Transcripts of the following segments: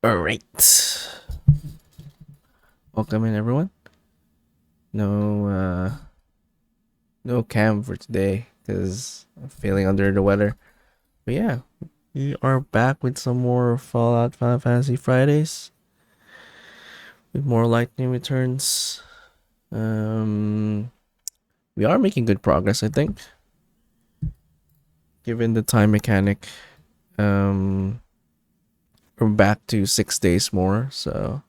All right. Welcome in, everyone. No, no cam for today because I'm feeling under the weather. But yeah, we are back with some more Fallout Final Fantasy Fridays with more lightning returns. Um, we are making good progress, I think, given the time mechanic. Um, we're back to 6 days more. So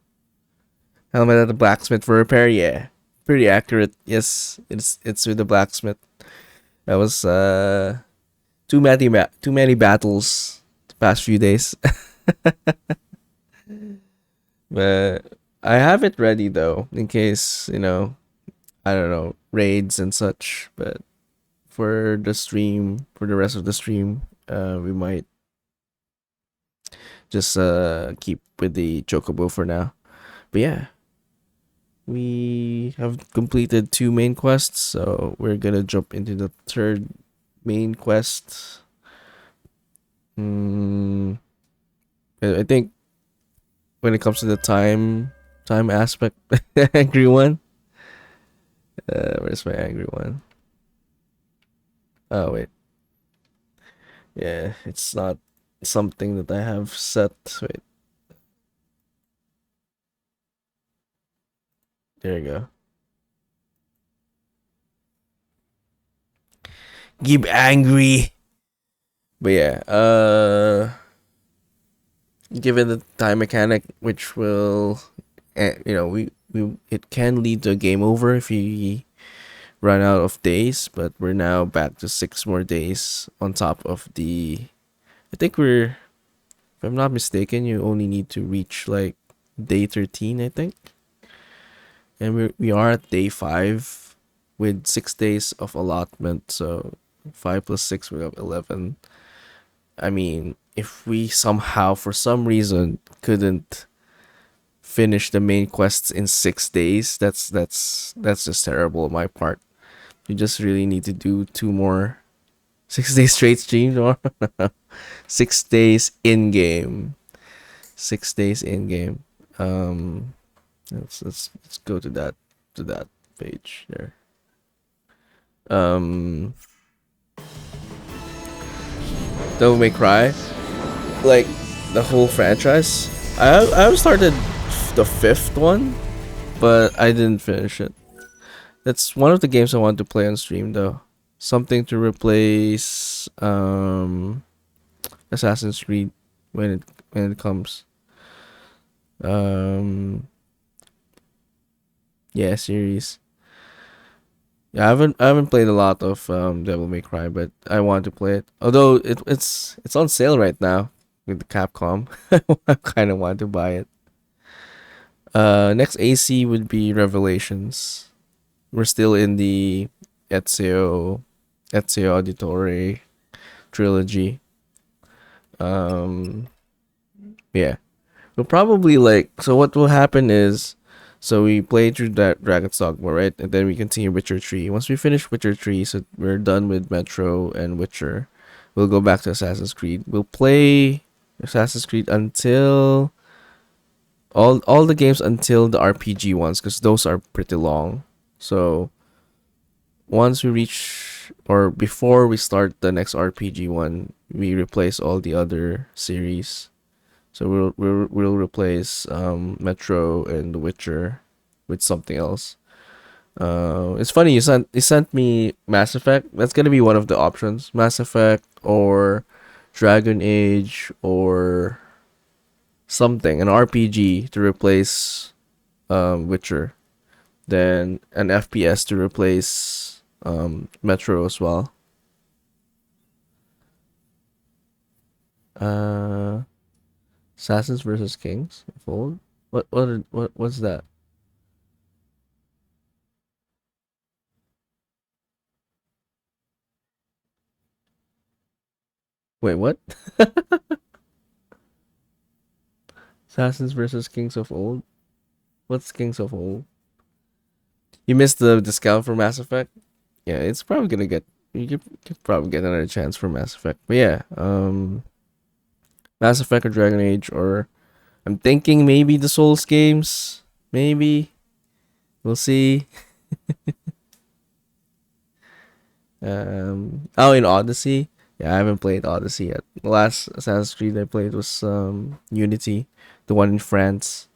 helmet at the blacksmith for repair. Yeah, pretty accurate. Yes, it's with the blacksmith. That was too many battles the past few days. But I have it ready though, in case, I don't know, raids and such. But for the stream, for the rest of the stream, we might just keep with the chocobo for now. But yeah, we have completed two main quests, so we're gonna jump into the third main quest. Hmm. I think when it comes to the time aspect, angry one. Where's my angry one? Oh wait, yeah, it's not something that I have set. Wait, there you go. Keep angry. But yeah, given the time mechanic, which will, we it can lead to a game over if you run out of days. But we're now back to 6 more days on top of the. I think we're, if I'm not mistaken, you only need to reach like day 13, I think, and we are at day 5 with 6 days of allotment. So 5 plus 6, we have 11. I mean, if we somehow, for some reason, couldn't finish the main quests in 6 days, that's just terrible on my part. You just really need to do two more 6 days straight streams, or 6 days in game. 6 days in game. Um, let's go to that page there. Um, Devil May Cry, like the whole franchise. I started the fifth one, but I didn't finish it. That's one of the games I want to play on stream though. Something to replace Assassin's Creed when it comes. Um, yeah, series. Yeah, I haven't played a lot of Devil May Cry, but I want to play it. Although it's on sale right now with the Capcom. I kind of want to buy it. Next AC would be Revelations. We're still in the Ezio Ezio Auditore trilogy. Um, yeah, we'll probably like. So what will happen is, so we play through that Dragon's Dogma, right, and then we continue Witcher 3. Once we finish Witcher 3, so we're done with Metro and Witcher. We'll go back to Assassin's Creed. We'll play Assassin's Creed until all the games until the RPG ones, because those are pretty long. So once we reach, or before we start the next RPG one, we replace all the other series. So we'll replace Metro and The Witcher with something else. It's funny you sent me Mass Effect. That's gonna be one of the options: Mass Effect or Dragon Age or something, an RPG to replace Witcher. Then an FPS to replace Metro as well. Uh, Assassins versus Kings of Old. What's that? Wait, what? Assassins versus Kings of Old. What's Kings of Old? You missed the discount for Mass Effect. Yeah, it's probably gonna get. You could probably get another chance for Mass Effect. But yeah, Mass Effect or Dragon Age or I'm thinking maybe the Souls games. Maybe we'll see. Oh, in Odyssey. Yeah, I haven't played Odyssey yet. The last Assassin's Creed I played was Unity, the one in France.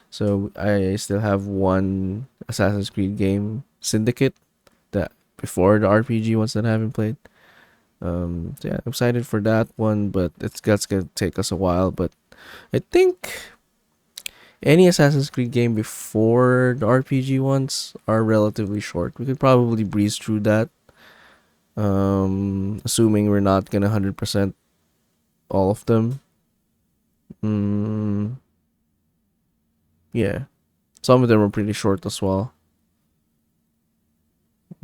So I still have one Assassin's Creed game, Syndicate, that before the RPG ones that I haven't played. So yeah, I'm excited for that one, but that's gonna take us a while. But I think any Assassin's Creed game before the RPG ones are relatively short. We could probably breeze through that. Assuming we're not gonna 100% all of them. Mm, yeah, some of them are pretty short as well.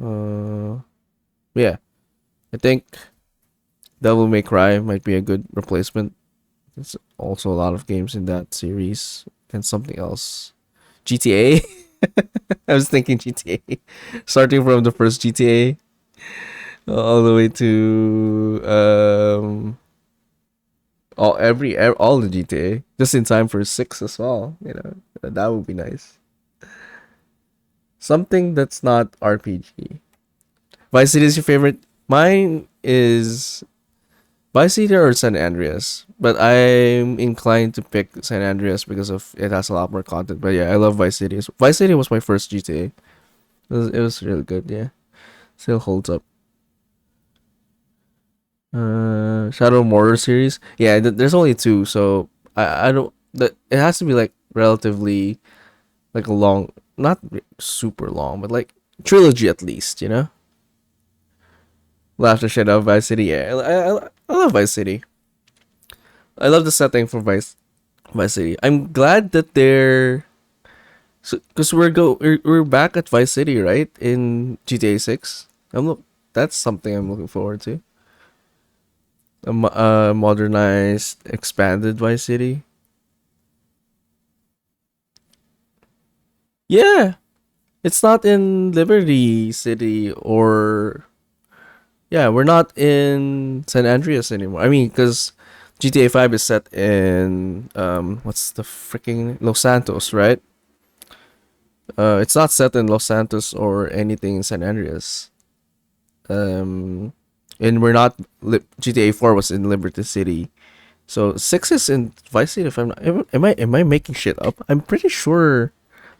Uh, yeah, I think Devil May Cry might be a good replacement. There's also a lot of games in that series and something else. GTA. I was thinking GTA, starting from the first GTA all the way to all the GTA, just in time for six as well. That would be nice. Something that's not RPG. Vice City is your favorite. Mine is Vice City or San Andreas, but I'm inclined to pick San Andreas because of it has a lot more content. But yeah, I love Vice City. Vice City was my first GTA. It was really good. Yeah, still holds up. Shadow Mordor series. Yeah, there's only two, so I don't. That it has to be like relatively like a long, not super long, but like trilogy at least. Laughter Shadow Vice City. Yeah, I love Vice City. I love the setting for Vice City. I'm glad that they're because we're back at Vice City, right, in GTA 6. That's something I'm looking forward to. A modernized, expanded Vice City. Yeah, it's not in Liberty City or yeah, we're not in San Andreas anymore. I mean, because GTA 5 is set in what's the freaking Los Santos, right? It's not set in Los Santos or anything in San Andreas. Um, and we're not GTA 4 was in Liberty City. So 6 is in Vice City. If I'm not, am I making shit up? I'm pretty sure.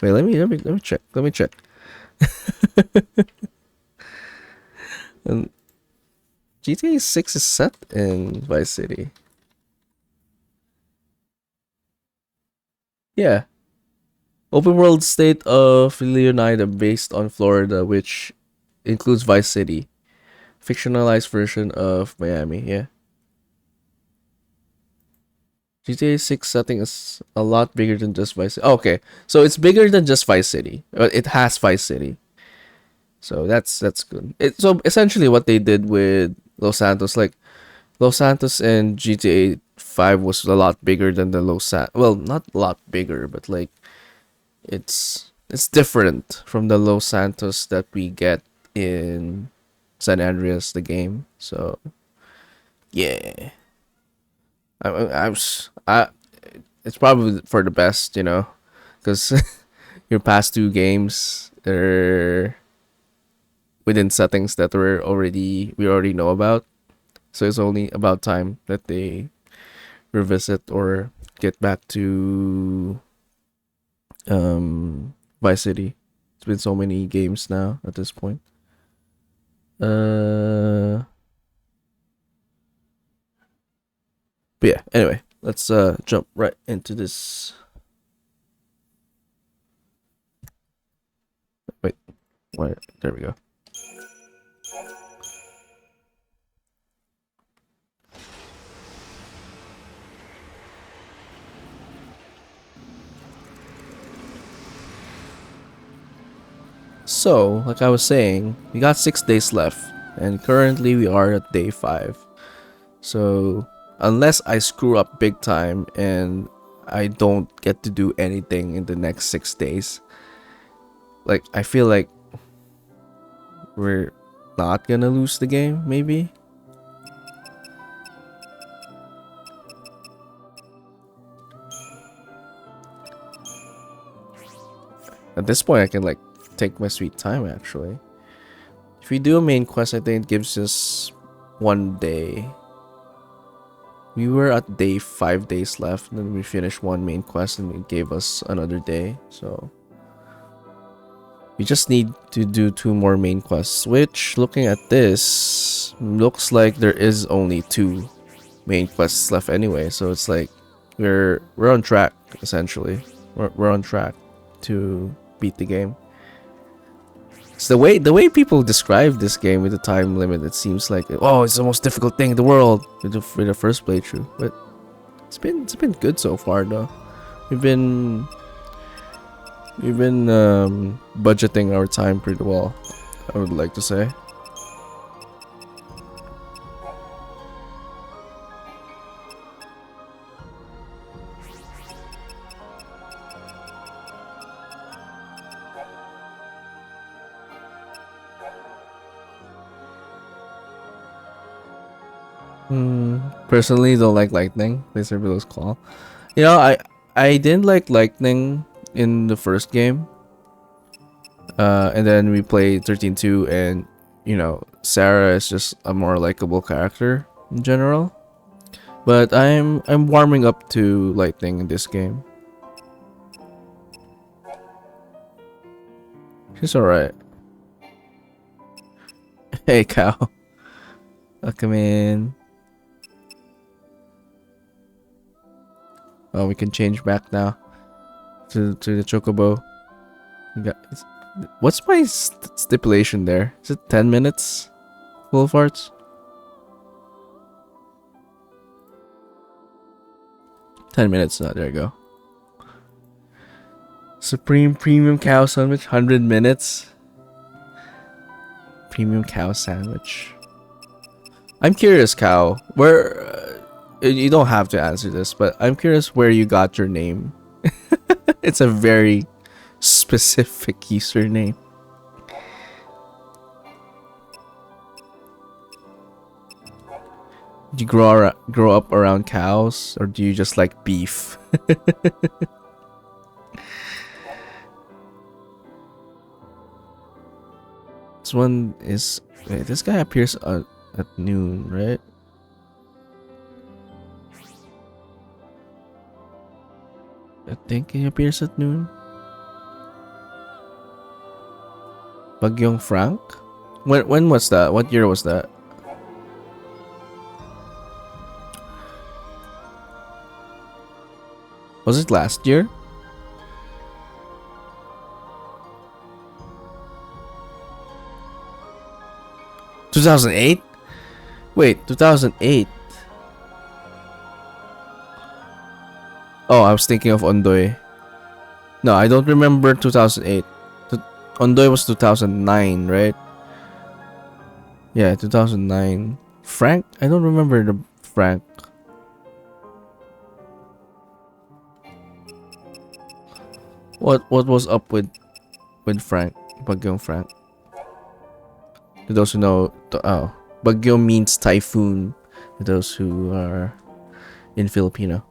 Wait, let me check. Let me check. And GTA 6 is set in Vice City. Yeah, open world state of Leonida based on Florida, which includes Vice City. Fictionalized version of Miami. Yeah. GTA 6 setting is a lot bigger than just Vice City. Oh, okay, so it's bigger than just Vice City. But it has Vice City, so that's good. So essentially, what they did with Los Santos, like Los Santos and GTA 5 was a lot bigger than the Los Santos. Well, not a lot bigger, but like it's different from the Los Santos that we get in San Andreas, the game. So yeah, I it's probably for the best, because your past two games are within settings that we already know about. So it's only about time that they revisit or get back to Vice City. It's been so many games now at this point. Uh, but yeah. Anyway, let's jump right into this. Wait, wait. There we go. So, like I was saying, we got 6 days left, and currently we are at day 5. So, unless I screw up big time and I don't get to do anything in the next 6 days, like I feel like we're not gonna lose the game, maybe. At this point, I can like take my sweet time actually. If we do a main quest, I think it gives us 1 day. We were at day 5 days left, and then we finished one main quest, and it gave us another day. So we just need to do 2 more main quests. Which, looking at this, looks like there is only 2 main quests left anyway. So it's like we're on track essentially. We're on track to beat the game. It's the way people describe this game with the time limit. It seems like, oh, it's the most difficult thing in the world with the first playthrough. But it's been good so far though. We've been budgeting our time pretty well, I would like to say. Personally, don't like lightning. Laser Billow's call. You know, I didn't like lightning in the first game. And then we played 13-2, and you know, Sarah is just a more likable character in general. But I'm warming up to lightning in this game. She's alright. Hey, cow. Welcome in. Oh, we can change back now to the chocobo. What's my stipulation there? Is it 10 minutes? Full farts? 10 minutes. No, there you go. Supreme Premium Cow Sandwich, 100 minutes. Premium Cow Sandwich. I'm curious, Cow. Where... you don't have to answer this, but I'm curious where you got your name. It's a very specific username. Did you grow up around cows, or do you just like beef? This one is... Wait, this guy appears at noon, right? I think he appears at noon. Bagyong Frank? When was that? What year was that? Was it last year? (2008) Wait, 2008. Oh, I was thinking of Ondoy. No, I don't remember 2008. Ondoy was 2009, right? Yeah, 2009. Frank? I don't remember the Frank. What was up with Frank? Bagyong Frank. To those who know, Bagyo means typhoon. To those who are in Filipino.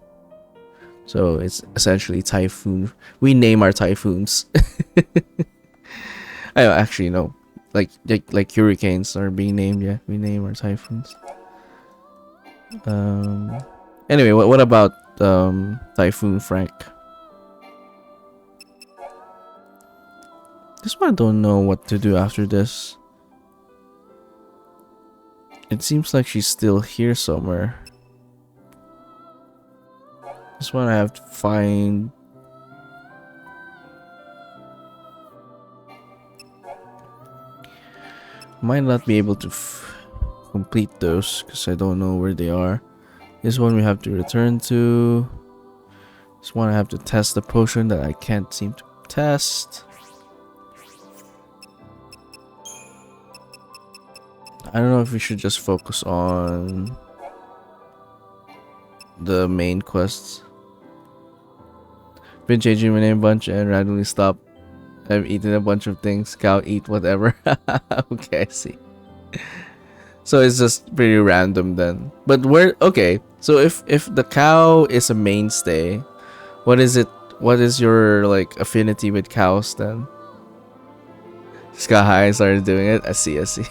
So it's essentially typhoon. We name our typhoons. I actually know, like hurricanes are being named. Yeah, we name our typhoons. Anyway, what about Typhoon Frank? This one I don't know what to do after this. It seems like she's still here somewhere. This one I have to find. Might not be able to complete those because I don't know where they are. This one we have to return to. This one I have to test the potion that I can't seem to test. I don't know if we should just focus on the main quests. Been changing my name a bunch and randomly stop. I've eaten a bunch of things. Cow eat whatever. Okay, I see. So it's just pretty random then. But where? Okay, so if the cow is a mainstay, what is it What is your like affinity with cows then? Just got high and started doing it. I see, I see.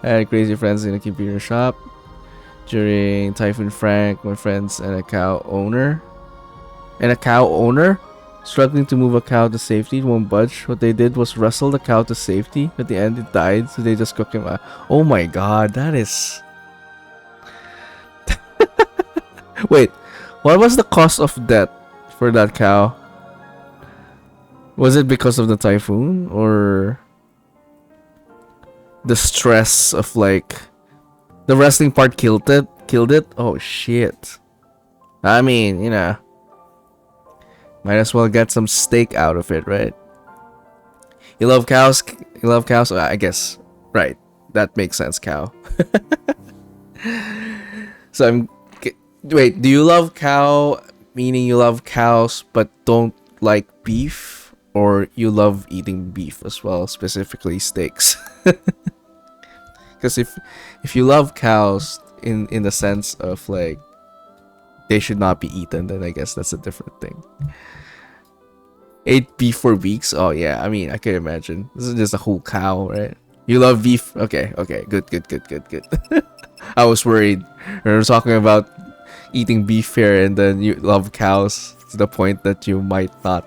I had crazy friends in a computer shop during Typhoon Frank. My friends and a cow owner. Struggling to move a cow to safety, it won't budge. What they did was wrestle the cow to safety. At the end, it died, so they just cooked him out. Oh my god, that is. Wait, what was the cause of death for that cow? Was it because of the typhoon or the stress of like the wrestling part killed it? Killed it? Oh shit. I mean, you know, might as well get some steak out of it, right? You love cows? You love cows? I guess. Right. That makes sense, cow. So wait, do you love cow meaning you love cows but don't like beef? Or you love eating beef as well, specifically steaks? Because if you love cows in the sense of like they should not be eaten, then I guess that's a different thing. Ate beef for weeks? Oh yeah, I mean I can imagine. This is just a whole cow, right? You love beef? Okay, good. I was worried. We were talking about eating beef here, and then you love cows to the point that you might not.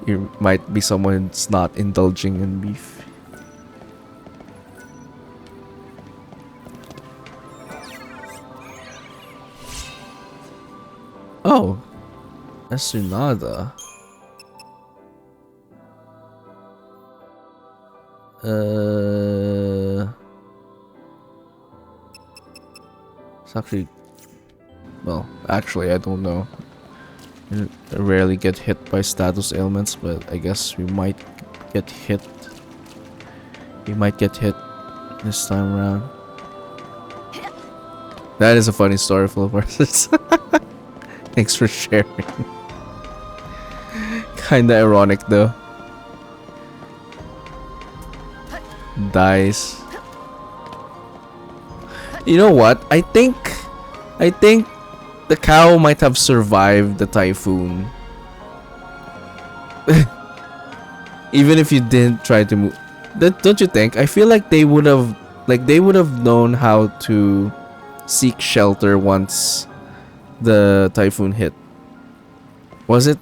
You might be someone who's not indulging in beef. Oh, Esunada. It's actually, well, actually, I don't know. I rarely get hit by status ailments, but I guess we might get hit. We might get hit this time around. That is a funny story, full of horses. Thanks for sharing. Kinda ironic though. Dies. You know what? I think the cow might have survived the typhoon. Even if you didn't try to move. Don't you think? I feel like they would have known how to seek shelter once the typhoon hit. Was it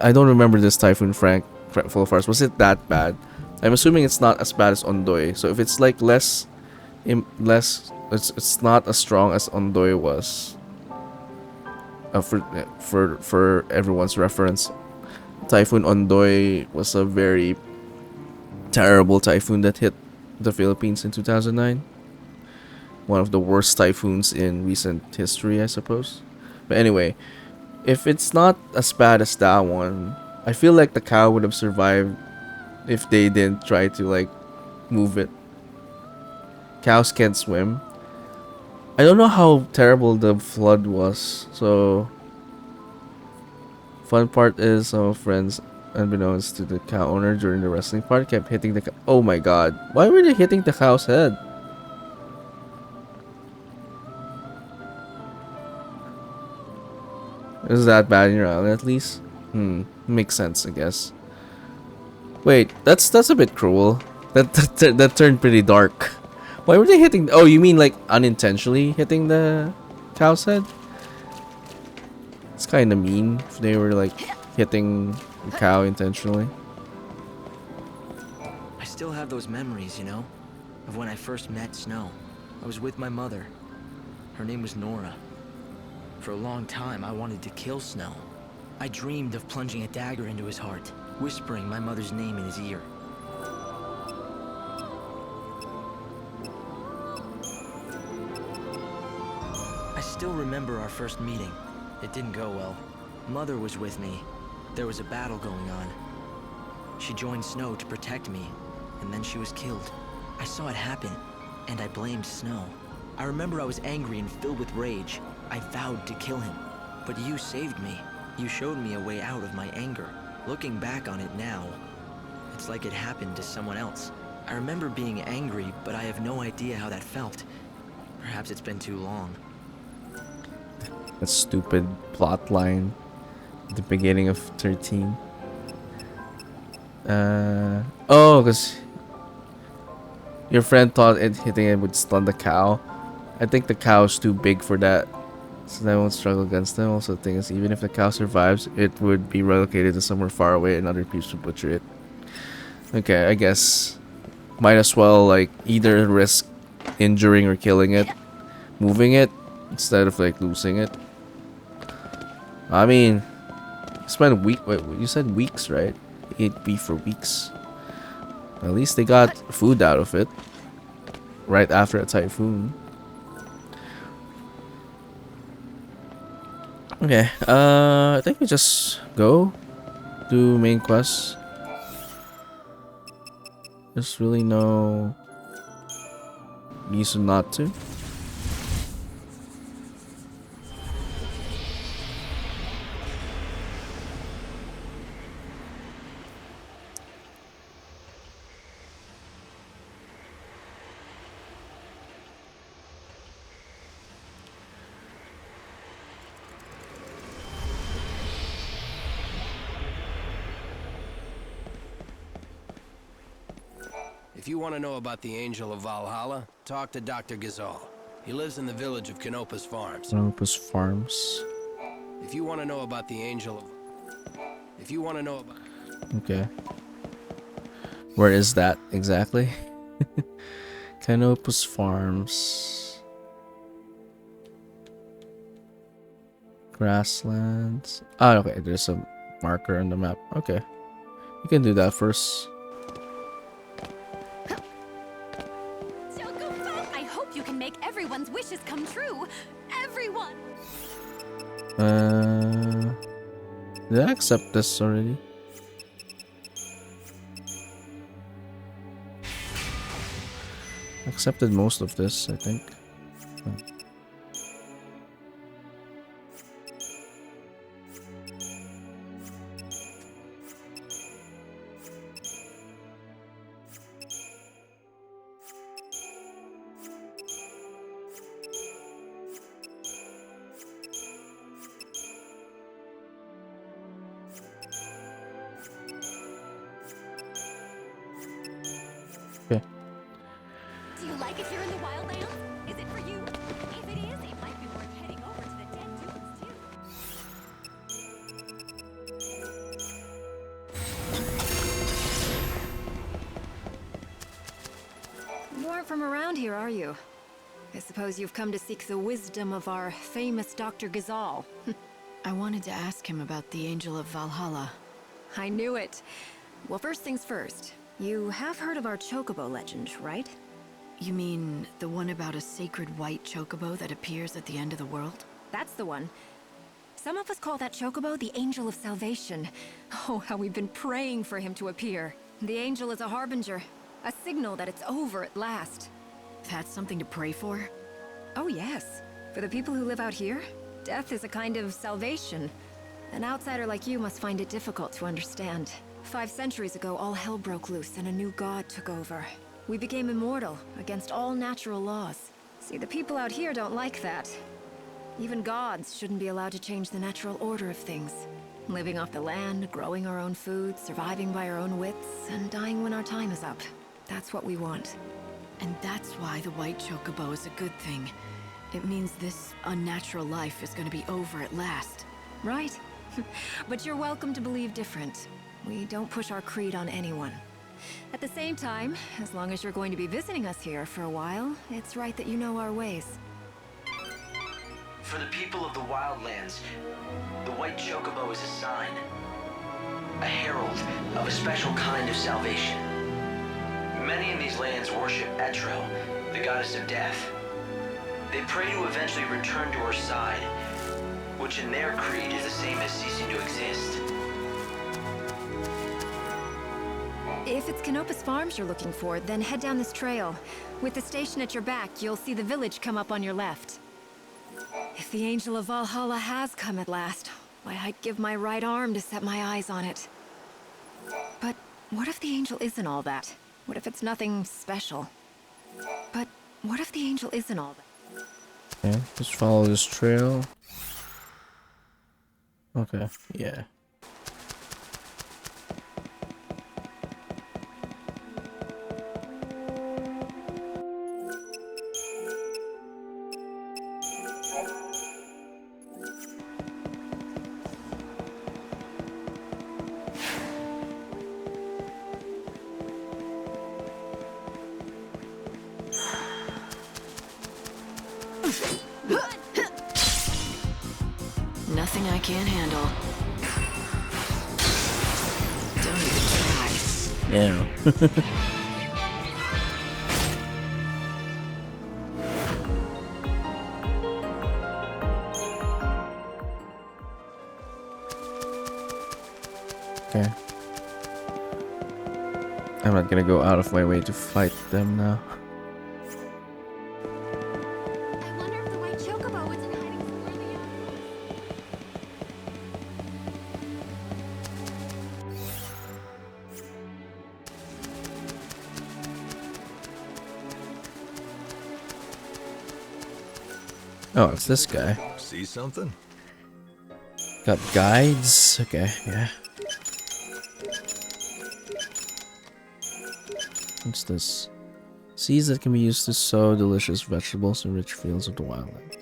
I don't remember this typhoon, Frank full of ours. Was it that bad? I'm assuming it's not as bad as Ondoy. So if it's like less it's not as strong as Ondoy was. For everyone's reference, Typhoon Ondoy was a very terrible typhoon that hit the Philippines in 2009. One of the worst typhoons in recent history, I suppose. But anyway, if it's not as bad as that one, I feel like the cow would have survived if they didn't try to like move it. Cows can't swim. I don't know how terrible the flood was, so fun part is some friends, unbeknownst to the cow owner during the wrestling part, kept hitting the cow. Oh my god, why were they hitting the cow's head? Is that bad in your island at least? Makes sense, I guess. Wait, that's a bit cruel. That turned pretty dark. Why were they hitting? Oh, you mean like unintentionally hitting the cow's head? It's kind of mean if they were like hitting the cow intentionally. I still have those memories, you know, of when I first met Snow. I was with my mother. Her name was Nora. For a long time, I wanted to kill Snow. I dreamed of plunging a dagger into his heart, whispering my mother's name in his ear. I still remember our first meeting. It didn't go well. Mother was with me. There was a battle going on. She joined Snow to protect me, and then she was killed. I saw it happen, and I blamed Snow. I remember I was angry and filled with rage. I vowed to kill him, but you saved me. You showed me a way out of my anger. Looking back on it now, it's like it happened to someone else. I remember being angry, but I have no idea how that felt. Perhaps it's been too long. A stupid plot line. The beginning of 13. Oh, because your friend thought it hitting it would stun the cow. I think the cow's too big for that, so they won't struggle against them. Also, the thing is, even if the cow survives, it would be relocated to somewhere far away and other creeps would butcher it. Okay, I guess might as well like either risk injuring or killing it, moving it, instead of like losing it. I mean, spend a week. Wait, you said weeks, right? Ate beef for weeks. At least they got food out of it right after a typhoon. Okay, I think we just go do main quests. There's really no reason not to. If you want to know about the Angel of Valhalla, talk to Dr. Gazal. He lives in the village of Canopus Farms. Canopus Farms. If you want to know about the Angel of... If you want to know about... Okay. Where is that exactly? Canopus Farms. Grasslands. Ah, okay. There's a marker on the map. Okay. You can do that first. I hope you can make everyone's wishes come true. Everyone. Did I accept this already? Accepted most of this, I think. Okay. Do you like it here in the wildlands? Is it for you? If it is, it might be worth heading over to the dead dunes too. You aren't from around here, are you? I suppose you've come to seek the wisdom of our famous Dr. Gazal. I wanted to ask him about the Angel of Valhalla. I knew it. Well, first things first. You have heard of our Chocobo legend, right? You mean the one about a sacred white chocobo that appears at the end of the world? That's the one. Some of us call that Chocobo the Angel of Salvation. Oh, how we've been praying for him to appear. The angel is a harbinger, a signal that it's over at last. That's something to pray for? Oh yes. For the people who live out here, death is a kind of salvation. An outsider like you must find it difficult to understand. 5 centuries ago, all hell broke loose and a new god took over. We became immortal, against all natural laws. See, the people out here don't like that. Even gods shouldn't be allowed to change the natural order of things. Living off the land, growing our own food, surviving by our own wits, and dying when our time is up. That's what we want. And that's why the white chocobo is a good thing. It means this unnatural life is going to be over at last. Right. But you're welcome to believe different. We don't push our creed on anyone. At the same time, as long as you're going to be visiting us here for a while, it's right that you know our ways. For the people of the wildlands, the white chocobo is a sign, a herald of a special kind of salvation. Many in these lands worship Etro, the goddess of death. They pray to eventually return to her side, which in their creed is the same as ceasing to exist. If it's Canopus Farms you're looking for, then head down this trail. With the station at your back, you'll see the village come up on your left. If the Angel of Valhalla has come at last, why, I'd give my right arm to set my eyes on it. But what if the angel isn't all that? What if it's nothing special? But what if the angel isn't all that? Okay, just follow this trail. Okay, yeah. Nothing I can't handle. Don't even try. Yeah. Okay. I'm not gonna go out of my way to fight them now. I wonder if the white chocobo isn't hiding somewhere in the Oh, it's this guy. See something? Got guides. Okay, yeah. What's this? Seeds that can be used to sow delicious vegetables in rich fields of the wildland.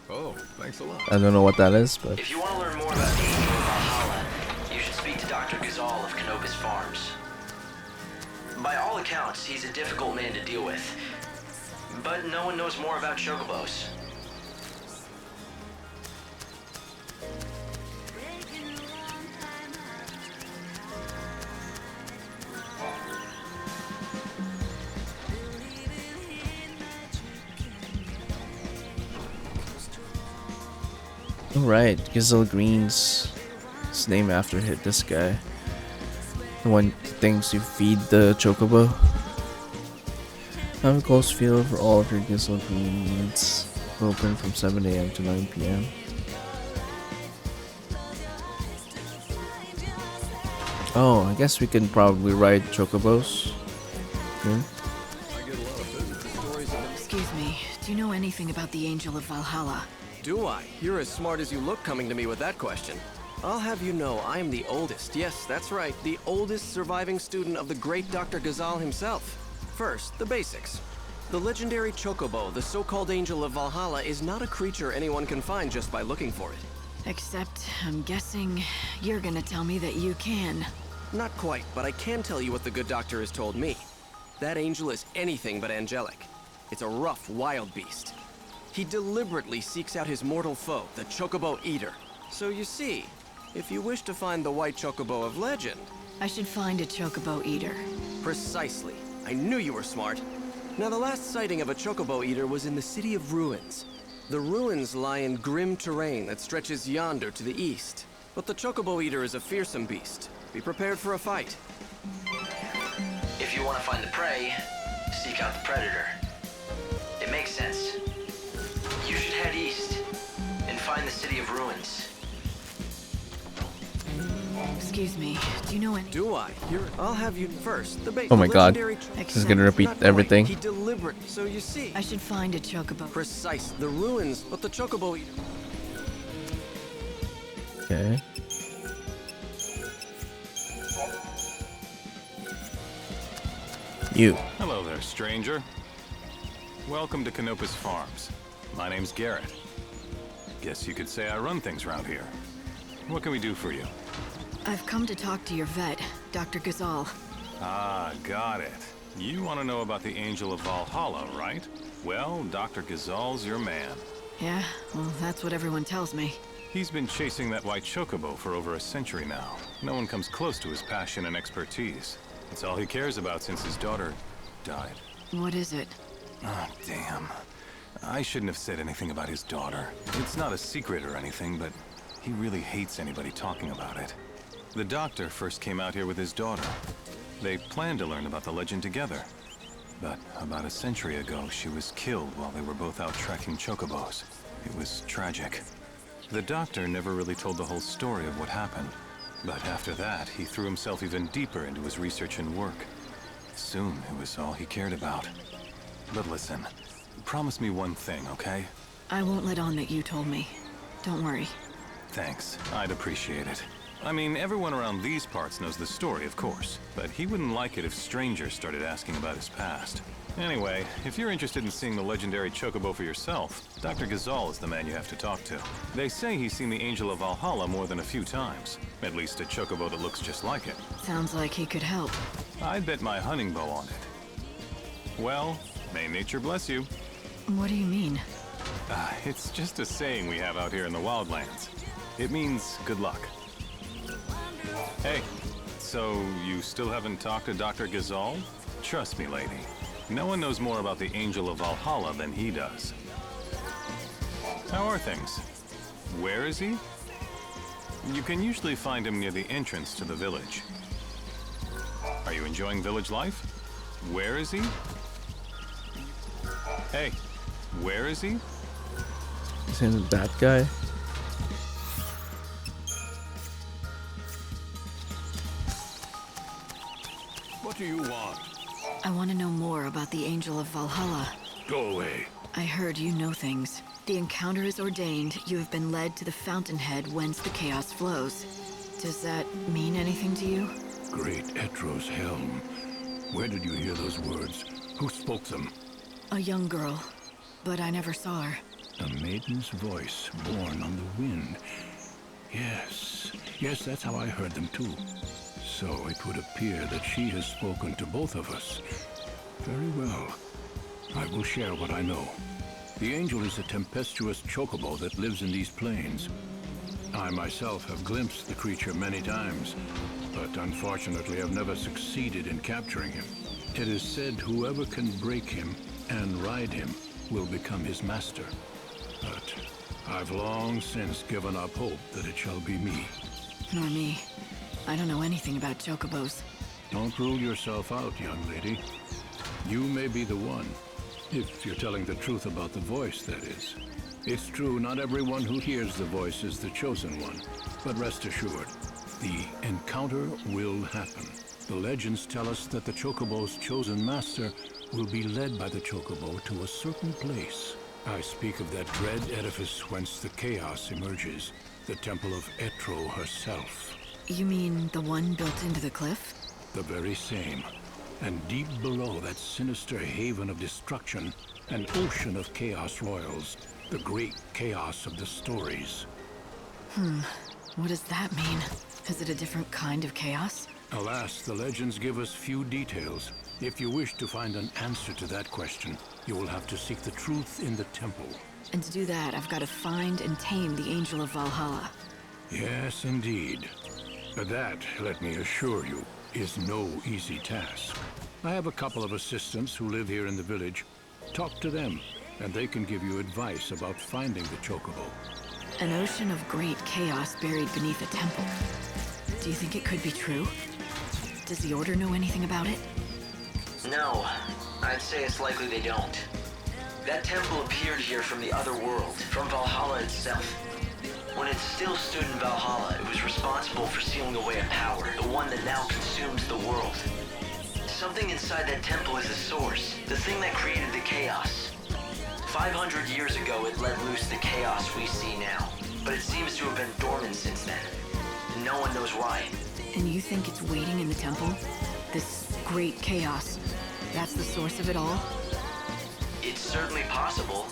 Oh, thanks a lot. I don't know what that is, but If you want to learn more about the Angel of Valhalla, you should speak to Dr. XIII of Canopus Farms. By all accounts, he's a difficult man to deal with. But no one knows more about chocobos. alright, Gazelle Greens. It's named after this guy. The one things you feed the chocobo. Have a close field for all of your Gazelle Green needs. Open from 7 AM to 9 PM. Oh, I guess we can probably ride chocobos. Hmm? Excuse me, do you know anything about the Angel of Valhalla? Do I? You're as smart as you look coming to me with that question. I'll have you know I am the oldest, yes, that's right, the oldest surviving student of the great Dr. XIII himself. First, the basics. The legendary chocobo, the so-called Angel of Valhalla, is not a creature anyone can find just by looking for it. Except, I'm guessing you're gonna tell me that you can. Not quite, but I can tell you what the good doctor has told me. That angel is anything but angelic. It's a rough, wild beast. He deliberately seeks out his mortal foe, the Chocobo Eater. So you see, if you wish to find the white chocobo of legend... I should find a chocobo eater. Precisely. I knew you were smart. Now, the last sighting of a chocobo eater was in the City of Ruins. The ruins lie in grim terrain that stretches yonder to the east. But the chocobo eater is a fearsome beast. Be prepared for a fight. If you want to find the prey, seek out the predator. It makes sense. You should head east and find the City of Ruins. Excuse me, do you know any... Do I? I'll have you first. Oh my god. legendary This is gonna repeat Not quite. everything. He deliberate. So you see... I should find a chocobo. Precise. The ruins, but the chocobo eater... Okay. You. Hello there, stranger. Welcome to Canopus Farms. My name's Garrett. Guess you could say I run things around here. What can we do for you? I've come to talk to your vet, Dr. Gazal. Ah, got it. You want to know about the Angel of Valhalla, right? Well, Dr. Gazal's your man. Yeah, well, that's what everyone tells me. He's been chasing that white chocobo for over a century now. No one comes close to his passion and expertise. It's all he cares about since his daughter died. What is it? Ah, damn. I shouldn't have said anything about his daughter. It's not a secret or anything, but he really hates anybody talking about it. The doctor first came out here with his daughter. They planned to learn about the legend together. But about a century ago, she was killed while they were both out tracking chocobos. It was tragic. The doctor never really told the whole story of what happened. But after that, he threw himself even deeper into his research and work. Soon, it was all he cared about. But listen, promise me one thing, okay? I won't let on that you told me. Don't worry. Thanks. I'd appreciate it. I mean, everyone around these parts knows the story, of course, but he wouldn't like it if strangers started asking about his past. Anyway, if you're interested in seeing the legendary Chocobo for yourself, Dr. Gazal is the man you have to talk to. They say he's seen the Angel of Valhalla more than a few times. At least a Chocobo that looks just like it. Sounds like he could help. I'd bet my hunting bow on it. Well, may nature bless you. What do you mean? It's just a saying we have out here in the wildlands. It means good luck. Hey, so you still haven't talked to Dr. Gazal? Trust me, lady. No one knows more about the Angel of Valhalla than he does. How are things? Where is he? You can usually find him near the entrance to the village. Are you enjoying village life? Where is he? Hey, where is he? Isn't that guy? What do you want? I want to know more about the Angel of Valhalla. Go away. I heard you know things. The encounter is ordained. You have been led to the fountainhead whence the chaos flows. Does that mean anything to you? Great Etro's helm. Where did you hear those words? Who spoke them? A young girl, but I never saw her. A maiden's voice born on the wind. Yes, that's how I heard them too. So it would appear that she has spoken to both of us. Very well. I will share what I know. The angel is a tempestuous chocobo that lives in these plains. I myself have glimpsed the creature many times, but unfortunately have never succeeded in capturing him. It is said whoever can break him and ride him will become his master. But I've long since given up hope that it shall be me. Nor me. I don't know anything about chocobos. Don't rule yourself out, young lady. You may be the one. If you're telling the truth about the voice, that is. It's true, not everyone who hears the voice is the chosen one. But rest assured, the encounter will happen. The legends tell us that the chocobo's chosen master will be led by the chocobo to a certain place. I speak of that dread edifice whence the chaos emerges, the temple of Etro herself. You mean the one built into the cliff? The very same. And deep below that sinister haven of destruction, an ocean of chaos royals, the great chaos of the stories. What does that mean? Is it a different kind of chaos? Alas, the legends give us few details. If you wish to find an answer to that question, you will have to seek the truth in the temple. And to do that, I've got to find and tame the Angel of Valhalla. Yes, indeed. But that, let me assure you, is no easy task. I have a couple of assistants who live here in the village. Talk to them, and they can give you advice about finding the chocobo. An ocean of great chaos buried beneath a temple. Do you think it could be true? Does the Order know anything about it? No, I'd say it's likely they don't. That temple appeared here from the other world, from Valhalla itself. When it still stood in Valhalla, it was responsible for sealing away a power, the one that now consumes the world. Something inside that temple is the source, the thing that created the chaos. 500 years ago, it let loose the chaos we see now, but it seems to have been dormant since then. And no one knows why. And you think it's waiting in the temple? This great chaos. That's the source of it all? It's certainly possible.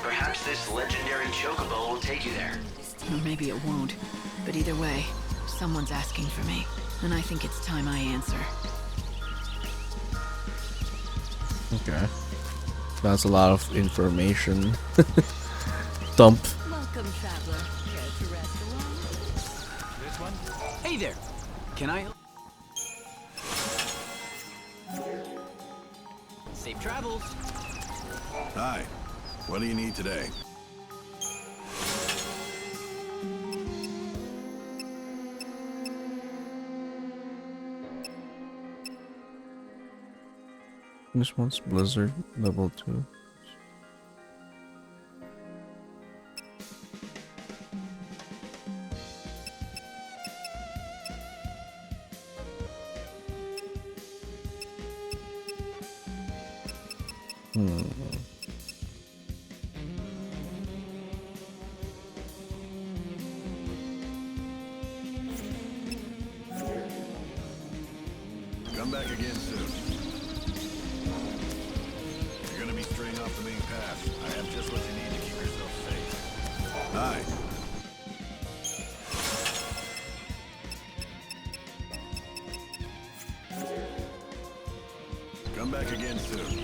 Perhaps this legendary chocobo will take you there. Or maybe it won't. But either way, someone's asking for me. And I think it's time I answer. Okay. That's a lot of information. Dump. Welcome, traveler. Care to rest alone? This one? Hey there! Can I... Safe travels! Hi. What do you need today? This one's Blizzard level 2. Hmm. Come back again soon. You're gonna be straying off the main path. I have just what you need to keep yourself safe. Hi. Come back again soon.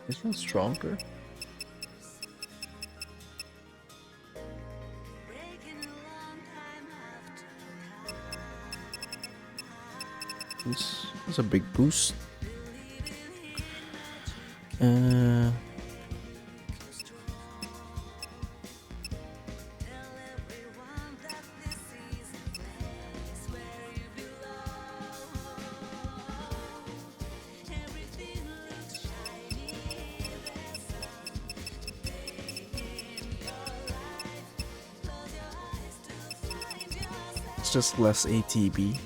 This one's stronger. It's a big boost. It's just less ATB.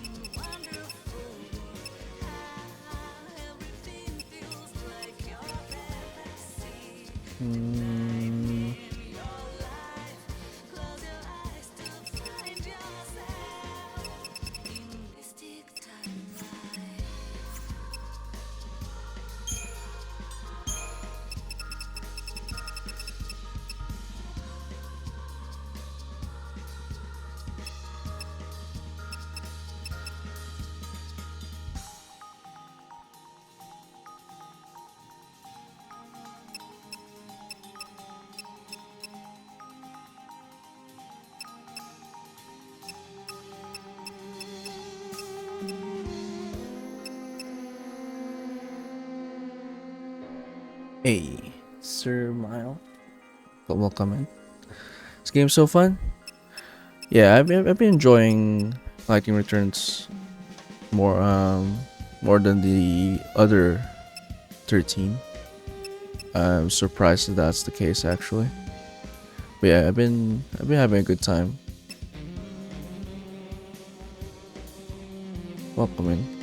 Hey, Sir Mile. Welcome in. This game's so fun. Yeah, I've been enjoying Lightning Returns more than the other 13. I'm surprised that that's the case actually. But yeah, I've been having a good time. Welcome in.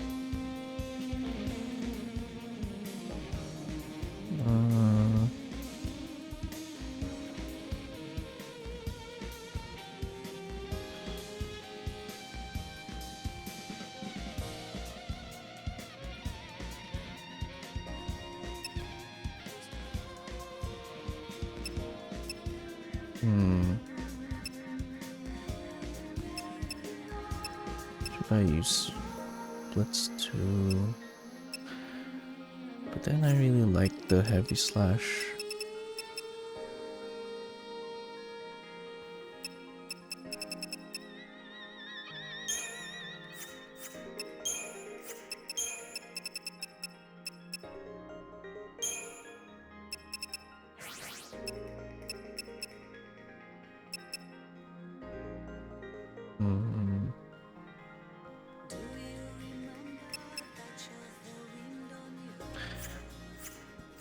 Should I use Blitz 2? But then I really like the heavy slash.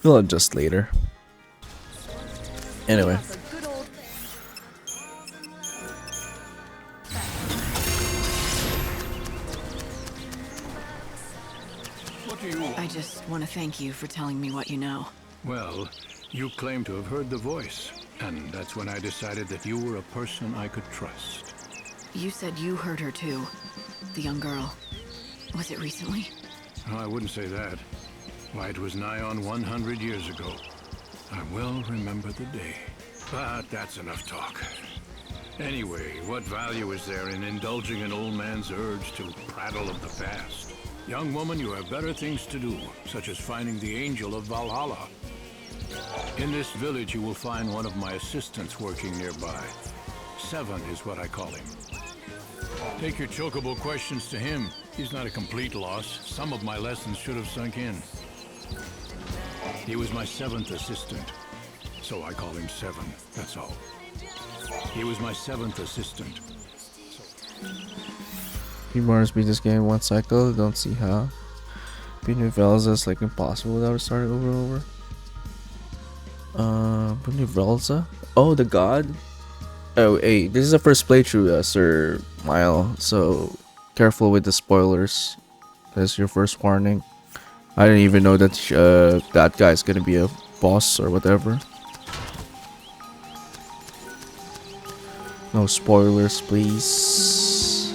We'll adjust later. Anyway. I just want to thank you for telling me what you know. Well, you claim to have heard the voice, and that's when I decided that you were a person I could trust. You said you heard her too. The young girl. Was it recently? Oh, I wouldn't say that. Why, it was nigh on 100 years ago. I well remember the day. But that's enough talk. Anyway, what value is there in indulging an old man's urge to prattle of the past? Young woman, you have better things to do, such as finding the Angel of Valhalla. In this village, you will find one of my assistants working nearby. Seven is what I call him. Take your chocobo questions to him. He's not a complete loss. Some of my lessons should have sunk in. He was my 7th assistant, so I call him Seven, that's all. He was my 7th assistant. People want to beat this game in one cycle. Don't see how. Beating Velza is like impossible without starting over and over. Beating Velza? Oh, the god? Oh, hey, this is the first playthrough, Sir Mile, so careful with the spoilers. That's your first warning. I didn't even know that that guy's gonna be a boss or whatever. No spoilers, please.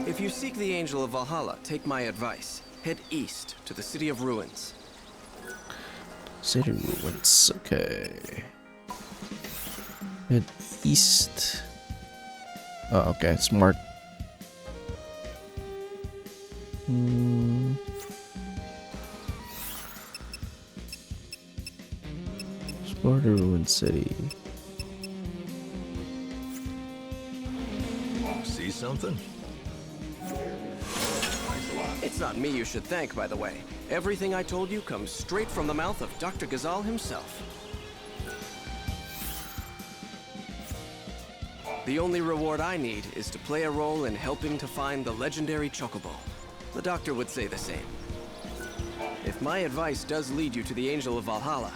If you seek the Angel of Valhalla, take my advice. Head east to the City of Ruins. City Ruins, okay. Head east. Oh, okay, it's marked. Explore the ruined city. See something? It's not me you should thank, by the way. Everything I told you comes straight from the mouth of Dr. Ghazal himself. The only reward I need is to play a role in helping to find the legendary Chocobo. The doctor would say the same. If my advice does lead you to the Angel of Valhalla,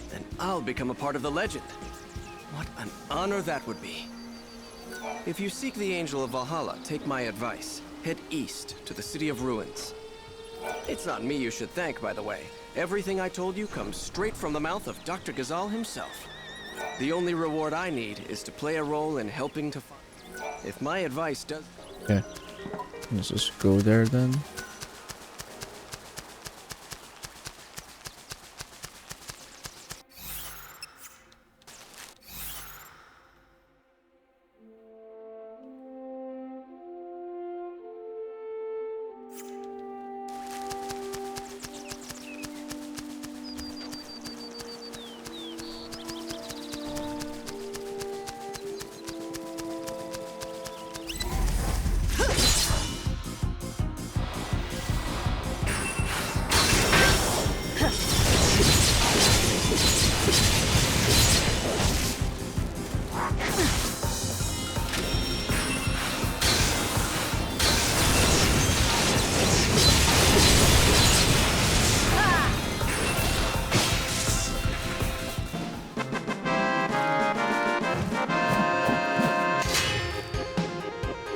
then I'll become a part of the legend. What an honor that would be. If you seek the Angel of Valhalla, take my advice. Head east to the City of Ruins. It's not me you should thank, by the way. Everything I told you comes straight from the mouth of Dr. Ghazal himself. The only reward I need is to play a role in helping to find... If my advice does... Okay. Let's just go there then.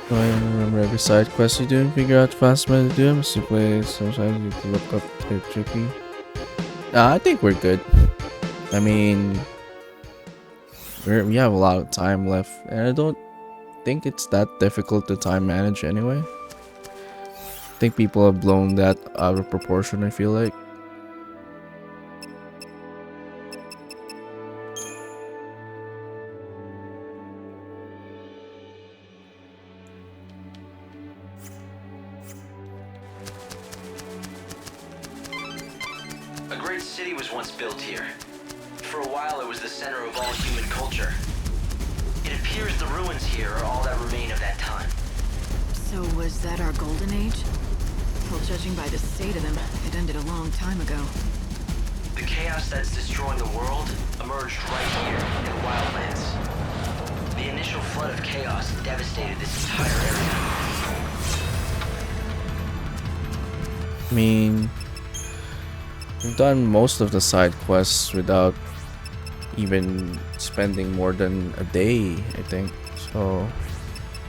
Do I remember every side quest you do and figure out the fastest way to do them? Simply, sometimes you can look up the tricky. I think we're good. I mean, we have a lot of time left, and I don't think it's that difficult to time manage anyway. I think people have blown that out of proportion, I feel like. A great city was once built here. For a while, it was the center of all human culture. It appears the ruins here are all that remain of that time. So was that our golden age? Well, judging by the state of them, it ended a long time ago. The chaos that's destroying the world emerged right here in the Wildlands. The initial flood of chaos devastated this entire area. I mean, we've done most of the side quests without even spending more than a day, I think. So,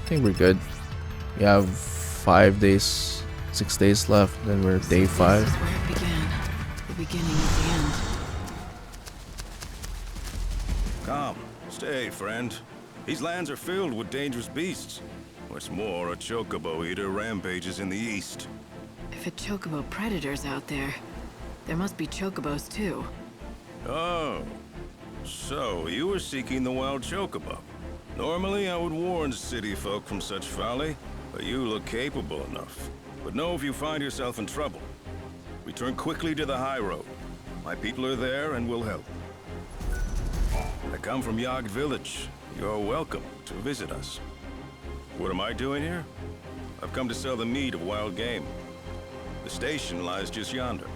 I think we're good. We have 5 days, 6 days left, then we're day 5. This is where it began. The beginning of the end. Come, stay, friend. These lands are filled with dangerous beasts. What's more, a chocobo eater rampages in the east. If a chocobo predator's out there, there must be chocobos too. Oh, So, you were seeking the wild chocobo. Normally, I would warn city folk from such folly, but you look capable enough. But know if you find yourself in trouble, return quickly to the high road. My people are there and will help. I come from Yogg Village. You're welcome to visit us. What am I doing here? I've come to sell the meat of wild game. The station lies just yonder.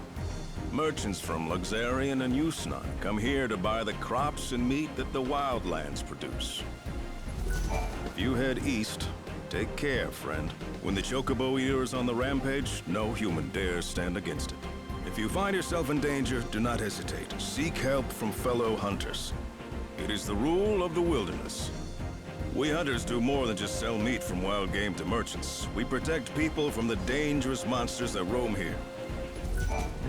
Merchants from Luxarian and Yusnan come here to buy the crops and meat that the wildlands produce. If you head east, take care, friend. When the chocobo eater is on the rampage, no human dares stand against it. If you find yourself in danger, do not hesitate. Seek help from fellow hunters. It is the rule of the wilderness. We hunters do more than just sell meat from wild game to merchants. We protect people from the dangerous monsters that roam here.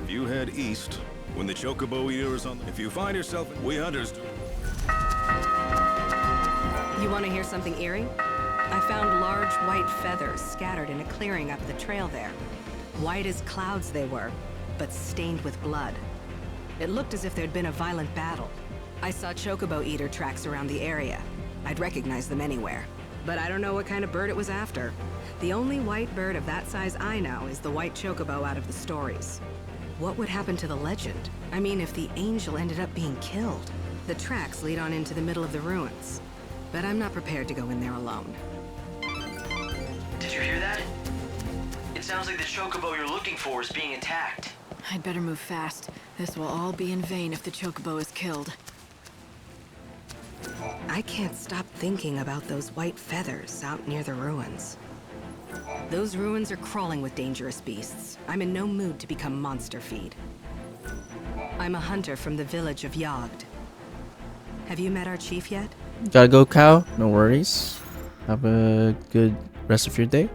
If you head east, when the chocobo eater is on... If you find yourself... We hunters do... You want to hear something eerie? I found large white feathers scattered in a clearing up the trail there. White as clouds they were, but stained with blood. It looked as if there'd been a violent battle. I saw chocobo eater tracks around the area. I'd recognize them anywhere. But I don't know what kind of bird it was after. The only white bird of that size I know is the white chocobo out of the stories. What would happen to the legend? I mean, if the angel ended up being killed. The tracks lead on into the middle of the ruins. But I'm not prepared to go in there alone. Did you hear that? It sounds like the chocobo you're looking for is being attacked. I'd better move fast. This will all be in vain if the chocobo is killed. I can't stop thinking about those white feathers out near the ruins. Those ruins are crawling with dangerous beasts. I'm in no mood to become monster feed. I'm a hunter from the village of Yogg. Have you met our chief yet? Gotta go, cow. No worries. Have a good rest of your day.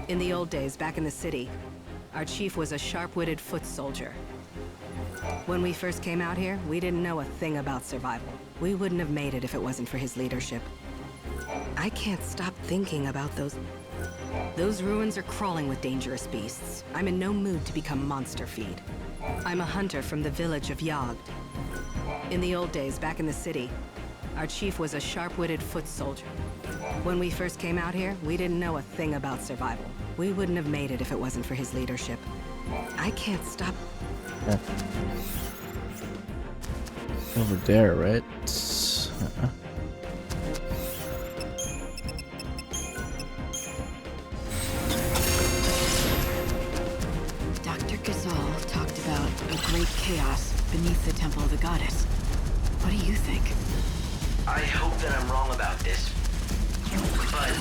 In the old days, back in the city, our chief was a sharp-witted foot soldier. When we first came out here, we didn't know a thing about survival. We wouldn't have made it if it wasn't for his leadership. I can't stop thinking about those... Those ruins are crawling with dangerous beasts. I'm in no mood to become monster feed. I'm a hunter from the village of Yogg. In the old days, back in the city, our chief was a sharp-witted foot soldier. When we first came out here, we didn't know a thing about survival. We wouldn't have made it if it wasn't for his leadership. I can't stop... Yeah. Over there, right? Dr. Gazal talked about a great chaos beneath the temple of the goddess. What do you think? I hope that I'm wrong about this, but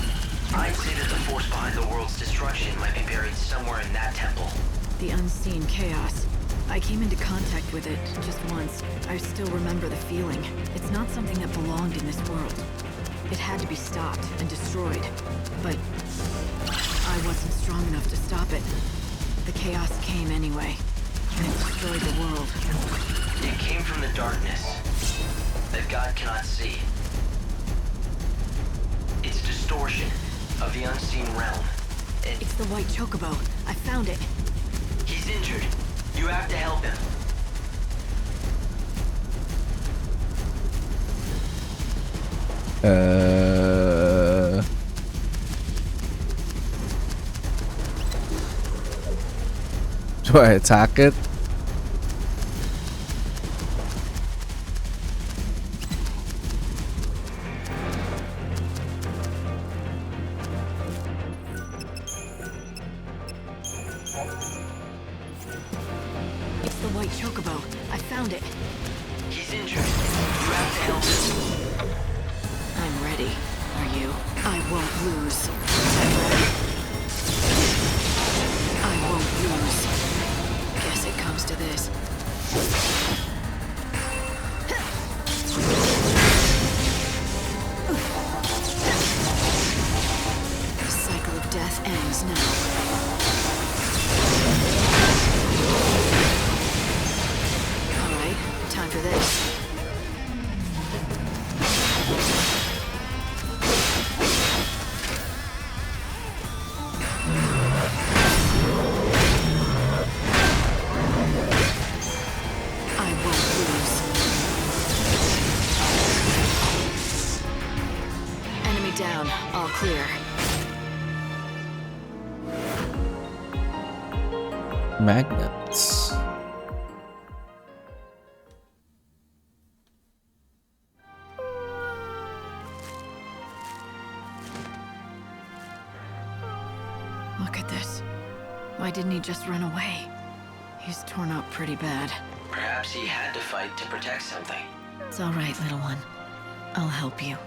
I'd say that the force behind the world's destruction might be buried somewhere in that temple. The unseen chaos. I came into contact with it just once. I still remember the feeling. It's not something that belonged in this world. It had to be stopped and destroyed. But I wasn't strong enough to stop it. The chaos came anyway, and it destroyed the world. It came from the darkness that God cannot see. It's distortion of the unseen realm. It's the white chocobo. I found it. He's injured. You have to help him. Do I attack it? It's the white chocobo. I found it. He's injured. You have to help him. I'm ready. Are you? I won't lose. I'm ready. I won't lose. Guess it comes to this. The cycle of death ends now. Time for this. clear. Magnets. Look at this. Why didn't he just run away? He's torn up pretty bad. Perhaps he had to fight to protect something. It's all right, little one. I'll help you.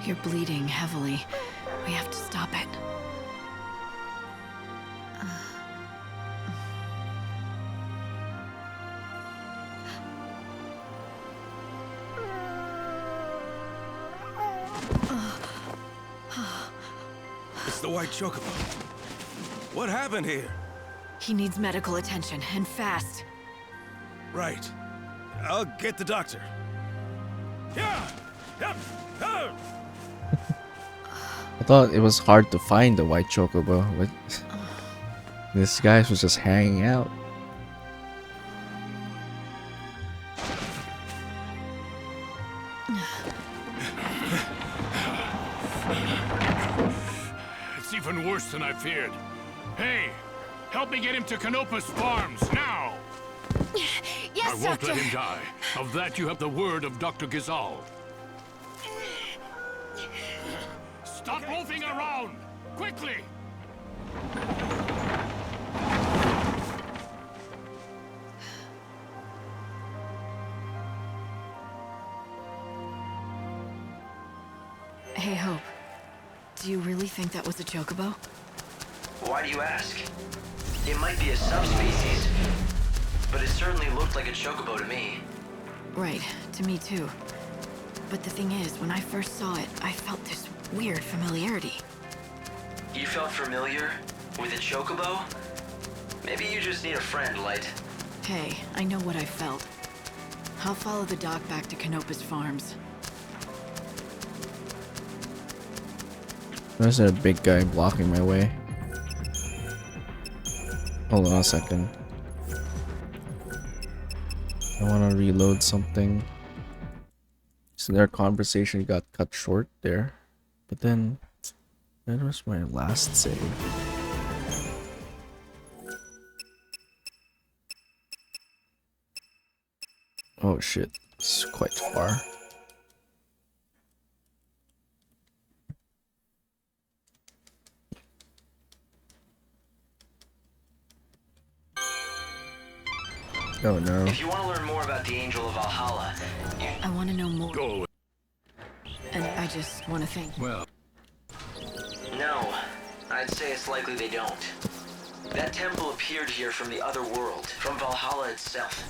You're bleeding heavily. We have to stop it. It's the white chocobo. What happened here? He needs medical attention, and fast. Right. I'll get the doctor. Yeah! Yep! Oh! I thought it was hard to find the white chocobo, but this guy was just hanging out. It's even worse than I feared. Hey, help me get him to Canopus Farms, now! Yes, I won't let him die. Of that you have the word of Dr. Gizal. Stop moving around! Quickly! Hey, Hope. Do you really think that was a chocobo? Why do you ask? It might be a subspecies, but it certainly looked like a chocobo to me. Right, to me too. But the thing is, when I first saw it, I felt this weird familiarity. You felt familiar with a chocobo? Maybe you just need a friend, Light. Hey, I know what I felt. I'll follow the doc back to Canopus Farms. There's a big guy blocking my way. Hold on a second. I want to reload something. So their conversation got cut short there. But then, that was my last save. Oh shit, it's quite far. Oh no. If you want to learn more about the Angel of Valhalla, I want to know more. Go. And I just want to think. Well, no, I'd say it's likely they don't. That temple appeared here from the other world, from Valhalla itself.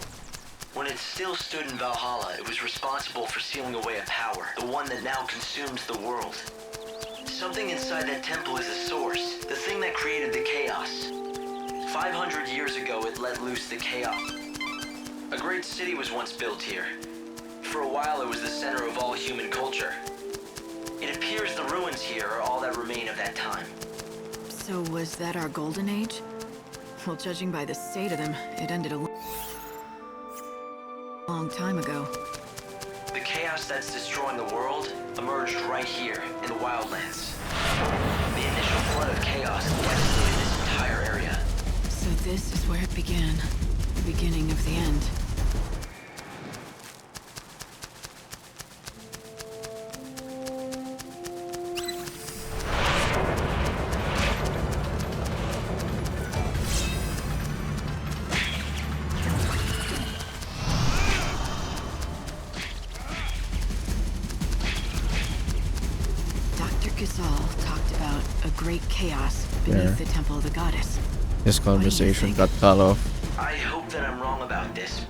When it still stood in Valhalla, it was responsible for sealing away a power, the one that now consumes the world. Something inside that temple is the source, the thing that created the chaos. 500 years ago, it let loose the chaos. A great city was once built here. For a while, it was the center of all human culture. It appears the ruins here are all that remain of that time. So was that our golden age? Well, judging by the state of them, it ended a long time ago. The chaos that's destroying the world emerged right here in the wildlands. The initial flood of chaos devastated this entire area. So this is where it began. The beginning of the end. Dr. Gizal talked about a great chaos beneath the temple of the goddess. This conversation got cut off. I hope that I'm wrong about this,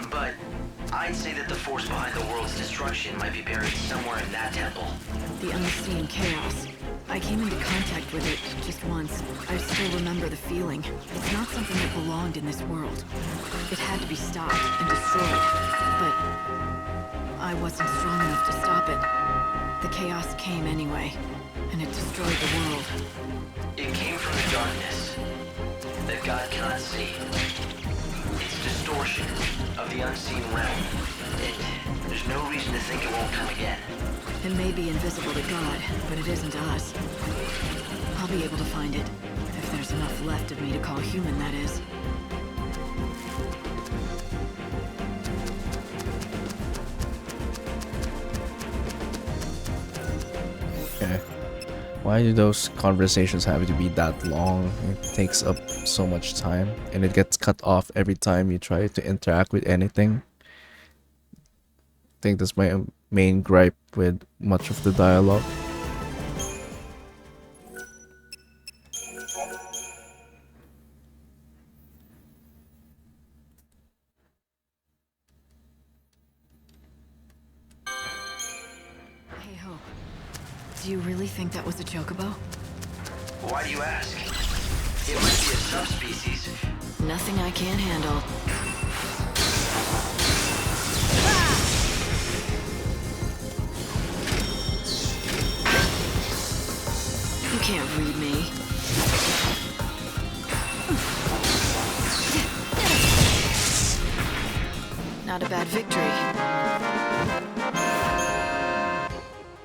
but I'd say that the force behind the world's destruction might be buried somewhere in that temple. The unseen chaos. I came into contact with it just once. I still remember the feeling. It's not something that belonged in this world. It had to be stopped and destroyed. But I wasn't strong enough to stop it. The chaos came anyway, and it destroyed the world. It came from the darkness that God cannot see. It's distortion of the unseen realm. There's no reason to think it won't come again. It may be invisible to God, but it isn't to us. I'll be able to find it. If there's enough left of me to call human, that is. Okay. Why do those conversations have to be that long? It takes up so much time, and it gets cut off every time you try to interact with anything. I think that's my main gripe with much of the dialogue. Hey, Hope. Do you really think that was a chocobo? Why do you ask? It might be a subspecies. Nothing I can't handle. You can't read me. Not a bad victory.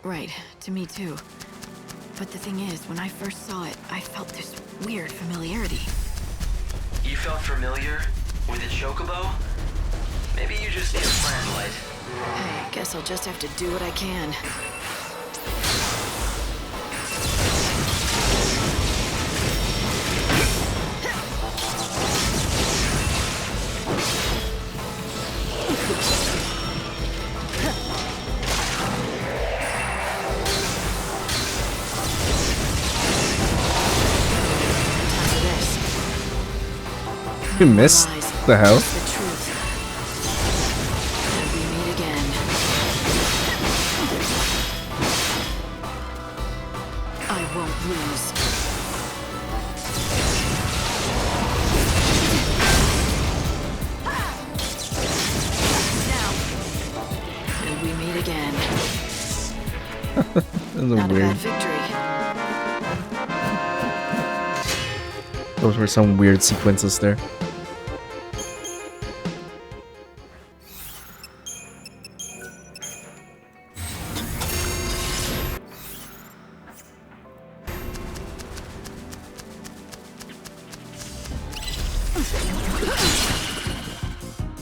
Right, to me too. But the thing is, when I first saw it, I felt this weird familiarity. You felt familiar with a chocobo? Maybe you just need a flashlight. Hey, guess I'll just have to do what I can. You missed? The hell? The truth. And we meet again. I won't lose. Now. And we meet again. That's Not a weird. bad victory. Those were some weird sequences there.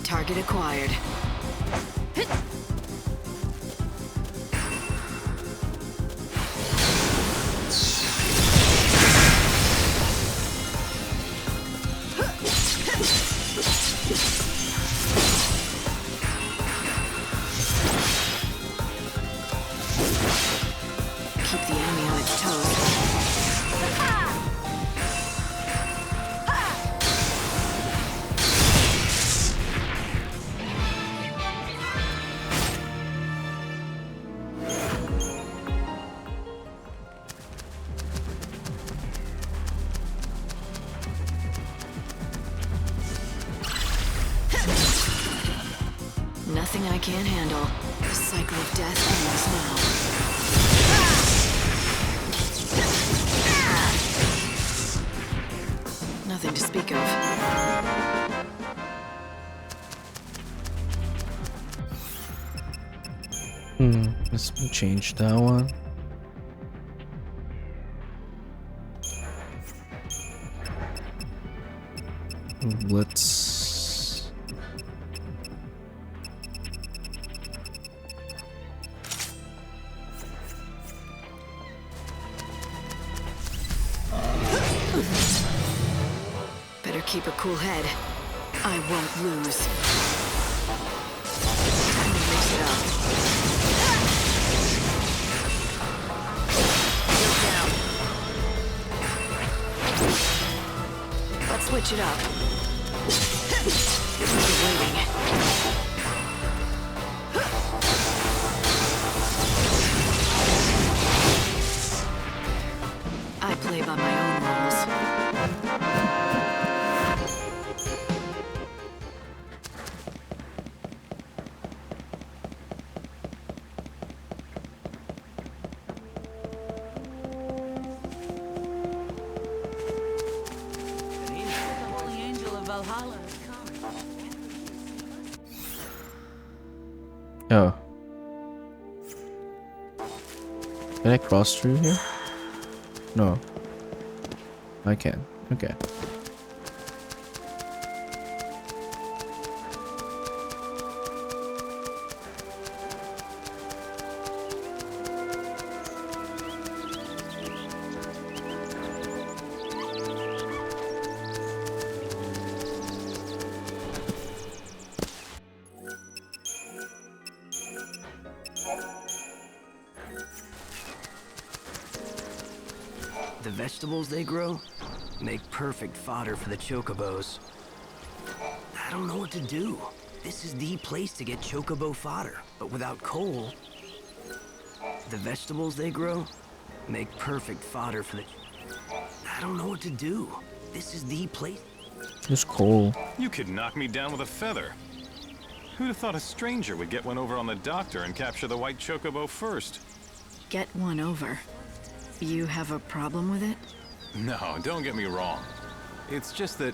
Target acquired. Keep the enemy on its toes. Nothing I can't handle. The cycle of death ends now. Nothing to speak of. Let's change that one. Let's... Better keep a cool head. I won't lose. Time to mix it up. You're down. Let's switch it up. You're waiting. I play by my own rules. The holy angel of Valhalla has come. Oh. Can I cross through here? No. I can. Okay. The vegetables they grow make perfect fodder for the chocobos. I don't know what to do. This is the place to get chocobo fodder, but without coal. The vegetables they grow make perfect fodder for the... I don't know what to do. This is the place... It's coal. You could knock me down with a feather. Who'd have thought a stranger would get one over on the doctor and capture the white chocobo first? Get one over. You have a problem with it? No, don't get me wrong. It's just that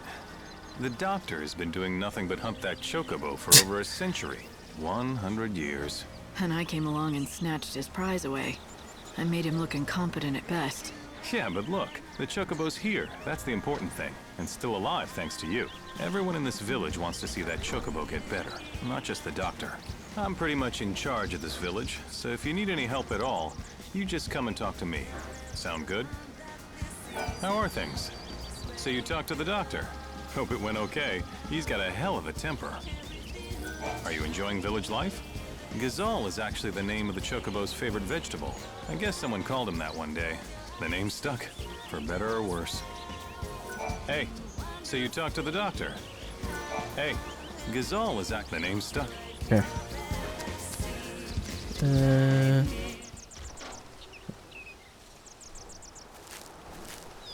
the doctor has been doing nothing but hunt that chocobo for over a century. 100 years. And I came along and snatched his prize away. I made him look incompetent at best. Yeah, but look, the chocobo's here. That's the important thing. And still alive thanks to you. Everyone in this village wants to see that chocobo get better, not just the doctor. I'm pretty much in charge of this village, so if you need any help at all, you just come and talk to me. Sound good? How are things? So you talked to the doctor. Hope it went okay. He's got a hell of a temper. Are you enjoying village life? Gazal is actually the name of the chocobo's favorite vegetable. I guess someone called him that one day. The name stuck, for better or worse. Hey, so you talked to the doctor? Hey, Gazal is the name stuck. Here.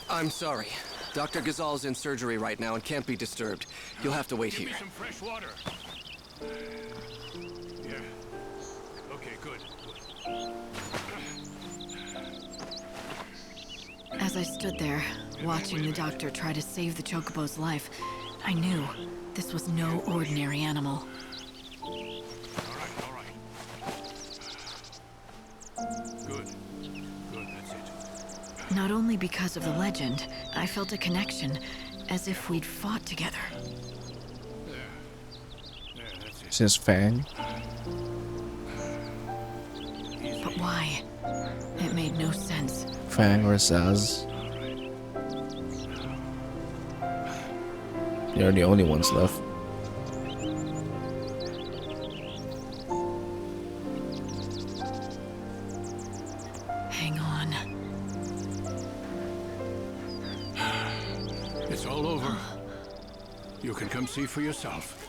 I'm sorry. Dr. Gazal's in surgery right now and can't be disturbed. You'll have to wait here. Give me some fresh water. Yeah. Okay, good. As I stood there, watching the doctor try to save the chocobo's life, I knew this was no ordinary animal. All right. Good. Good, that's it. Not only because of the legend, I felt a connection, as if we'd fought together. There, that's it. Since Fang. But why? It made no sense. Fang or Zaz. They're the only ones left. Hang on. It's all over. You can come see for yourself.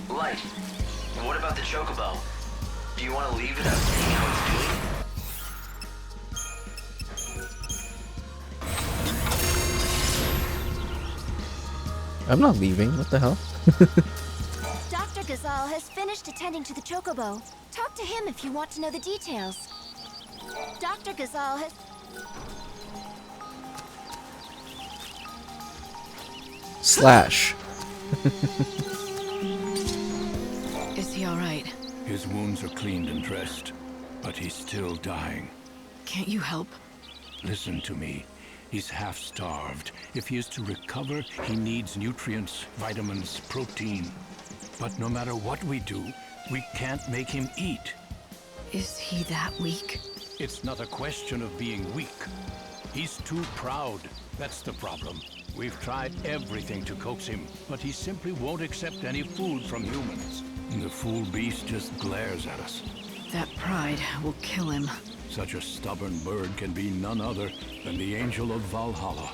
Light, what about the chocobo? Do you want to leave without seeing how it's doing? I'm not leaving. What the hell? Dr. Gazal has finished attending to the chocobo. Talk to him if you want to know the details. Dr. Gazal has... Slash. Is he all right? His wounds are cleaned and dressed, but he's still dying. Can't you help? Listen to me. He's half-starved. If he is to recover, he needs nutrients, vitamins, protein. But no matter what we do, we can't make him eat. Is he that weak? It's not a question of being weak. He's too proud. That's the problem. We've tried everything to coax him, but he simply won't accept any food from humans. The fool beast just glares at us. That pride will kill him. Such a stubborn bird can be none other than the Angel of Valhalla.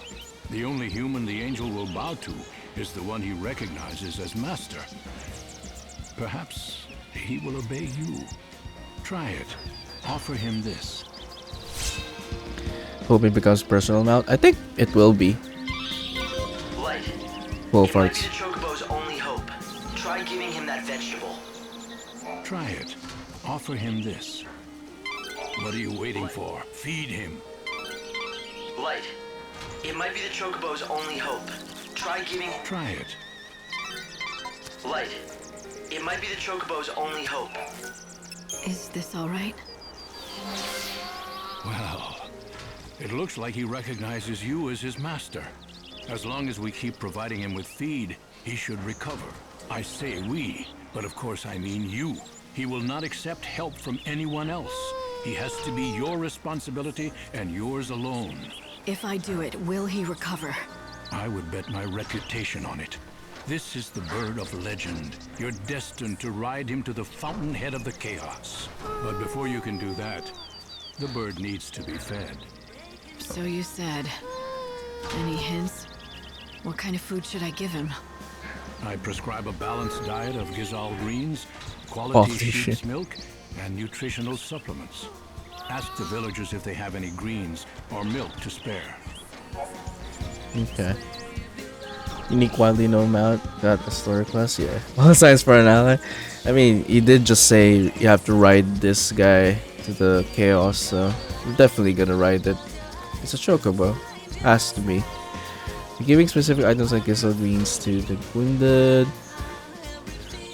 The only human the angel will bow to is the one he recognizes as master. Perhaps he will obey you. Try it. Offer him this. Hope it becomes personal now. I think it will be. Light, Wolf it might be Arts. the chocobo's only hope. Try giving him that vegetable. Try it. Offer him this. What are you waiting for? Feed him. Light. It might be the Chocobo's only hope. Try giving... Try it. Light. It might be the Chocobo's only hope. Is this all right? Well, it looks like he recognizes you as his master. As long as we keep providing him with feed, he should recover. I say we, but of course I mean you. He will not accept help from anyone else. He has to be your responsibility and yours alone. If I do it, will he recover? I would bet my reputation on it. This is the bird of legend. You're destined to ride him to the fountainhead of the chaos. But before you can do that, the bird needs to be fed. So you said. Any hints? What kind of food should I give him? I prescribe a balanced diet of Gizal greens, quality sheep's milk, and nutritional supplements. Ask the villagers if they have any greens or milk to spare. Okay. Unique widely known mount. Got a story quest, yeah. All signs for an ally. I mean, you did just say you have to ride this guy to the chaos, so you're definitely gonna ride it. It's a chocobo. Has to be. You're giving specific items like Gizal greens to the wounded.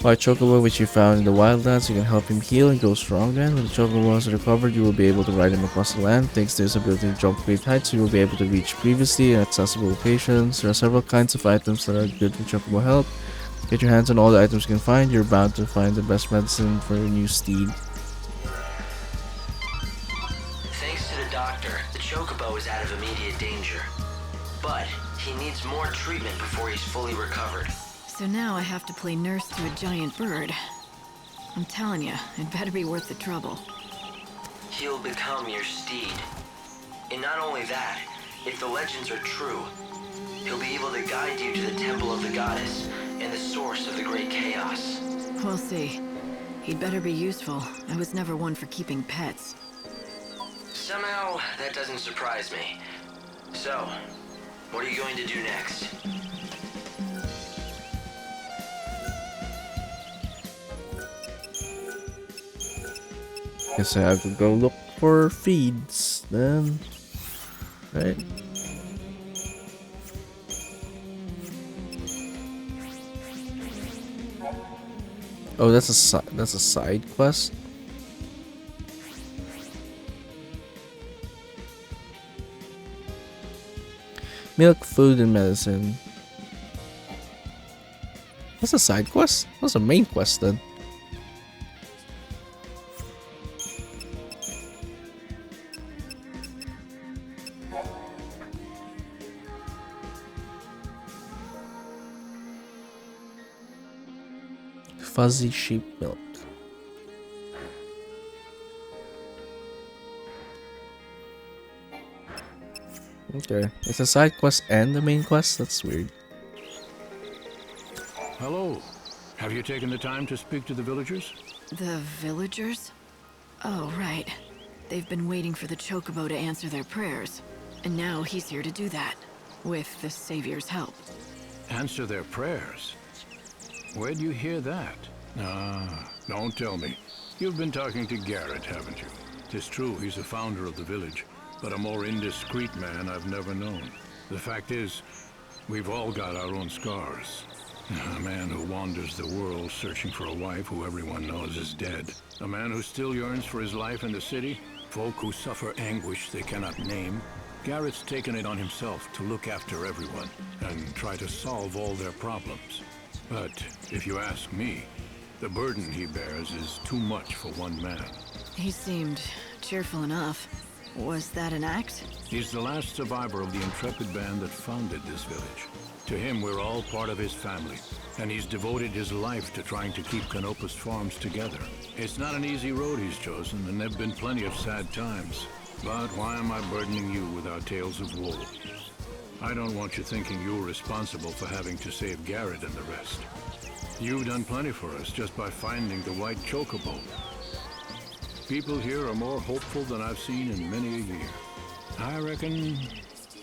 By chocobo which you found in the wildlands, you can help him heal and grow strong again. When the chocobo has recovered, you will be able to ride him across the land. Thanks to his ability to jump great heights, you will be able to reach previously inaccessible locations. There are several kinds of items that are good for chocobo help. Get your hands on all the items you can find. You're bound to find the best medicine for your new steed. Thanks to the doctor, the Chocobo is out of immediate danger. But he needs more treatment before he's fully recovered. So now I have to play nurse to a giant bird. I'm telling you, it better be worth the trouble. He'll become your steed. And not only that, if the legends are true, he'll be able to guide you to the temple of the goddess and the source of the great chaos. We'll see. He'd better be useful. I was never one for keeping pets. Somehow, that doesn't surprise me. So, what are you going to do next? Guess I have to go look for feeds then. Right? Oh, that's a side quest. Milk, food, and medicine. That's a side quest? What's a main quest then? Fuzzy sheep milk. Okay, it's a side quest and the main quest? That's weird. Hello. Have you taken the time to speak to the villagers? The villagers? Oh, right. They've been waiting for the Chocobo to answer their prayers. And now he's here to do that. With the Savior's help. Answer their prayers? Where'd you hear that? Ah, don't tell me. You've been talking to Garrett, haven't you? 'Tis true, he's the founder of the village, but a more indiscreet man I've never known. The fact is, we've all got our own scars. A man who wanders the world searching for a wife who everyone knows is dead. A man who still yearns for his life in the city. Folk who suffer anguish they cannot name. Garrett's taken it on himself to look after everyone and try to solve all their problems. But if you ask me, the burden he bears is too much for one man. He seemed cheerful enough. Was that an act? He's the last survivor of the intrepid band that founded this village. To him, we're all part of his family, and he's devoted his life to trying to keep Canopus Farms together. It's not an easy road he's chosen, and there've been plenty of sad times. But why am I burdening you with our tales of woe? I don't want you thinking you're responsible for having to save Garrett and the rest. You've done plenty for us just by finding the white chocobo. People here are more hopeful than I've seen in many a year. I reckon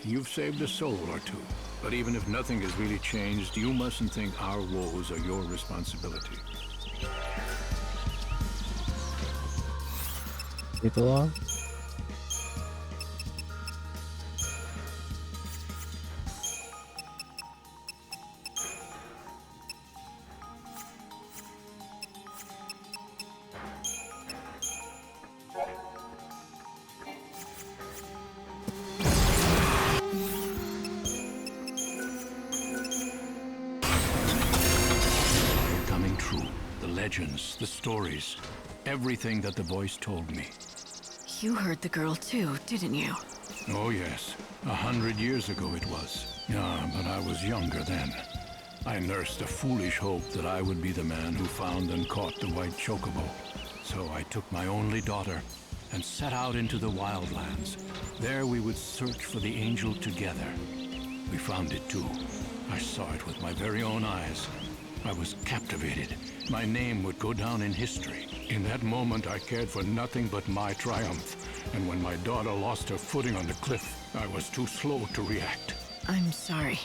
you've saved a soul or two. But even if nothing has really changed, you mustn't think our woes are your responsibility. People on? legends, the stories, everything that the voice told me. You heard the girl too, didn't you? Oh yes, 100 years ago it was. Yeah, but I was younger then. I nursed a foolish hope that I would be the man who found and caught the white chocobo. So I took my only daughter and set out into the wildlands. There we would search for the angel together. We found it too. I saw it with my very own eyes. I was captivated. My name would go down in history. In that moment, I cared for nothing but my triumph. And when my daughter lost her footing on the cliff, I was too slow to react. I'm sorry.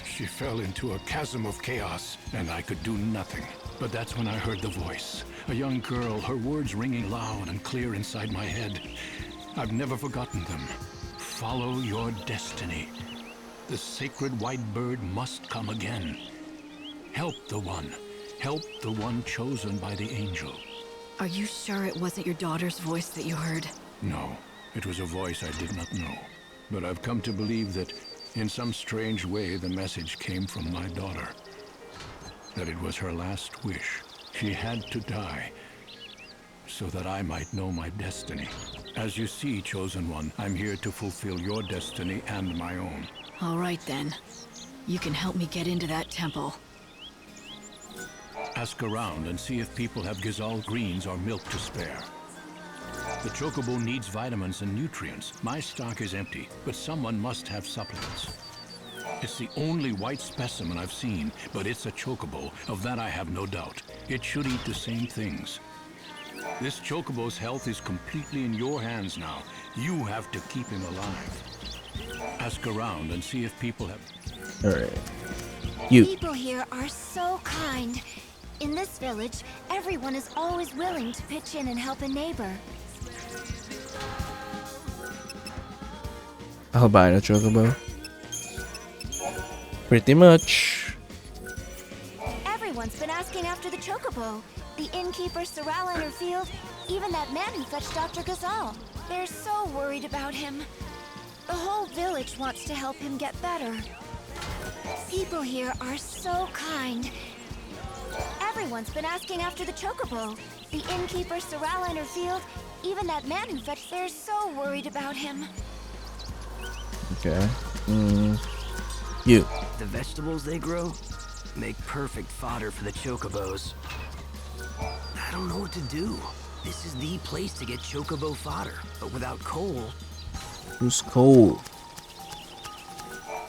She fell into a chasm of chaos, and I could do nothing. But that's when I heard the voice. A young girl, her words ringing loud and clear inside my head. I've never forgotten them. Follow your destiny. The sacred white bird must come again. Help the one. Help the one chosen by the angel. Are you sure it wasn't your daughter's voice that you heard? No, it was a voice I did not know. But I've come to believe that in some strange way the message came from my daughter. That it was her last wish. She had to die so that I might know my destiny. As you see, Chosen One, I'm here to fulfill your destiny and my own. All right then. You can help me get into that temple. Ask around and see if people have Gazal greens or milk to spare. The chocobo needs vitamins and nutrients. My stock is empty, but someone must have supplements. It's the only white specimen I've seen, but it's a chocobo. Of that I have no doubt. It should eat the same things. This chocobo's health is completely in your hands now. You have to keep him alive. Ask around and see if people have... Alright. You. People here are so kind. In this village, everyone is always willing to pitch in and help a neighbor. Albino chocobo. Pretty much. Everyone's been asking after the chocobo. The innkeeper, Sorrel in her field, even that man who fetched Dr. Gazal. They're so worried about him. The whole village wants to help him get better. People here are so kind. Everyone's been asking after the chocobo. The innkeeper, Sorrel in her field, even that man who fetched... They're so worried about him. Okay. You. The vegetables they grow make perfect fodder for the chocobos. I don't know what to do. This is the place to get chocobo fodder, but without coal. Who's Cole?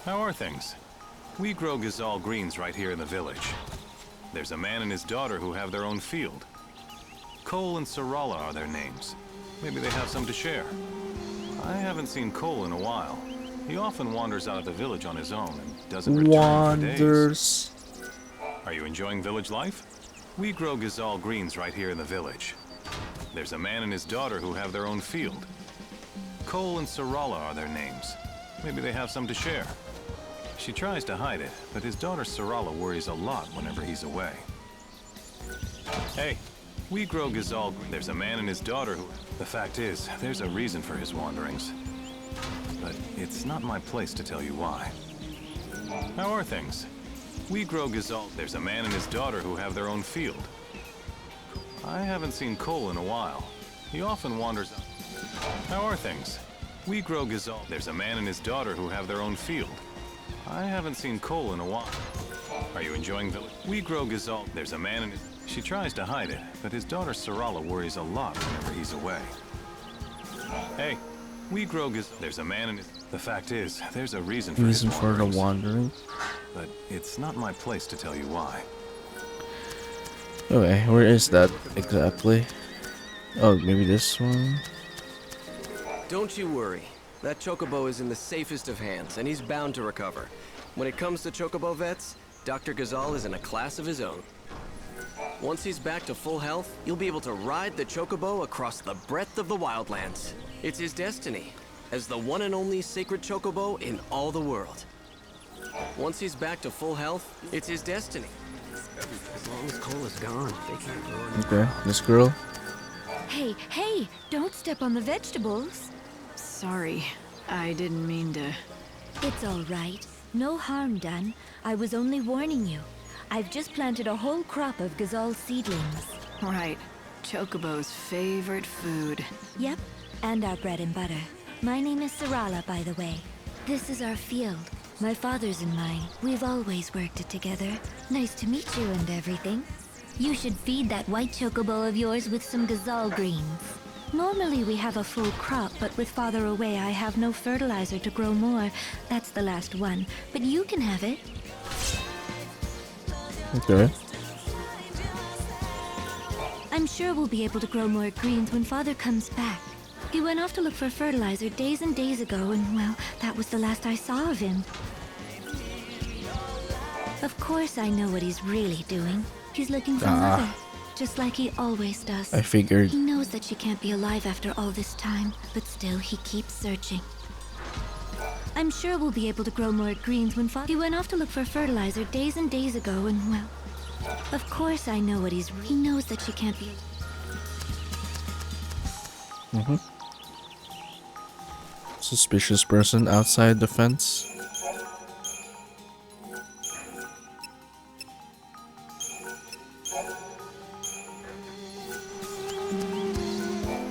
How are things? We grow Gazal greens right here in the village. There's a man and his daughter who have their own field. Cole and Sarala are their names. Maybe they have some to share. I haven't seen Cole in a while. He often wanders out of the village on his own and doesn't return for days. Are you enjoying village life? We grow Gazal greens right here in the village. There's a man and his daughter who have their own field. Cole and Sarala are their names. Maybe they have some to share. She tries to hide it, but his daughter Sarala worries a lot whenever he's away. Hey, we grow Gazal. There's a man and his daughter who... The fact is, there's a reason for his wanderings. But it's not my place to tell you why. How are things? We grow Gazal. There's a man and his daughter who have their own field. I haven't seen Cole in a while. He often wanders out. How are things? We grow Gazal. There's a man and his daughter who have their own field. I haven't seen Cole in a while. Are you enjoying village? We grow Gazal. There's a man and his... She tries to hide it, but his daughter Sarala worries a lot whenever he's away. Hey, we grow Gazal. There's a man and his... The fact is, there's a reason for his the wandering. But it's not my place to tell you why. Okay, where is that exactly? Oh, maybe this one? Don't you worry. That chocobo is in the safest of hands, and he's bound to recover. When it comes to chocobo vets, Dr. Gazal is in a class of his own. Once he's back to full health, you'll be able to ride the chocobo across the breadth of the wildlands. It's his destiny, as the one and only sacred chocobo in all the world. Once he's back to full health, it's his destiny. As long as Cole is gone, they can't grow. Okay, this girl. Hey, don't step on the vegetables. Sorry, I didn't mean to... It's all right. No harm done. I was only warning you. I've just planted a whole crop of Gazal seedlings. Right. Chocobo's favorite food. Yep, and our bread and butter. My name is Sarala, by the way. This is our field. My father's and mine. We've always worked it together. Nice to meet you and everything. You should feed that white chocobo of yours with some Gazal greens. Normally we have a full crop, but with father away I have no fertilizer to grow more. That's the last one. But you can have it. Okay. I'm sure we'll be able to grow more greens when father comes back. He went off to look for fertilizer days and days ago, and well, that was the last I saw of him. Of course I know what he's really doing. He's looking for mother, just like he always does. I figured. He knows that she can't be alive after all this time, but still he keeps searching. I'm sure we'll be able to grow more greens when father... He went off to look for fertilizer days and days ago, and well... Of course I know what he's... He knows that she can't be... Suspicious person outside the fence.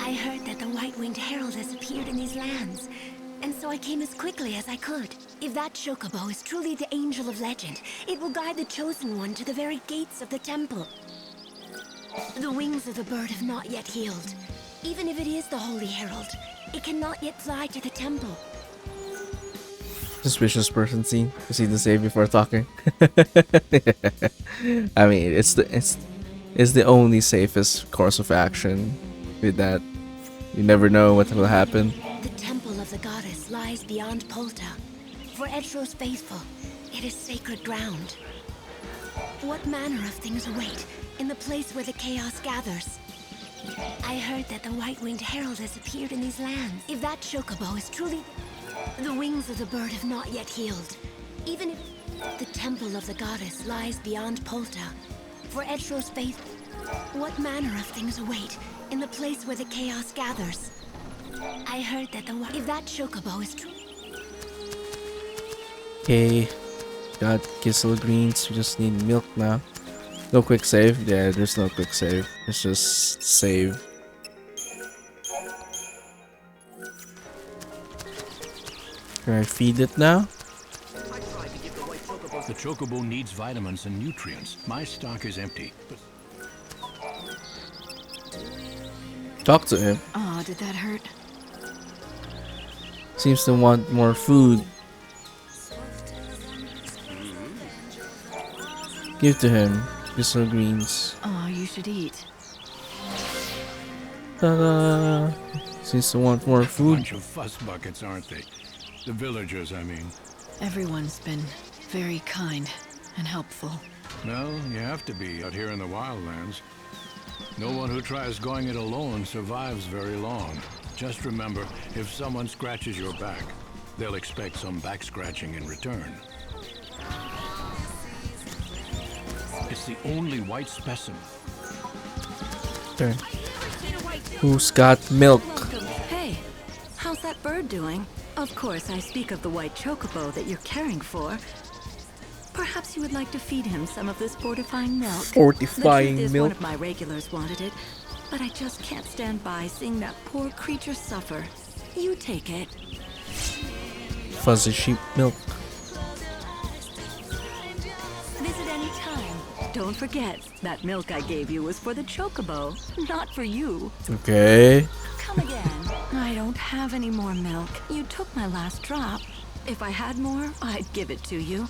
I heard that the White-Winged Herald has appeared in these lands, and so I came as quickly as I could. If that chocobo is truly the Angel of Legend, it will guide the Chosen One to the very gates of the temple. The wings of the bird have not yet healed. Even if it is the Holy Herald, it cannot yet fly to the temple. Suspicious person scene. Proceed to save before talking. I mean, it's the only safest course of action. With that, you never know what will happen. The temple of the goddess lies beyond Polta. For Edro's faithful, it is sacred ground. What manner of things await in the place where the chaos gathers? I heard that the White-Winged Herald has appeared in these lands. If that chocobo is truly... The wings of the bird have not yet healed. Even if... The temple of the goddess lies beyond Polta. For Edro's faith... What manner of things await in the place where the chaos gathers? I heard that the... If that chocobo is true... Okay. Got Kissel greens. We just need milk now. No quick save. Yeah, there's no quick save. It's just save. Can I feed it now? The chocobo needs vitamins and nutrients. My stock is empty. Talk to him. Oh, did that hurt? Seems to want more food. Give to him. Kissel greens. Oh, you should eat. Ta-da! Seems to want more food. Bunch of fuss buckets, aren't they? The villagers, I mean. Everyone's been very kind and helpful. Well, you have to be out here in the wildlands. No one who tries going it alone survives very long. Just remember, if someone scratches your back, they'll expect some back scratching in return. It's the only white specimen. Okay. Who's got milk? Hey, how's that bird doing? Of course, I speak of the white chocobo that you're caring for. Perhaps you would like to feed him some of this fortifying milk. Fortifying the truth is, milk? one of my regulars wanted it, but I just can't stand by seeing that poor creature suffer. You take it. Fuzzy sheep milk. Visit any time. Don't forget, that milk I gave you was for the chocobo, not for you. Okay. Come again. I don't have any more milk. You took my last drop. If I had more, I'd give it to you.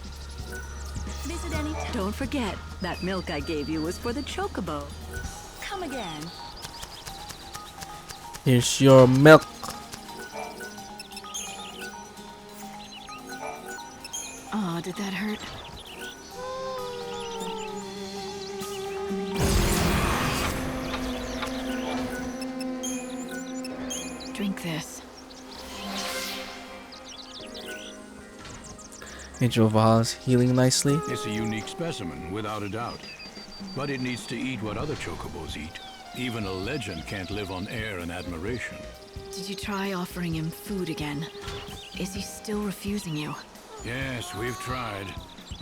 Visit any time. Don't forget, that milk I gave you was for the chocobo. Come again. Here's your milk. Oh, did that hurt? Drink this. Angel of Valhalla's healing nicely. It's a unique specimen, without a doubt. But it needs to eat what other chocobos eat. Even a legend can't live on air and admiration. Did you try offering him food again? Is he still refusing you? Yes, we've tried.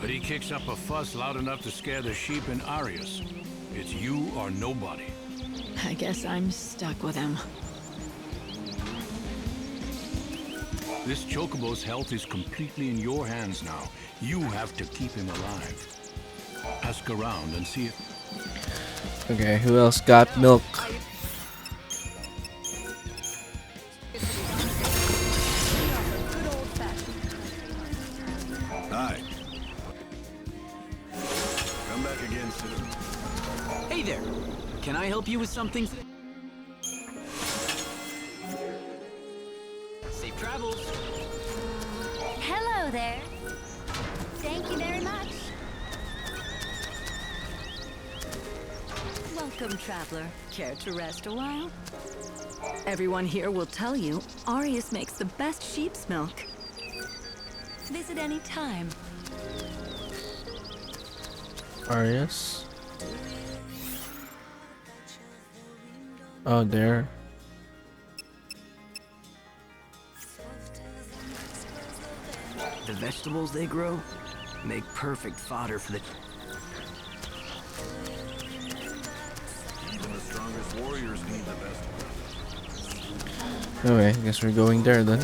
but he kicks up a fuss loud enough to scare the sheep in Arius. It's you or nobody. I guess I'm stuck with him. This Chocobo's health is completely in your hands now. You have to keep him alive. Ask around and see if... Okay, who else got milk? Hi. Come back again soon. Hey there. Can I help you with something? Safe travels. Hello there. Thank you very much. Welcome, traveler. Care to rest a while? Everyone here will tell you Arius makes the best sheep's milk. Visit any time. Arius. Oh, there. The vegetables they grow make perfect fodder for the... Even the strongest warriors need the best. Okay, guess we're going there then.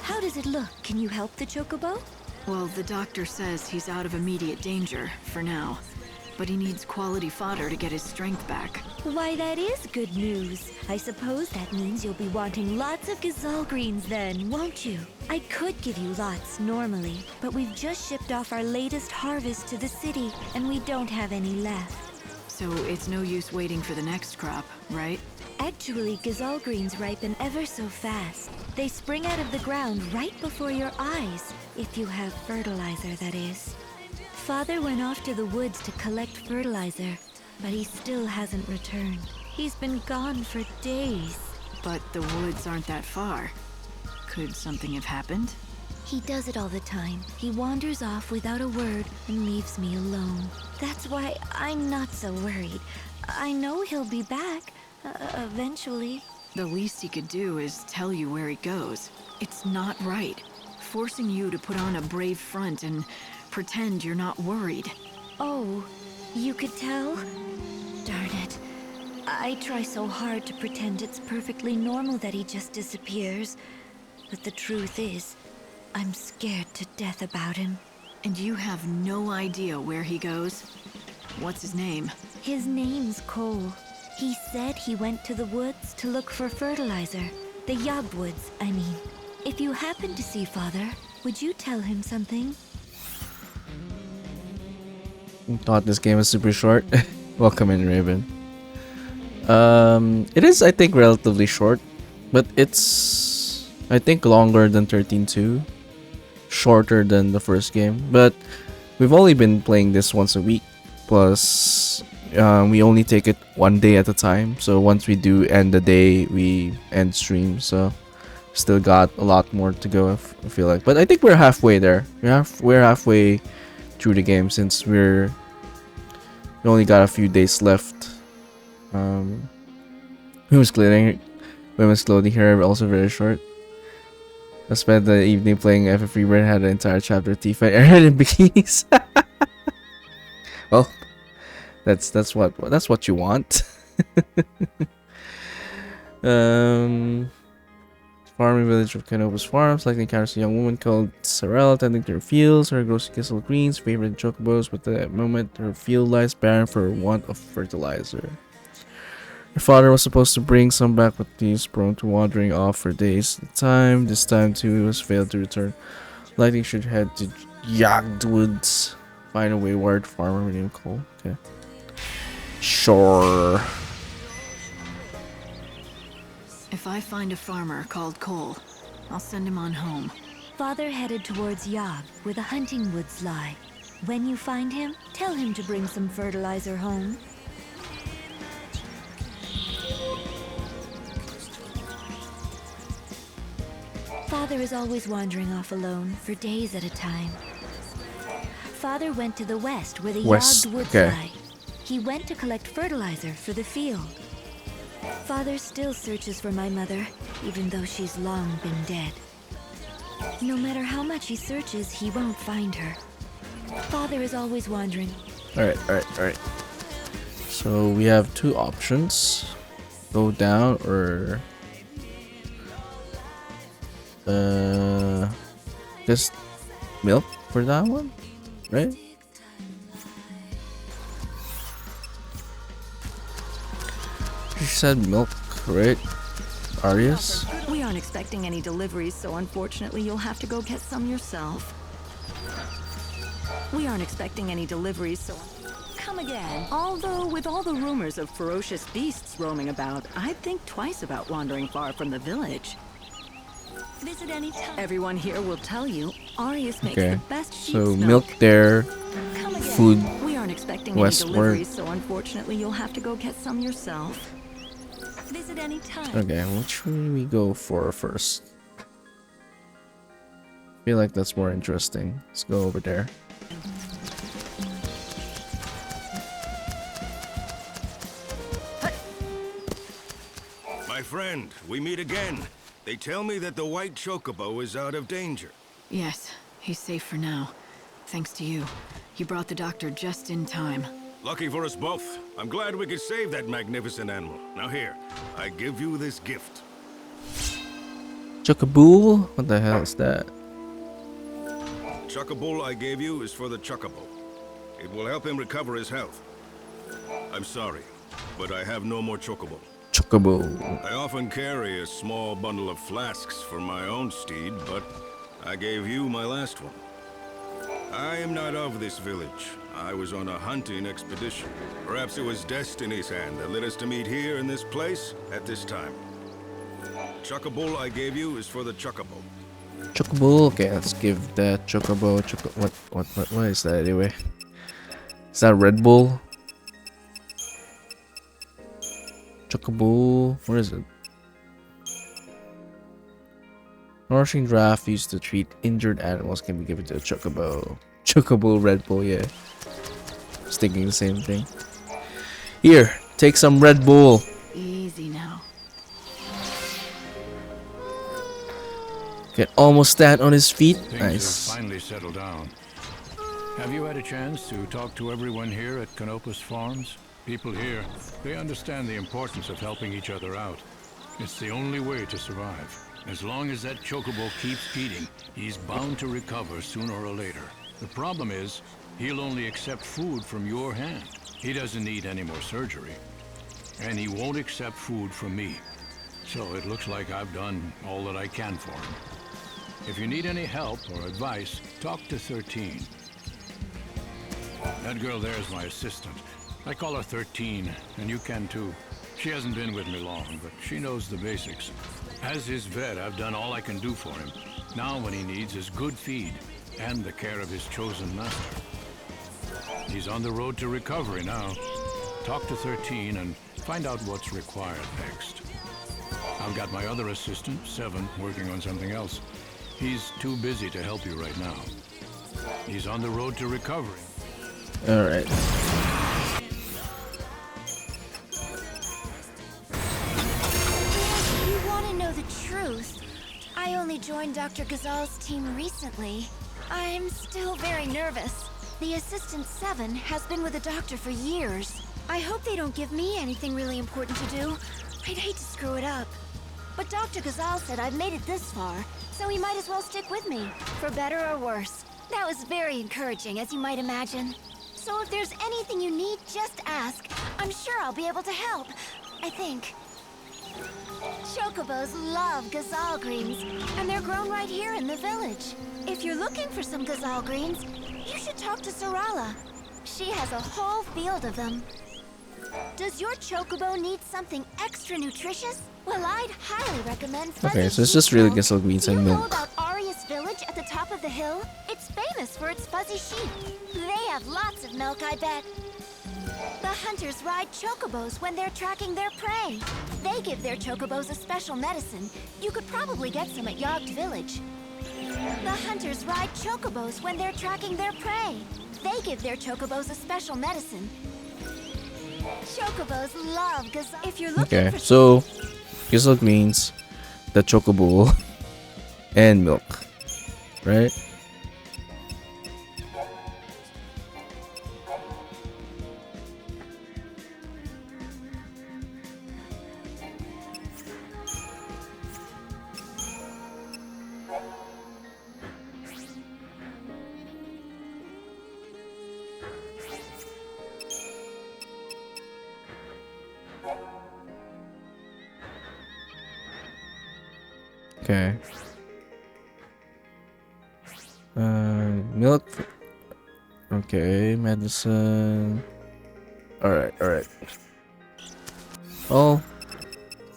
How does it look? Can you help the Chocobo? Well, the doctor says he's out of immediate danger, for now. But he needs quality fodder to get his strength back. Why, that is good news. I suppose that means you'll be wanting lots of gazelle greens then, won't you? I could give you lots normally, but we've just shipped off our latest harvest to the city, and we don't have any left. So it's no use waiting for the next crop, right? Actually, gazelle greens ripen ever so fast. They spring out of the ground right before your eyes, if you have fertilizer, that is. Father went off to the woods to collect fertilizer, but he still hasn't returned. He's been gone for days. But the woods aren't that far. Could something have happened? He does it all the time. He wanders off without a word and leaves me alone. That's why I'm not so worried. I know he'll be back, eventually. The least he could do is tell you where he goes. It's not right. Forcing you to put on a brave front and pretend you're not worried. Oh, you could tell? Darn it. I try so hard to pretend it's perfectly normal that he just disappears. But the truth is, I'm scared to death about him. And you have no idea where he goes? What's his name? His name's Cole. He said he went to the woods to look for fertilizer. The Yob Woods, I mean. If you happen to see Father, would you tell him something? Thought this game was super short. Welcome in, Raven. It is, I think, relatively short, but it's, I think, longer than 13-2. Shorter than the first game, but we've only been playing this once a week. Plus, we only take it one day at a time. So once we do end the day, we end stream. So still got a lot more to go, I feel like. But I think we're halfway there. We're halfway through the game since we only got a few days left. Women's clothing here also very short. I spent the evening playing FF Rebirth, had an entire chapter of Tifa Aaron in bikinis. Well, that's what you want. Farming village of Canopus Farm, selecting encounters a young woman called Sorrel, tending to her fields. Her grocery Kissel Greens, favorite chocobos, but at the moment her field lies barren for want of fertilizer. Her father was supposed to bring some back, but he's prone to wandering off for days at a time. This time too he was failed to return. Likely should head to Yagged Woods. Find a wayward farmer named Cole. Okay. Sure. If I find a farmer called Cole, I'll send him on home. Father headed towards Yob, where the hunting woods lie. When you find him, tell him to bring some fertilizer home. Father is always wandering off alone, for days at a time. Father went to the west, where the Yogged Woods lie. He went to collect fertilizer for the field. Father still searches for my mother, even though she's long been dead. No matter how much he searches, he won't find her. Father is always wandering. Alright. So we have two options. Go down or just milk for that one, right? You said milk, right? Arius? We aren't expecting any deliveries, so unfortunately you'll have to go get some yourself. We aren't expecting any deliveries, so... Come again. Although, with all the rumors of ferocious beasts roaming about, I'd think twice about wandering far from the village. Visit any time. Everyone here will tell you, Arius makes the best sheep's so milk there, food we aren't expecting westward. any deliveries, so unfortunately you'll have to go get some yourself. Visit any time. Okay, which should we go for first? I feel like that's more interesting. Let's go over there. My friend, we meet again. They tell me that the white chocobo is out of danger. Yes, he's safe for now. Thanks to you. You brought the doctor just in time. Lucky for us both. I'm glad we could save that magnificent animal. Now here, I give you this gift. Chocobo? What the hell is that? Chocobo I gave you is for the chocobo. It will help him recover his health. I'm sorry, but I have no more chocobo. Chocobo. I often carry a small bundle of flasks for my own steed, but I gave you my last one. I am not of this village. I was on a hunting expedition. Perhaps it was destiny's hand that led us to meet here in this place at this time. Chocobo I gave you is for the chocobo. Chocobo. Okay, let's give that chocobo. What is that anyway? Is that Red Bull? Chocobo. What is it? Nourishing draft used to treat injured animals can be given to a chocobo. Chocobo Red Bull, yeah. I was thinking the same thing. Here, take some Red Bull. Easy now. Can almost stand on his feet. Things Nice. have finally settled down. Have you had a chance to talk to everyone here at Canopus Farms? People here, they understand the importance of helping each other out. It's the only way to survive. As long as that chocobo keeps feeding, he's bound to recover sooner or later. The problem is, he'll only accept food from your hand. He doesn't need any more surgery. And he won't accept food from me. So it looks like I've done all that I can for him. If you need any help or advice, talk to 13. That girl there is my assistant. I call her 13, and you can too. She hasn't been with me long, but she knows the basics. As his vet, I've done all I can do for him. Now what he needs is good feed, and the care of his chosen master. He's on the road to recovery now. Talk to 13 and find out what's required next. I've got my other assistant, 7, working on something else. He's too busy to help you right now. He's on the road to recovery. Alright. You want to know the truth? I only joined Dr. Gazal's team recently. I'm still very nervous. The Assistant 7 has been with the doctor for years. I hope they don't give me anything really important to do. I'd hate to screw it up. But Dr. Gazal said I've made it this far, so he might as well stick with me, for better or worse. That was very encouraging, as you might imagine. So if there's anything you need, just ask. I'm sure I'll be able to help. I think. Chocobos love Gazal greens, and they're grown right here in the village. If you're looking for some Gazal greens, you should talk to Sarala. She has a whole field of them. Does your chocobo need something extra nutritious? Well, I'd highly recommend fuzzy Okay, so it's sheep just really milk. Gazal greens Do you and know milk. about Arius Village at the top of the hill? It's famous for its fuzzy sheep. They have lots of milk, I bet. The hunters ride chocobos when they're tracking their prey. They give their chocobos a special medicine. You could probably get some at Yogged Village. The hunters ride chocobos when they're tracking their prey. They give their chocobos a special medicine. Chocobos love gazelle. If you're looking Okay, for so Gizot means the chocobo and milk, right? Okay. Milk. Okay, medicine. Alright, alright. Well,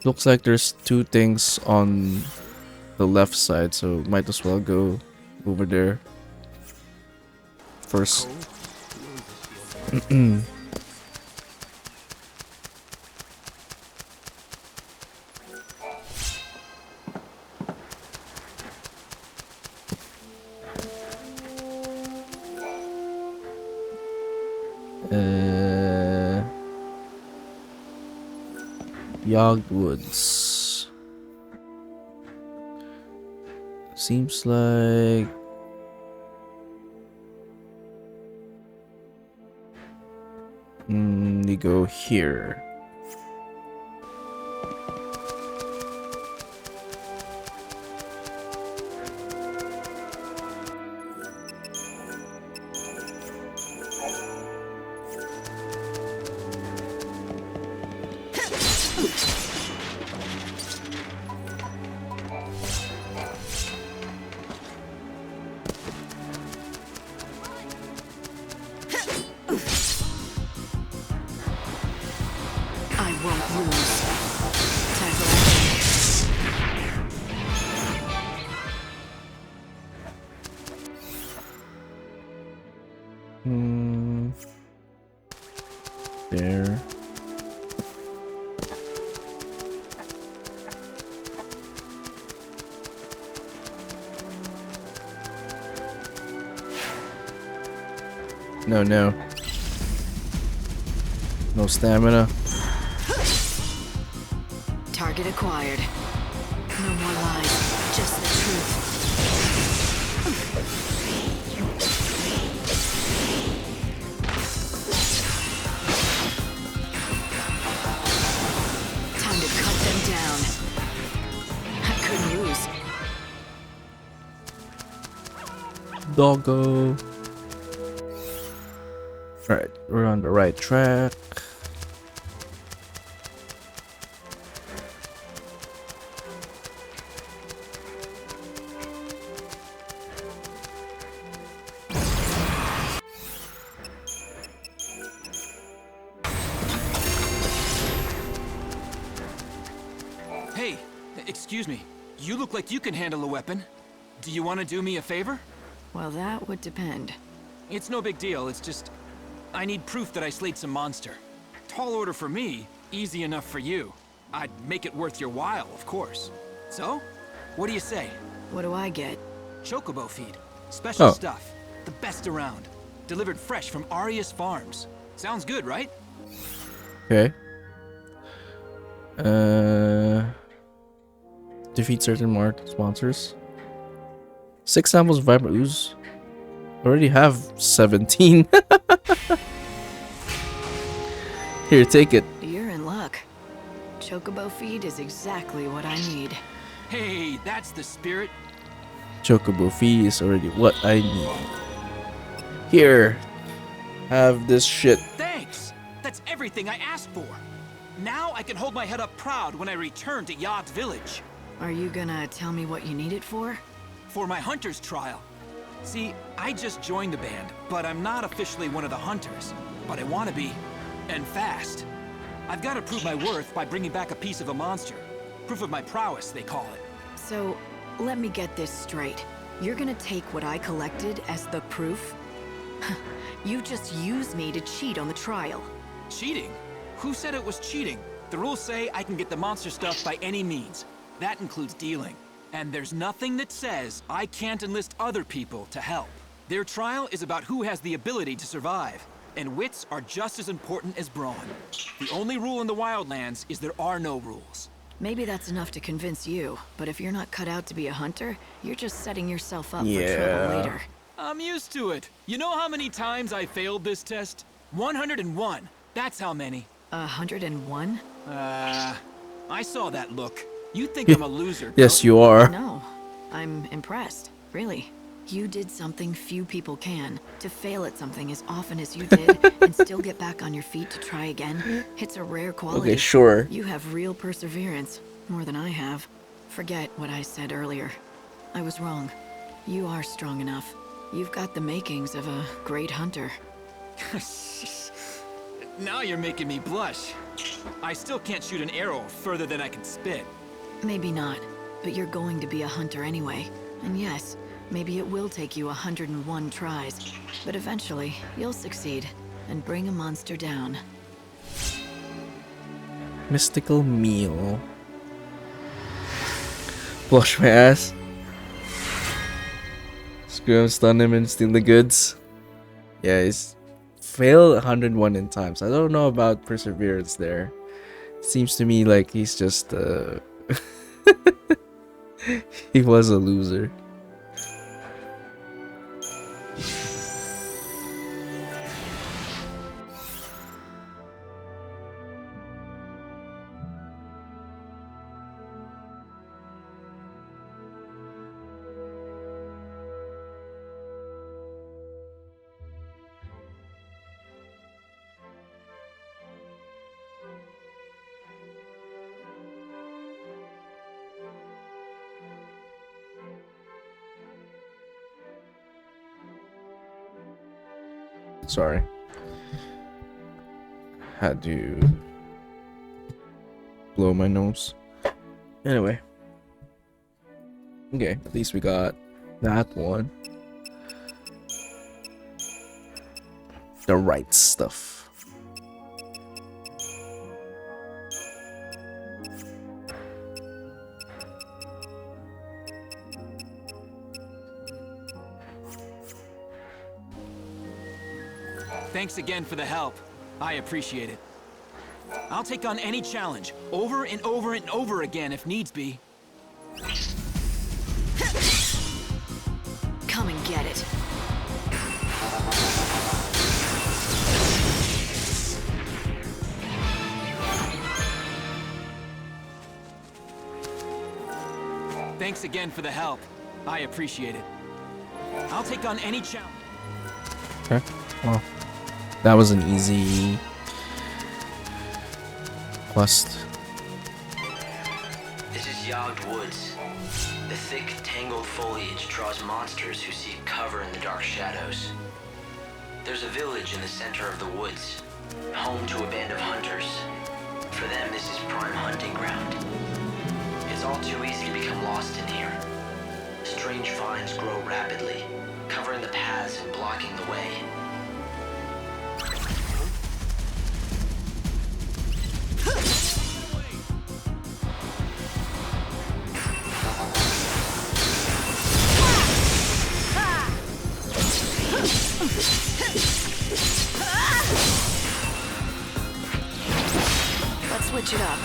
looks like there's two things on the left side, so might as well go over there first. Yogwoods. Seems like we go here. I won't lose. Tackle. There. No, no. No stamina. Target acquired. No more lies, just the truth. Time to cut them down. I couldn't lose. Doggo. Alright, we're on the right track. Hey, excuse me. You look like you can handle a weapon. Do you want to do me a favor? Well, that would depend. It's no big deal, it's just... I need proof that I slayed some monster. Tall order for me, easy enough for you. I'd make it worth your while, of course. So, what do you say? What do I get? Chocobo feed. Special Oh. stuff. The best around. Delivered fresh from Arius Farms. Sounds good, right? Okay. Defeat certain marked sponsors. 6 samples of Vibrant Ooze. Already have 17. Here, take it. You're in luck. Chocobo feed is exactly what I need. Hey, that's the spirit. Chocobo fee is already what I need. Here. Have this shit. Thanks! That's everything I asked for. Now I can hold my head up proud when I return to Yog's village. Are you gonna tell me what you need it for? For my hunter's trial. See, I just joined the band, but I'm not officially one of the hunters. But I want to be, and fast. I've got to prove my worth by bringing back a piece of a monster. Proof of my prowess, they call it. So, let me get this straight. You're gonna take what I collected as the proof? You just used me to cheat on the trial. Cheating? Who said it was cheating? The rules say I can get the monster stuff by any means. That includes dealing. And there's nothing that says I can't enlist other people to help. Their trial is about who has the ability to survive. And wits are just as important as brawn. The only rule in the Wildlands is there are no rules. Maybe that's enough to convince you, but if you're not cut out to be a hunter, you're just setting yourself up for Yeah. trouble later. I'm used to it. You know how many times I failed this test? 101. That's how many. 101? I saw that look. You think I'm a loser. Yes, don't you are. No, I'm impressed, really. You did something few people can. To fail at something as often as you did and still get back on your feet to try again. It's a rare quality. Okay, sure. You have real perseverance, more than I have. Forget what I said earlier. I was wrong. You are strong enough. You've got the makings of a great hunter. Now you're making me blush. I still can't shoot an arrow further than I can spit. Maybe not, but you're going to be a hunter anyway. And yes, maybe it will take you 101 tries, but eventually you'll succeed and bring a monster down. Mystical meal. Wash my ass. Screw him, stun him, and steal the goods. Yeah, he's failed 101 in times. I don't know about perseverance there. Seems to me like he's just he was a loser. Sorry. Had to blow my nose. Anyway. Okay, at least we got that one. The right stuff. Thanks again for the help. I appreciate it. I'll take on any challenge, over and over and over again if needs be. Come and get it. Thanks again for the help. I appreciate it. I'll take on any challenge. Okay, well, that was an easy quest. This is Yogged Woods. The thick, tangled foliage draws monsters who seek cover in the dark shadows. There's a village in the center of the woods, home to a band of hunters. For them, this is prime hunting ground. It's all too easy to become lost in here. Strange vines grow rapidly, covering the paths and blocking the way. Let's switch it up.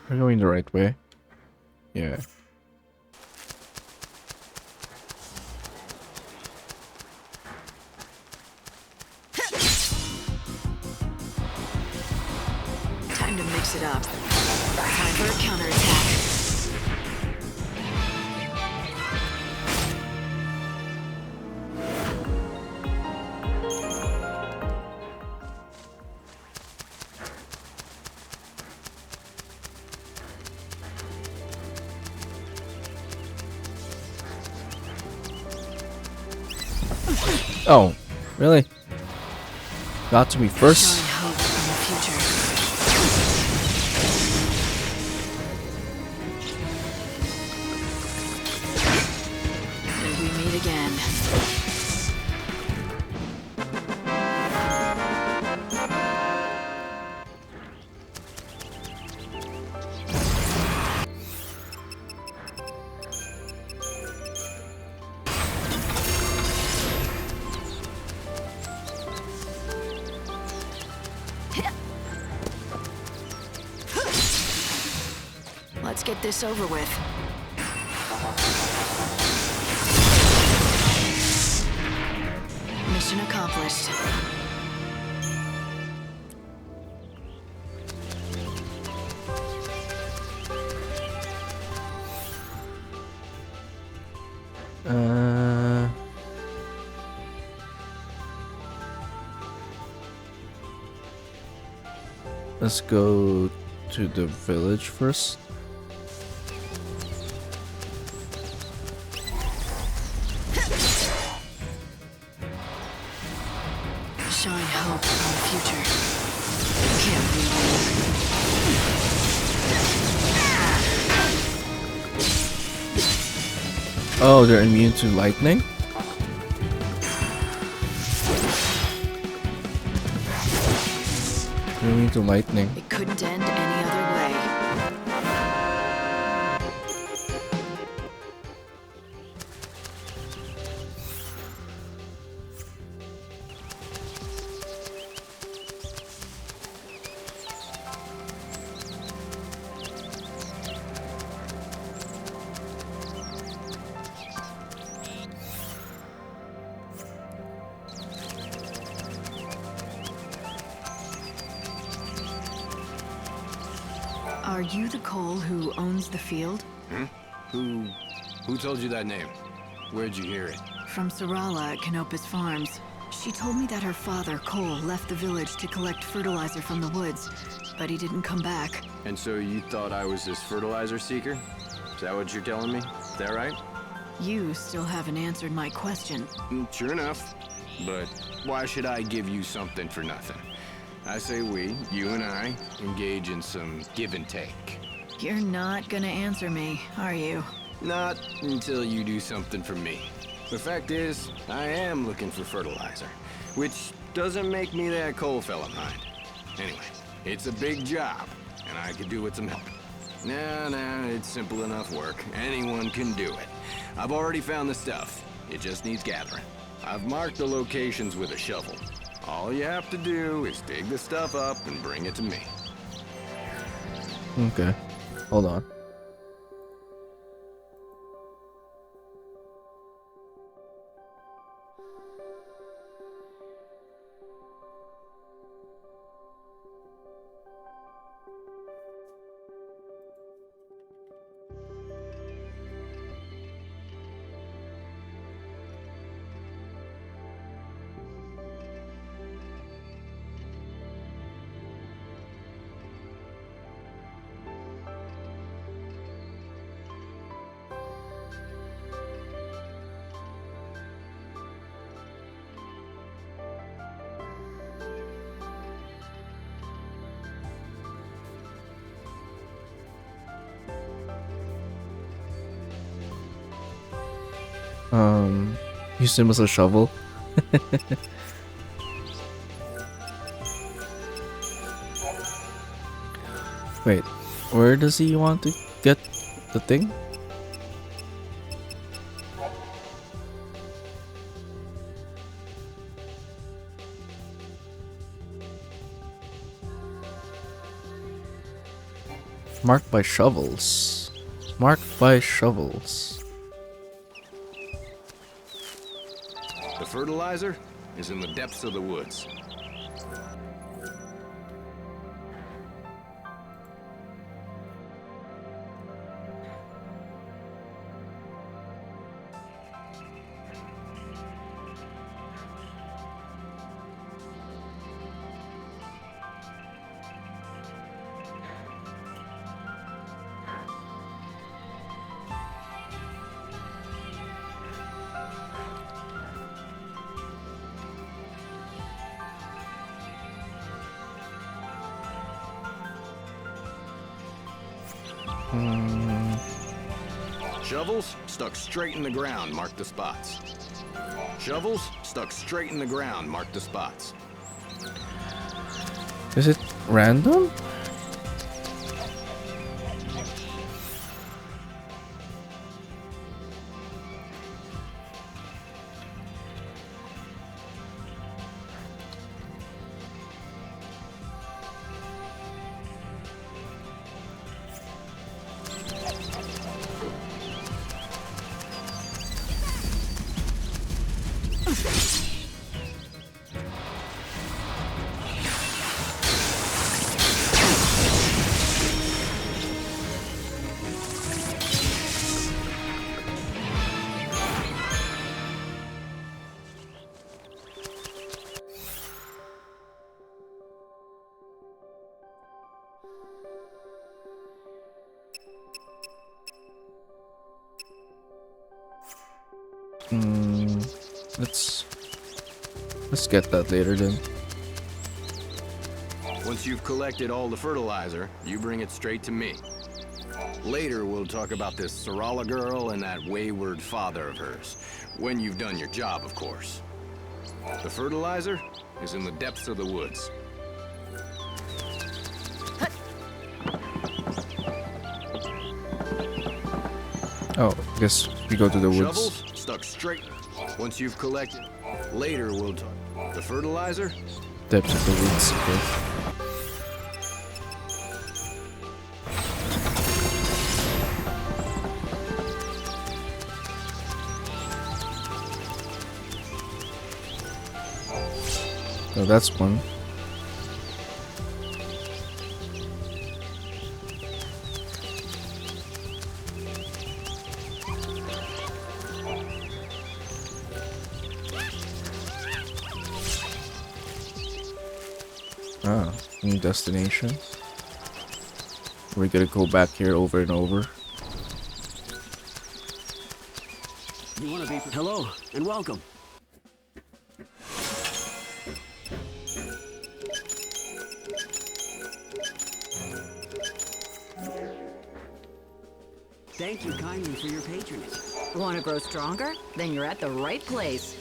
We're going the right way. Yeah. Time to mix it up. Time for a counterattack. Oh, really? Got to me first? Showing hope in the future. And we meet again. get this over with. Mission accomplished. Let's go to the village first. Shine hope on the future. Can't be Oh, they're immune to lightning? They're immune to lightning. It couldn't end any other way. Are you the Cole who owns the field? Hmm? Who told you that name? Where'd you hear it? From Sarala at Canopus Farms. She told me that her father, Cole, left the village to collect fertilizer from the woods, but he didn't come back. And so you thought I was this fertilizer seeker? Is that what you're telling me? Is that right? You still haven't answered my question. Sure enough. But why should I give you something for nothing? I say we, you and I, engage in some give and take. You're not gonna answer me, are you? Not until you do something for me. The fact is, I am looking for fertilizer, which doesn't make me that coal fella mind. Anyway, it's a big job, and I could do with some help. Nah, it's simple enough work. Anyone can do it. I've already found the stuff. It just needs gathering. I've marked the locations with a shovel. All you have to do is dig the stuff up and bring it to me. Okay. Hold on. Use him as a shovel. Wait, where does he want to get the thing? Marked by shovels. Marked by shovels. The fertilizer is in the depths of the woods. Shovels stuck straight in the ground, mark the spots. Shovels stuck straight in the ground, mark the spots. Is it random? Let's get that later then. Once you've collected all the fertilizer, you bring it straight to me. Later, we'll talk about this Sarala girl and that wayward father of hers. When you've done your job, of course. The fertilizer is in the depths of the woods. Oh, I guess we go to the woods. Shovels stuck straight. Once you've collected, later we'll talk. The fertilizer? Depths of the woods. Okay. Oh, that's one. Ah, new destination. We're gonna go back here over and over. You wanna be... Hello, and welcome. Thank you kindly for your patronage. Want to grow stronger? Then you're at the right place.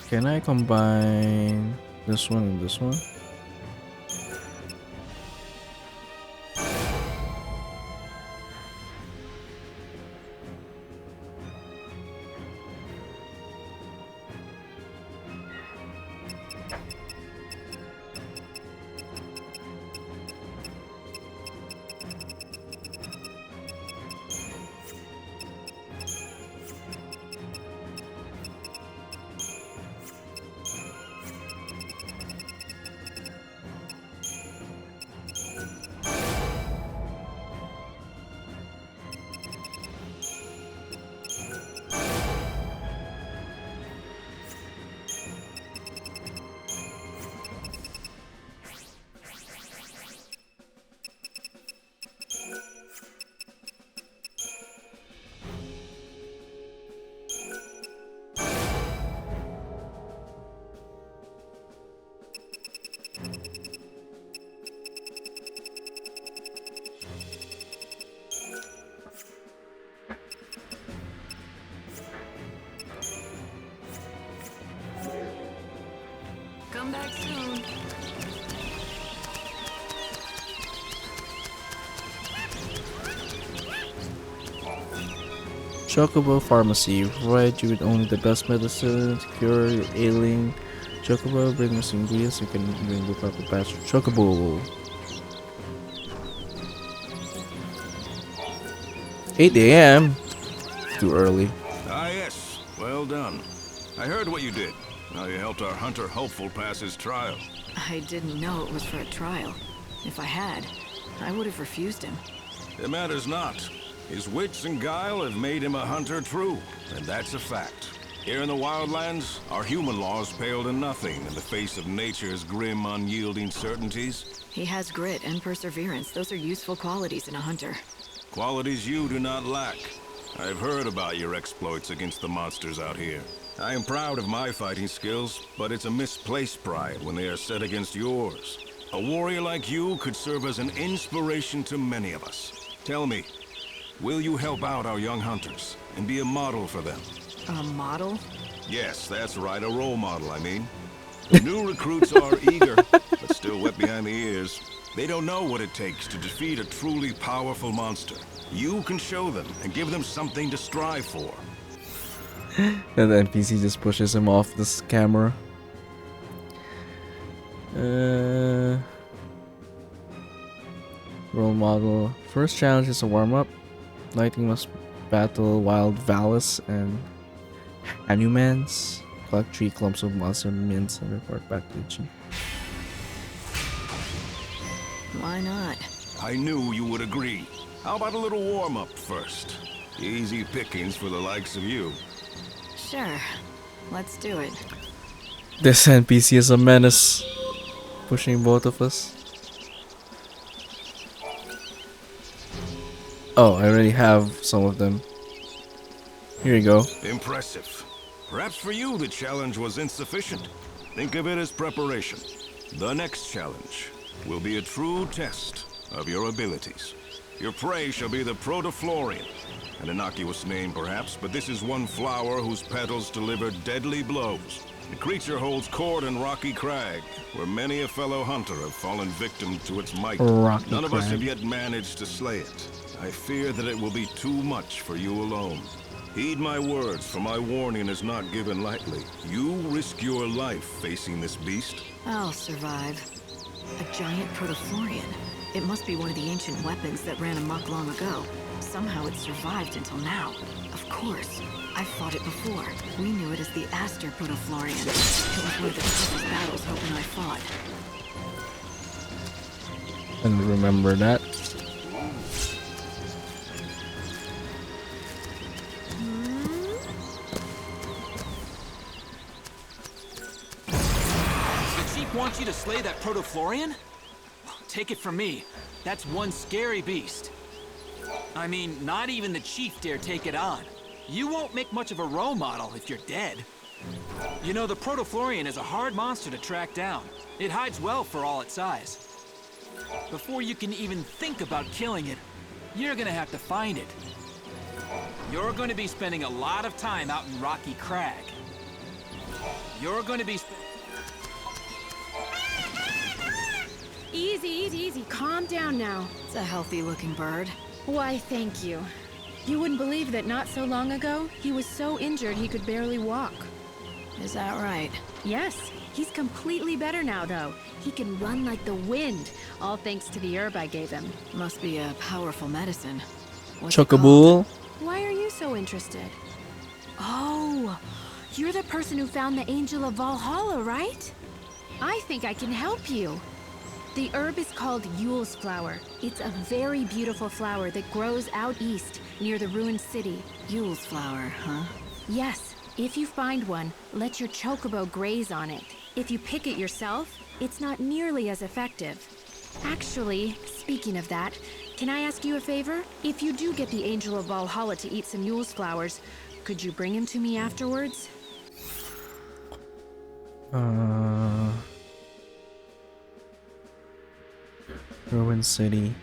Can I combine this one and this one? Come back soon. Chocobo Pharmacy. Provide you with only the best medicine to cure your ailing. Chocobo, bring us ingredients. You can bring the proper batch of Chocobo. 8 a.m. Too early. Ah, yes. Well done. I heard what you did. How you helped our hunter hopeful pass his trial. I didn't know it was for a trial. If I had, I would have refused him. It matters not. His wits and guile have made him a hunter true, and that's a fact. Here in the wildlands, our human laws pale to nothing in the face of nature's grim, unyielding certainties. He has grit and perseverance. Those are useful qualities in a hunter. Qualities you do not lack. I've heard about your exploits against the monsters out here. I am proud of my fighting skills, but it's a misplaced pride when they are set against yours. A warrior like you could serve as an inspiration to many of us. Tell me, will you help out our young hunters and be a model for them? A model? Yes, that's right, a role model, I mean. The new recruits are eager, but still wet behind the ears. They don't know what it takes to defeat a truly powerful monster. You can show them and give them something to strive for. And the NPC just pushes him off this camera. Role model. First challenge is a warm-up. Lightning must battle Wild Valis and Hanumans. Collect 3 clumps of monster mints and report back to the chief. Why not? I knew you would agree. How about a little warm-up first? Easy pickings for the likes of you. Sure. Let's do it. This NPC is a menace, pushing both of us. Oh, I already have some of them. Here you go. Impressive. Perhaps for you the challenge was insufficient. Think of it as preparation. The next challenge will be a true test of your abilities. Your prey shall be the Protoflorian. An innocuous name perhaps, but this is one flower whose petals deliver deadly blows. The creature holds court in Rocky Crag, where many a fellow hunter have fallen victim to its might. None of us have yet managed to slay it. I fear that it will be too much for you alone. Heed my words, for my warning is not given lightly. You risk your life facing this beast. I'll survive. A giant Protoflorian. It must be one of the ancient weapons that ran amok long ago. Somehow it survived until now. Of course. I've fought it before. We knew it as the Aster Protoflorian. It was one of the toughest battles Hope and I fought. And remember that. The Chief wants you to slay that Protoflorian? Take it from me. That's one scary beast. I mean, not even the Chief dare take it on. You won't make much of a role model if you're dead. You know, the Protoflorian is a hard monster to track down. It hides well for all its size. Before you can even think about killing it, you're gonna have to find it. You're gonna be spending a lot of time out in Rocky Crag. You're gonna be Easy, easy, easy. Calm down now. It's a healthy-looking bird. Why, thank you. You wouldn't believe that not so long ago, he was so injured he could barely walk. Is that right? Yes. He's completely better now, though. He can run like the wind, all thanks to the herb I gave him. Must be a powerful medicine. What's it Chocobool. Why are you so interested? Oh, you're the person who found the Angel of Valhalla, right? I think I can help you. The herb is called Yule's flower. It's a very beautiful flower that grows out east, near the ruined city. Yule's flower, huh? Yes. If you find one, let your chocobo graze on it. If you pick it yourself, it's not nearly as effective. Actually, speaking of that, can I ask you a favor? If you do get the Angel of Valhalla to eat some Yule's flowers, could you bring him to me afterwards? Ruined City.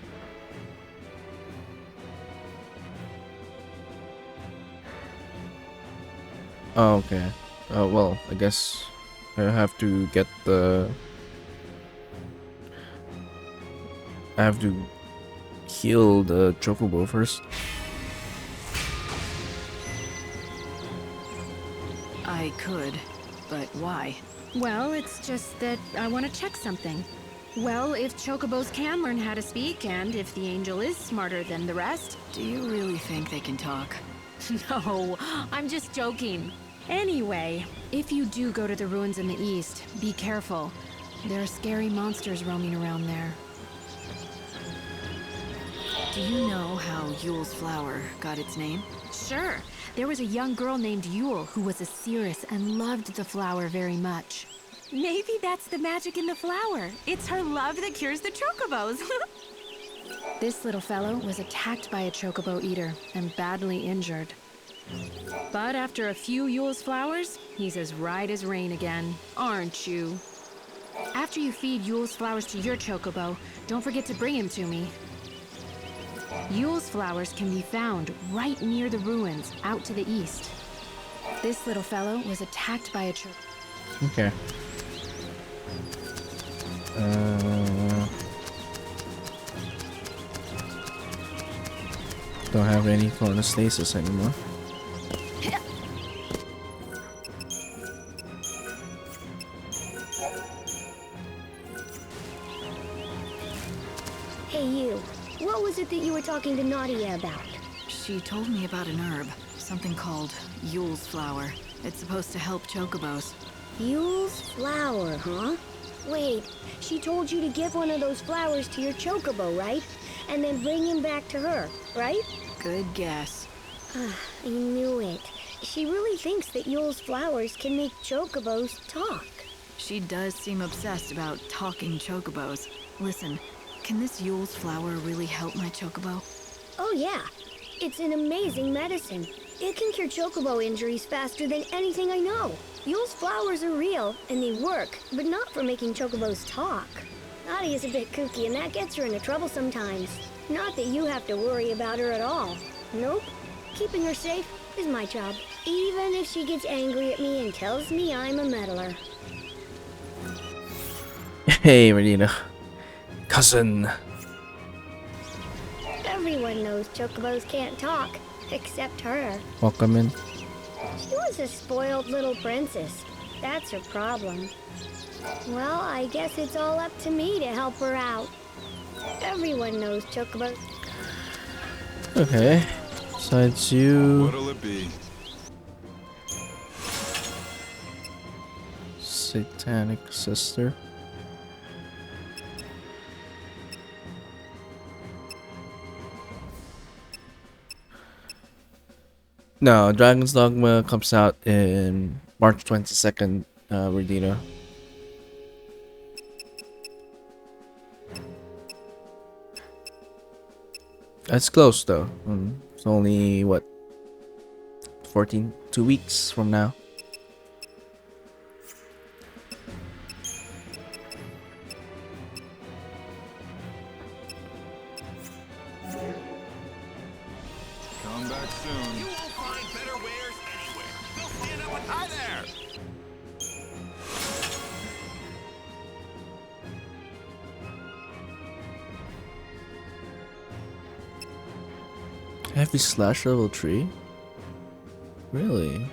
Oh, okay. Well, I guess I have to get the... I have to heal the chocobo first. I could, but why? Well, it's just that I want to check something. Well, if chocobos can learn how to speak, and if the angel is smarter than the rest... Do you really think they can talk? No, I'm just joking. Anyway, if you do go to the ruins in the east, be careful. There are scary monsters roaming around there. Do you know how Yule's flower got its name? Sure. There was a young girl named Yule who was a seeress and loved the flower very much. Maybe that's the magic in the flower. It's her love that cures the chocobos. This little fellow was attacked by a chocobo eater and badly injured. But after a few Yule's flowers, he's as right as rain again, aren't you? After you feed Yule's flowers to your chocobo, don't forget to bring him to me. Yule's flowers can be found right near the ruins, out to the east. This little fellow was attacked by a chocobo. Okay. Don't have any chronostasis anymore. Hey you, what was it that you were talking to Nadia about? She told me about an herb, something called Yule's flower. It's supposed to help chocobos. Yule's flower, huh? Wait, she told you to give one of those flowers to your chocobo, right? And then bring him back to her, right? Good guess. I knew it. She really thinks that Yule's flowers can make chocobos talk. She does seem obsessed about talking chocobos. Listen, can this Yule's flower really help my chocobo? Oh yeah, it's an amazing medicine. It can cure chocobo injuries faster than anything I know. Yule's flowers are real, and they work, but not for making chocobos talk. Nadi is a bit kooky, and that gets her into trouble sometimes. Not that you have to worry about her at all. Nope. Keeping her safe is my job, even if she gets angry at me and tells me I'm a meddler. Hey, Medina. Cousin. Everyone knows chocobos can't talk, except her. Welcome in. She was a spoiled little princess. That's her problem. Well, I guess it's all up to me to help her out. Everyone knows chocobos. Okay. Besides you. What'll it be? Satanic sister. No, Dragon's Dogma comes out in March 22nd, Redina. It's close though. It's only what 2 weeks from now. Come back soon. You won't find better wares anywhere. They'll stand up and hi there. Heavy slash level 3? Really?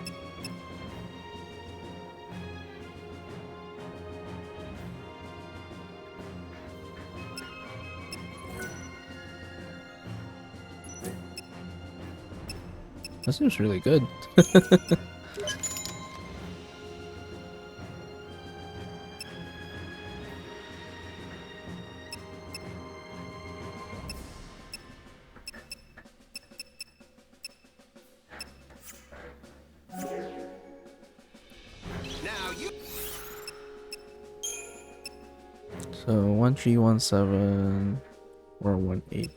That seems really good. Now you. So 1317 or 18.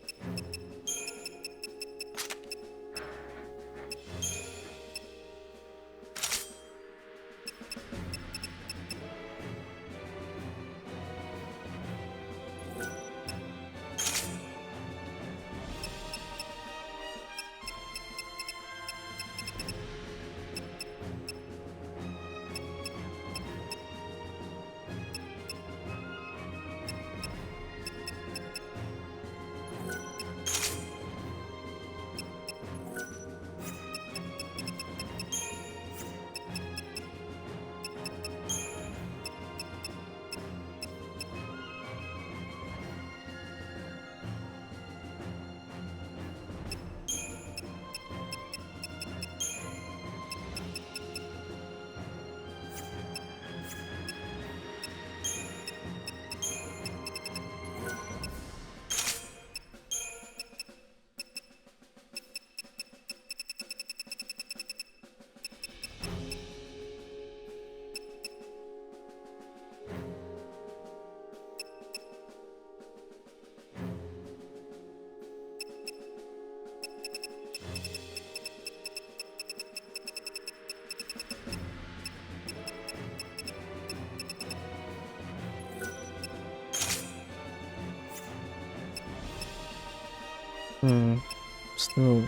Still,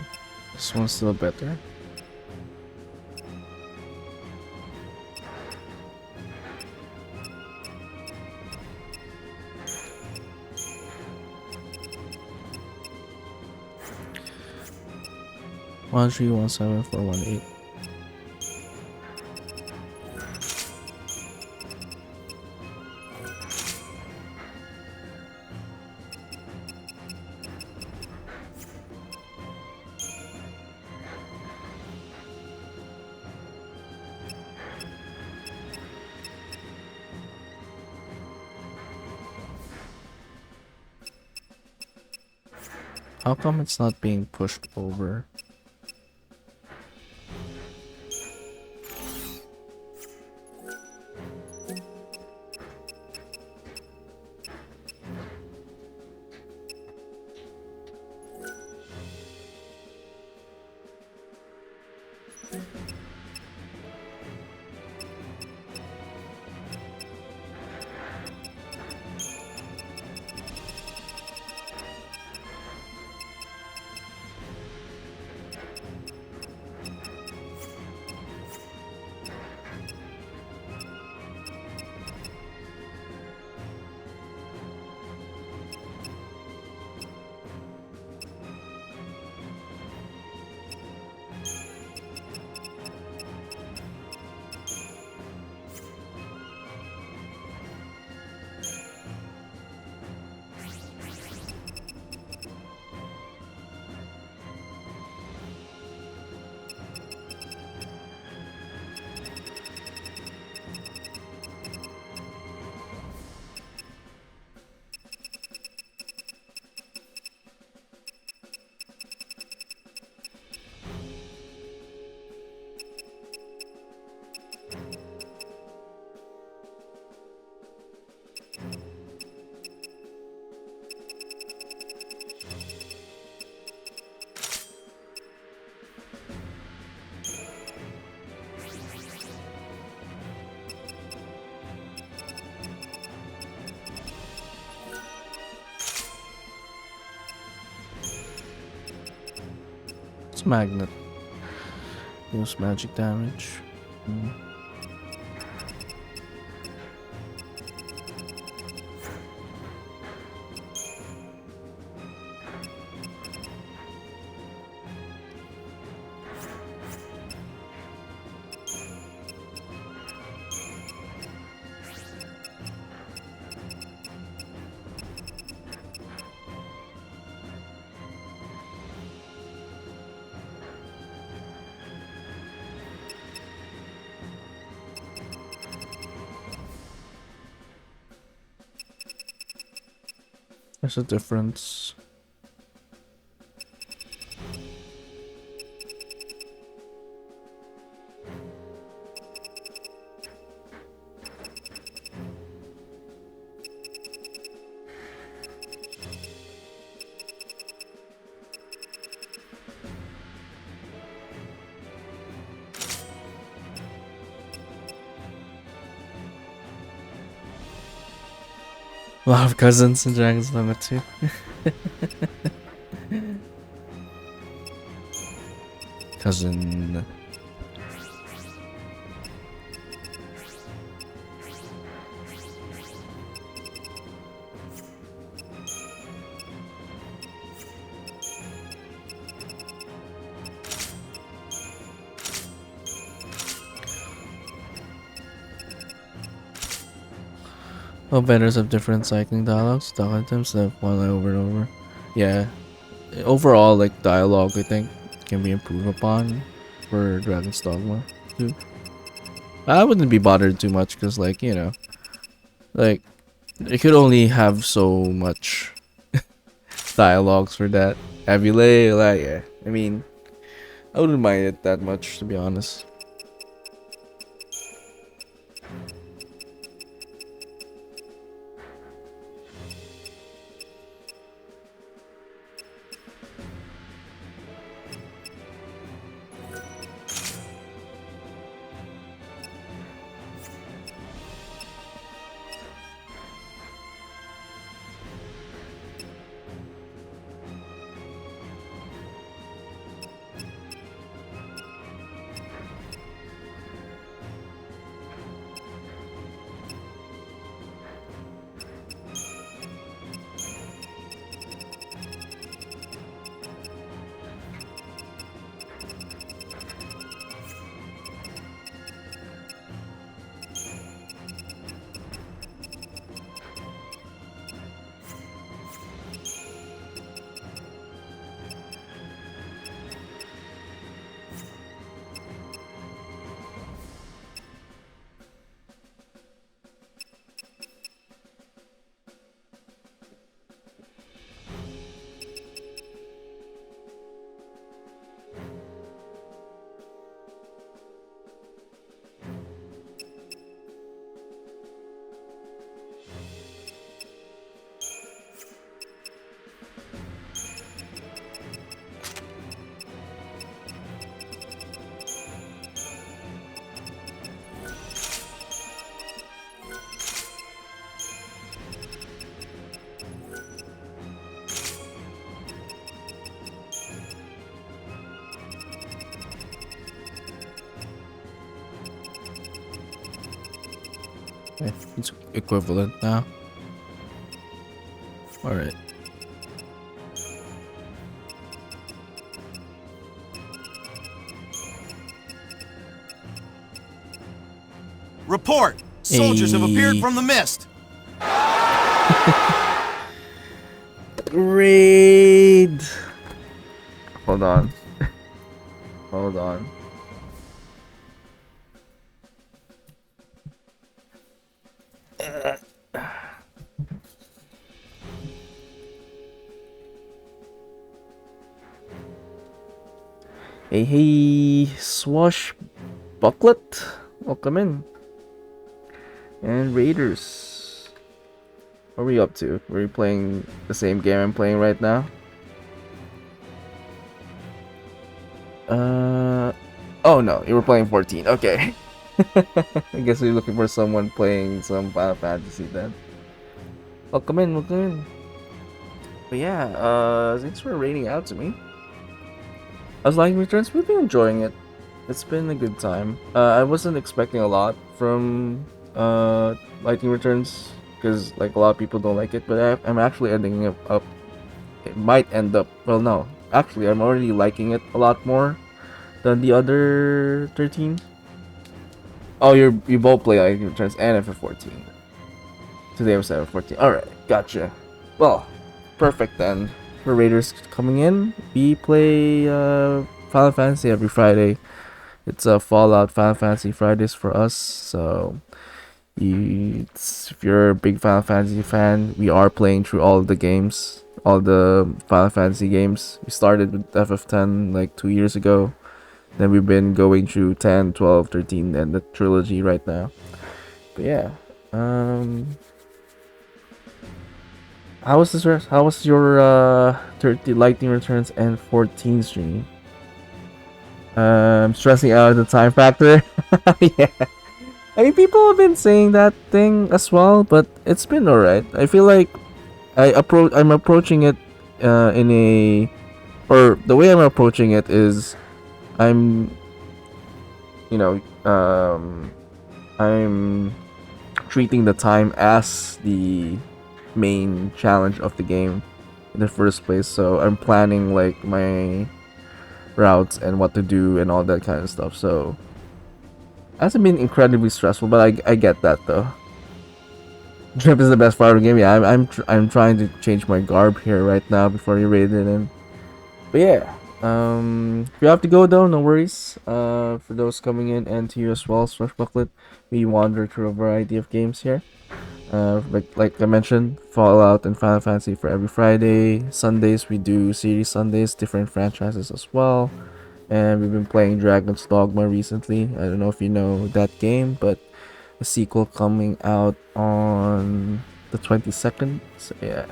this one's still better. One three one seven four one eight. How come it's not being pushed over? It's magnet. Use magic damage. There's a difference. A lot of cousins in Dragon's Limit too. Cousin. Oh, banners have different cycling dialogues, talk items that one over and over. Yeah, overall, like dialogue, I think can be improved upon for Dragon's Dogma too. I wouldn't be bothered too much because, like, you know, like it could only have so much dialogues for that. Avile, like, yeah. I mean, I wouldn't mind it that much, to be honest. Okay, it's equivalent now. Alright. Report! Soldiers have appeared from the mist! Raid! Hold on. Hold on. Hey, Swashbucklet, welcome in. And Raiders, what are we up to? We're playing the same game I'm playing right now. Oh no, you were playing 14. Okay. I guess we're looking for someone playing some Final Fantasy then. Welcome in, welcome in. But yeah, thanks for rating out to me. I was liking Returns. We've been enjoying it. It's been a good time. I wasn't expecting a lot from Lightning Returns because like a lot of people don't like it, but I'm actually ending it up. It might end up. Well, no, actually, I'm already liking it a lot more than the other 13. Oh, you both play Lightning Returns and FF14. Today was FF14. All right, gotcha. Well, perfect then. For Raiders coming in, we play Final Fantasy every Friday. It's a Fallout Final Fantasy Fridays for us. So, if you're a big Final Fantasy fan, we are playing through all the games, all the Final Fantasy games. We started with FF10 like 2 years ago. Then we've been going through 10, 12, 13, and the trilogy right now. But yeah, how was this? How was your 30 Lightning Returns and 14 stream? Stressing out the time factor. Yeah, I mean people have been saying that thing as well, but it's been alright. I feel like I'm approaching it in a, or the way I'm approaching it is I'm, you know, I'm treating the time as the main challenge of the game in the first place. So I'm planning like my routes and what to do and all that kind of stuff. So it hasn't been incredibly stressful, but I get that though. Drip is the best part of the game. Yeah, I'm trying to change my garb here right now before you raid it in. But yeah, if you have to go though, no worries. For those coming in and to you as well, Swashbucklet, we wander through a variety of games here. Like I mentioned, Fallout and Final Fantasy for every Friday. Sundays we do series Sundays, different franchises as well. And we've been playing Dragon's Dogma recently. I don't know if you know that game, but a sequel coming out on the 22nd. So yeah.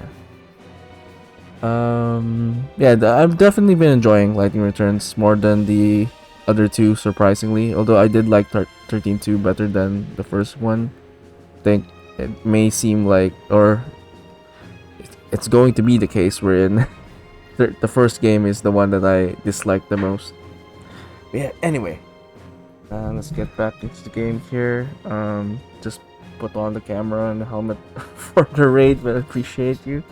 I've definitely been enjoying Lightning Returns more than the other two, surprisingly. Although I did like 13-2 better than the first one. I think it may seem like, or it's going to be the case wherein the first game is the one that I dislike the most. But yeah, anyway, let's get back into the game here. Just put on the camera and the helmet for the raid, but I appreciate you.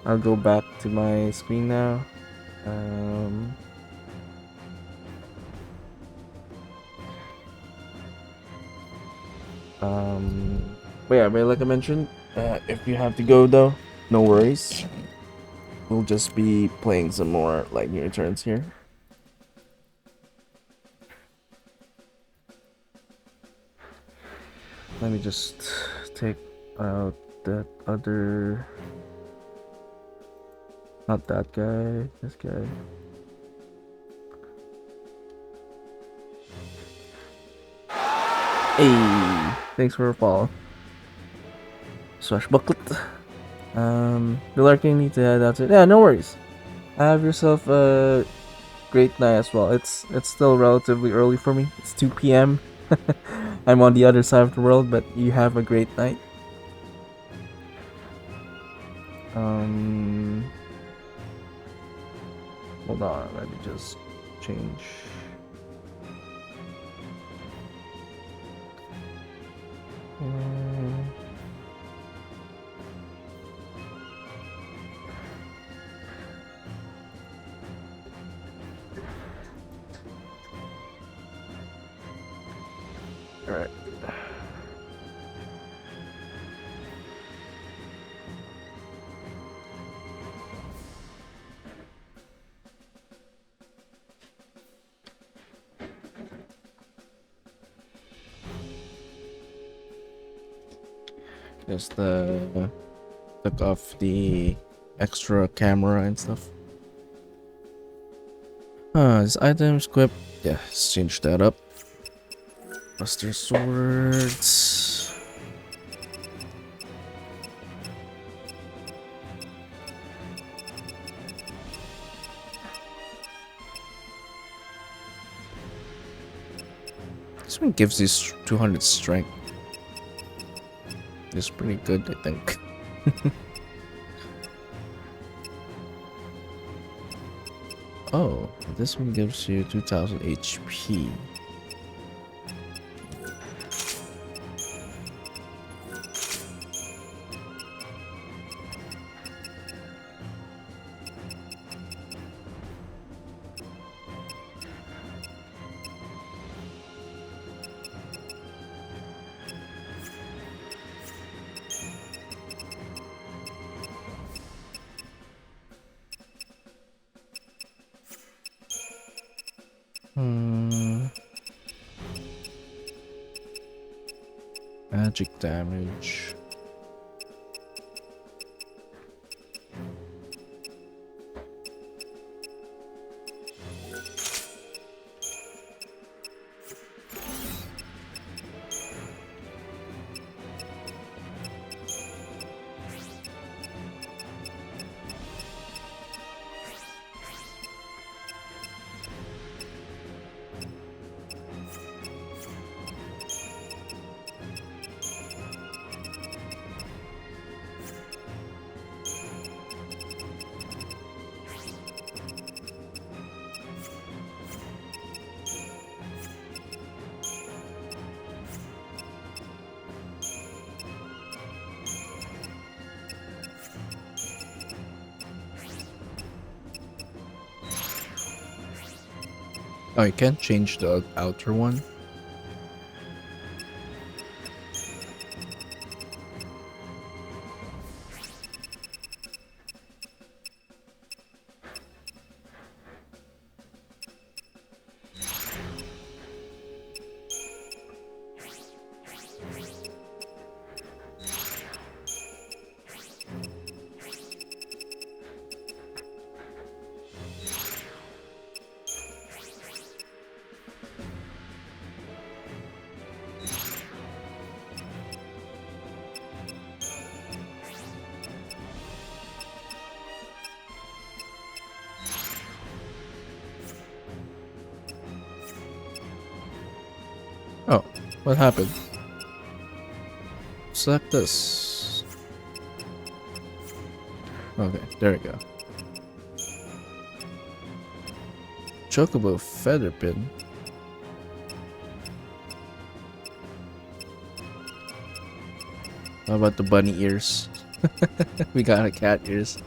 I'll go back to my screen now. But yeah, like I mentioned, if you have to go though, no worries. We'll just be playing some more Lightning Returns here. Let me just take out that other... Not that guy, this guy. Hey, thanks for the follow. Swashbucklet. Bill Arcane need to head out to... Yeah, no worries. Have yourself a great night as well. It's still relatively early for me. It's 2 p.m. I'm on the other side of the world, but you have a great night. Hold on, let me just change. Alright. Just took off the extra camera and stuff. This items equipped. Yeah, let's change that up. Buster swords. This one gives you 200 strength. It's pretty good, I think. Oh, this one gives you 2000 HP. Magic damage. Oh, you can't change the outer one? Oh, what happened? Select this. Okay, there we go. Chocobo feather pin. How about the bunny ears? We got a cat ears.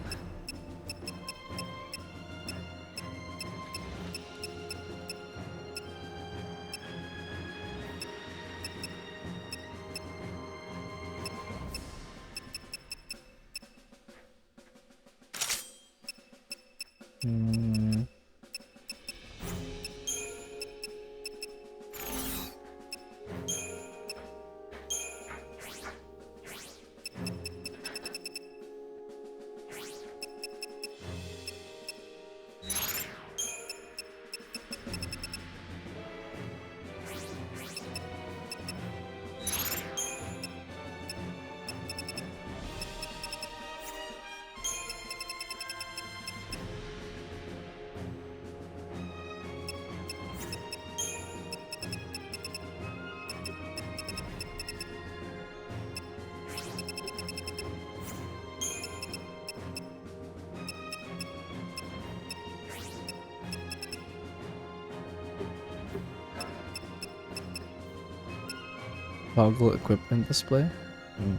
Toggle equipment display. Hmm.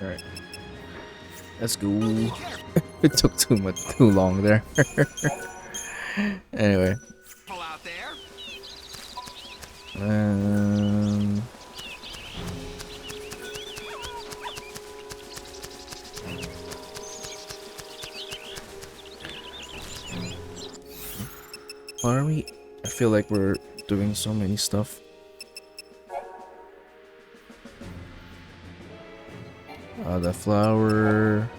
All right, let's go. It took too long there. Anyway. Why are we? I feel like we're doing so many stuff. The flower,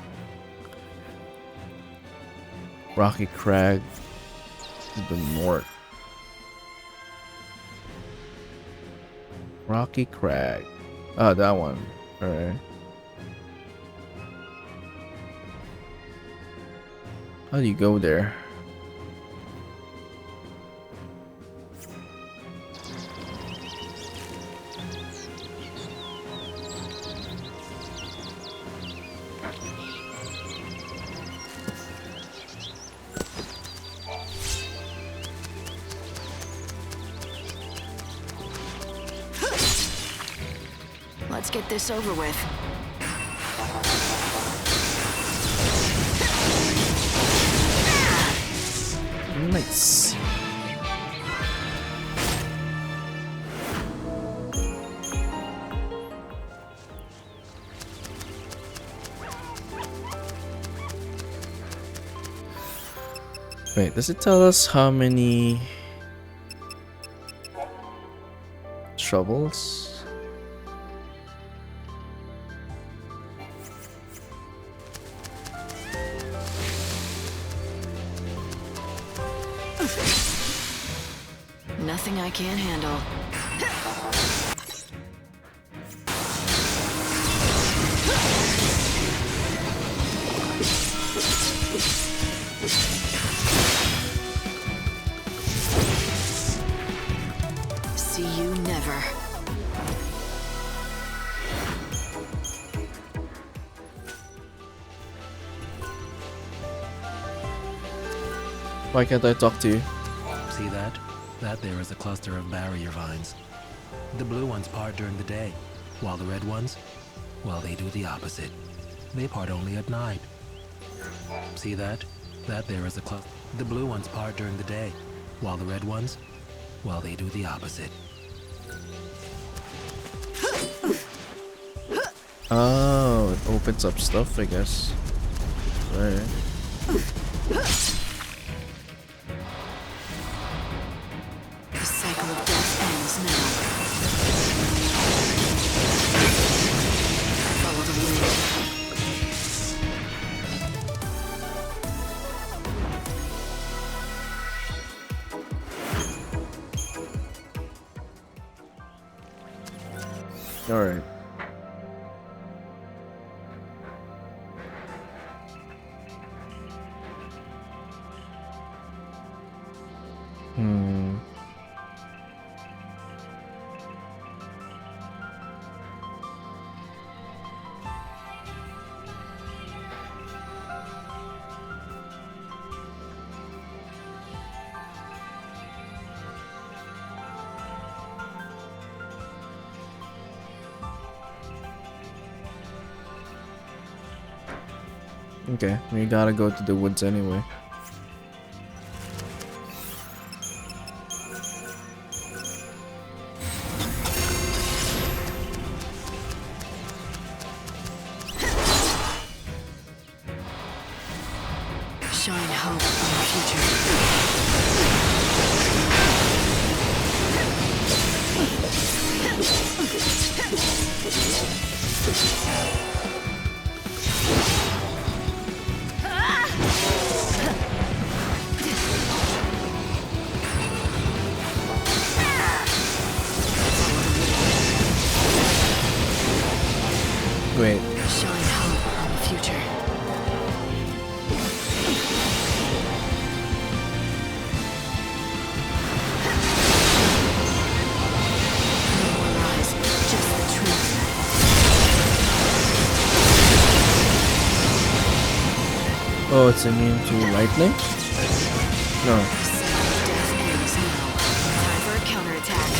rocky crag, the north. Rocky crag. Oh, that one. All right. How do you go there? Let's get this over with. Nice. Wait, does it tell us how many shovels? Nothing I can't handle. See you never. Why can't I talk to you? See that? That there is a cluster of barrier vines. The blue ones part during the day, while the red ones, well, they do the opposite. They part only at night. See that? That there is a cluster. The blue ones part during the day, while the red ones, well, they do the opposite. Oh, it opens up stuff, I guess. Right. The cycle of death ends now. Follow the wind. All right. Okay, we gotta go to the woods anyway. Shine hope on the future. Wait. Shine hope on the future. No more lies, just the truth. Oh, it's immune to lightning? No. Death ends now. Time for a counterattack.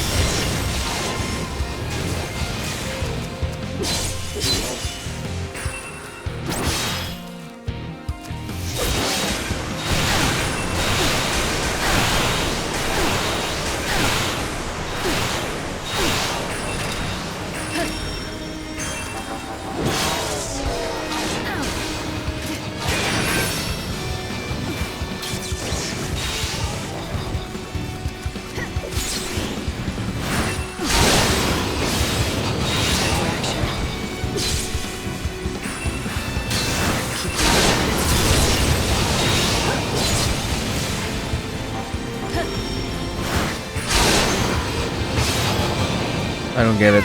I don't get it.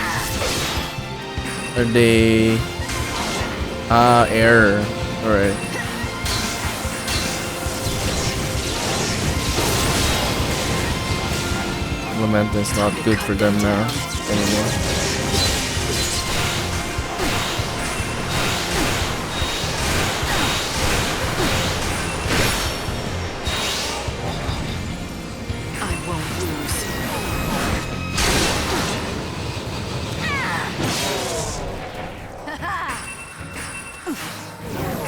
Are they... error. Alright. Lament is not good for them now anymore. I won't lose.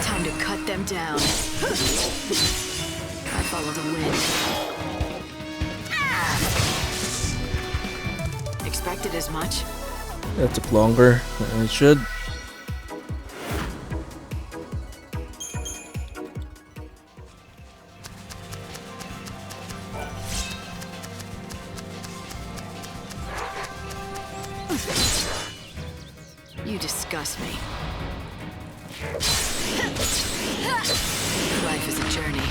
Time to cut them down. I follow the wind. Expected as much. That took longer than it should. You disgust me. Life is a journey.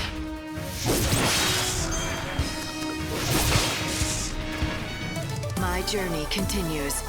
My journey continues.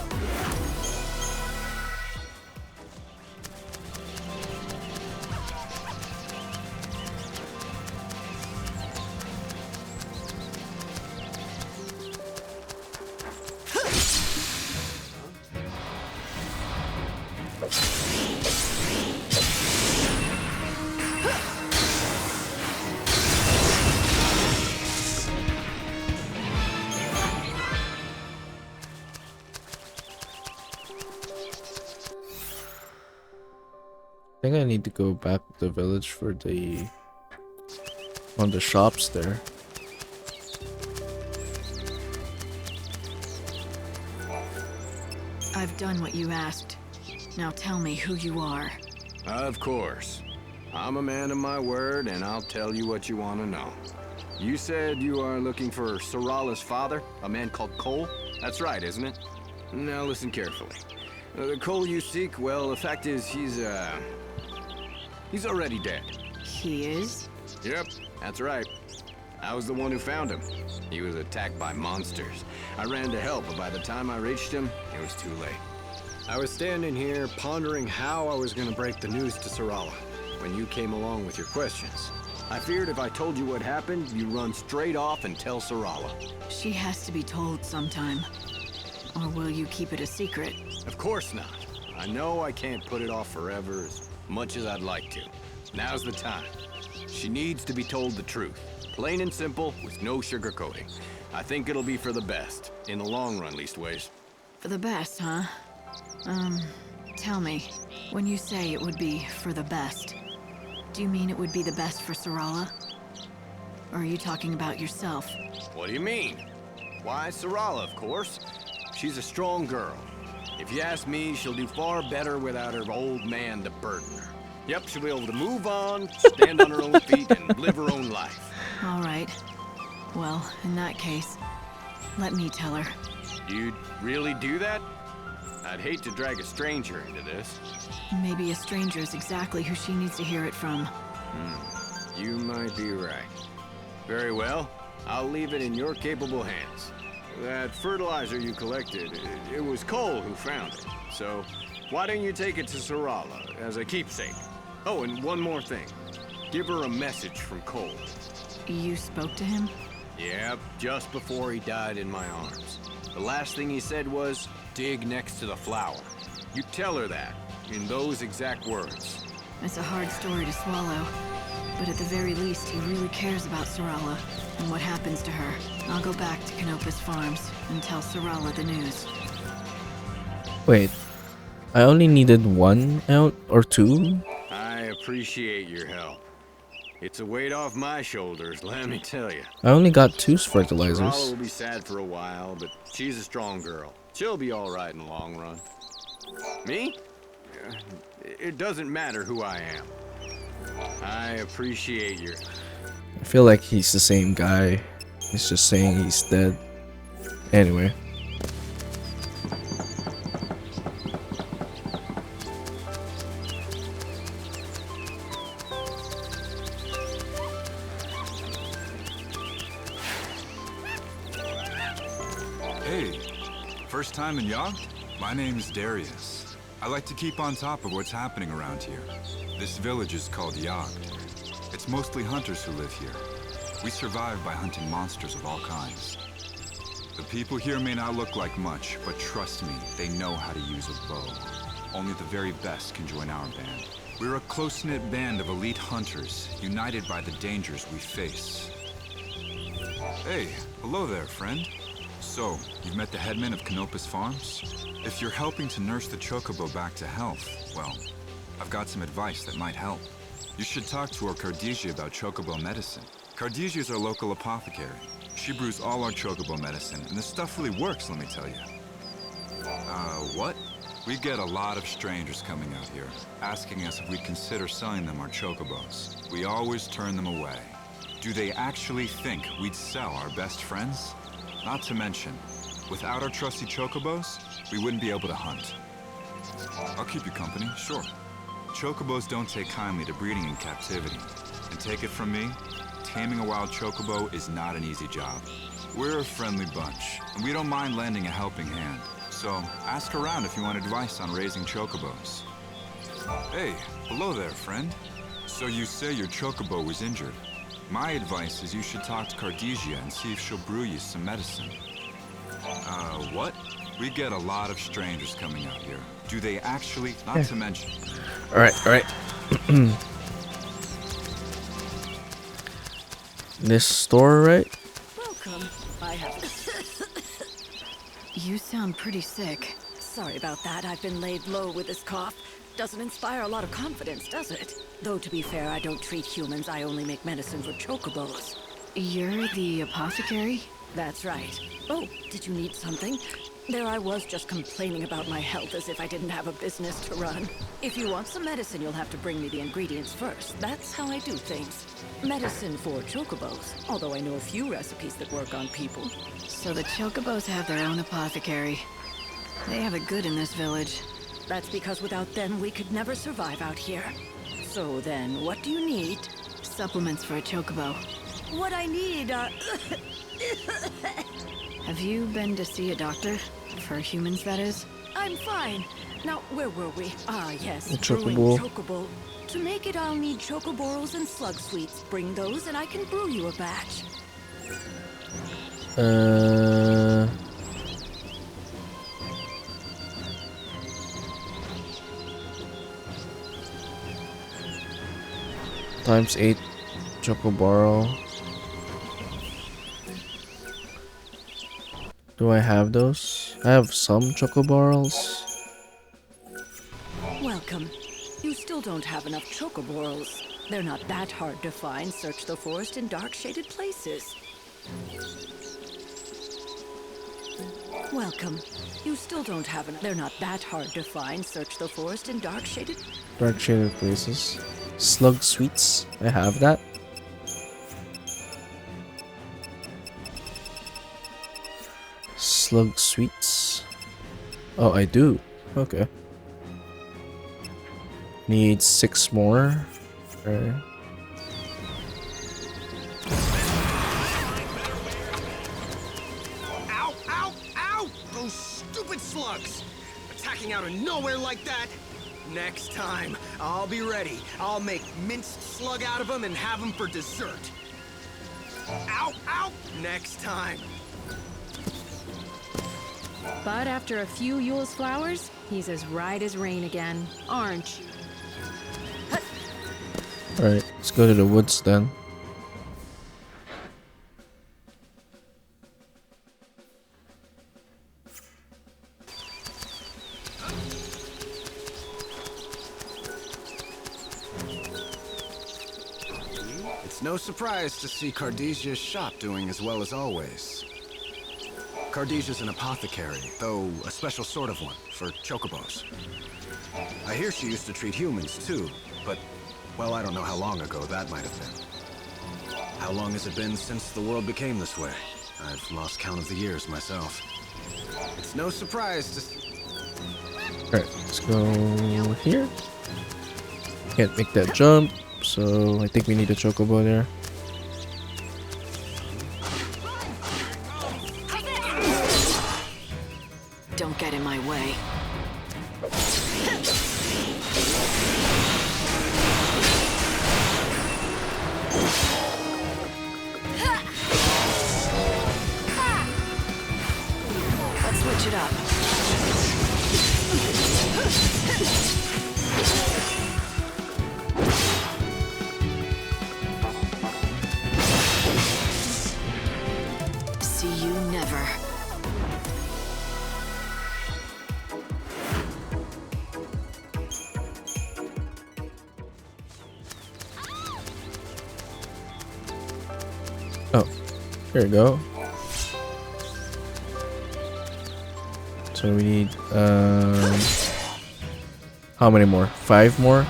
I think I need to go back to the village for the... on the shops there. I've done what you asked. Now tell me who you are. Of course. I'm a man of my word, and I'll tell you what you want to know. You said you are looking for Sarala's father, a man called Cole? That's right, isn't it? Now listen carefully. The Cole you seek, well, the fact is he's already dead. He is? Yep, that's right. I was the one who found him. He was attacked by monsters. I ran to help, but by the time I reached him, it was too late. I was standing here pondering how I was going to break the news to Sarala when you came along with your questions. I feared if I told you what happened, you'd run straight off and tell Sarala. She has to be told sometime. Or will you keep it a secret? Of course not. I know I can't put it off forever as much as I'd like to. Now's the time. She needs to be told the truth. Plain and simple, with no sugarcoating. I think it'll be for the best. In the long run, leastways. For the best, huh? Tell me, when you say it would be for the best, Do you mean it would be the best for Sarala? Or are you talking about yourself? What do you mean? Why, Sarala, of course. She's a strong girl. If you ask me, she'll do far better without her old man to burden her. Yep, she'll be able to move on, stand on her own feet, and live her own life. All right. Well, in that case, let me tell her. You'd really do that? I'd hate to drag a stranger into this. Maybe a stranger is exactly who she needs to hear it from. You might be right. Very well. I'll leave it in your capable hands. That fertilizer you collected, it was Cole who found it. So, why don't you take it to Sarala as a keepsake? Oh, and one more thing. Give her a message from Cole. You spoke to him? Yep, just before he died in my arms. The last thing he said was, dig next to the flower. You tell her that, in those exact words. It's a hard story to swallow. But at the very least, he really cares about Sarala and what happens to her. I'll go back to Canopus Farms and tell Sarala the news. Wait, I only needed one out or two? I appreciate your help. It's a weight off my shoulders, let me tell you. I only got 2 fertilizers. Sarala will be sad for a while, but she's a strong girl. She'll be all right in the long run. Me? It doesn't matter who I am. I appreciate your... I feel like he's the same guy. He's just saying he's dead. Anyway. Hey, first time in Yogd? My name's Darius. I like to keep on top of what's happening around here. This village is called Yogd. It's mostly hunters who live here. We survive by hunting monsters of all kinds. The people here may not look like much, but trust me, they know how to use a bow. Only the very best can join our band. We're a close-knit band of elite hunters, united by the dangers we face. Hey, hello there, friend. So, you've met the headman of Canopus Farms? If you're helping to nurse the chocobo back to health, well, I've got some advice that might help. You should talk to our Cardisia about chocobo medicine. Cardisia's our local apothecary. She brews all our chocobo medicine, and the stuff really works, let me tell you. What? We get a lot of strangers coming out here, asking us if we'd consider selling them our chocobos. We always turn them away. Do they actually think we'd sell our best friends? Not to mention, without our trusty chocobos, we wouldn't be able to hunt. I'll keep you company, sure. Chocobos don't take kindly to breeding in captivity. And take it from me, taming a wild chocobo is not an easy job. We're a friendly bunch, and we don't mind lending a helping hand. So, ask around if you want advice on raising chocobos. Hey, hello there, friend. So you say your chocobo was injured. My advice is you should talk to Cardisia and see if she'll brew you some medicine. What? We get a lot of strangers coming out here. Do they actually? Not to mention... Alright. This store, right? Welcome. I have... You sound pretty sick. Sorry about that. I've been laid low with this cough. Doesn't inspire a lot of confidence, does it? Though, to be fair, I don't treat humans. I only make medicine for chocobos. You're the apothecary? That's right. Oh, did you need something? There I was, just complaining about my health as if I didn't have a business to run. If you want some medicine, you'll have to bring me the ingredients first. That's how I do things. Medicine for chocobos, although I know a few recipes that work on people. So the chocobos have their own apothecary. They have it good in this village. That's because without them, we could never survive out here. So then, what do you need? Supplements for a chocobo. What I need are... Have you been to see a doctor? For humans, that is? I'm fine. Now, where were we? Ah, yes. A chocobo. Chocobo. To make it, I'll need chocoboros and slug sweets. Bring those and I can brew you a batch. Times 8 chocoboro. Do I have those? I have some chocoboros. Welcome. You still don't have enough chocoboros. They're not that hard to find. Search the forest in dark shaded places. Welcome. You still don't have an... They're not that hard to find. Search the forest in dark shaded... Dark shaded places. Slug sweets. I have that. Slug sweets. Oh, I do. Okay. Need 6 more. Okay. Ow, ow, ow! Those stupid slugs! Attacking out of nowhere like that? Next time, I'll be ready. I'll make minced slug out of them and have them for dessert. Ow, ow! Next time. But after a few Yule's flowers, he's as right as rain again. Orange. Alright, let's go to the woods then. It's no surprise to see Cardesia's shop doing as well as always. Cardesia's an apothecary, though a special sort of one, for chocobos. I hear she used to treat humans too, but, well, I don't know how long ago that might have been. How long has it been since the world became this way? I've lost count of the years myself. It's no surprise to... Alright, let's go here. Can't make that jump, so I think we need a chocobo there. Don't get in my way. Let's switch it up. See you never. Oh, here we go. So we need how many more? 5 more?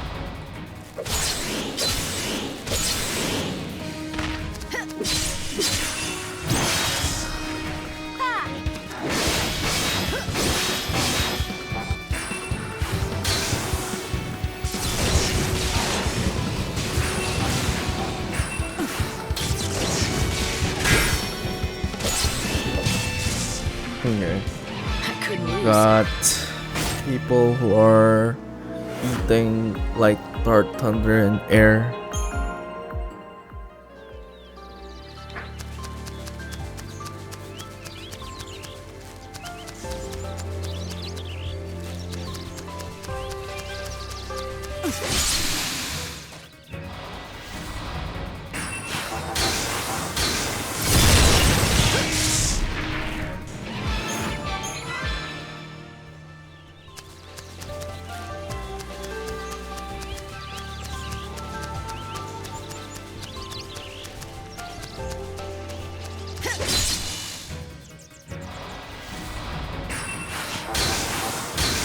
Okay. Got people who are eating like dark thunder and air.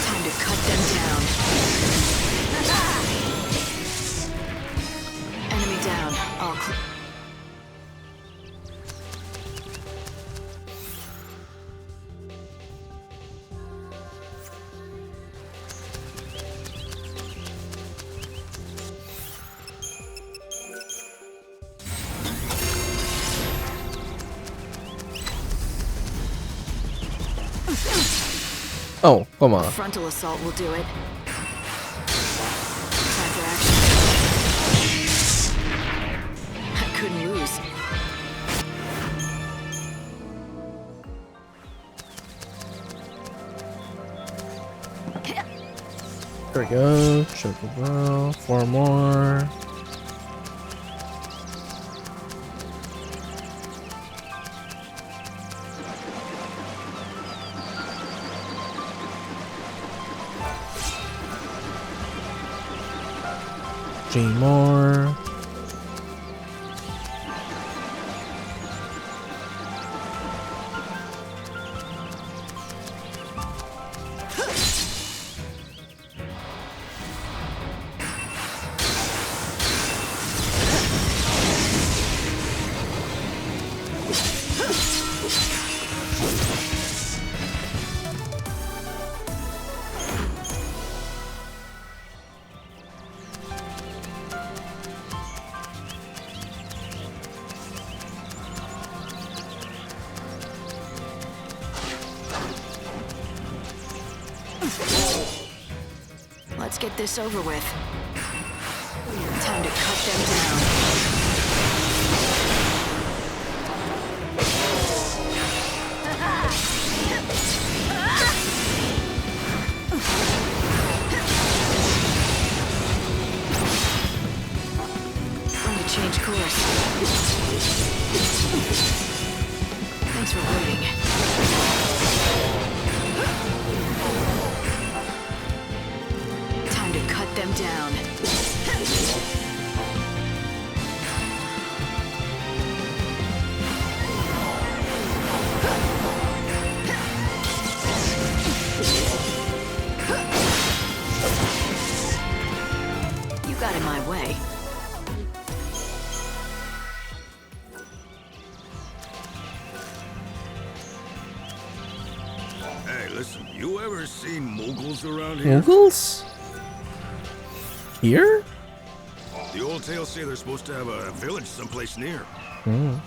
Time to cut them down. Enemy down. All clear. Oh, come on. Frontal assault will do it. Time for action. I couldn't lose. There we go. Chocobo. 4 more. 3 more. Let's get this over with. Time to cut them down. Time to change course. Thanks for waiting. Time to cut them down. You got in my way. Hey, listen, you ever seen Mughals around here? Mughals? Here? The old tales say they're supposed to have a village someplace near. Hmm.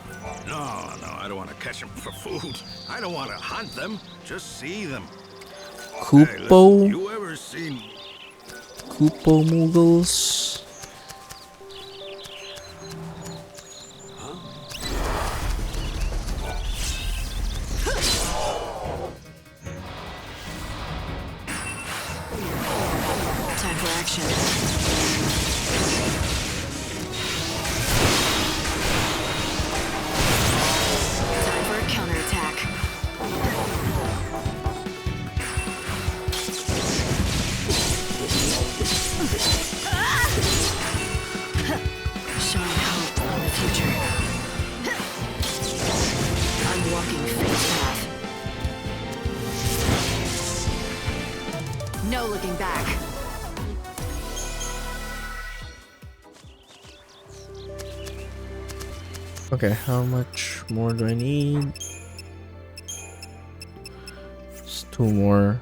No, I don't want to catch them for food. I don't want to hunt them, just see them. Hey, Kupo? listen, you ever seen... Kupo Mughals? Time for action. Time for a counterattack. Showing hope on the future. I'm walking fate's path. No looking back. Okay, how much more do I need? Just 2 more.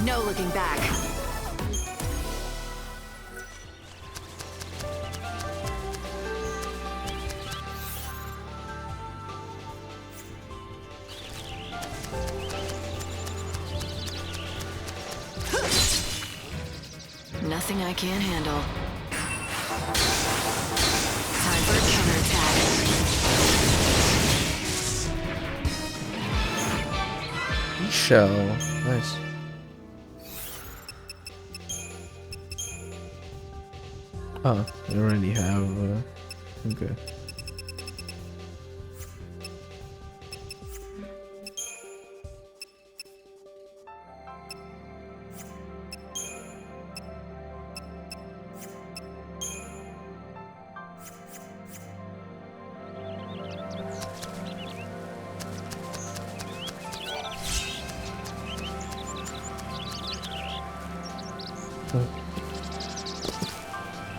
No looking back. Nothing I can't handle. Time for a counterattack. Shell. Nice. Oh, you already have. Okay.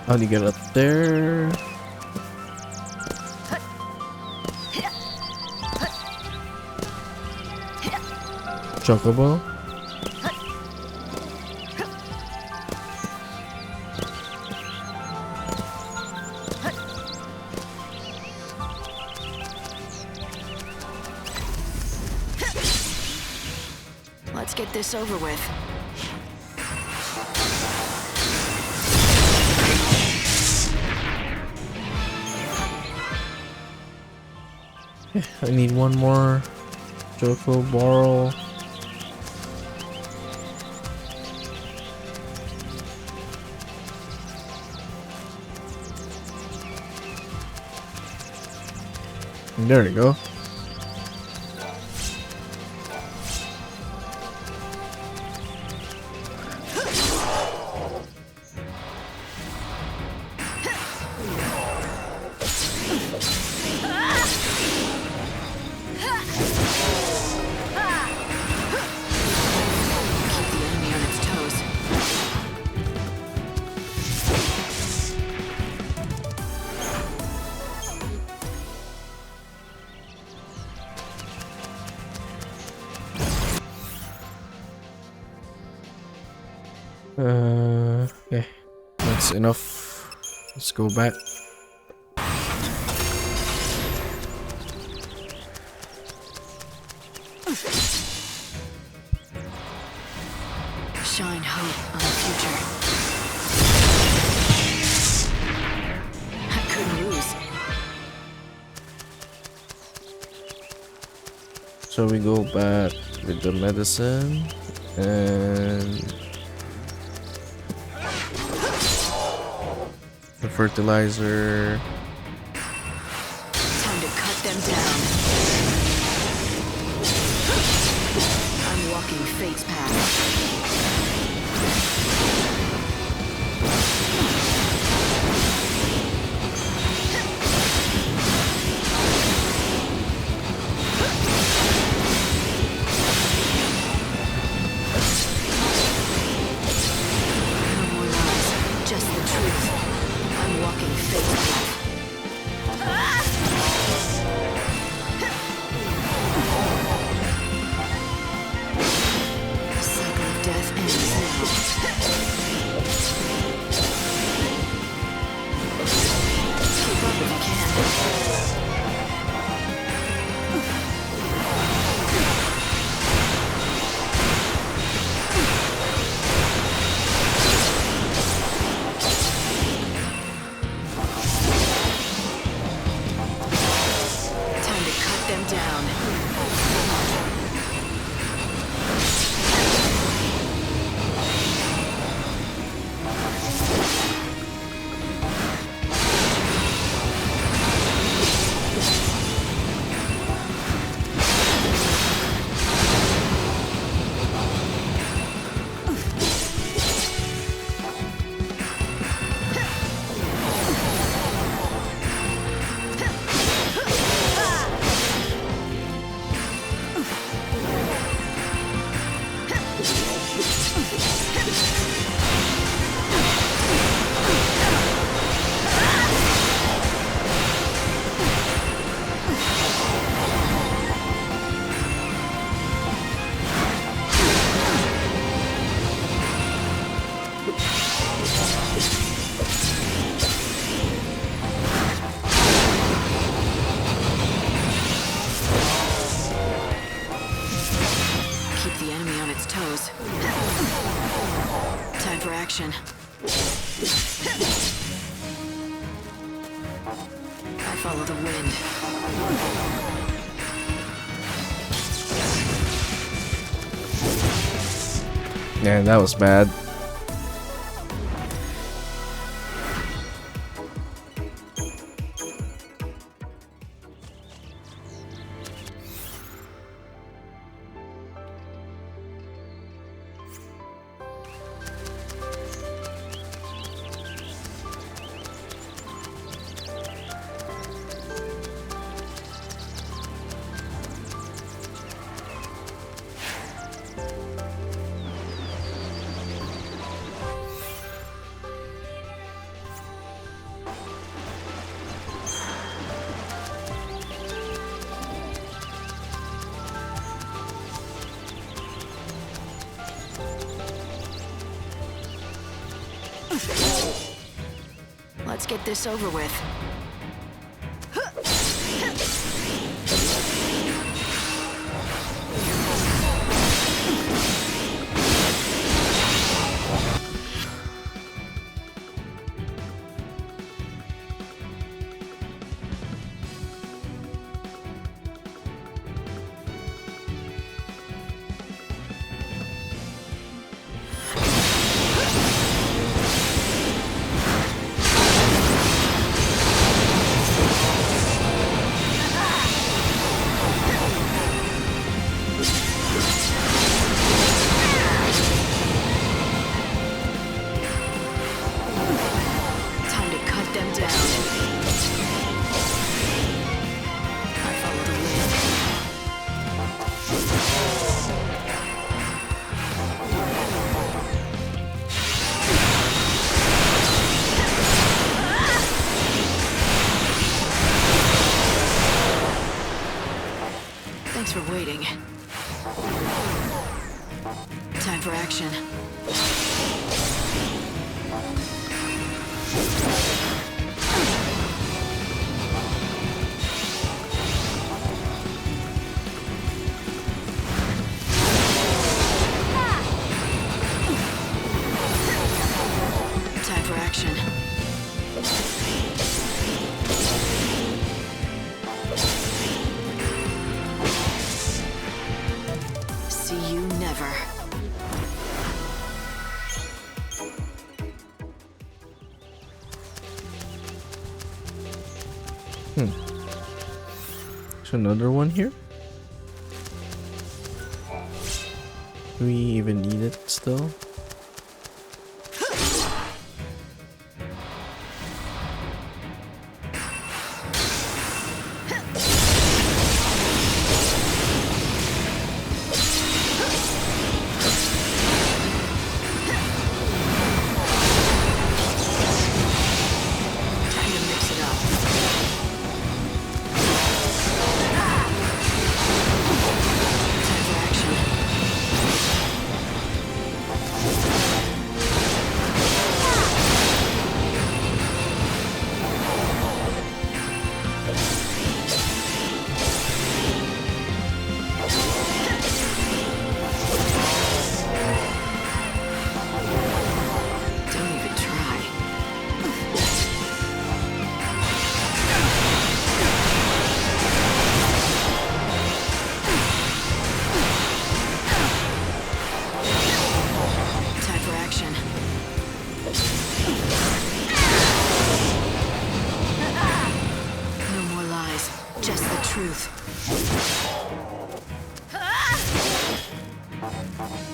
How do you get up there? Chocobo? Let's get this over with. I need one more Joko Borrow. There we go. Okay, that's enough. Let's go back. Shine hope on the future. I couldn't lose. So we go back with the medicine and the fertilizer. Time to cut them down. I'm walking fate's path. No more lies, just the truth. I'm walking fate's path. The cycle of death ends now. Keep up if you can. Time to cut them down. Keep the enemy on its toes. Time for action. I follow the wind. Yeah, that was bad. Let's get this over with. waiting. Time for action. Time for action. See you never. There's another one here. Do we even need it still?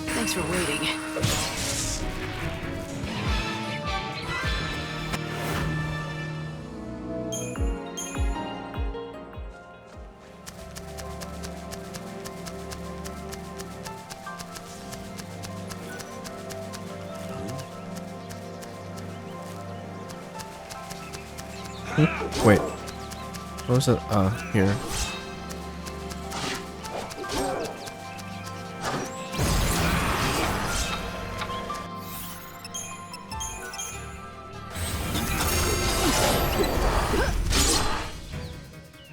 Thanks for waiting. Wait. What was it? Here.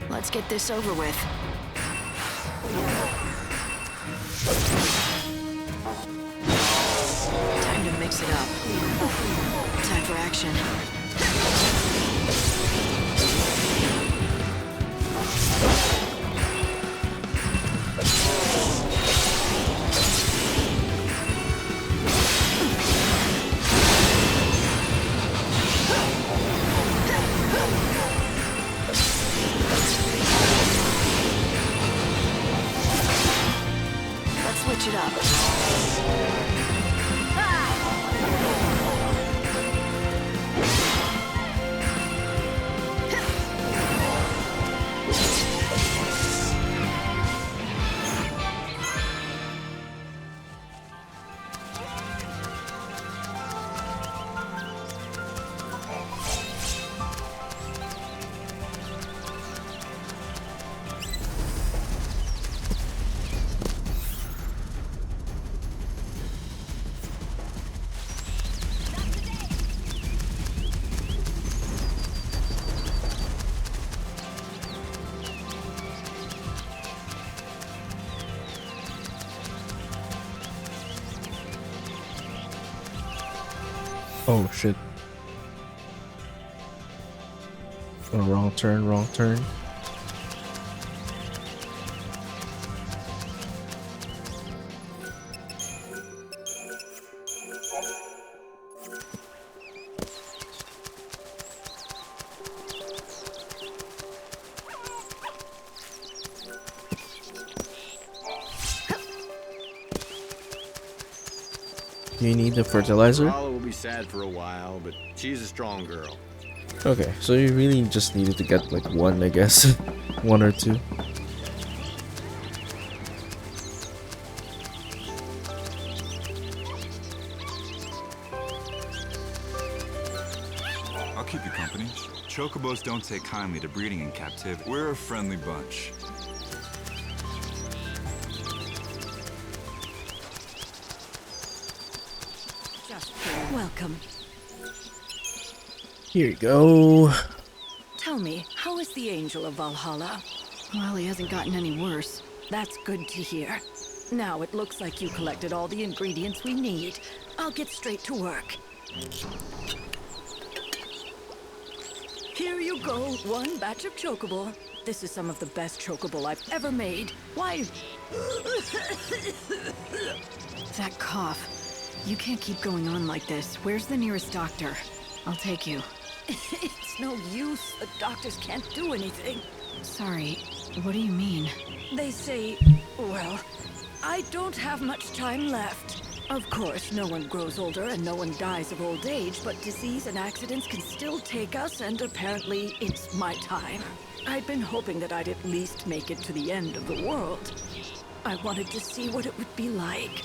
Let's get this over with. Time to mix it up. Time for action. Let's switch it up. Oh shit. Oh, wrong turn, wrong turn. You need the fertilizer? Rala will be sad for a while, but she's a strong girl. Okay, so you really just needed to get like one, I guess. One or two. I'll keep you company. Chocobos don't take kindly to breeding in captivity. We're a friendly bunch. welcome. Here you go. Tell me, how is the Angel of Valhalla? Well, he hasn't gotten any worse. That's good to hear. Now it looks like you collected all the ingredients we need. I'll get straight to work. Here you go, one batch of chocobo. This is some of the best chocobo I've ever made. Why? That cough. You can't keep going on like this. Where's the nearest doctor? I'll take you. It's no use. The doctors can't do anything. Sorry, what do you mean? They say, well, I don't have much time left. Of course, no one grows older and no one dies of old age, but disease and accidents can still take us, and apparently it's my time. I'd been hoping that I'd at least make it to the end of the world. I wanted to see what it would be like.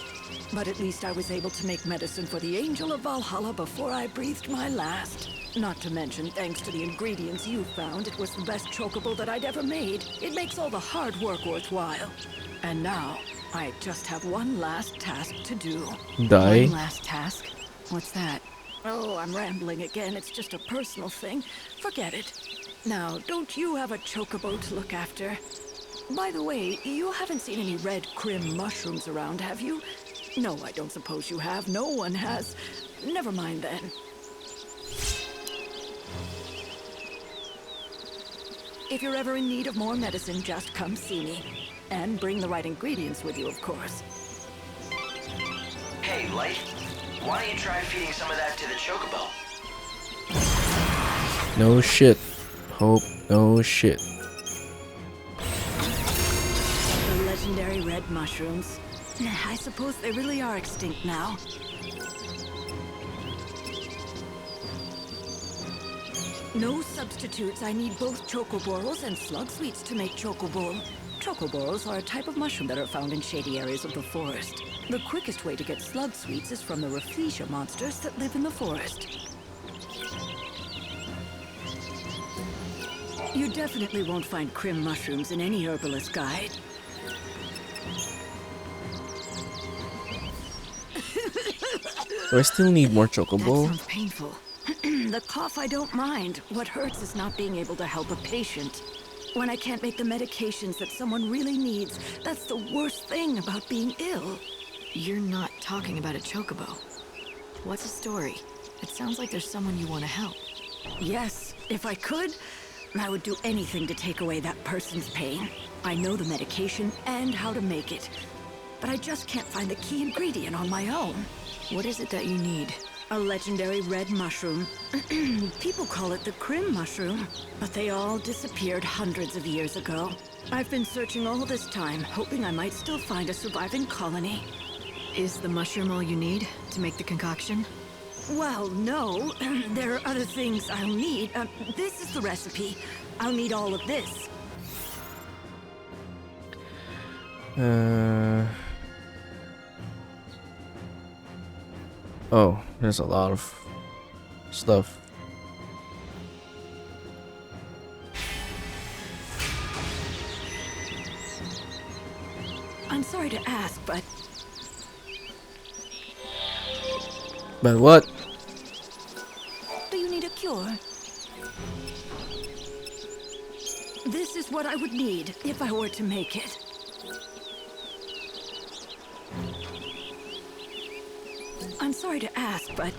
But at least I was able to make medicine for the Angel of Valhalla before I breathed my last. Not to mention, thanks to the ingredients you found, it was the best chocobo that I'd ever made. It makes all the hard work worthwhile. And now, I just have one last task to do. Die? One last task? What's that? Oh, I'm rambling again. It's just a personal thing. Forget it. Now, don't you have a chocobo to look after? By the way, you haven't seen any red crim mushrooms around, have you? No, I don't suppose you have. No one has. Never mind then. If you're ever in need of more medicine, just come see me. And bring the right ingredients with you, of course. Hey, Light. Why don't you try feeding some of that to the chocobo? No shit. Hope no shit. The legendary red mushrooms. I suppose they really are extinct now. No substitutes. I need both chocoboros and slug sweets to make chocobo. Chocoboros are a type of mushroom that are found in shady areas of the forest. The quickest way to get slug sweets is from the Rafflesia monsters that live in the forest. You definitely won't find crim mushrooms in any herbalist guide. Do I still need more That chocobo? sounds painful. The cough I don't mind. What hurts is not being able to help a patient. When I can't make the medications that someone really needs, that's the worst thing about being ill. You're not talking about a chocobo. What's the story? It sounds like there's someone you want to help. Yes, if I could, I would do anything to take away that person's pain. I know the medication and how to make it, but I just can't find the key ingredient on my own. What is it that you need? A legendary red mushroom. People call it the crim mushroom, but they all disappeared hundreds of years ago. I've been searching all this time, hoping I might still find a surviving colony. Is the mushroom all you need to make the concoction? Well, no. There are other things I'll need. This is the recipe. I'll need all of this. Oh, there's a lot of stuff. I'm sorry to ask, but what? do you need a cure? This is what I would need if I were to make it. I'm sorry to ask, but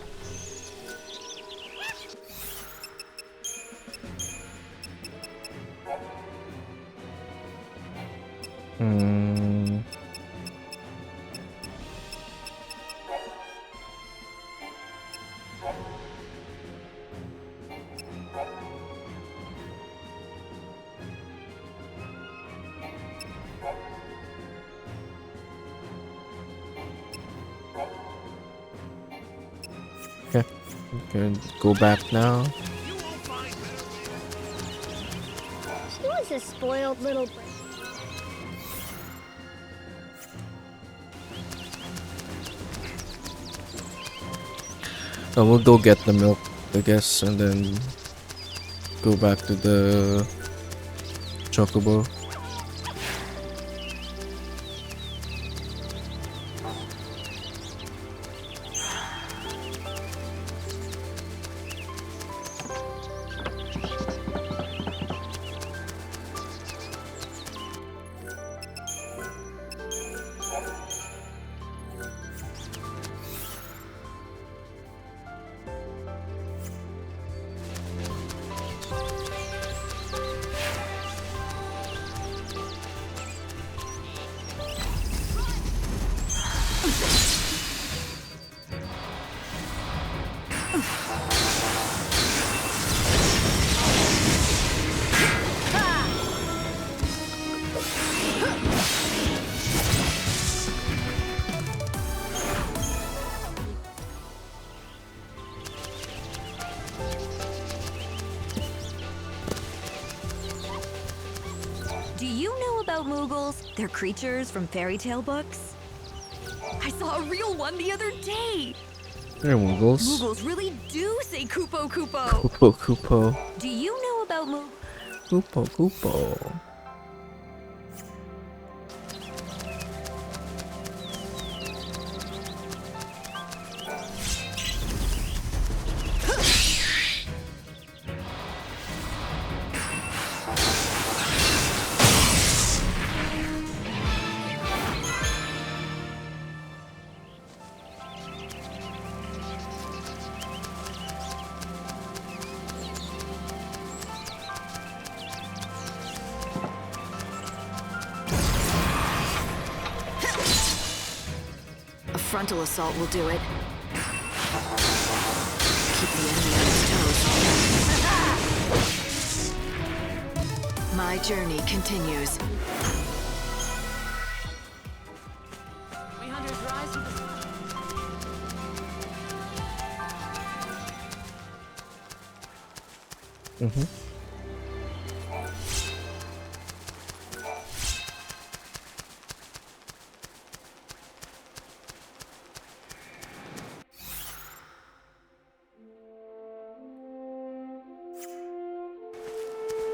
Okay, can go back now. She was a spoiled little So we'll go get the milk, I guess, and then go back to the chocobo. about Moogles? They're creatures from fairy tale books? I saw a real one the other day! They're Moogles. Moogles really do say Kupo Kupo! Kupo Kupo. Do you know about Moogles? Kupo Kupo. A frontal assault will do it. Keep the enemy on his toes. My journey continues. We hunters rise to the sun. Mm-hmm.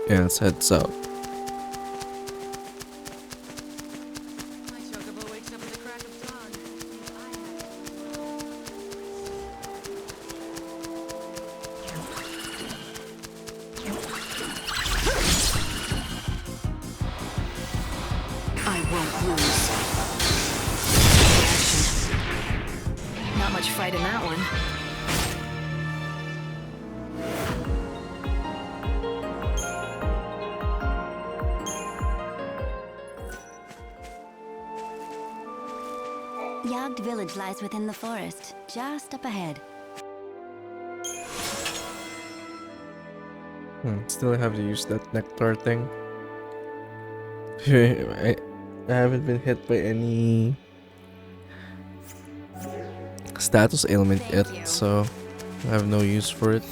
Yeah, let's head south. My chocobo wakes up at the crack of dawn. I won't lose. Action. Not much fight in that one. Yogd village lies within the forest, just up ahead. Still have to use that nectar thing. I haven't been hit by any status ailment yet, so I have no use for it.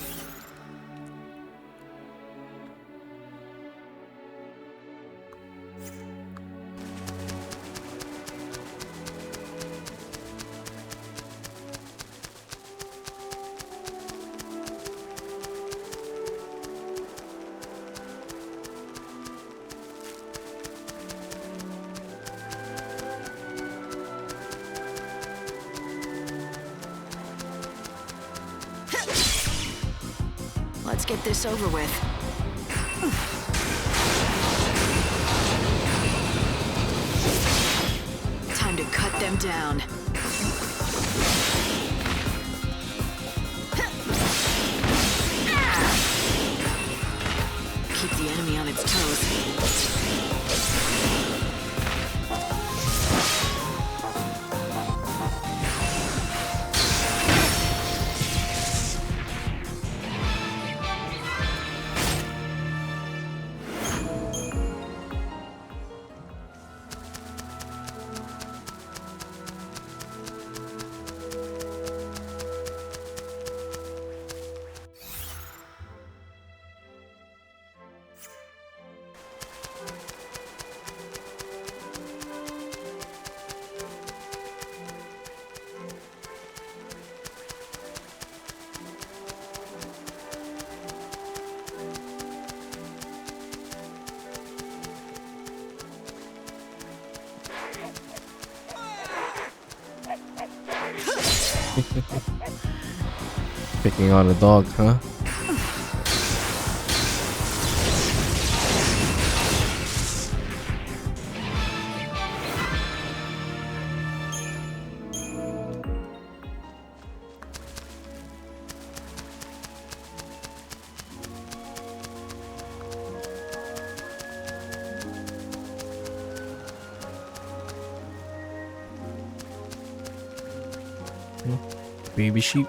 Let's get this over with. Time to cut them down. Keep the enemy on its toes. Picking on a dog, huh? Baby sheep.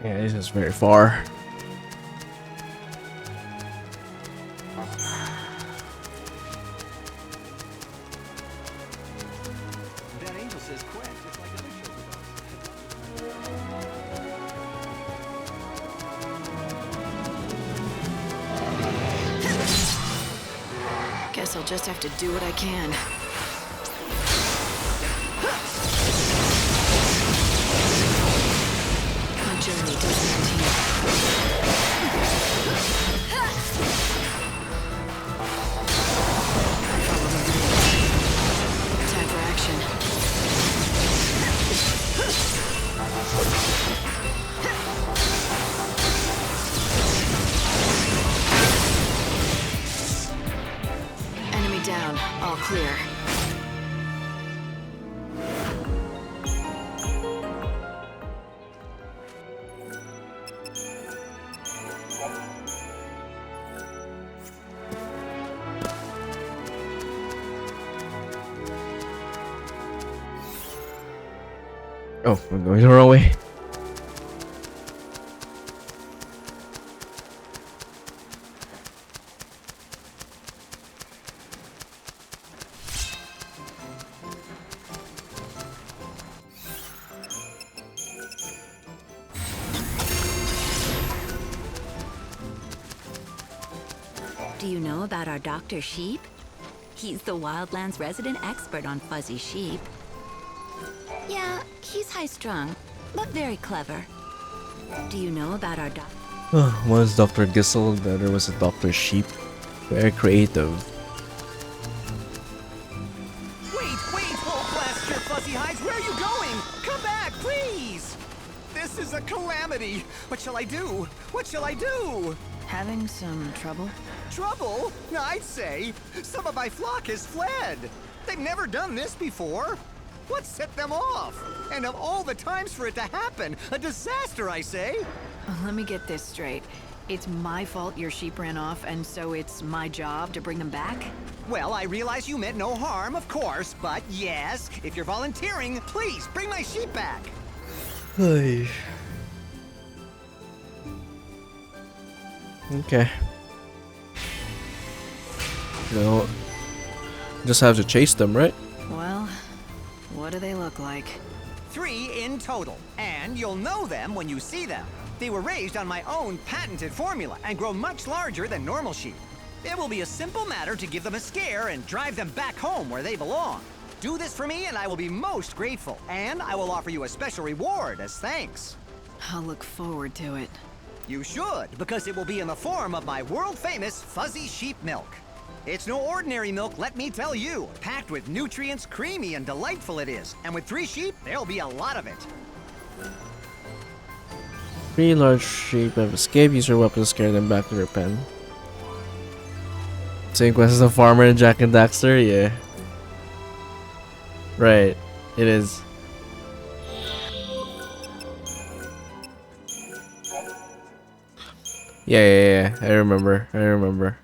Yeah, this is very far. That angel says quack, just like other Guess I'll just have to do what I can. My journey doesn't end time for action. Enemy down. All clear. Oh, we're going the wrong way. Do you know about our Dr. Sheep? He's the Wildlands resident expert on fuzzy sheep. Yeah, he's high-strung, but very clever. Do you know about our doc? One is Dr. Gissel, the other was a Dr. Sheep. Very creative. Wait, oh blast your fuzzy hides, where are you going? Come back, please! This is a calamity. What shall I do? What shall I do? Having some trouble? Trouble? I'd say. Some of my flock has fled. They've never done this before. What set them off? And of all the times for it to happen, a disaster, I say. Let me get this straight. It's my fault your sheep ran off, and so it's my job to bring them back? Well, I realize you meant no harm, of course, but yes, if you're volunteering, please bring my sheep back. Okay. No. Just have to chase them, right? Well, what do they look like? 3 in total, and you'll know them when you see them. They were raised on my own patented formula and grow much larger than normal sheep. It will be a simple matter to give them a scare and drive them back home where they belong. Do this for me and I will be most grateful, and I will offer you a special reward as thanks. I'll look forward to it. You should, because it will be in the form of my world-famous fuzzy sheep milk. It's no ordinary milk, let me tell you. Packed with nutrients, creamy and delightful it is. And with 3 sheep, there'll be a lot of it. 3 large sheep have escaped. Use your weapon to scare them back to their pen. Same quest as the farmer and Jack and Daxter? Yeah. Right. It is. Yeah. I remember.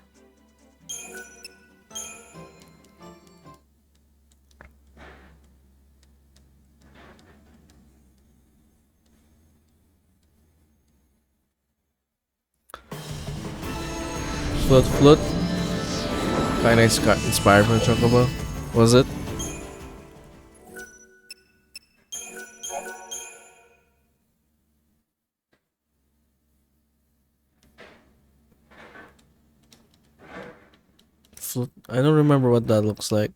Float. Kinda inspired from Chocobo. Was it? I don't remember what that looks like.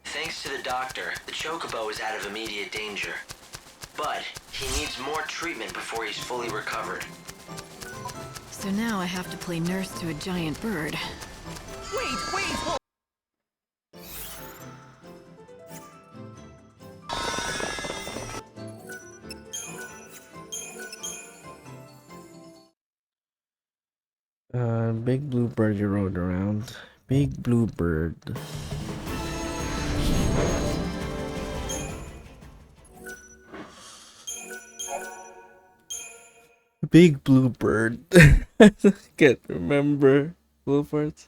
Thanks to the doctor, the Chocobo is out of immediate danger. But he needs more treatment before he's fully recovered. So now I have to play nurse to a giant bird. Wait! Big blue bird you rode around. Big blue bird. Big blue bird. I can't remember. Blue birds.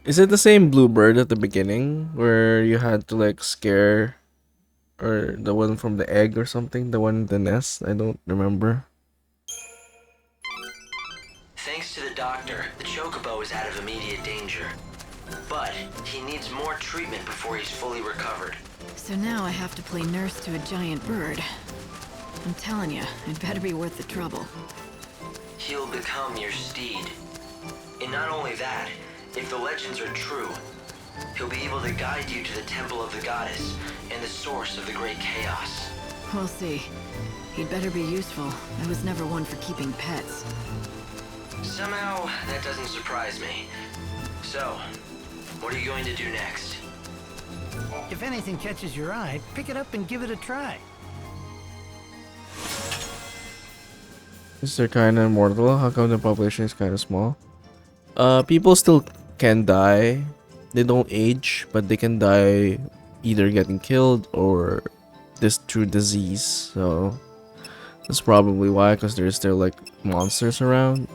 Is it the same bluebird at the beginning where you had to like scare, or the one from the egg or something? The one in the nest? I don't remember. Thanks to the doctor, the Chocobo is out of immediate danger. But he needs more treatment before he's fully recovered. So now I have to play nurse to a giant bird. I'm telling you, it better be worth the trouble. He'll become your steed. And not only that, if the legends are true, he'll be able to guide you to the temple of the goddess and the source of the great chaos. We'll see. He'd better be useful. I was never one for keeping pets. Somehow, that doesn't surprise me. So, what are you going to do next? If anything catches your eye, pick it up and give it a try. Is there kind of immortal? How come the population is kind of small? People still can die. They don't age, but they can die either getting killed or this through disease. So that's probably why, because there's still like monsters around.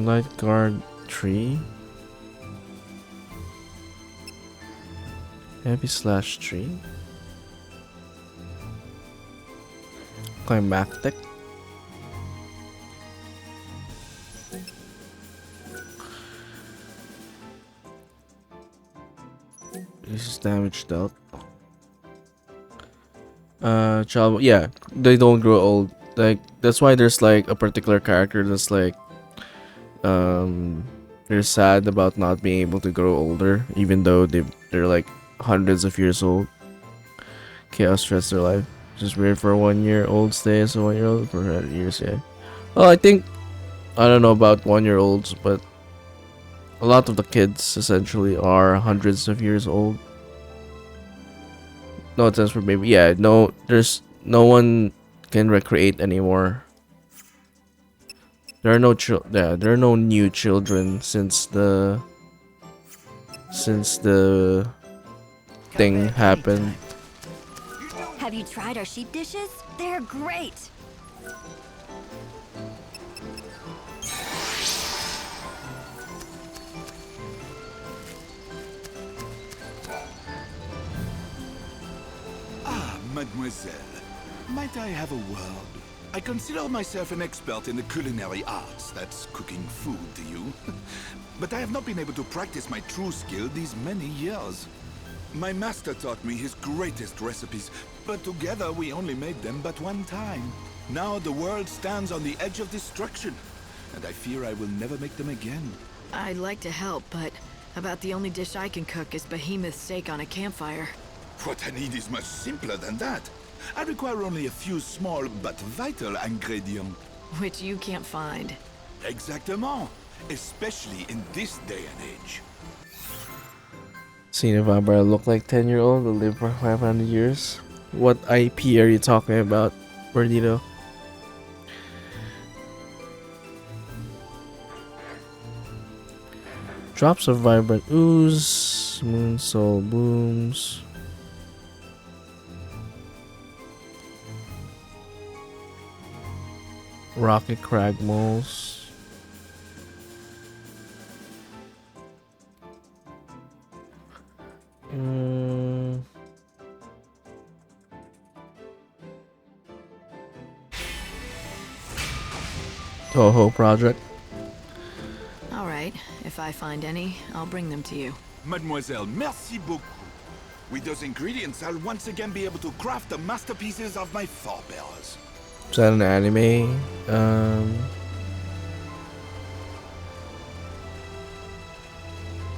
Light guard tree. Heavy slash tree. Climactic. This is damage dealt. Child, yeah, they don't grow old. Like, that's why there's like a particular character that's like, they're sad about not being able to grow older, even though they're like hundreds of years old. Chaos threats their life. Just weird for a 1 year old stay as a 1 year old for 100 years, yeah. Well, I think, I don't know about 1 year olds, but a lot of the kids essentially are hundreds of years old. No offense for baby. Yeah, no, there's no one can recreate anymore. There are no there are no new children since the thing happened. Have you tried our sheep dishes? They're great. Ah, mademoiselle. Might I have a word? I consider myself an expert in the culinary arts. That's cooking food to you. But I have not been able to practice my true skill these many years. My master taught me his greatest recipes, but together we only made them but one time. Now the world stands on the edge of destruction, and I fear I will never make them again. I'd like to help, but about the only dish I can cook is behemoth steak on a campfire. What I need is much simpler than that. I require only a few small but vital ingredients. Which you can't find. Exactement. Especially in this day and age. Seeing a vampire look like 10-year-old will live for 500 years. What IP are you talking about, Bernito? Drops of vibrant ooze, moon soul blooms. Rocket crag moles. Toho project. All right, if I find any, I'll bring them to you. Mademoiselle, merci beaucoup. With those ingredients, I'll once again be able to craft the masterpieces of my forebears. Is that an anime?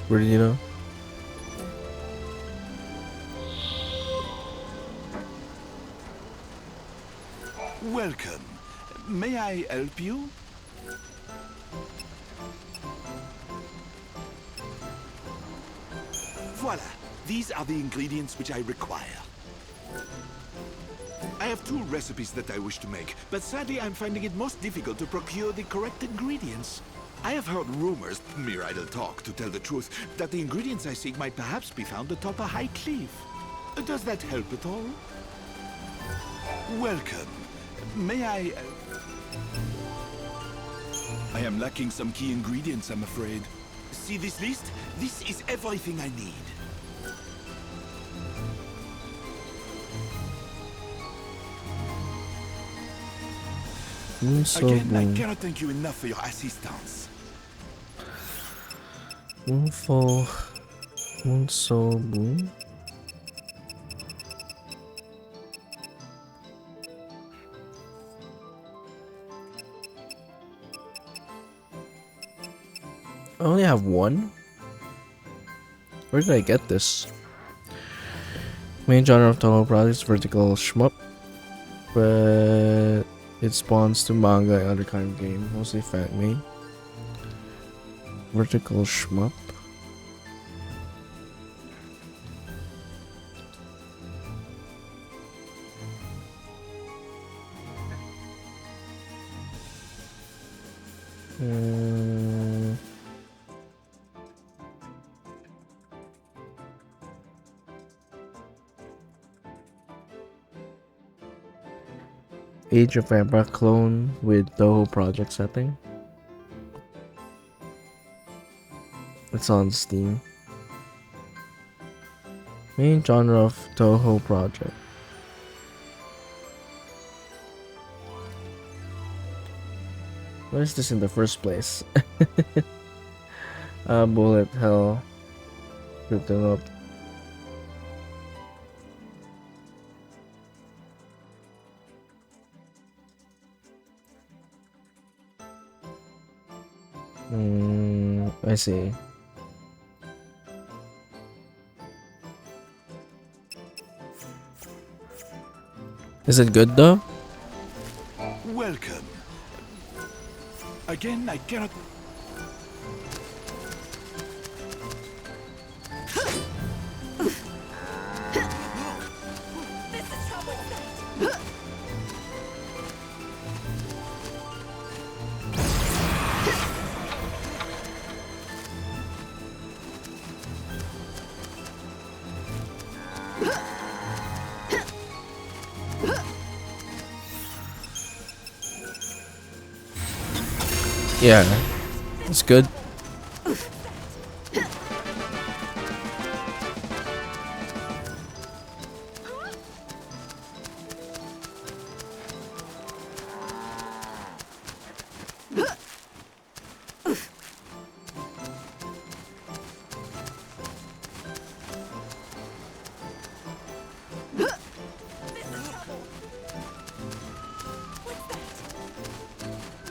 Where do you know? Welcome. May I help you? Voila. These are the ingredients which I require. I have two recipes that I wish to make, but sadly I'm finding it most difficult to procure the correct ingredients. I have heard rumors, mere idle talk to tell the truth, that the ingredients I seek might perhaps be found atop a high cliff. Does that help at all? Welcome. May I... I am lacking some key ingredients, I'm afraid. See this list? This is everything I need. Again, I cannot thank you enough for your assistance. Moonfall. Moonsoul. I only have one? Where did I get this? Main genre of Toho projects, vertical shmup. But it spawns to manga and other kind of game, mostly fan main. Vertical shmup. Age of Empire clone with Toho project setting. It's on Steam. Main genre of Toho project. What is this in the first place? Bullet hell. Rip them up. I see. Is it good though? Welcome. Again, I cannot... Yeah, it's good.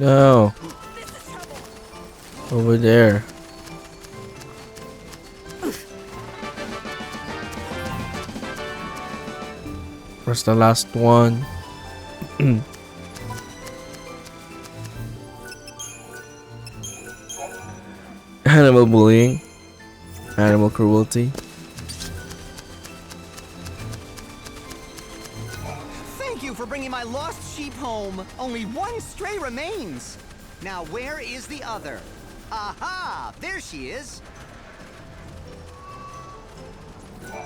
No. Over there. Where's the last one? Animal bullying. Animal cruelty. Thank you for bringing my lost sheep home. Only one stray remains. Now where is the other? Aha! There she is!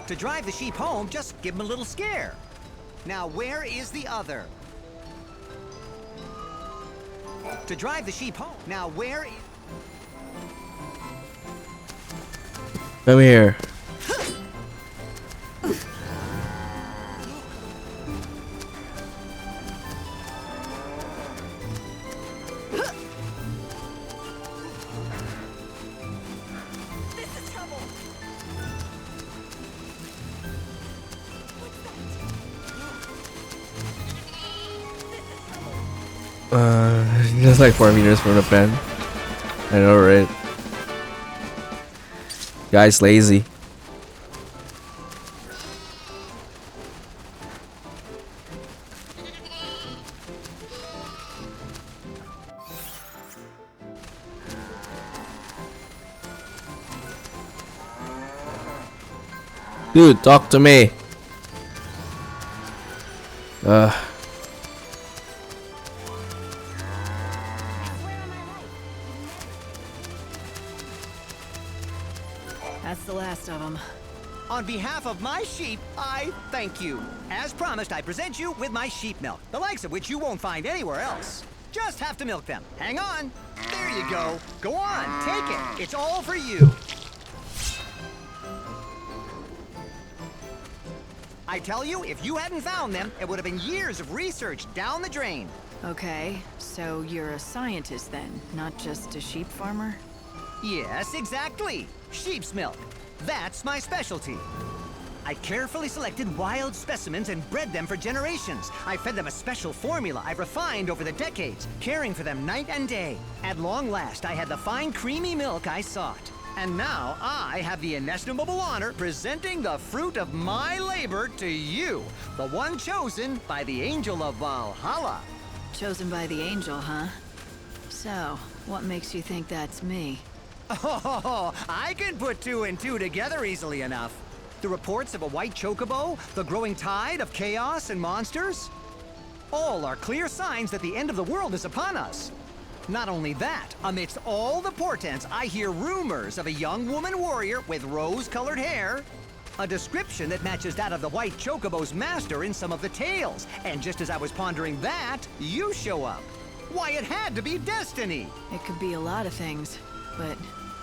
To drive the sheep home, just give them a little scare. Now where is the other? To drive the sheep home. Now where is... Come here. Just like 4 meters from the pen. I know, right? Guy's lazy. Dude, talk to me. That's the last of them. On behalf of my sheep, I thank you. As promised, I present you with my sheep milk, the likes of which you won't find anywhere else. Just have to milk them. Hang on. There you go. Go on, take it. It's all for you. I tell you, if you hadn't found them, it would have been years of research down the drain. Okay, so you're a scientist then, not just a sheep farmer? Yes, exactly. Sheep's milk. That's my specialty. I carefully selected wild specimens and bred them for generations. I fed them a special formula I've refined over the decades, caring for them night and day. At long last, I had the fine, creamy milk I sought. And now I have the inestimable honor presenting the fruit of my labor to you, the one chosen by the Angel of Valhalla. Chosen by the angel, huh? So, what makes you think that's me? Oh, I can put two and two together easily enough. The reports of a white chocobo, the growing tide of chaos and monsters, all are clear signs that the end of the world is upon us. Not only that, amidst all the portents, I hear rumors of a young woman warrior with rose-colored hair, a description that matches that of the white chocobo's master in some of the tales. And just as I was pondering that, you show up. Why, it had to be destiny. It could be a lot of things, but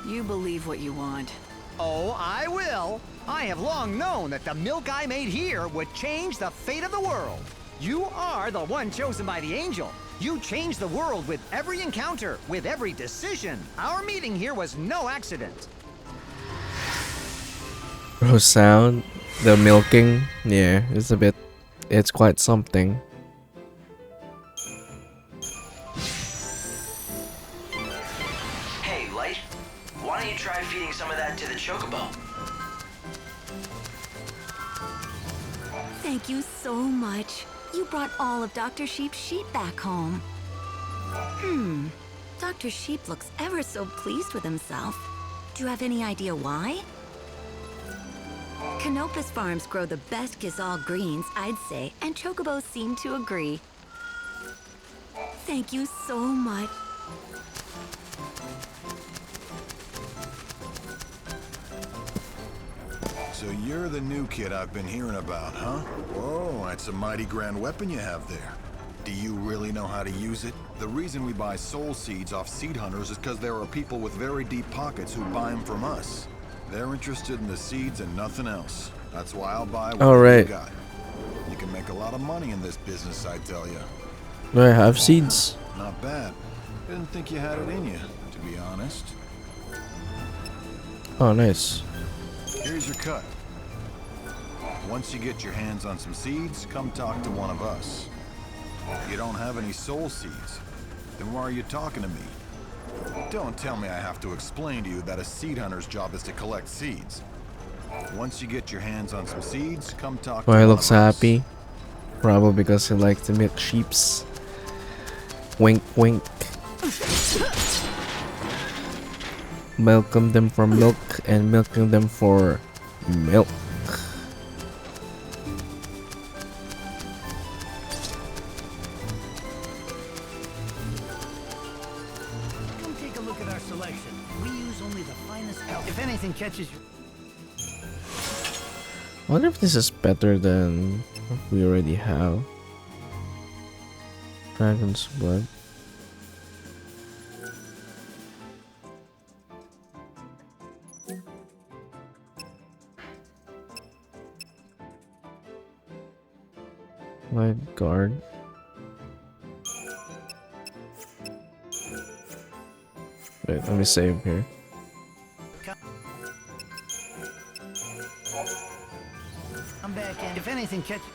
you believe what you want. Oh, I will. I have long known that the milk I made here would change the fate of the world. You are the one chosen by the angel. You changed the world with every encounter, with every decision. Our meeting here was no accident. Bro, sound, the milking, yeah, it's quite something. Hey, Light, why don't you try feeding some of that to the chocobo? Thank you so much. You brought all of Dr. Sheep's sheep back home. Dr. Sheep looks ever so pleased with himself. Do you have any idea why? Canopus Farms grow the best Gazal greens, I'd say, and chocobos seem to agree. Thank you so much. So you're the new kid I've been hearing about, huh? Whoa, that's a mighty grand weapon you have there. Do you really know how to use it? The reason we buy soul seeds off seed hunters is because there are people with very deep pockets who buy them from us. They're interested in the seeds and nothing else. That's why I'll buy what you got. You can make a lot of money in this business, I tell you. Do I have seeds? Not bad. Didn't think you had it in you, to be honest. Oh, nice. Here's your cut. Once you get your hands on some seeds, come talk to one of us. You don't have any soul seeds. Then why are you talking to me? Don't tell me I have to explain to you that a seed hunter's job is to collect seeds. Once you get your hands on some seeds, come talk to Why one he of looks us. happy? Probably because he likes to milk sheeps. Wink, wink. Milking them for milk and milking them for milk. Come take a look at our selection. We use only the finest elk. If anything catches you... I wonder if this is better than what we already have. Dragon's blood. Light guard. Wait, let me save here. Come back in. If anything catches...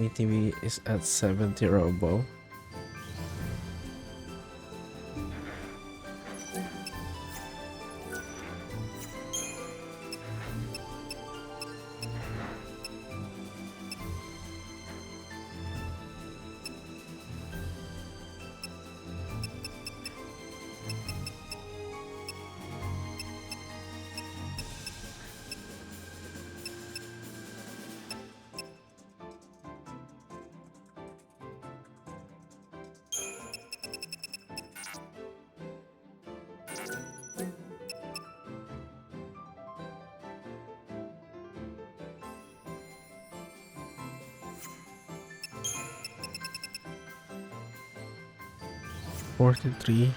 ATV is at 70 robo. $43.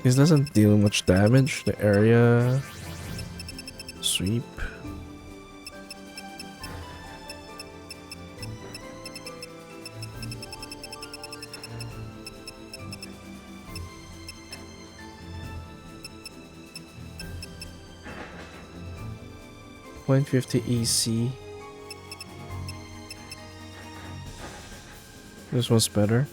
This doesn't deal much damage. The area sweep. .50 EC. This one's better.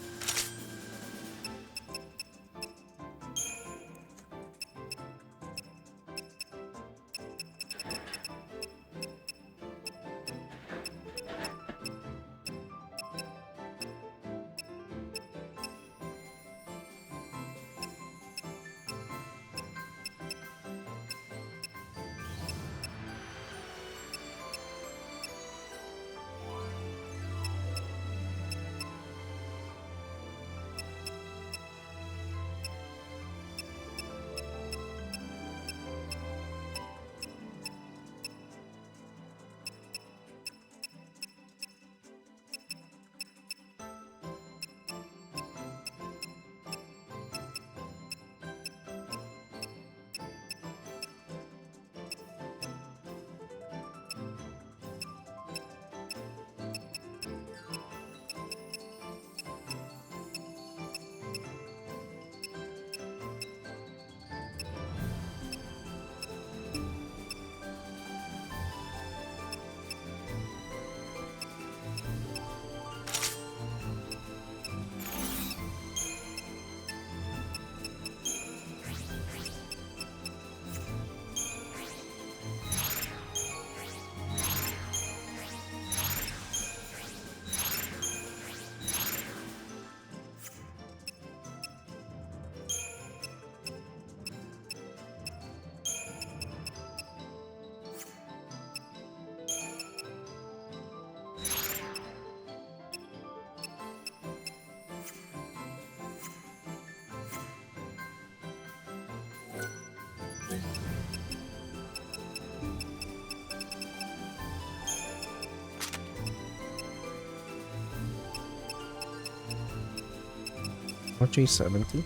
G70.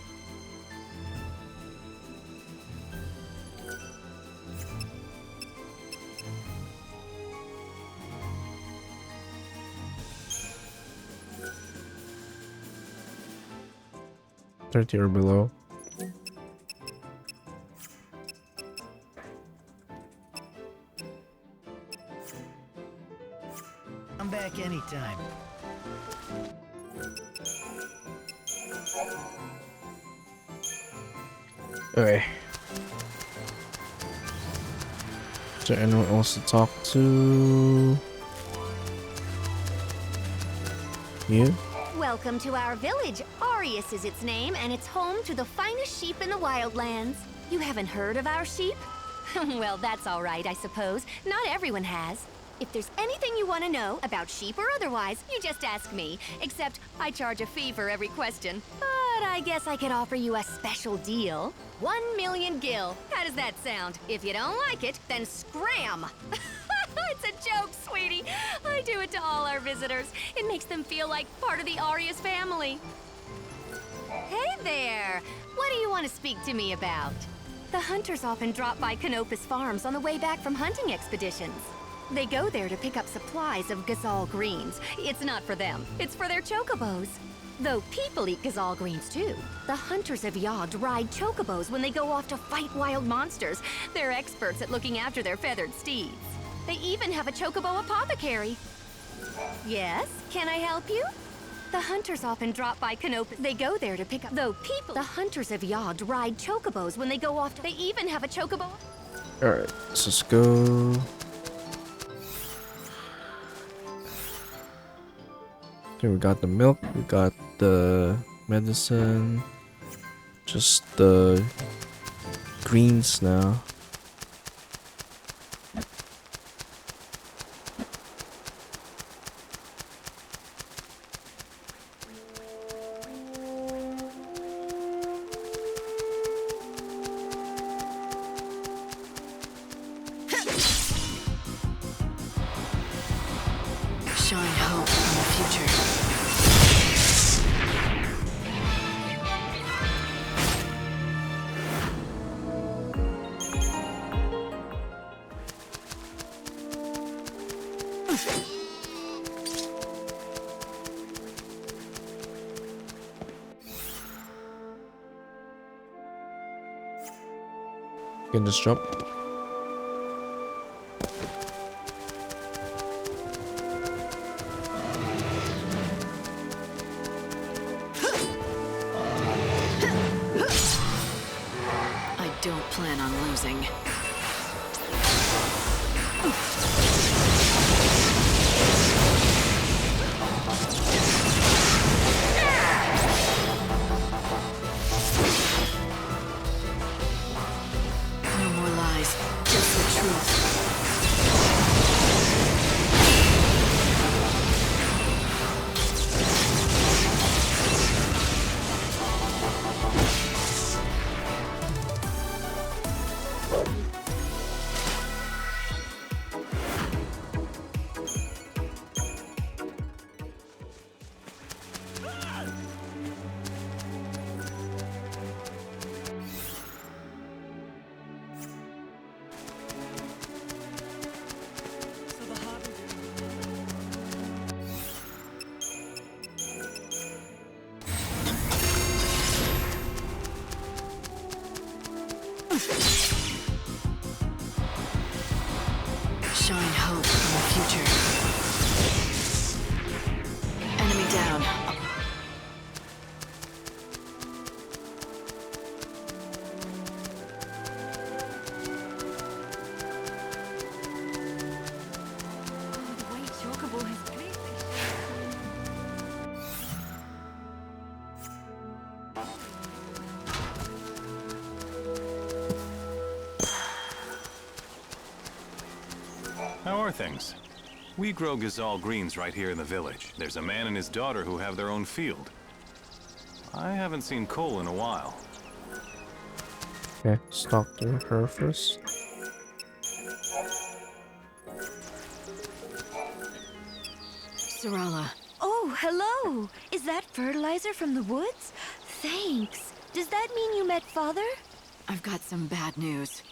30 or below. Come back anytime. Okay. Is there anyone else to talk to? You? Welcome to our village. Arius is its name, and it's home to the finest sheep in the wildlands. You haven't heard of our sheep? Well, that's all right, I suppose. Not everyone has. If there's anything you want to know, about sheep or otherwise, you just ask me. Except, I charge a fee for every question. But I guess I could offer you a special deal. 1 million gil. How does that sound? If you don't like it, then scram! It's a joke, sweetie. I do it to all our visitors. It makes them feel like part of the Arius family. Hey there! What do you want to speak to me about? The hunters often drop by Canopus Farms on the way back from hunting expeditions. They go there to pick up supplies of Gazal greens. It's not for them, it's for their chocobos. Though people eat Gazal greens too. The hunters of Yogd ride chocobos when they go off to fight wild monsters. They're experts at looking after their feathered steeds. They even have a chocobo apothecary. Yes, can I help you? The hunters often drop by Canopus. They go there to pick up. Though people, the hunters of Yogd ride chocobos when they go off to. They even have a chocobo. Alright, let's just go. Okay, we got the milk, we got the medicine, just the greens now. Shine hope in the future. Can just jump. I don't plan on losing. No more lies, just the truth. Shine hope in the future. Enemy down. The white chocobo has How are things? We grow Gazal greens right here in the village. There's a man and his daughter who have their own field. I haven't seen Cole in a while. Okay, let's talk to her first. Sarala. Oh, hello! Is that fertilizer from the woods? Thanks. Does that mean you met Father? I've got some bad news.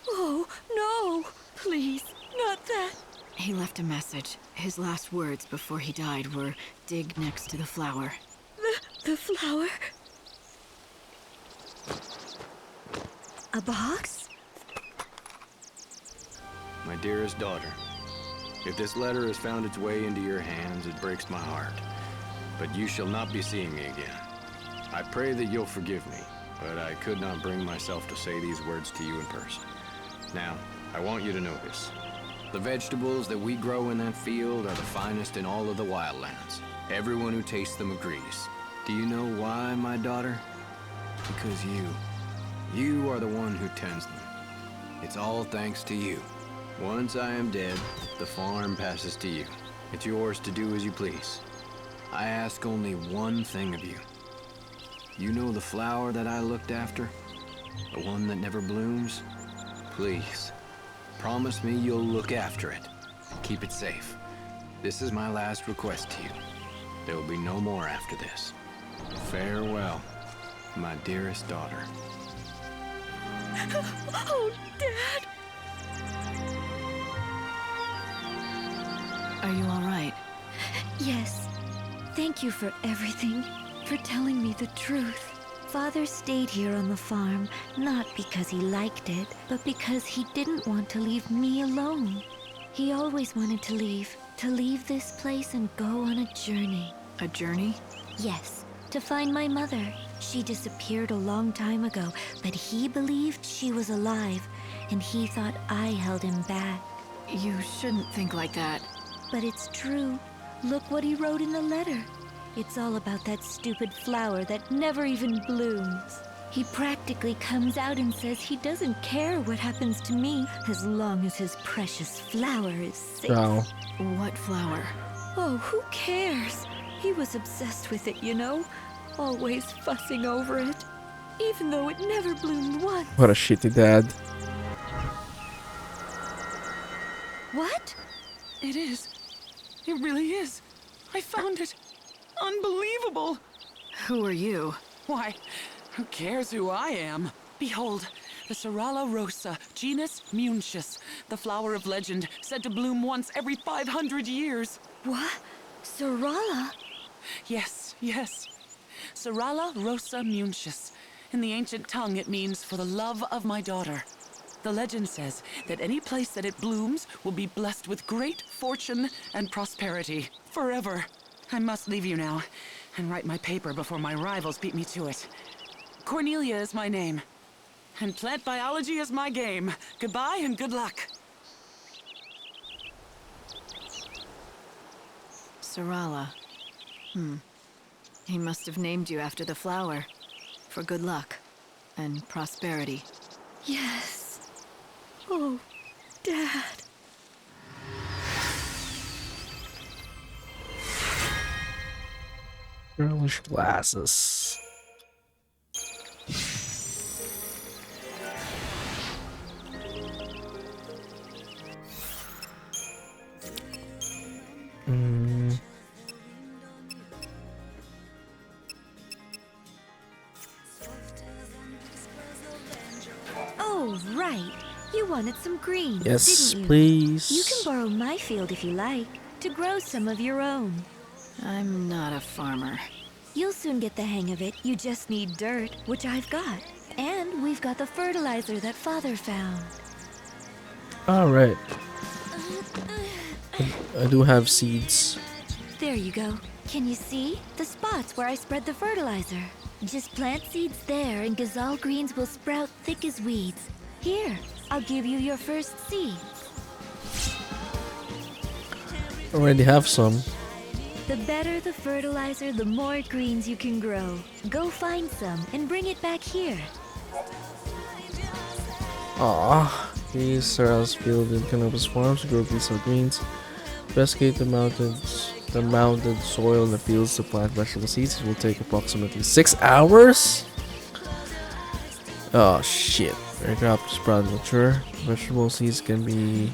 Oh, no! Please, not that. He left a message. His last words before he died were, "Dig next to the flower." The flower? A box? My dearest daughter, if this letter has found its way into your hands, it breaks my heart. But you shall not be seeing me again. I pray that you'll forgive me, but I could not bring myself to say these words to you in person. Now, I want you to know this. The vegetables that we grow in that field are the finest in all of the wildlands. Everyone who tastes them agrees. Do you know why, my daughter? Because you are the one who tends them. It's all thanks to you. Once I am dead, the farm passes to you. It's yours to do as you please. I ask only one thing of you. You know the flower that I looked after? The one that never blooms? Please, promise me you'll look after it. Keep it safe. This is my last request to you. There will be no more after this. Farewell, my dearest daughter. Oh, Dad! Are you all right? Yes. Thank you for everything, for telling me the truth. Father stayed here on the farm, not because he liked it, but because he didn't want to leave me alone. He always wanted to leave this place and go on a journey. A journey? Yes, to find my mother. She disappeared a long time ago, but he believed she was alive, and he thought I held him back. You shouldn't think like that. But it's true. Look what he wrote in the letter. It's all about that stupid flower that never even blooms. He practically comes out and says he doesn't care what happens to me as long as his precious flower is safe. Wow. What flower? Oh, who cares? He was obsessed with it, you know? Always fussing over it. Even though it never bloomed once. What a shitty dad. What? It is. It really is. I found it. Unbelievable. Who are you? Why, who cares who I am? Behold, the Serrala rosa, genus Munchus, the flower of legend, said to bloom once every 500 years. What? Serrala? Yes, yes. Serrala rosa Munchus. In the ancient tongue, it means for the love of my daughter. The legend says that any place that it blooms will be blessed with great fortune and prosperity forever. I must leave you now and write my paper before my rivals beat me to it. Cornelia is my name, and plant biology is my game. Goodbye and good luck. Serrala. He must have named you after the flower. For good luck and prosperity. Yes. Oh, Dad. Girlish glasses. Oh, right. You wanted some greens, Yes, didn't you? please. You can borrow my field if you like, to grow some of your own. I'm not a farmer. You'll soon get the hang of it. You just need dirt, which I've got. And we've got the fertilizer that Father found. Alright. I do have seeds. There you go. Can you see? The spots where I spread the fertilizer. Just plant seeds there and gazelle greens will sprout thick as weeds. Here, I'll give you your first seeds. Already have some. The better the fertilizer, the more greens you can grow. Go find some and bring it back here. Aww. These Sarah's field in Canopus Farms to grow peace of greens. Investigate the mounted soil in the fields to plant vegetable seeds. It will take approximately 6 hours. Oh shit. Aircraft to sprout and mature. Vegetable seeds can be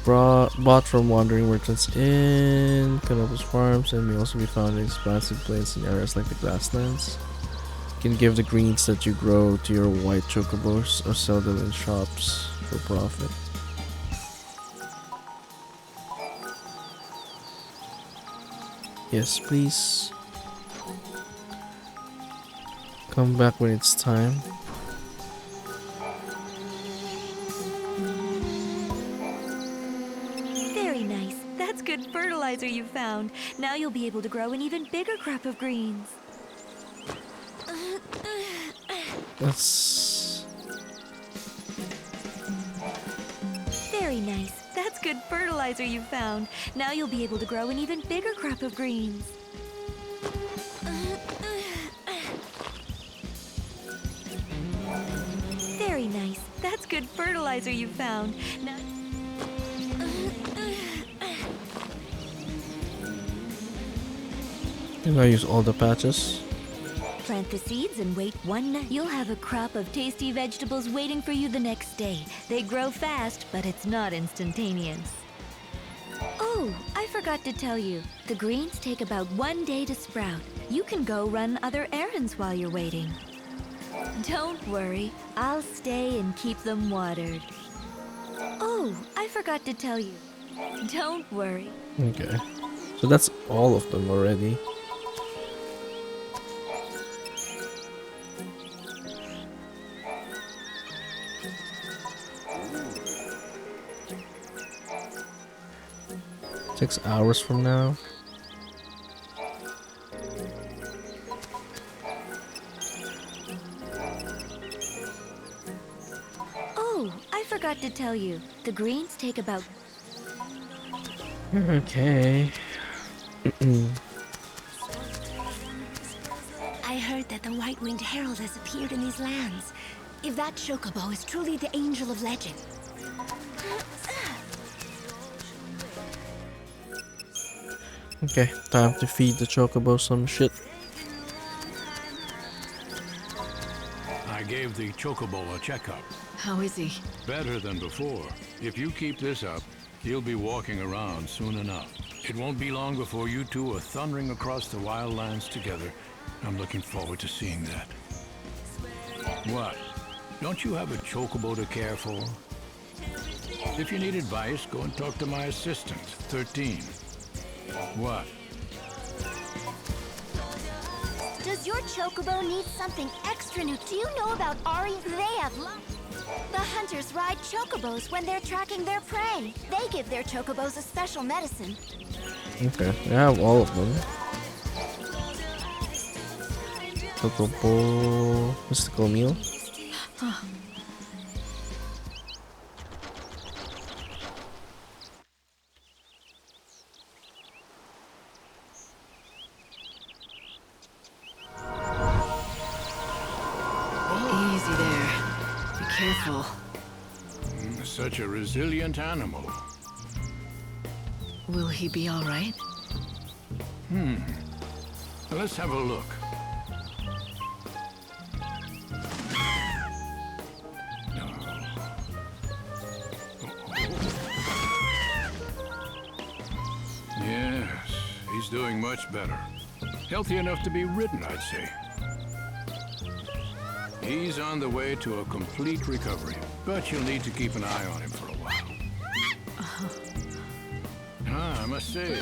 bought from wandering merchants in Canopus Farms and may also be found in expansive plains in areas like the grasslands. You can give the greens that you grow to your white chocobos or sell them in shops for profit. Yes, please. Come back when it's time. Very nice. That's good fertilizer you found. Now you'll be able to grow an even bigger crop of greens. That's Very nice. That's good fertilizer you found. Now you'll be able to grow an even bigger crop of greens. Very nice. That's good fertilizer you found. Now Can I use all the patches? plant the seeds and wait one night. You'll have a crop of tasty vegetables waiting for you the next day. They grow fast, but it's not instantaneous. Oh, I forgot to tell you. The greens take about 1 day to sprout. You can go run other errands while you're waiting. Don't worry, I'll stay and keep them watered. Oh, I forgot to tell you. Don't worry. Okay. So that's all of them already. Six hours from now. Oh, I forgot to tell you. The greens take about... Okay. I heard that the White-Winged Herald has appeared in these lands. If that chocobo is truly the angel of legend. Okay, time to feed the chocobo some shit. I gave the chocobo a checkup. How is he? Better than before. If you keep this up, he'll be walking around soon enough. It won't be long before you two are thundering across the wildlands together. I'm looking forward to seeing that. What? Don't you have a chocobo to care for? If you need advice, go and talk to my assistant, 13. What? Does your chocobo need something extra new? Do you know about Ari? They have luck. The hunters ride chocobos when they're tracking their prey. They give their chocobos a special medicine. Okay, I have all of them. Chocobo mystical meal. Easy there. Be careful. Such a resilient animal. Will he be all right? Let's have a look. Yes, he's doing much better. Healthy enough to be ridden, I'd say. He's on the way to a complete recovery, but you'll need to keep an eye on him for a while. I must say,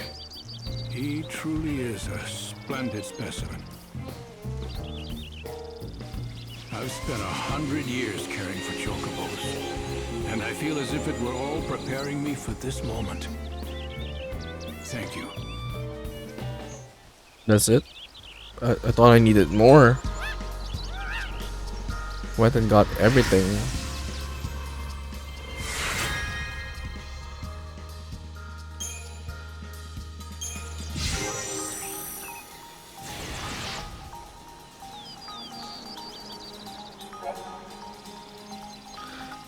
he truly is a splendid specimen. I've spent 100 years caring for chocobos, and I feel as if it were all preparing me for this moment. Thank you. That's it? I thought I needed more. Went and got everything.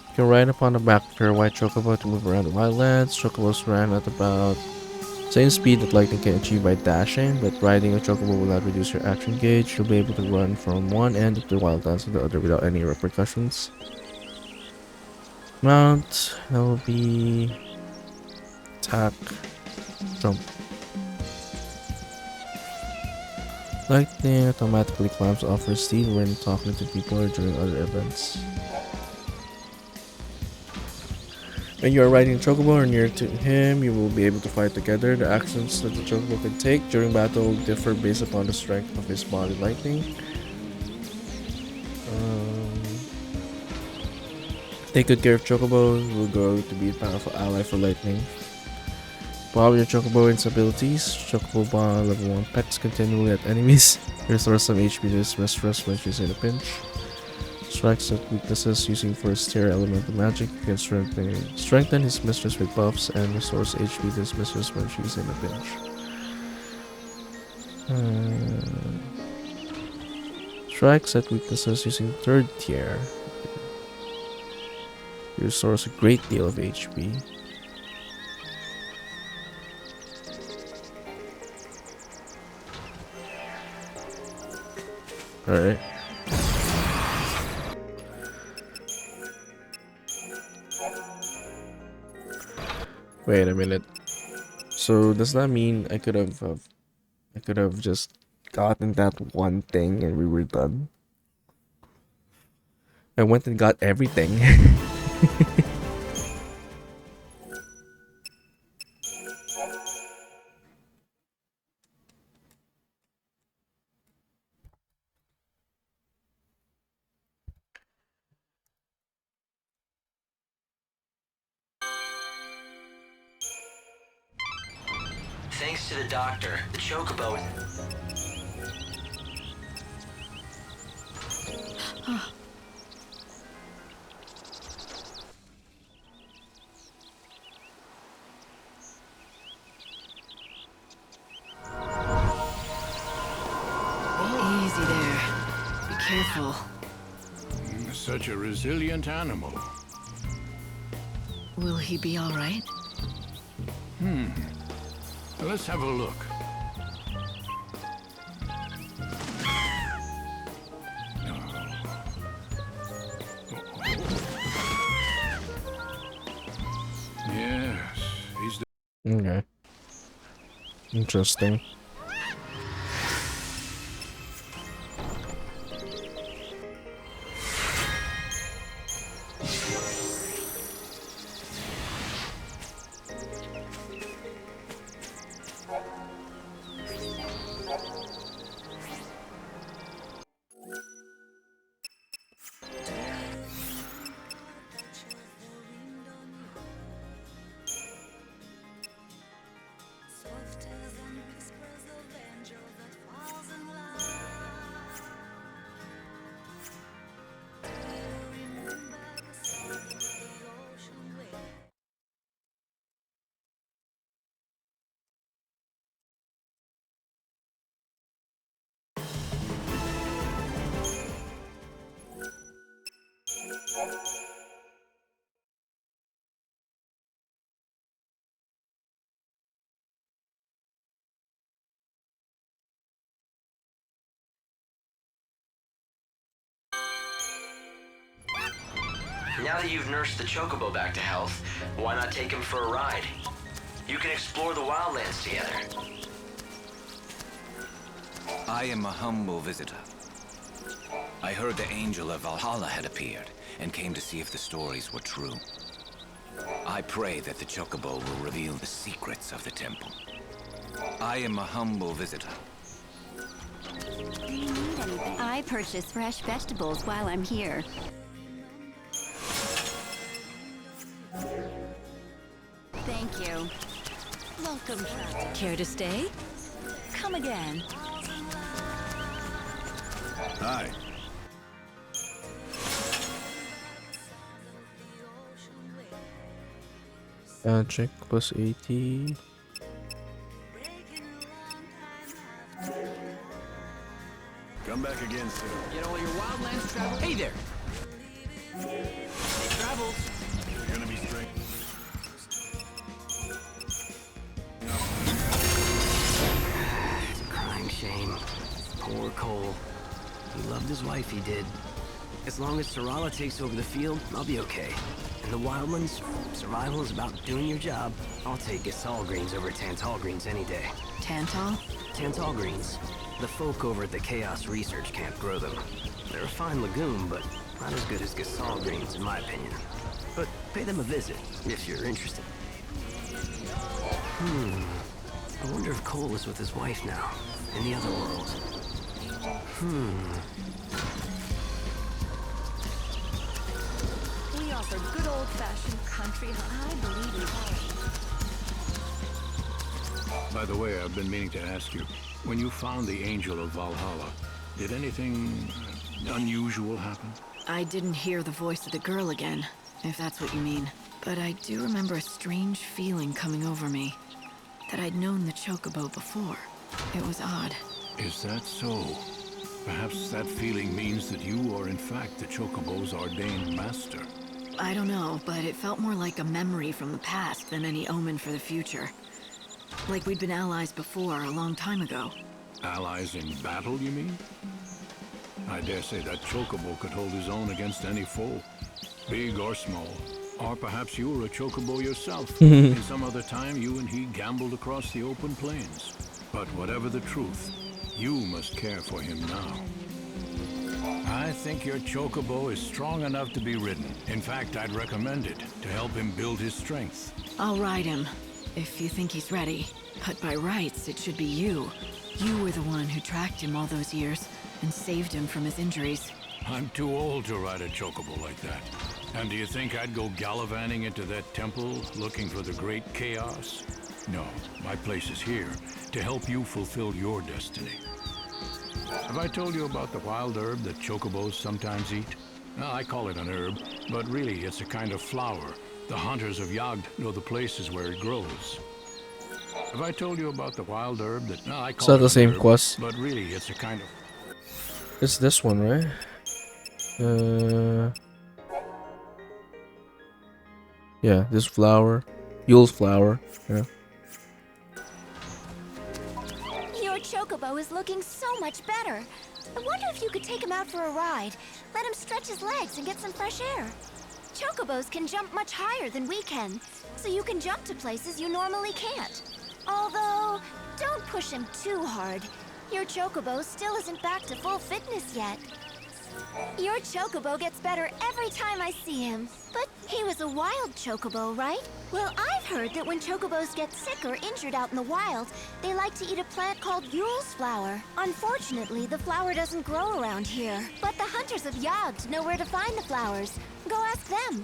You can ride upon the back of your white chocobo to move around the wildlands. Chocobos ran at about same speed that lightning can achieve by dashing, but riding a chocobo will not reduce your action gauge. You'll be able to run from one end of the wildlands to the other without any repercussions. Mount, that will be attack, jump. Lightning automatically climbs offers speed when talking to people or during other events. When you are riding a chocobo or near to him, you will be able to fight together. The actions that the chocobo can take during battle will differ based upon the strength of his body lightning. Take good care of Chocobo, will grow to be a powerful ally for Lightning. Power your Chocobo and its abilities. Chocobo Bond level 1 pecks continually at enemies. Restore some HP to its mistress when she's in a pinch. Strikes at weaknesses using first tier elemental magic. You can strengthen his mistress with buffs and restores HP to his mistress when she's in a pinch. Strikes at weaknesses using third tier. He restores a great deal of HP. Alright. Wait a minute. So does that mean I could have just gotten that one thing and we were done? I went and got everything. Thanks to the doctor, the Chocobo... Easy there. Be careful. Such a resilient animal. Will he be all right? Let's have a look. Yes, he's the... Okay. Interesting. Now that you've nursed the Chocobo back to health, why not take him for a ride? You can explore the wildlands together. I am a humble visitor. I heard the Angel of Valhalla had appeared, and came to see if the stories were true. I pray that the Chocobo will reveal the secrets of the temple. I am a humble visitor. Do you need anything? I purchase fresh vegetables while I'm here. Thank you. Welcome. Care to stay? Come again. Hi. Check plus 80. Come back again soon. Get all your wildlands travel. Hey there! Safe travels. You're gonna be straight. It's a crying shame. Poor Cole. He loved his wife, he did. As long as Sarala takes over the field, I'll be okay. In the wildlands, survival is about doing your job. I'll take Gasol greens over Tantal greens any day. Tantal? Tantal greens. The folk over at the Chaos Research Camp grow them. They're a fine legume, but not as good as Gasol greens, in my opinion. But pay them a visit, if you're interested. I wonder if Cole is with his wife now, in the other world. I believe in power. By the way, I've been meaning to ask you, when you found the Angel of Valhalla, did anything unusual happen? I didn't hear the voice of the girl again, if that's what you mean. But I do remember a strange feeling coming over me. That I'd known the Chocobo before. It was odd. Is that so? Perhaps that feeling means that you are in fact the Chocobo's ordained master. I don't know, but it felt more like a memory from the past than any omen for the future. Like we'd been allies before, a long time ago. Allies in battle, you mean? I dare say that Chocobo could hold his own against any foe, big or small. Or perhaps you were a Chocobo yourself. In some other time, you and he gambled across the open plains. But whatever the truth, you must care for him now. I think your Chocobo is strong enough to be ridden. In fact, I'd recommend it to help him build his strength. I'll ride him, if you think he's ready. But by rights, it should be you. You were the one who tracked him all those years and saved him from his injuries. I'm too old to ride a Chocobo like that. And do you think I'd go gallivanting into that temple looking for the great chaos? No, my place is here to help you fulfill your destiny. Have I told you about the wild herb that Chocobos sometimes eat? Well, I call it an herb, but really it's a kind of flower. The hunters of Yagd know the places where it grows. Have I told you about the wild herb that... No, I call It's not it the an same herb, quest. but really it's a kind of... It's this one, right? Yeah, this flower. Yule's flower. Yeah. Your Chocobo is looking so much better. I wonder if you could take him out for a ride. Let him stretch his legs and get some fresh air. Chocobos can jump much higher than we can, so you can jump to places you normally can't. Although, don't push him too hard. Your Chocobo still isn't back to full fitness yet. Your Chocobo gets better every time I see him. But he was a wild Chocobo, right? Well, I've heard that when Chocobos get sick or injured out in the wild, they like to eat a plant called Yule's flower. Unfortunately, the flower doesn't grow around here. But the hunters of Yagd know where to find the flowers. Go ask them.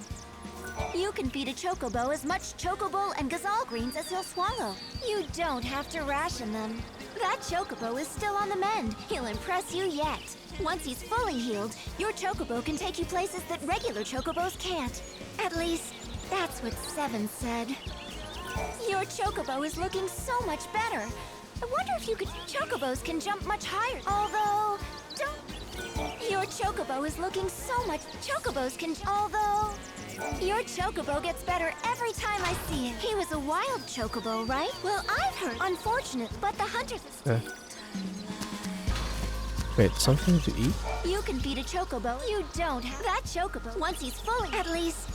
You can feed a Chocobo as much Chocobo and Gazal greens as he'll swallow. You don't have to ration them. That Chocobo is still on the mend. He'll impress you yet. Once he's fully healed, your Chocobo can take you places that regular Chocobos can't. At least, that's what Seven said. Your Chocobo is looking so much better. I wonder if you could... Chocobos can jump much higher. Although, don't... Your Chocobo is looking so much... Chocobos can... Although... Your Chocobo gets better every time I see him. He was a wild Chocobo, right? Well, I've heard... Unfortunate, but the hunters... Wait, something to eat? You can feed a Chocobo. You don't have... That Chocobo, once he's fully... At least...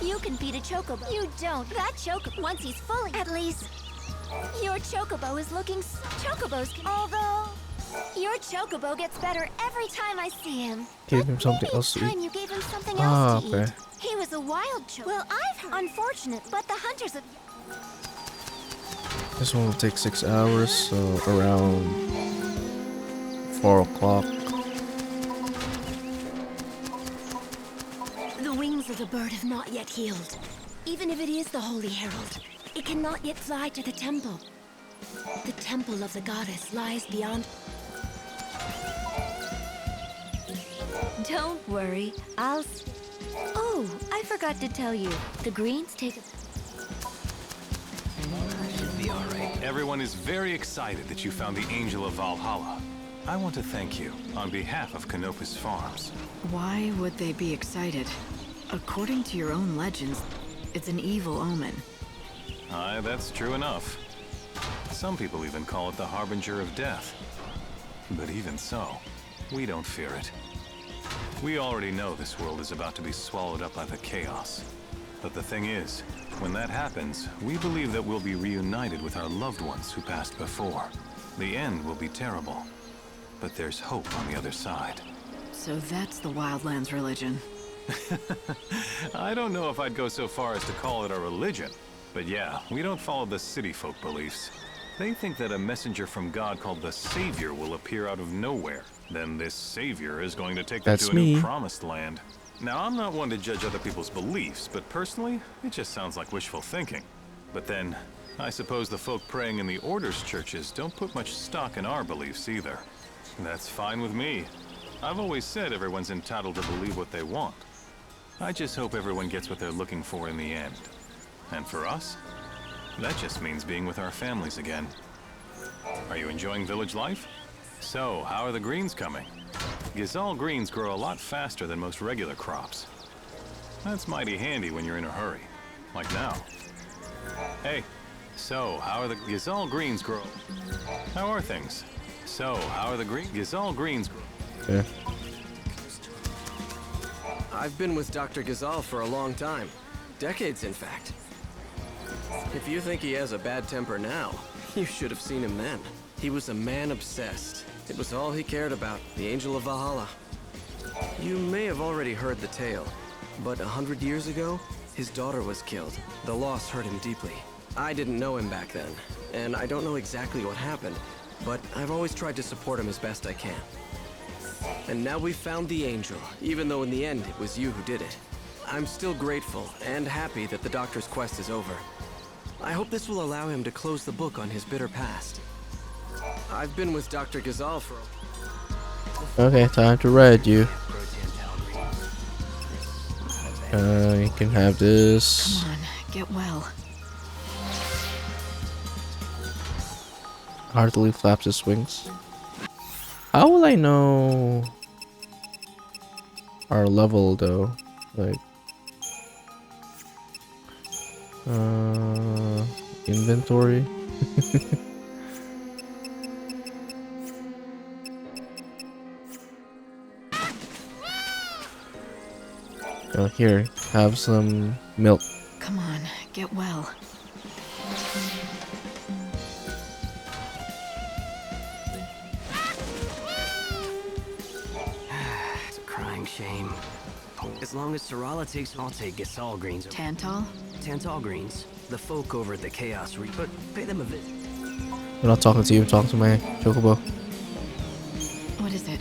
You can feed a Chocobo. You don't. That Chocobo, once he's fully... At least... Your Chocobo is looking... Chocobos can... Although... Your Chocobo gets better every time I see him. Gave him something else to Time eat. you gave him something else to okay. eat. He was a wild Chocobo. Well, I've heard... Unfortunate, but the hunters of... This one will take 6 hours, so around 4 o'clock. The wings of the bird have not yet healed. Even if it is the Holy Herald, it cannot yet fly to the temple. The temple of the goddess lies beyond... Don't worry, Oh, I forgot to tell you. The greens take... Should be all right. Everyone is very excited that you found the Angel of Valhalla. I want to thank you on behalf of Canopus Farms. Why would they be excited? According to your own legends, it's an evil omen. Aye, that's true enough. Some people even call it the harbinger of death. But even so, we don't fear it. We already know this world is about to be swallowed up by the chaos. But the thing is, when that happens, we believe that we'll be reunited with our loved ones who passed before. The end will be terrible, but there's hope on the other side. So that's the Wildlands religion. I don't know if I'd go so far as to call it a religion, but yeah, we don't follow the city folk beliefs. They think that a messenger from God called the Savior will appear out of nowhere. Then this Savior is going to take them to a new promised land. Now, I'm not one to judge other people's beliefs, but personally, it just sounds like wishful thinking. But then, I suppose the folk praying in the Order's churches don't put much stock in our beliefs either. That's fine with me. I've always said everyone's entitled to believe what they want. I just hope everyone gets what they're looking for in the end. And for us, that just means being with our families again. Are you enjoying village life? So, how are the greens coming? XIII greens grow a lot faster than most regular crops. That's mighty handy when you're in a hurry, like now. Hey, so how are the XIII greens grow? How are things? So, how are the XIII greens grow? Yeah. I've been with Dr. Gazal for a long time. Decades, in fact. If you think he has a bad temper now, you should have seen him then. He was a man obsessed. It was all he cared about, the Angel of Valhalla. You may have already heard the tale, but 100 years ago, his daughter was killed. The loss hurt him deeply. I didn't know him back then, and I don't know exactly what happened, but I've always tried to support him as best I can. And now we've found the Angel, even though in the end it was you who did it. I'm still grateful and happy that the Doctor's quest is over. I hope this will allow him to close the book on his bitter past. I've been with Dr. Gazal for Okay, time to ride you. You can have this. Come on, get well. Heartily flaps his wings. How will I know our level though? Like, inventory. Oh, here, have some milk. Come on, get well. It's a crying shame. As long as Sarala takes, I'll take XIII greens. Tantal? Tantal greens. The folk over at the Chaos Reach, but pay them a visit. I'm not talking to you, I'm talking to my chocobo. What is it?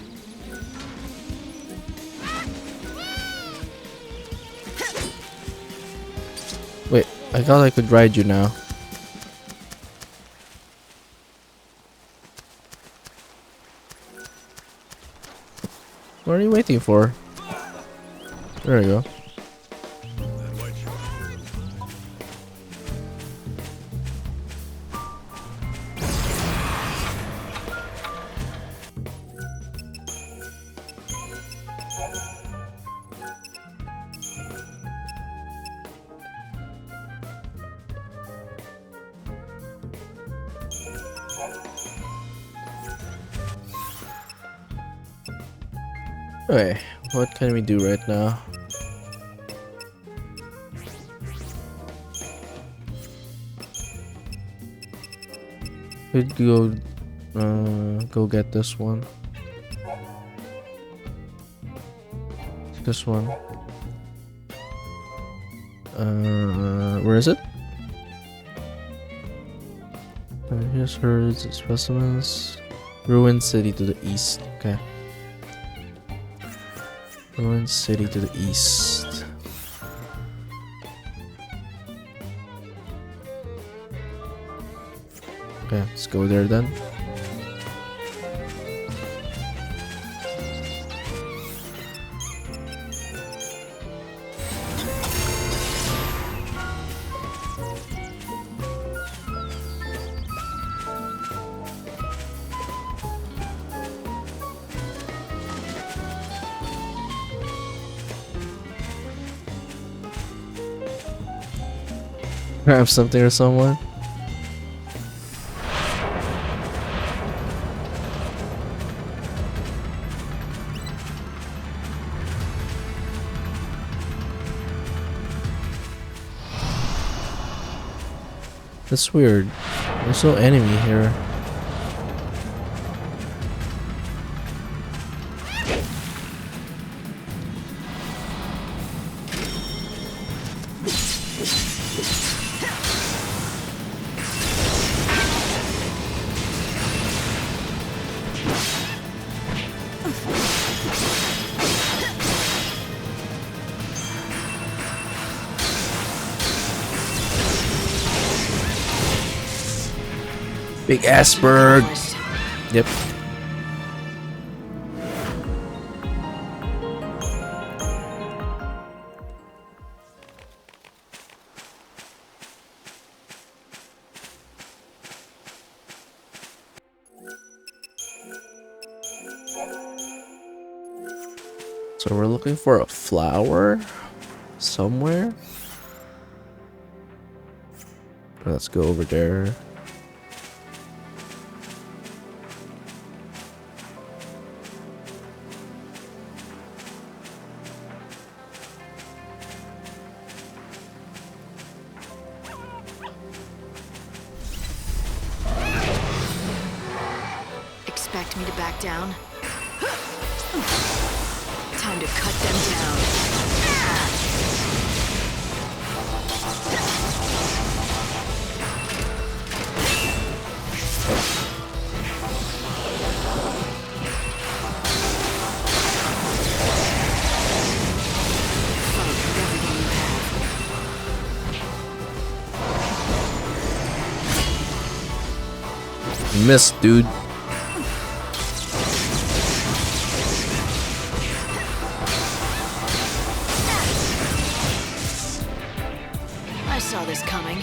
Wait, I thought I could ride you now. What are you waiting for? There we go. Okay, what can we do right now? Could go get this one. This one. Where is it? Here's herds, specimens. Ruined city to the east. Okay. Ruined city to the east. Okay, let's go there then. Grab something or someone. That's weird. There's no enemy here. Big ass bird. Yep. So we're looking for a flower somewhere. Let's go over there. Expect me to back down? Time to cut them down. Missed, dude. I saw this coming.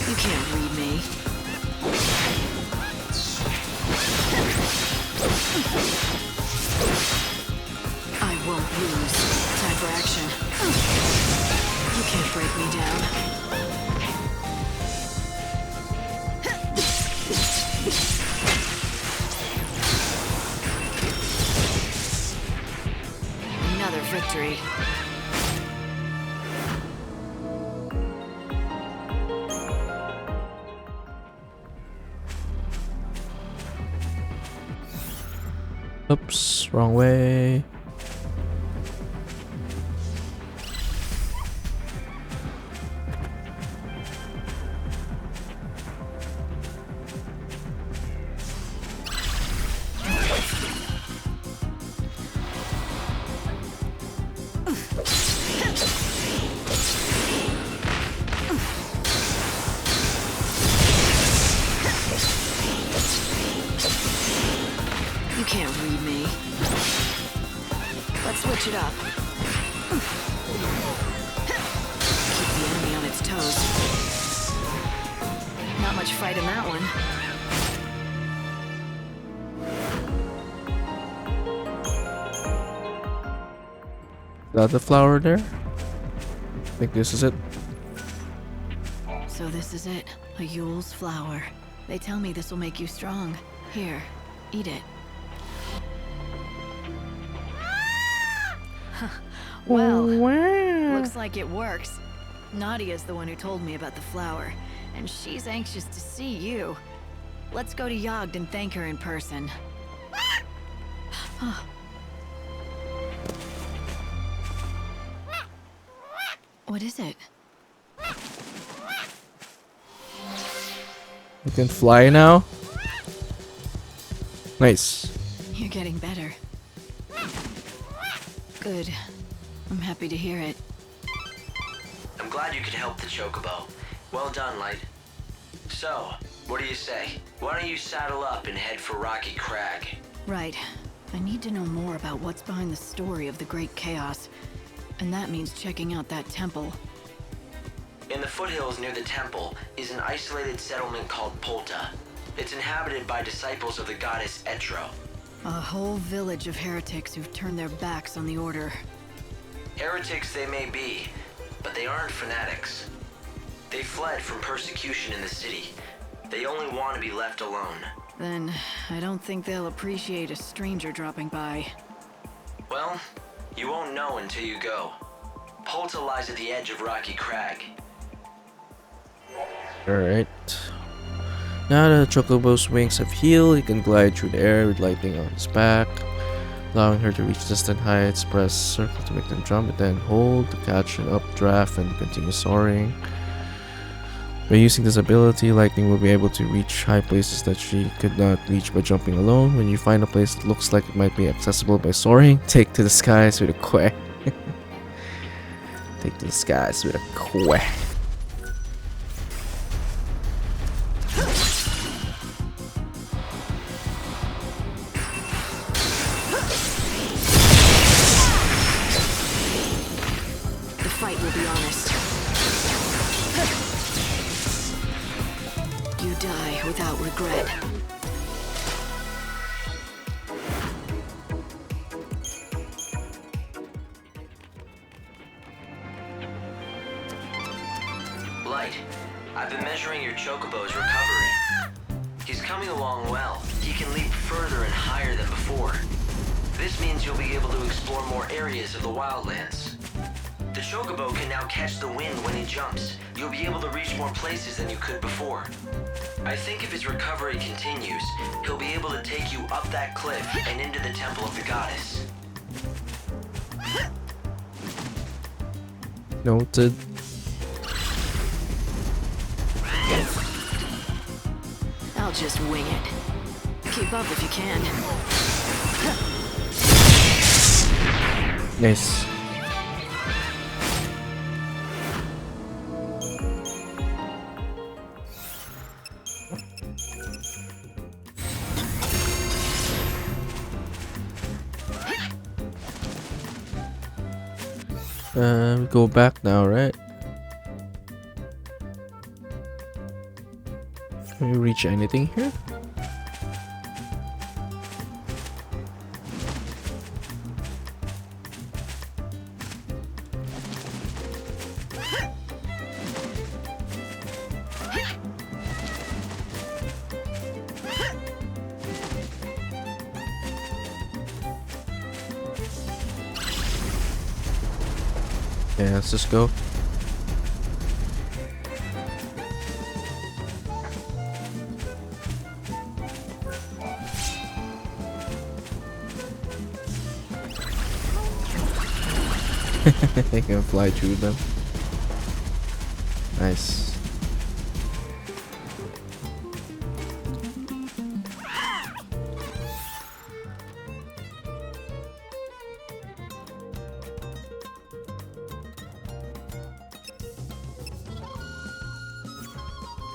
You can't read me. I won't lose. Time for action. You can't break me down. Another victory. Oops, wrong way. You can't read me. Let's switch it up. Keep the enemy on its toes. Not much fight in that one. Got the flower there? I think this is it. So this is it. A Yule's flower. They tell me this will make you strong. Here, eat it. Well, looks like it works. Nadia's the one who told me about the flower, and she's anxious to see you. Let's go to Yogd and thank her in person. What is it? You can fly now. Nice. You're getting better. Good. I'm happy to hear it. I'm glad you could help the Chocobo. Well done, Light. So, what do you say? Why don't you saddle up and head for Rocky Crag? Right. I need to know more about what's behind the story of the Great Chaos. And that means checking out that temple. In the foothills near the temple is an isolated settlement called Polta. It's inhabited by disciples of the goddess Etro. A whole village of heretics who've turned their backs on the Order. Heretics they may be, but they aren't fanatics. They fled from persecution in the city. They only want to be left alone. Then, I don't think they'll appreciate a stranger dropping by. Well, you won't know until you go. Polta lies at the edge of Rocky Crag. Alright. Now that Chocobo's wings have healed, he can glide through the air with lightning on his back, allowing her to reach distant heights. Press circle to make them jump, and then hold to catch an updraft and continue soaring. By using this ability, Lightning will be able to reach high places that she could not reach by jumping alone. When you find a place that looks like it might be accessible by soaring, take to the skies with a quay. Take to the skies with a quay. The fight will be honest. You die without regret. Light, I've been measuring your Chocobo's recovery. He's coming along well. He can leap further and higher than before. This means you'll be able to explore more areas of the wildlands. The Chocobo can now catch the wind when he jumps. You'll be able to reach more places than you could before. I think if his recovery continues, he'll be able to take you up that cliff and into the Temple of the Goddess. Noted. I'll just wing it. Keep up if you can. Nice. We go back now, right? Can we reach anything here? Yeah, let's just go. I can fly through them. Nice.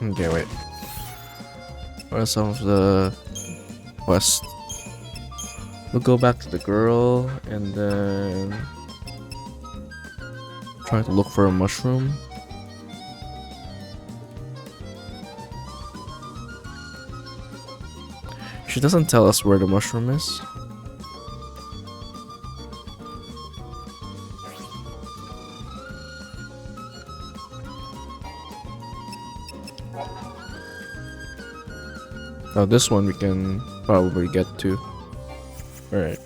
Okay, wait. What are some of the quests? We'll go back to the girl and then try to look for a mushroom. She doesn't tell us where the mushroom is. Oh, this one we can probably get to. Alright.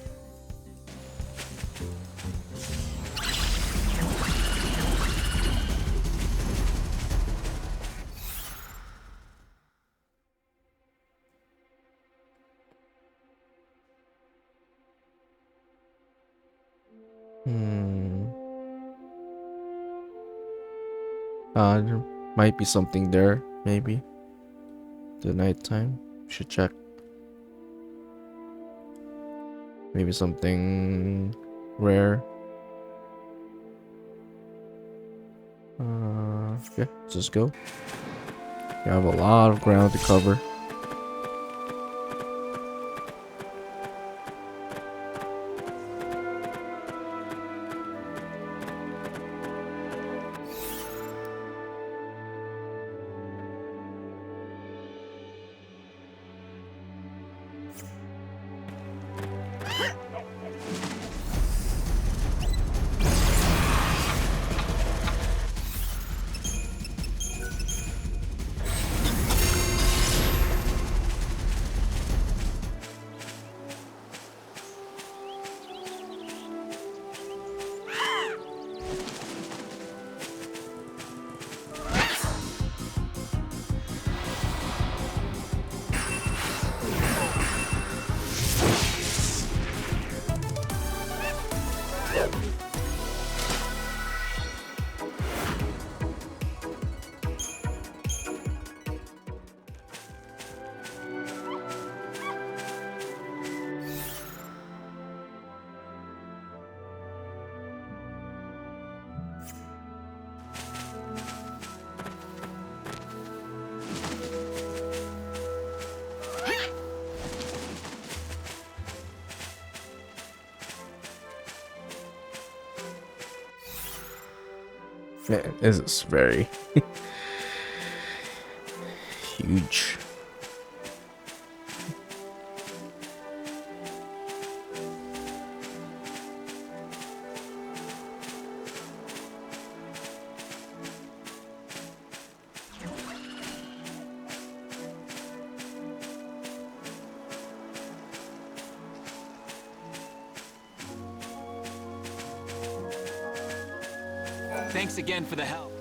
There might be something there, maybe. The nighttime. Should check. Maybe something rare. Yeah, let's just go. We have a lot of ground to cover. Man, this is very huge. Thanks again for the help.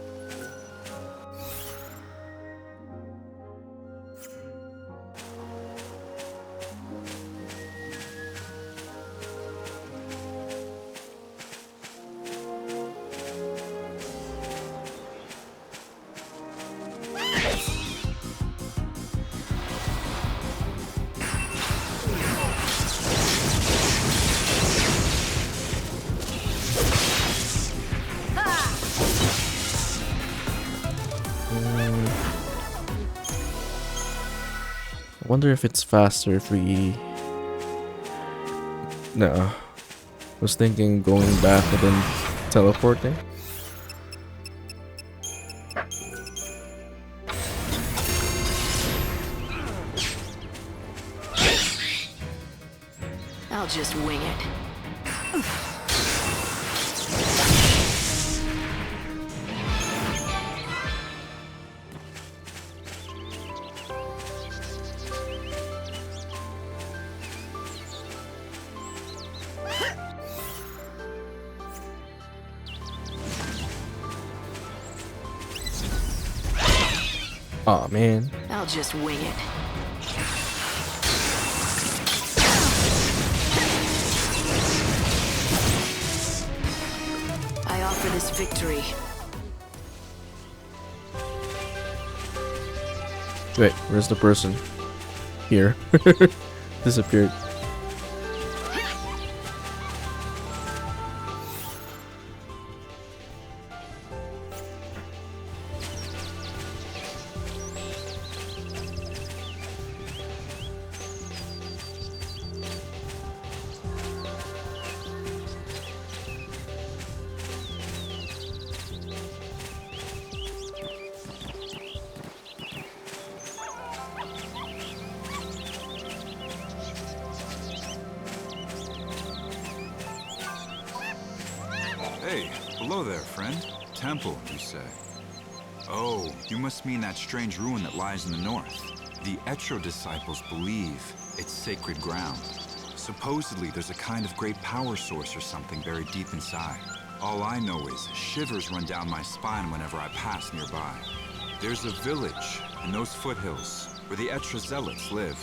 I wonder if it's faster if we... No. I was thinking going back and then teleporting. I'll just wing it. Aw, man. I'll just wing it. I offer this victory. Wait, where's the person? Here. Disappeared. Hey, hello there, friend. Temple, you say? Oh, you must mean that strange ruin that lies in the north. The XIII disciples believe it's sacred ground. Supposedly, there's a kind of great power source or something buried deep inside. All I know is shivers run down my spine whenever I pass nearby. There's a village in those foothills where the XIII zealots live.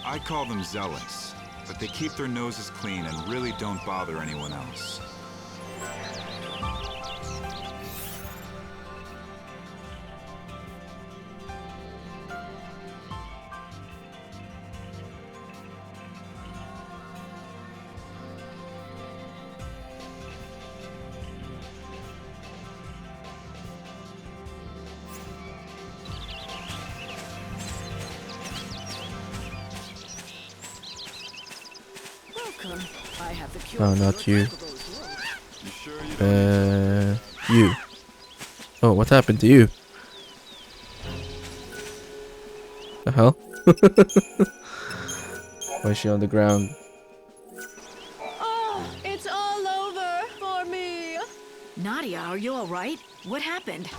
I call them zealots, but they keep their noses clean and really don't bother anyone else. I have the cure. Oh, not you. You. Oh, what happened to you? The hell? Why is she on the ground? Oh, it's all over for me. Nadia, are you alright? What happened?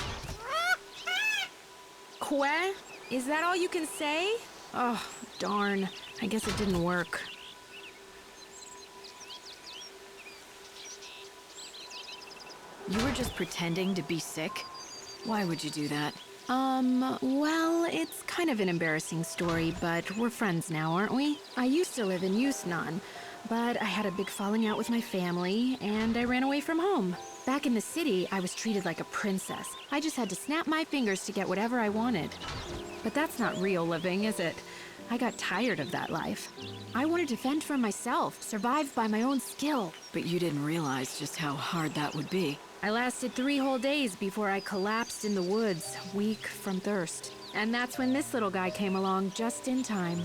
Que? Is that all you can say? Oh, darn. I guess it didn't work. You were just pretending to be sick? Why would you do that? Well, it's kind of an embarrassing story, but we're friends now, aren't we? I used to live in Yusnan, but I had a big falling out with my family, and I ran away from home. Back in the city, I was treated like a princess. I just had to snap my fingers to get whatever I wanted. But that's not real living, is it? I got tired of that life. I wanted to fend for myself, survive by my own skill. But you didn't realize just how hard that would be. I lasted 3 whole days before I collapsed in the woods, weak from thirst. And that's when this little guy came along just in time.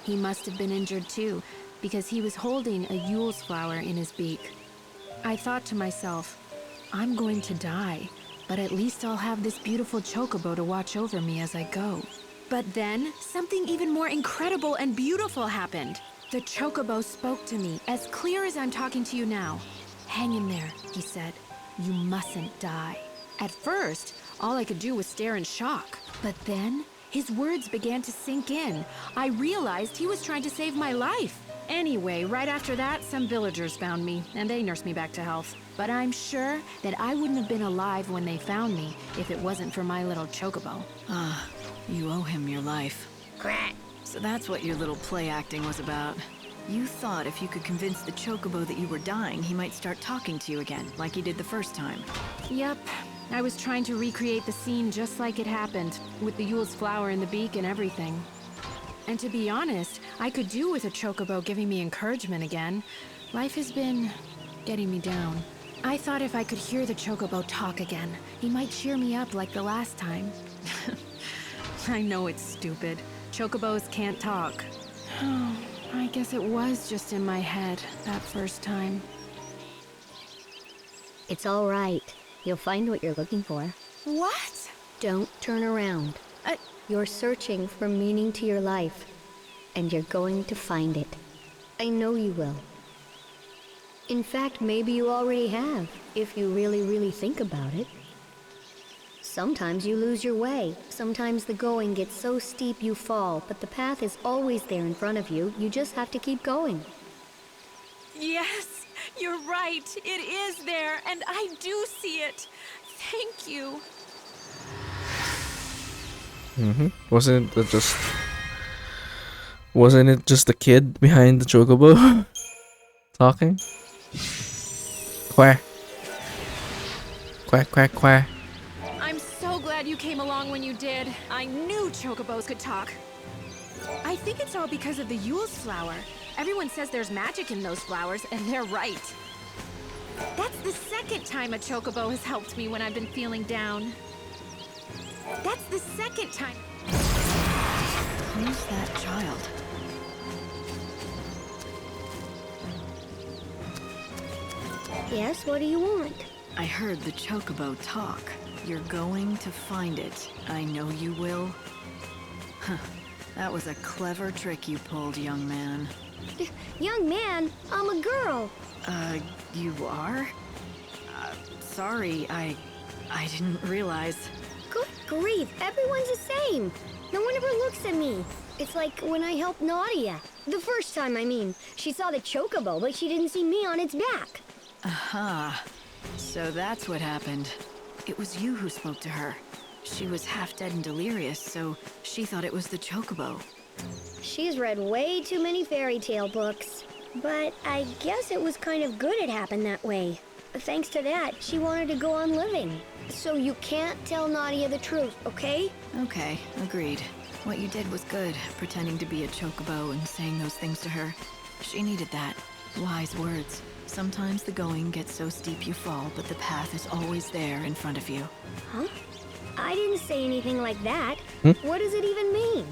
He must have been injured too, because he was holding a Yule's flower in his beak. I thought to myself, I'm going to die, but at least I'll have this beautiful chocobo to watch over me as I go. But then, something even more incredible and beautiful happened. The chocobo spoke to me, as clear as I'm talking to you now. Hang in there, he said. You mustn't die. At first, all I could do was stare in shock. But then, his words began to sink in. I realized he was trying to save my life. Anyway, right after that, some villagers found me, and they nursed me back to health. But I'm sure that I wouldn't have been alive when they found me if it wasn't for my little chocobo. Ah, you owe him your life. Crack. So that's what your little play acting was about. You thought if you could convince the chocobo that you were dying, he might start talking to you again, like he did the first time. Yep. I was trying to recreate the scene just like it happened, with the Yule's flower in the beak and everything. And to be honest, I could do with a chocobo giving me encouragement again. Life has been getting me down. I thought if I could hear the chocobo talk again, he might cheer me up like the last time. I know it's stupid. Chocobos can't talk. Oh, I guess it was just in my head that first time. It's all right. You'll find what you're looking for. What? Don't turn around. You're searching for meaning to your life, and you're going to find it. I know you will. In fact, maybe you already have, if you really, really think about it. Sometimes you lose your way. Sometimes the going gets so steep you fall, but the path is always there in front of you. You just have to keep going. Yes, you're right. It is there, and I do see it. Thank you. Wasn't it just the kid behind the chocobo talking? Quack. Quack, quack, quack. I'm so glad you came along when you did. I knew chocobos could talk. I think it's all because of the Yule's flower. Everyone says there's magic in those flowers, and they're right. That's the second time a chocobo has helped me when I've been feeling down. That's the second time. Who's that child? Yes, what do you want? I heard the chocobo talk. You're going to find it. I know you will. Huh. That was a clever trick you pulled, young man. Young man, I'm a girl. You are? Sorry, I didn't realize. Good grief, everyone's the same. No one ever looks at me. It's like when I helped Nadia. The first time, I mean. She saw the chocobo, but she didn't see me on its back. Aha. So that's what happened. It was you who spoke to her. She was half dead and delirious, so she thought it was the chocobo. She's read way too many fairy tale books. But I guess it was kind of good it happened that way. Thanks to that, she wanted to go on living. So you can't tell Nadia the truth, okay? Okay, agreed. What you did was good, pretending to be a chocobo and saying those things to her. She needed that. Wise words. Sometimes the going gets so steep you fall, but the path is always there in front of you. Huh? I didn't say anything like that. What does it even mean?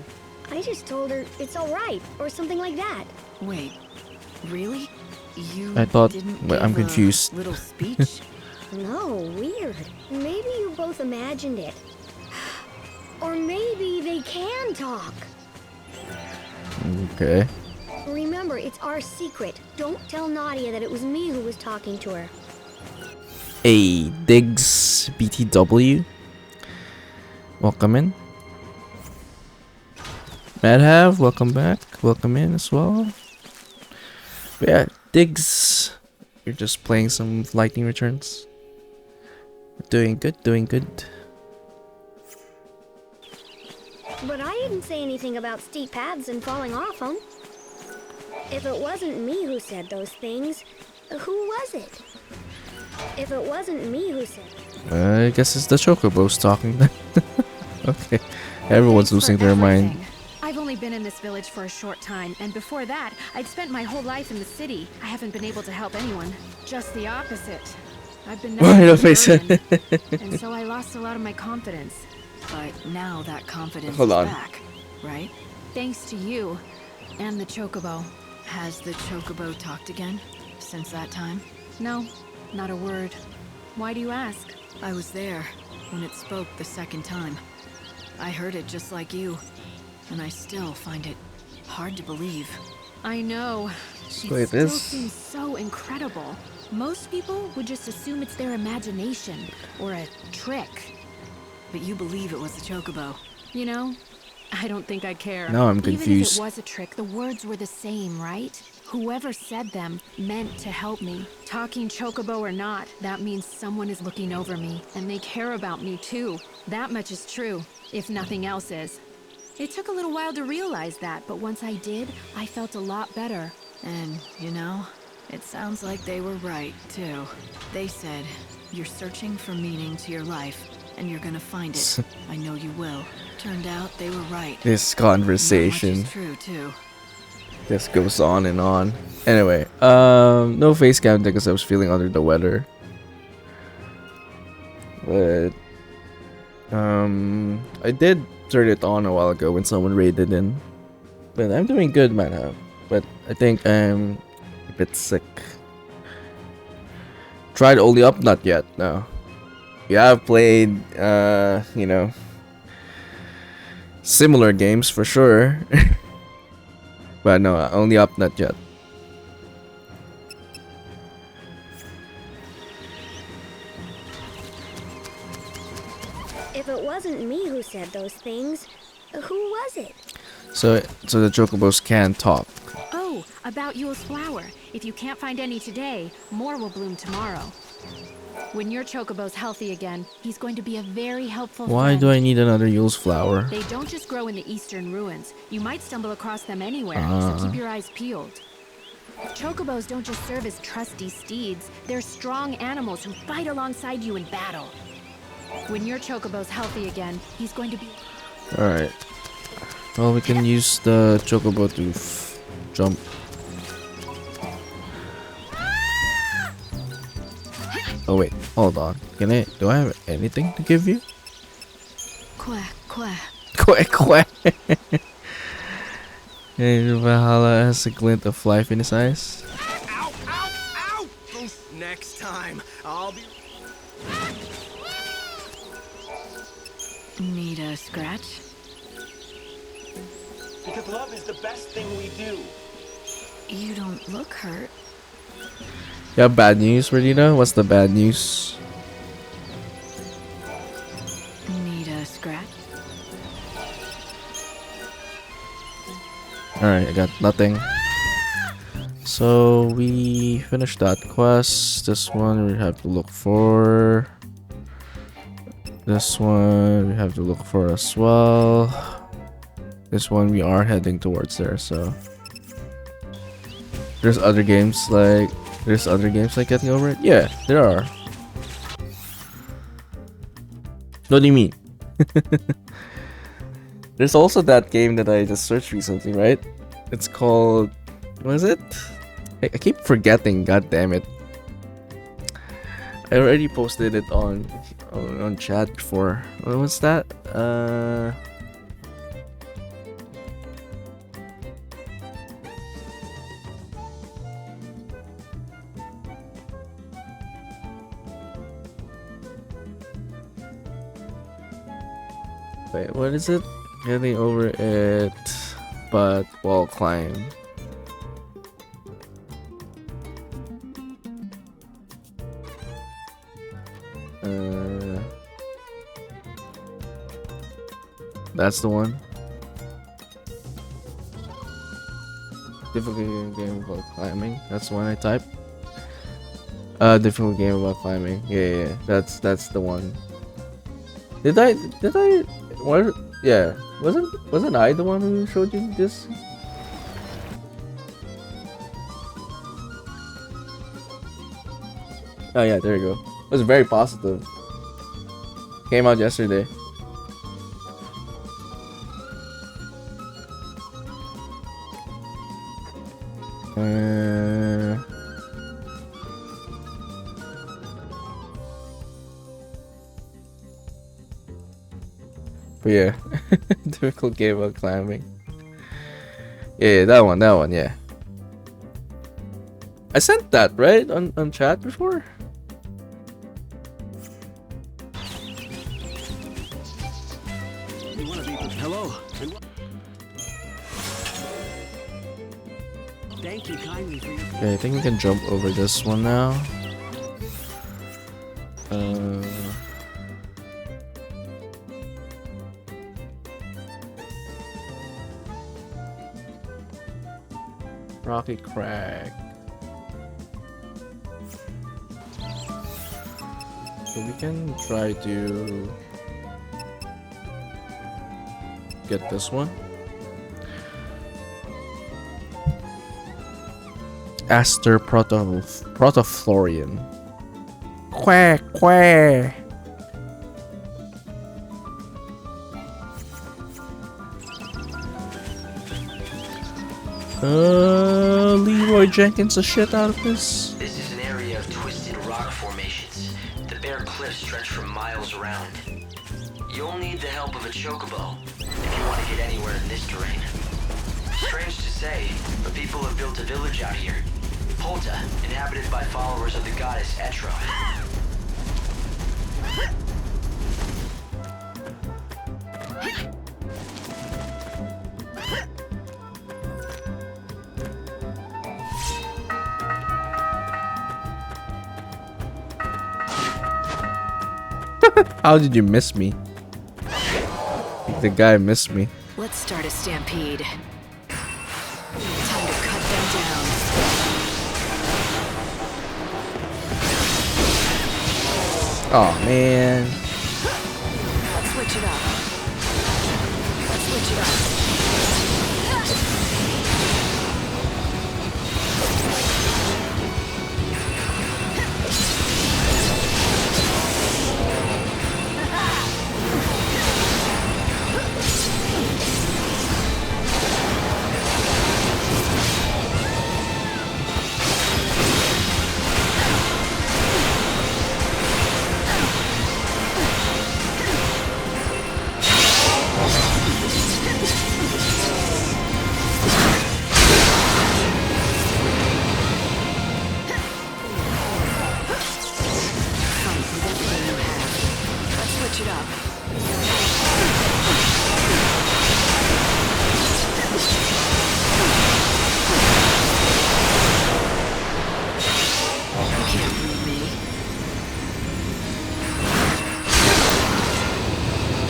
I just told her it's all right, or something like that. Wait, really? You I thought, didn't but I'm give a confused. little speech? No, weird. Maybe you both imagined it. Or maybe they can talk. Okay. Remember, it's our secret. Don't tell Nadia that it was me who was talking to her. Hey, Diggs BTW. Welcome in. Madhav, welcome back. Welcome in as well. But yeah, Diggs. You're just playing some lightning returns. Doing good, doing good. But I didn't say anything about steep paths and falling off them. If it wasn't me who said those things, who was it? If it wasn't me who said I guess it's the chocobos talking then. Okay. Everyone's losing their mind. I've only been in this village for a short time, and before that, I'd spent my whole life in the city. I haven't been able to help anyone. Just the opposite. I've been Why nothing don't but face burden, it? and so I lost a lot of my confidence. But now that confidence Hold is on. back, right? Thanks to you and the chocobo. Has the chocobo talked again since that time? No, not a word. Why do you ask? I was there when it spoke the second time. I heard it just like you, and I still find it hard to believe. I know. It Wait, still this- seems so incredible. Most people would just assume it's their imagination or a trick. But you believe it was the chocobo. You know, I don't think I care. Now I'm Even if confused. it was a trick, the words were the same, right? Whoever said them meant to help me. Talking chocobo or not, that means someone is looking over me, and they care about me too. That much is true, if nothing else is. It took a little while to realize that, but once I did, I felt a lot better. And, you know, it sounds like they were right, too. They said, you're searching for meaning to your life, and you're gonna find it. I know you will. Turned out they were right. This conversation It's true, too. just goes on and on. Anyway, no face cam because I was feeling under the weather. But I did turn it on a while ago when someone raided in. But I'm doing good, man. But I think I'm a bit sick. Tried only up, not yet. No. Yeah, I've played you know, similar games for sure. But no, only up, not yet. If it wasn't me who said those things, who was it? So the chocobos can talk. Oh, about Yule's flower. If you can't find any today, more will bloom tomorrow. When your chocobo's healthy again, he's going to be a very helpful Why friend. do I need another Yule's flower? They don't just grow in the eastern ruins. You might stumble across them anywhere, Ah. so keep your eyes peeled. Chocobos don't just serve as trusty steeds. They're strong animals who fight alongside you in battle. When your chocobo's healthy again, he's going to be... Alright. Well, we can use the chocobo to jump. Oh wait, hold on. Do I have anything to give you? Quack, quack. Quack quack. And Valhalla has a glint of life in his eyes. Next time, I'll be... Need a scratch? Because love is the best thing we do. You don't look hurt. You have bad news, Radina? What's the bad news? Need a scratch? Alright, I got nothing. So we finished that quest. This one we have to look for. This one we have to look for as well. This one we are heading towards there, so there's other games like getting over it? Yeah, there are. What do you mean? There's also that game that I just searched recently, right? It's called, what is it? I keep forgetting, god damn it. I already posted it on chat before. What was that? Wait, what is it? Getting over it, but wall climb. That's the one. Difficult game about climbing. That's the one I typed. Difficult game about climbing. Yeah. That's the one. Did I? What? Yeah. Wasn't I the one who showed you this? Oh yeah, there you go. It was very positive. Came out yesterday. But yeah, difficult game about climbing. Yeah, that one, yeah. I sent that, right? On chat before? Hello. Thank you kindly for your... Okay, I think we can jump over this one now. Rocky Crag. So we can try to get this one. Aster Protoflorian. Quack quack. Leroy Jenkins the shit out of this. This is an area of twisted rock formations. The bare cliffs stretch for miles around. You'll need the help of a chocobo if you want to get anywhere in this terrain. Strange to say, but people have built a village out here. Polta, inhabited by followers of the goddess Etro. How did you miss me? The guy missed me. Let's start a stampede. Time to cut them down. Oh man. Let's switch it up. Let's switch it up.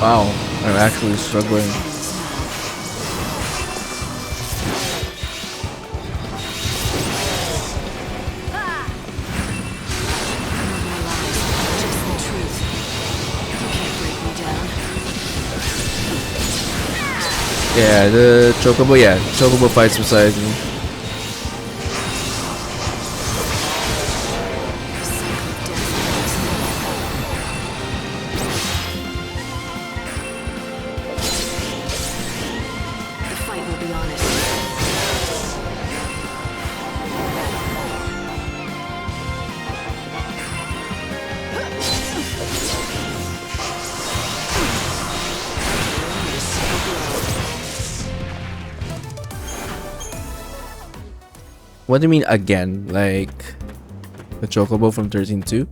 Wow, I'm actually struggling. Yeah, the chocobo fights beside me. What do you mean again? Like the chocobo from 13-2?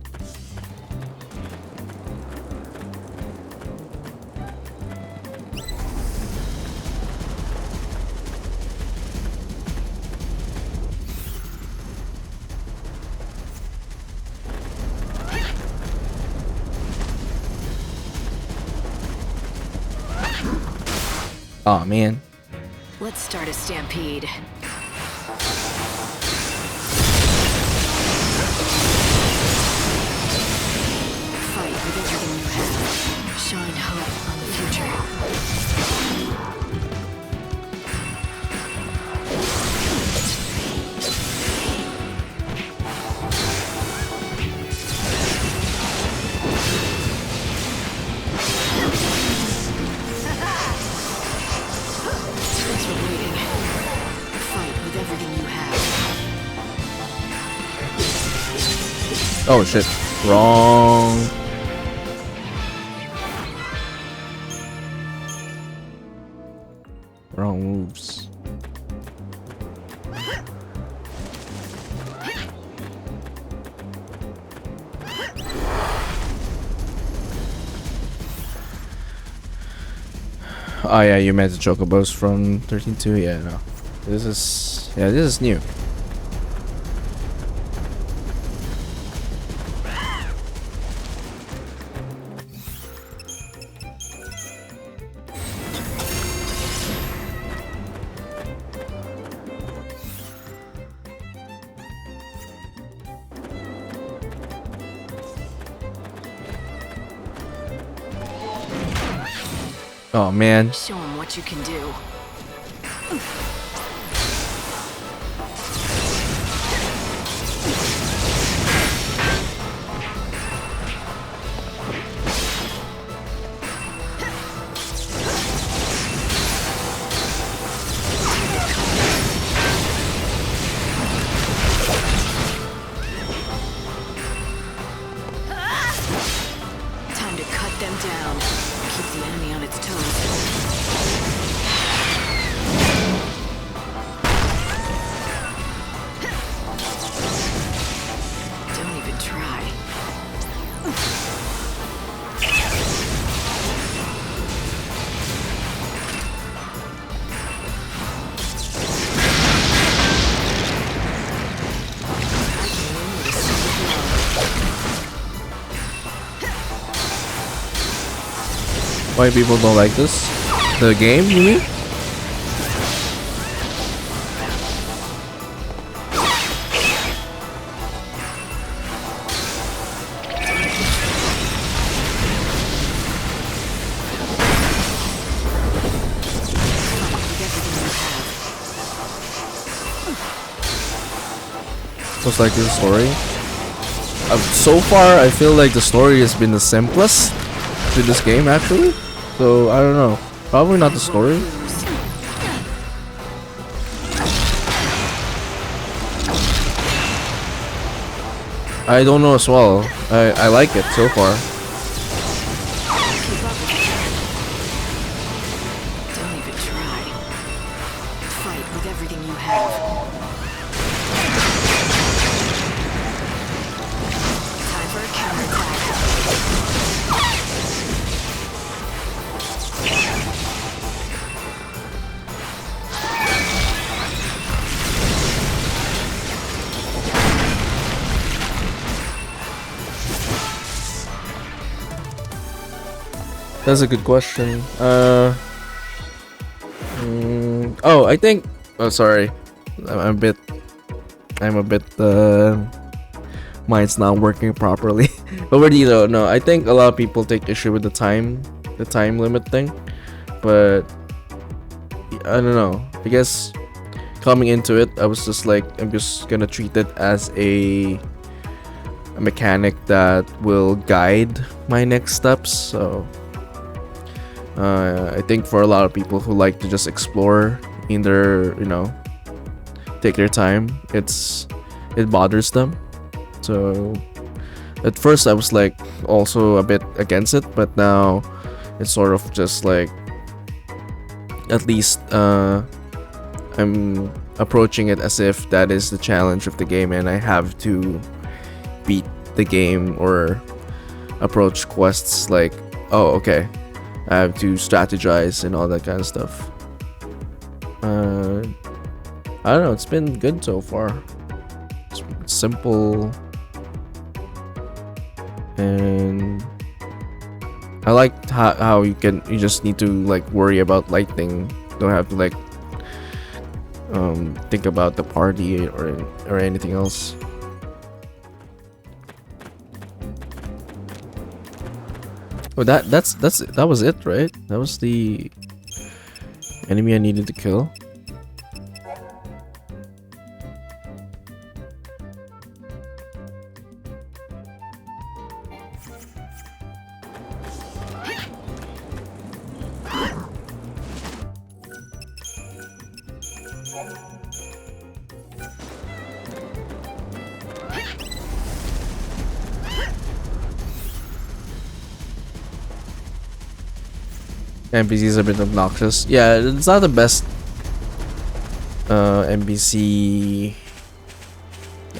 Oh man. Let's start a stampede. Fight with everything you have. Shine hope on the future. Oh shit. Wrong. Wrong moves. Oh yeah, you met the chocobos from 13.2. Yeah, no. This is new. Oh man. Show him what you can do. Time to cut them down. Keep the enemy on its toes. Don't even try. Why people don't like this? The game, you mean? Just like the story. So far, I feel like the story has been the simplest to this game, actually. So I don't know. Probably not the story. I don't know as well. I like it so far. Don't even try. Fight with everything you have. Time for a counterattack. That's a good question. Oh, I think. Oh, sorry. I'm a bit. Mine's not working properly. But what do you know? No, I think a lot of people take issue with the time limit thing. But I don't know. I guess coming into it, I was just like, I'm just gonna treat it as a mechanic that will guide my next steps. So. I think for a lot of people who like to just explore in their, take their time, it bothers them. So at first I was like also a bit against it, but now it's sort of just like at least I'm approaching it as if that is the challenge of the game and I have to beat the game or approach quests like, oh okay, I have to strategize and all that kind of stuff. I don't know, it's been good so far. It's simple. And I like how you just need to like worry about lighting. Don't have to like think about the party or anything else. Oh, that was it, right? That was the enemy I needed to kill. NPC's a bit obnoxious. Yeah, it's not the best NPC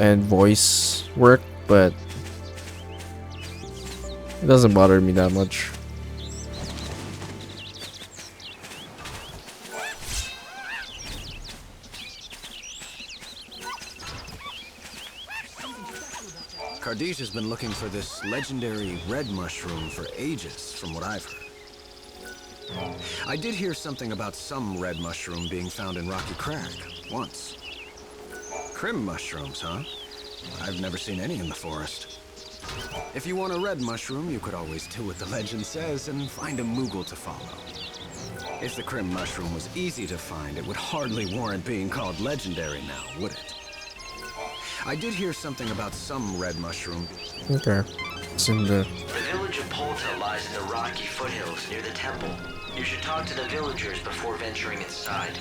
and voice work, but it doesn't bother me that much. Kardij has been looking for this legendary red mushroom for ages, from what I've heard. I did hear something about some red mushroom being found in Rocky Crag, once. Crim mushrooms, huh? I've never seen any in the forest. If you want a red mushroom, you could always do what the legend says and find a Moogle to follow. If the Crim mushroom was easy to find, it would hardly warrant being called legendary now, would it? I did hear something about some red mushroom. Okay. It's in the... The village of Polta lies in the rocky foothills near the temple. You should talk to the villagers before venturing inside.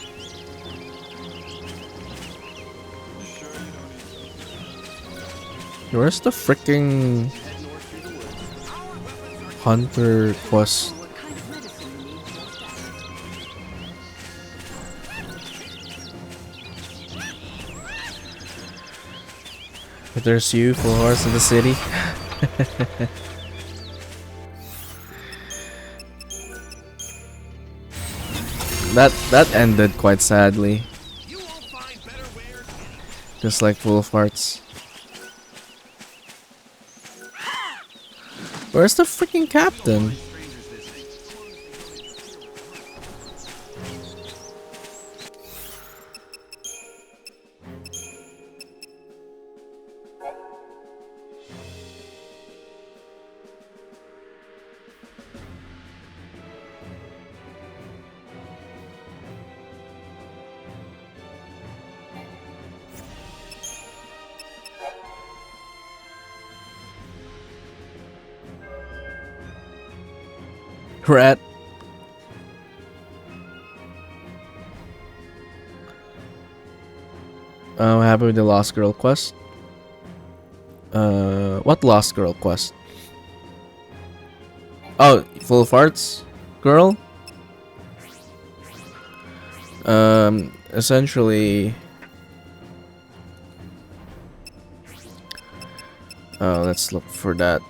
Where's the freaking hunter quest? But there's you, full horse in the city. That ended quite sadly. Just like Full of Hearts. Where's the freaking captain? Rat. I'm happy with the Lost Girl quest. What Lost Girl quest? Oh, Full of Hearts girl? Essentially... let's look for that.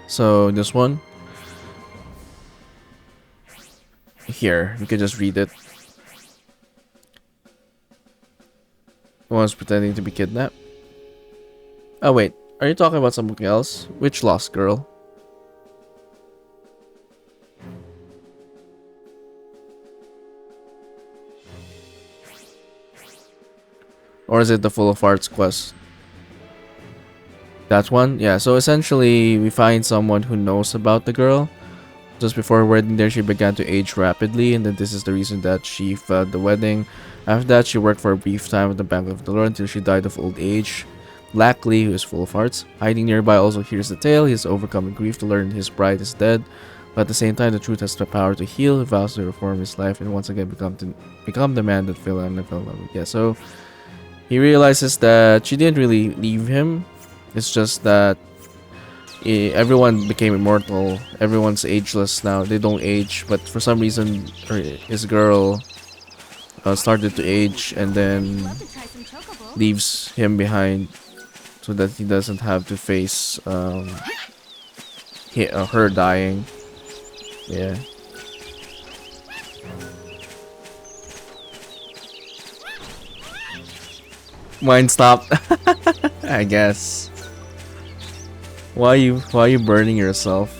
So this one here, you can just read it. One's pretending to be kidnapped. Oh wait, are you talking about something else? Which Lost Girl? Or is it the Full of Hearts quest? That one? Yeah, so essentially we find someone who knows about the girl. Just before her wedding there, she began to age rapidly, and then this is the reason that she failed the wedding. After that, she worked for a brief time at the Bank of the Lord until she died of old age. Lackley, who is Full of Hearts, hiding nearby, also hears the tale. He is overcome in grief to learn his bride is dead. But at the same time, the truth has the power to heal. He vows to reform his life and once again become the man that Phil and fell in love with. Yeah, so he realizes that she didn't really leave him. It's just that everyone became immortal. Everyone's ageless now. They don't age, but for some reason, his girl started to age and then leaves him behind, so that he doesn't have to face her dying. Yeah. Mine stopped. I guess. Why are you burning yourself?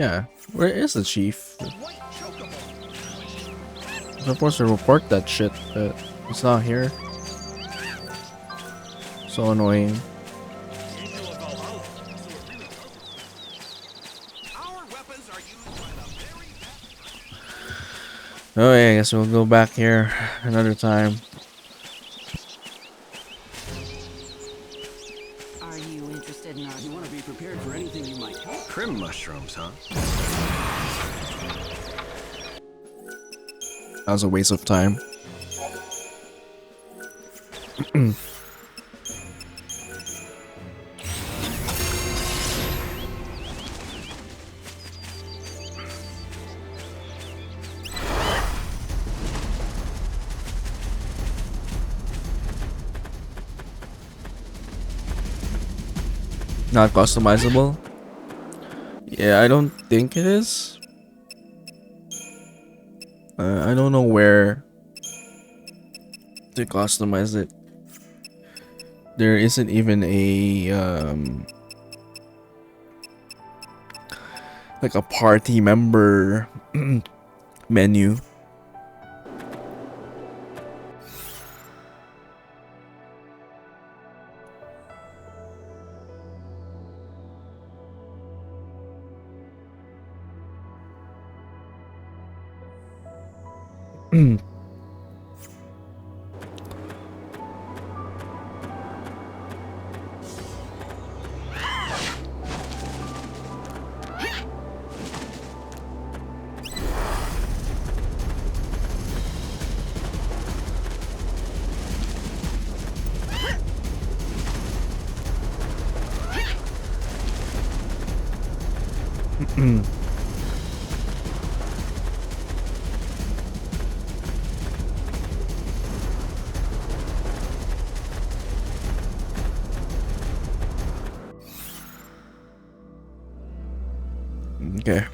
Yeah, where is the chief? I'm supposed to report that shit, but he's not here. So annoying. Oh yeah, I guess we'll go back here another time. Are you interested in our... You want to be prepared for anything you might... Crim mushrooms, huh? That was a waste of time. Not customizable? Yeah, I don't think it is. I don't know where to customize it. There isn't even a like a party member menu. Okay.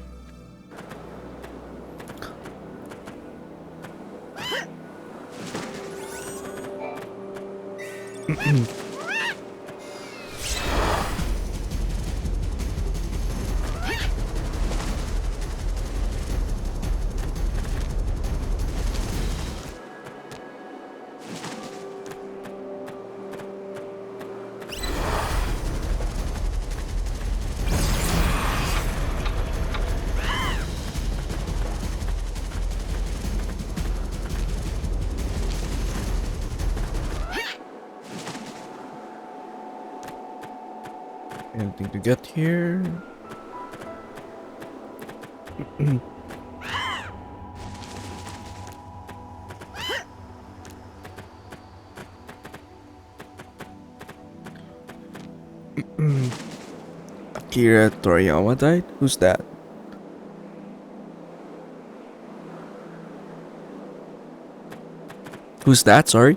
Anything to get here? Akira Toriyama died? Who's that? Who's that? Sorry.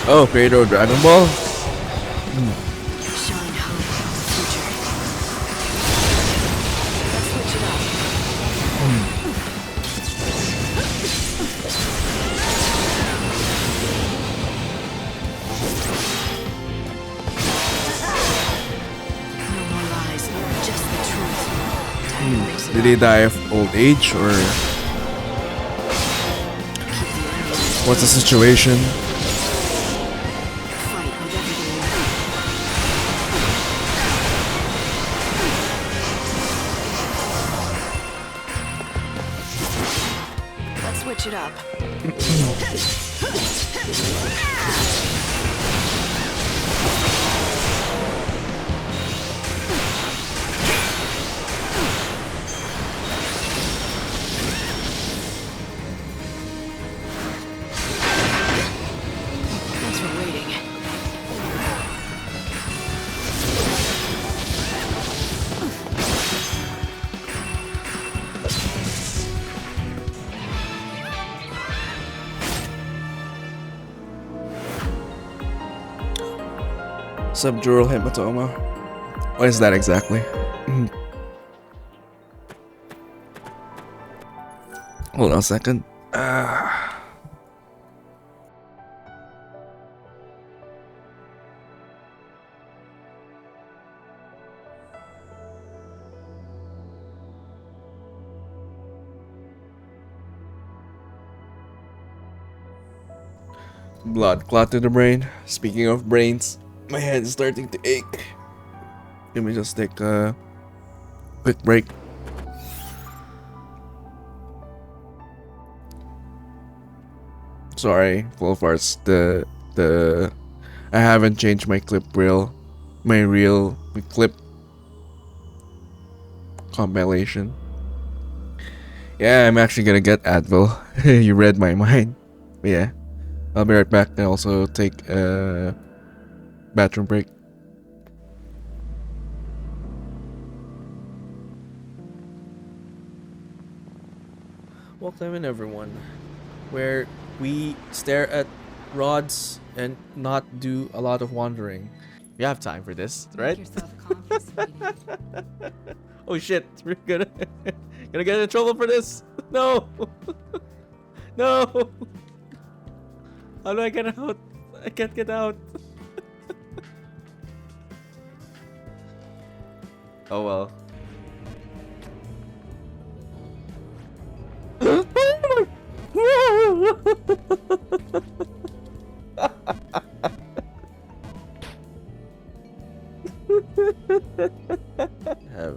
Oh, creator of Dragon Ball? Showing hope for the future. Let's switch it up. No more lies, just the truth. Time to mix it Did he up. die of old age or what's the situation? Fight with everything we have. Let's switch it up. Thanks for waiting. Subdural hematoma. What is that exactly? Hold on a second. Blood clot to the brain. Speaking of brains, my head is starting to ache. Let me just take a quick break. Sorry, full farts. The I haven't changed my clip reel, my clip compilation. Yeah, I'm actually gonna get Advil. You read my mind. But yeah, I'll be right back and also take a bathroom break. Welcome in everyone, where we stare at rods and not do a lot of wandering. We have time for this, right? Oh shit, we're gonna get in trouble for this. No. No. How do I get out? I can't get out. Oh well.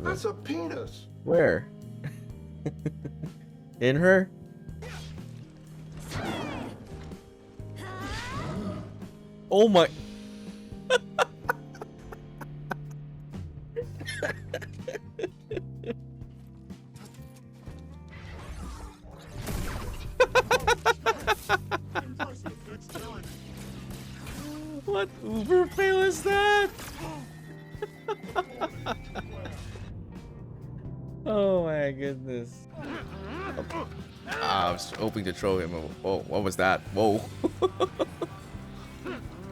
That's a penis. Where? In her? Oh my. What Uber fail is that? Oh my goodness. I was hoping to throw him. Oh, what was that? Whoa.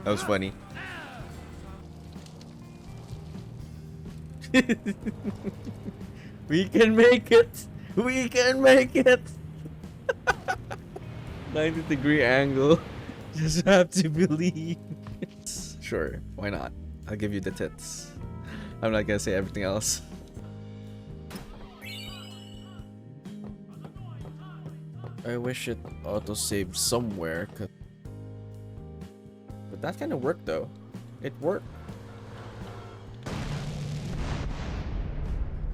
That was funny. We can make it. We can make it. 90-degree angle. Just have to believe. Sure, why not? I'll give you the tits. I'm not gonna say everything else. I wish it auto-saved somewhere, but that kind of worked though. It worked.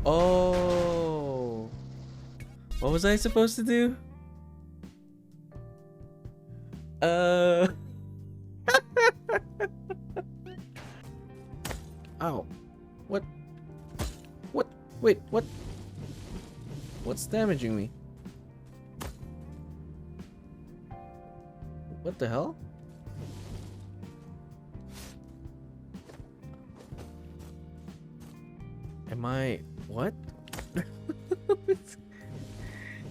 Oh, what was I supposed to do? Ow. What? What? Wait, what? What's damaging me? What the hell? Am I... what?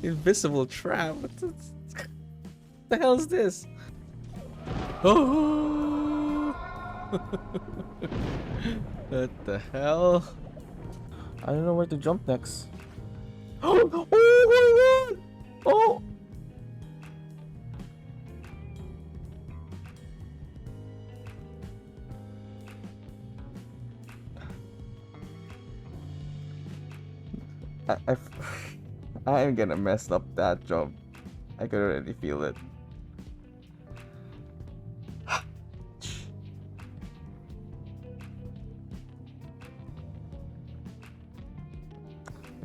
Invisible trap? What the hell is this? Oh! What the hell? I don't know where to jump next. Oh my god! Oh! I am gonna mess up that jump. I could already feel it.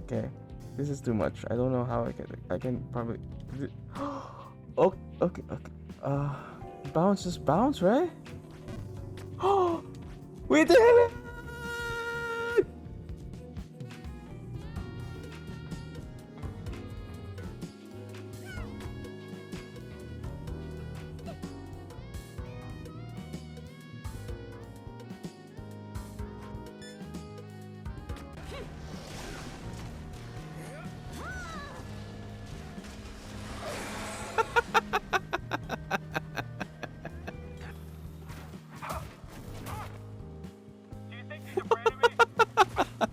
Okay, this is too much. I don't know how I can probably. Oh, okay. Bounce, just bounce, right? Oh, we did it!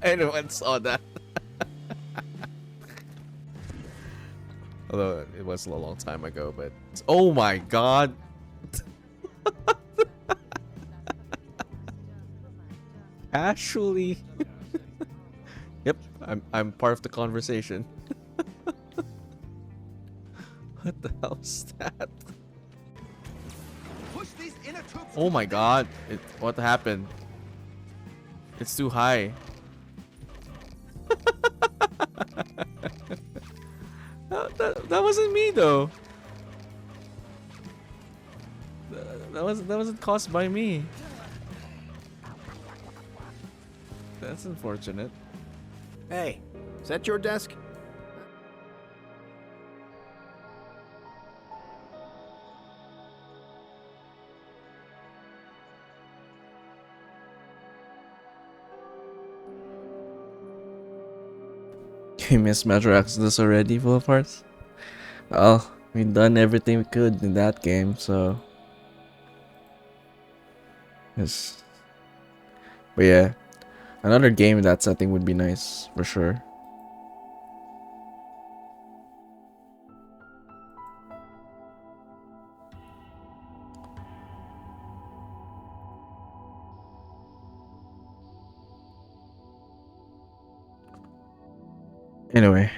Anyone saw that. Although it was a long time ago, but oh my god. Actually, yep, I'm part of the conversation. What the hell is that? Oh my god, what happened? It's too high. That wasn't me though. That wasn't caused by me. That's unfortunate. Hey, is that your desk? You missed Metro Exodus already, full of hearts? Well, we've done everything we could in that game, so yes. But yeah, another game in that setting would be nice for sure. Anyway,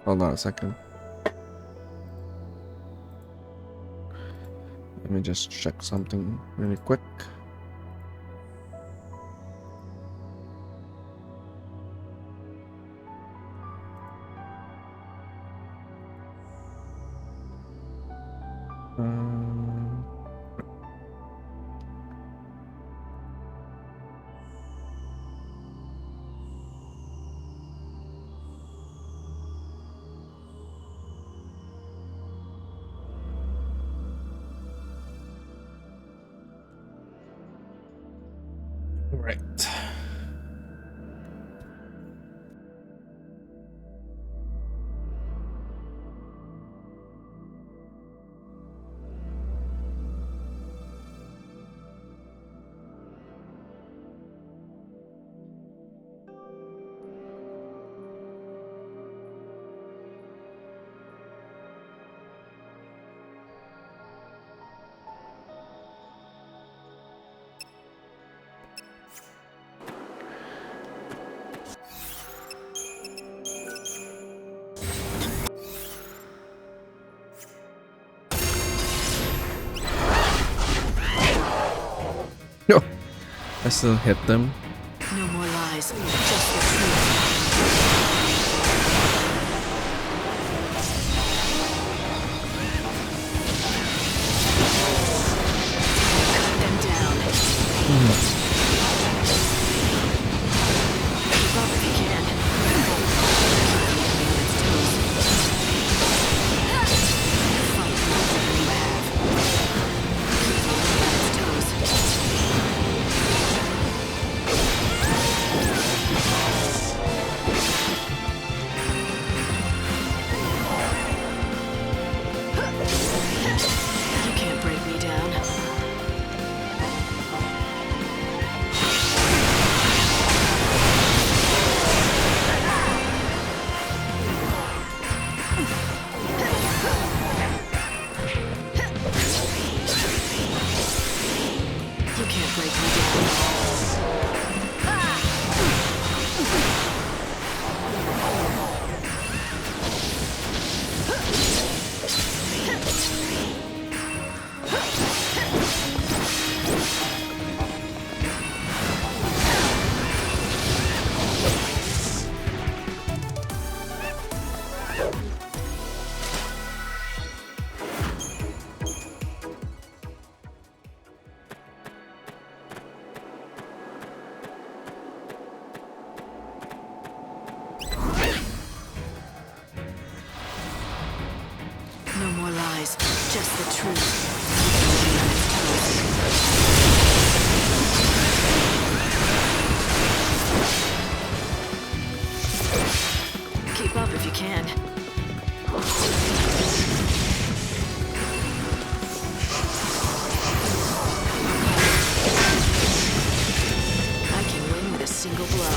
hold on a second. Let me just check something really quick. Right. No, I still hit them. No more lies, just the truth. Cut them down. Keep up if you can. Fight more than you have. Keep on its toes. Face the truth. Keep on his toes. Keep up if you can. I can win with a single blow.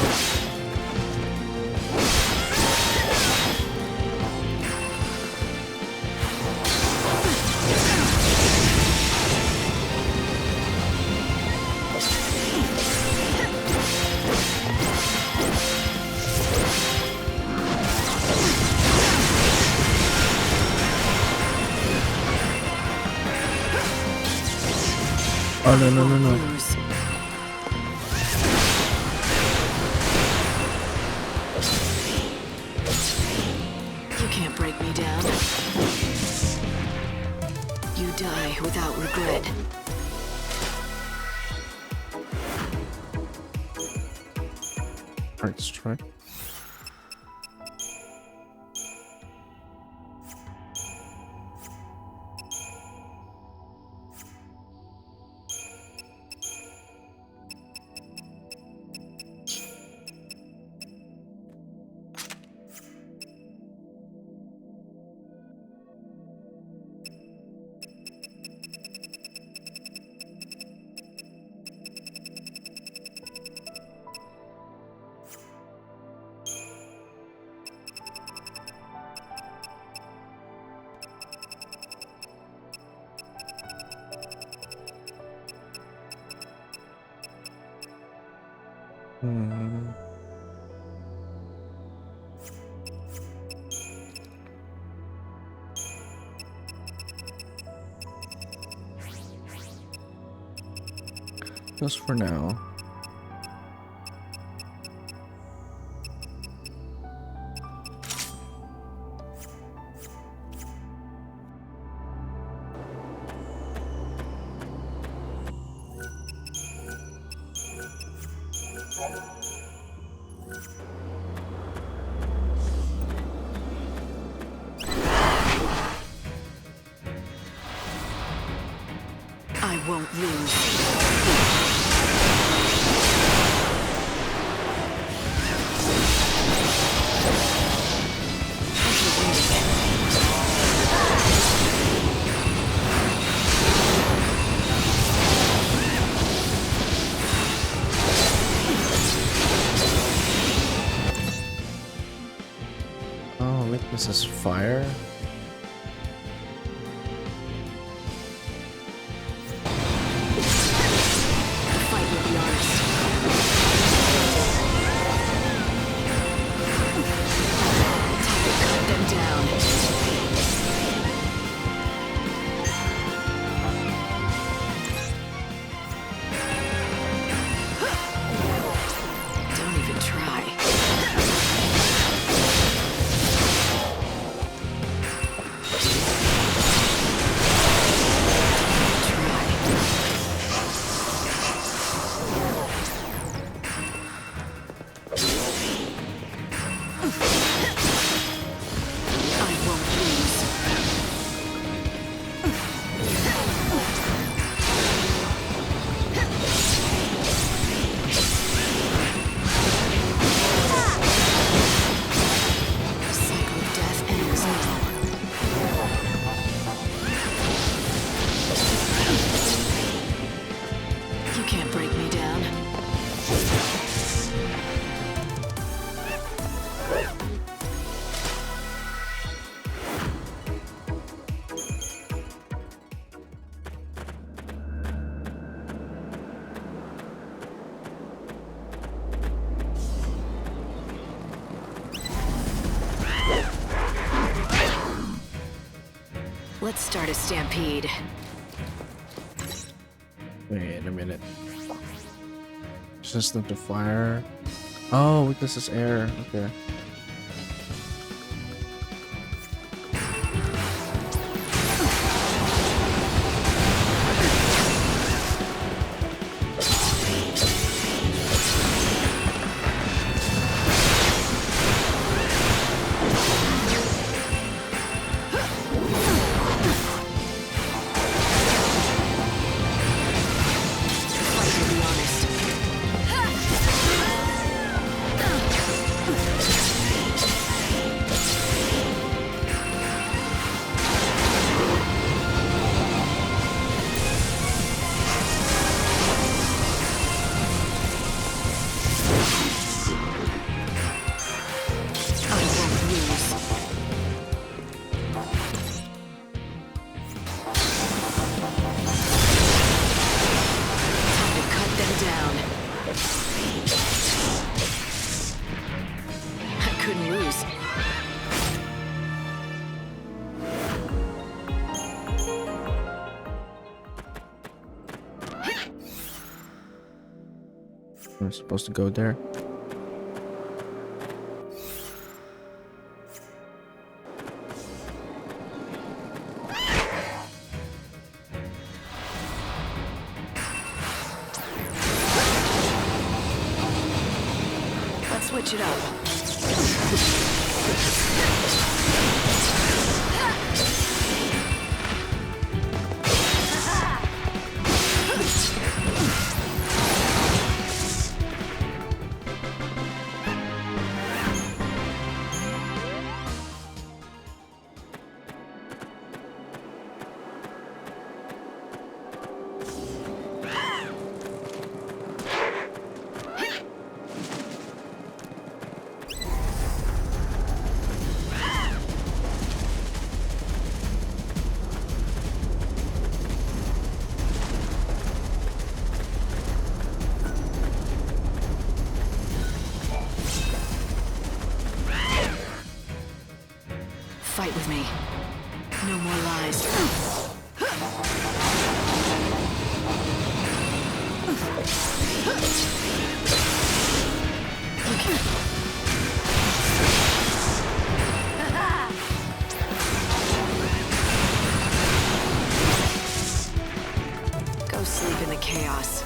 Oh, no, no, no, no. You can't break me down. You die without regret. Alright, strike. Just for now. I won't lose. Oh, weakness is fire. Let's start a stampede. Wait a minute. Resistant to fire. Oh, weakness is air. Okay. lose. I'm supposed to go there. Let's switch it up. Fight with me. No more lies. Go sleep in the chaos.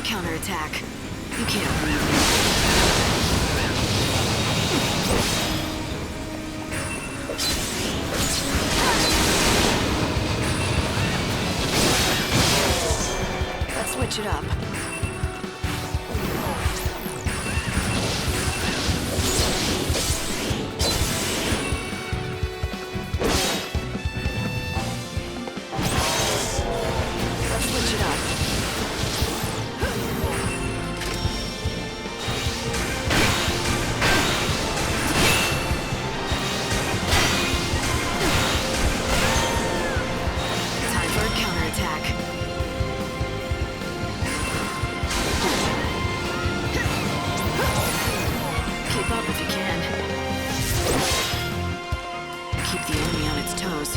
Counterattack. You can't leave me. Let's switch it up. Let's switch it up. Keep up if you can. Keep the enemy on its toes.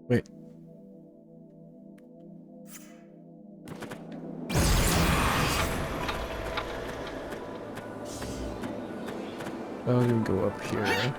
Wait. I'm gonna go up here.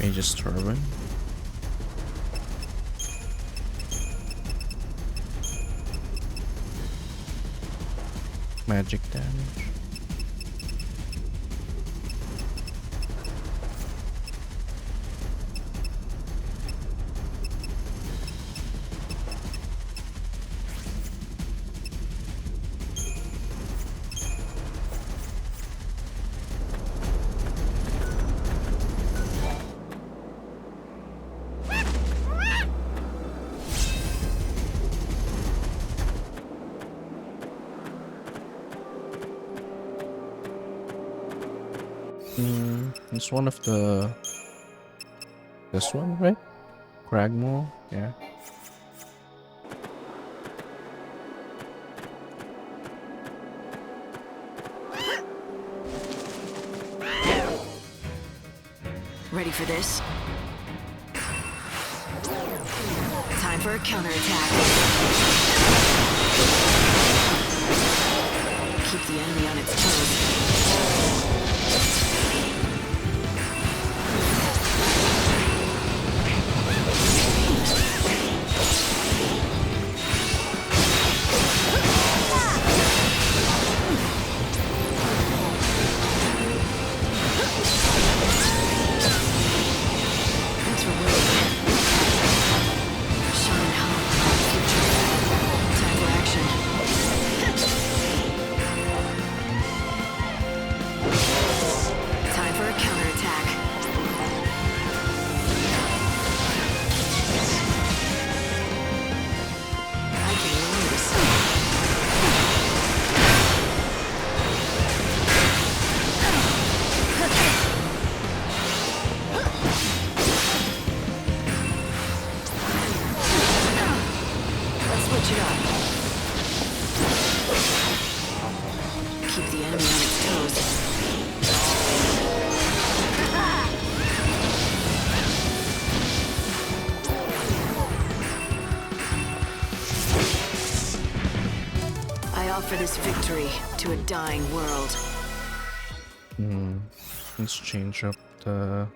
Mage's Turban. magic damage. It's one of this one, right? Cragmore, yeah. Ready for this? Time for a counterattack. Keep the enemy on its toes. For this victory to a dying world. Let's change up the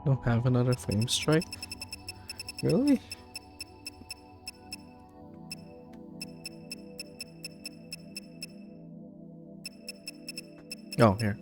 Don't have another flame strike? Really? Oh, here.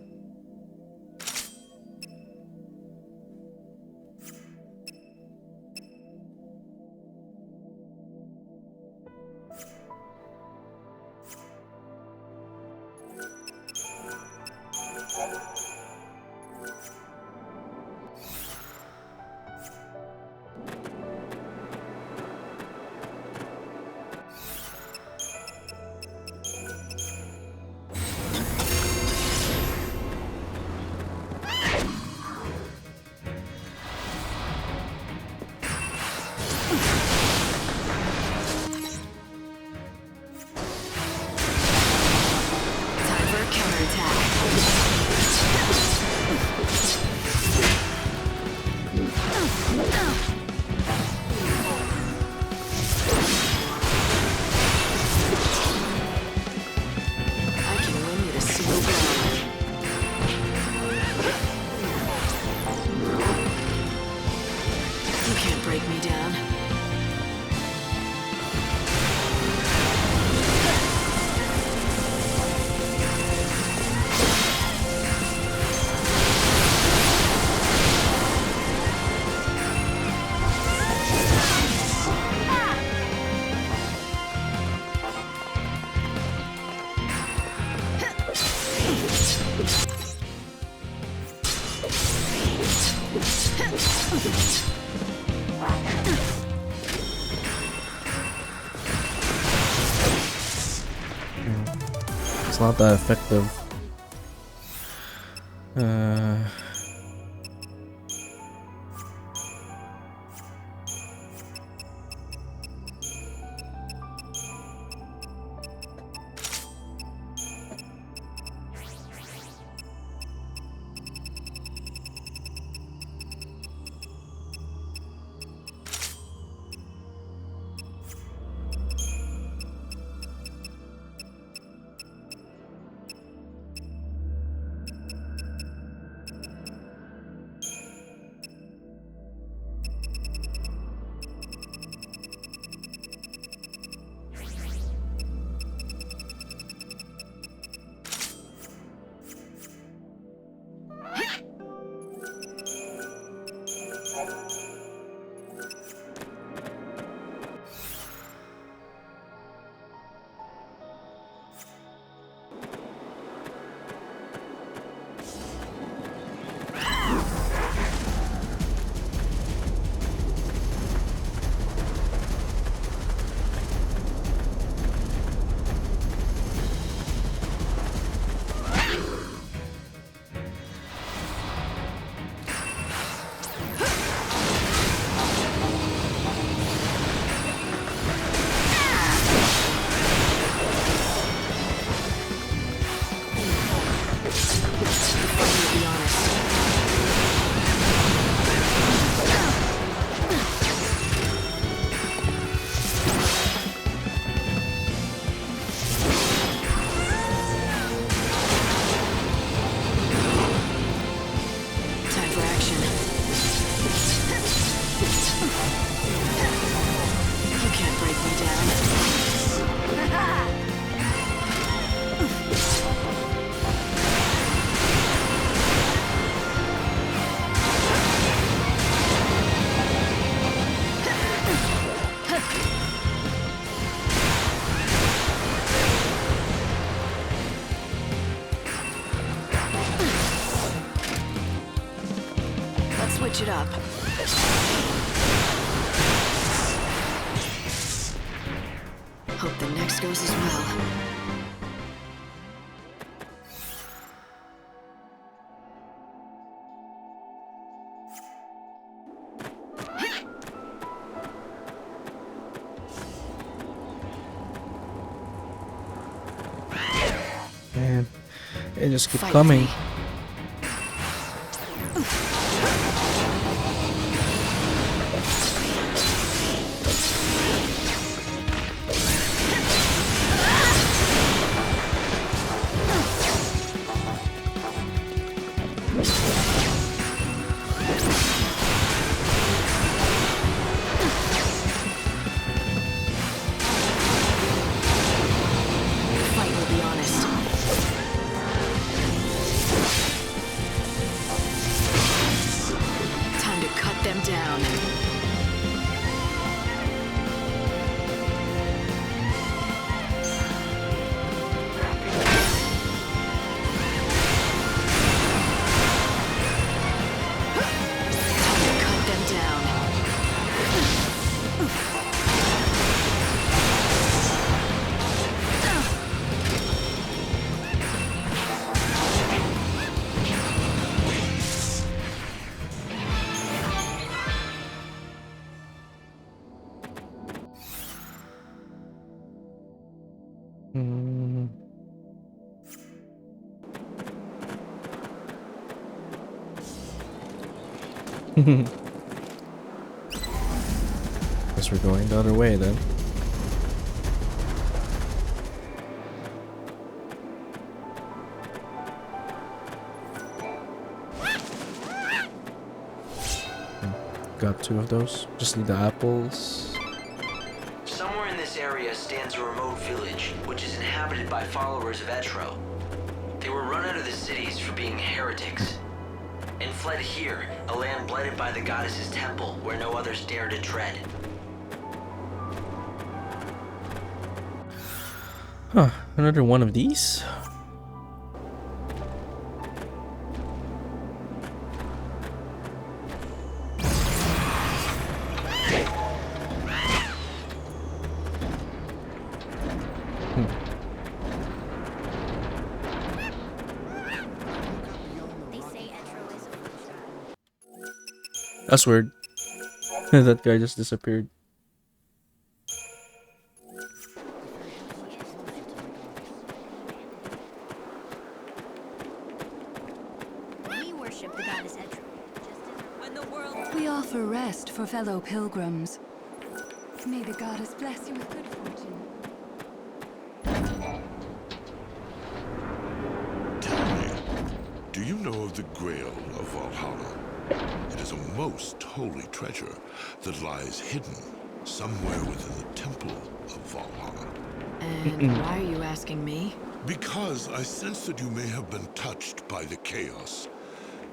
It's not that effective. Switch it up. Hope the next goes as well. Man, they just keep coming. them down. Cut them down. Hmm. Guess we're going the other way then. Got 2 of those. Just need the apples. Somewhere in this area stands a remote village, which is inhabited by followers of XIII. They were run out of the cities for being heretics, and fled here, a land blighted by the goddess's temple, where no others dare to tread. Huh, another one of these? That's weird. That guy just disappeared. We worship the goddess XIII. When the world... We offer rest for fellow pilgrims. May the goddess bless you with good fortune. Do you know of the Grail of Valhalla? It is a most holy treasure that lies hidden somewhere within the temple of Valhalla. And why are you asking me? Because I sense that you may have been touched by the chaos,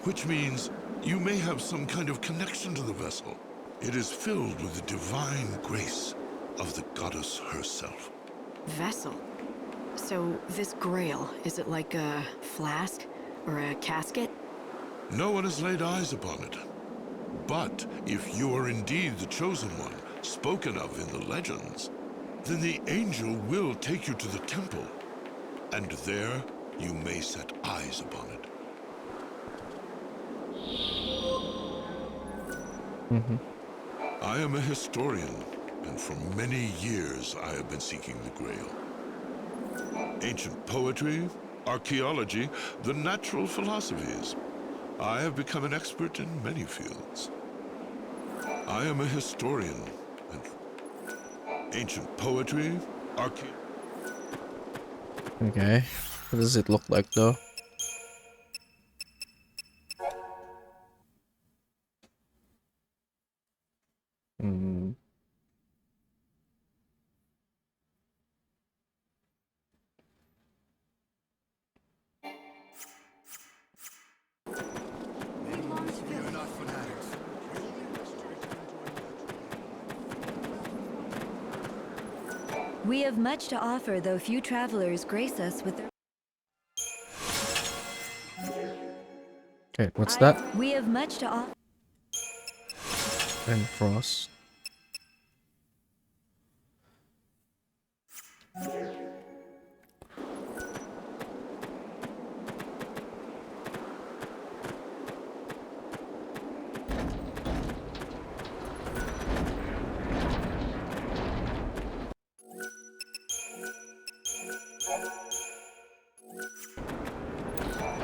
which means you may have some kind of connection to the vessel. It is filled with the divine grace of the goddess herself. Vessel? So this grail, is it like a flask or a casket? No one has laid eyes upon it. But if you are indeed the chosen one, spoken of in the legends, then the angel will take you to the temple, and there you may set eyes upon it. I am a historian, and for many years I have been seeking the Grail. Ancient poetry, archaeology, the natural philosophies. I have become an expert in many fields. I am a historian, and ancient poetry, Okay. What does it look like though? Hmm. We have much to offer, though few travelers grace us with their... Okay, what's that? We have much to offer. And frost.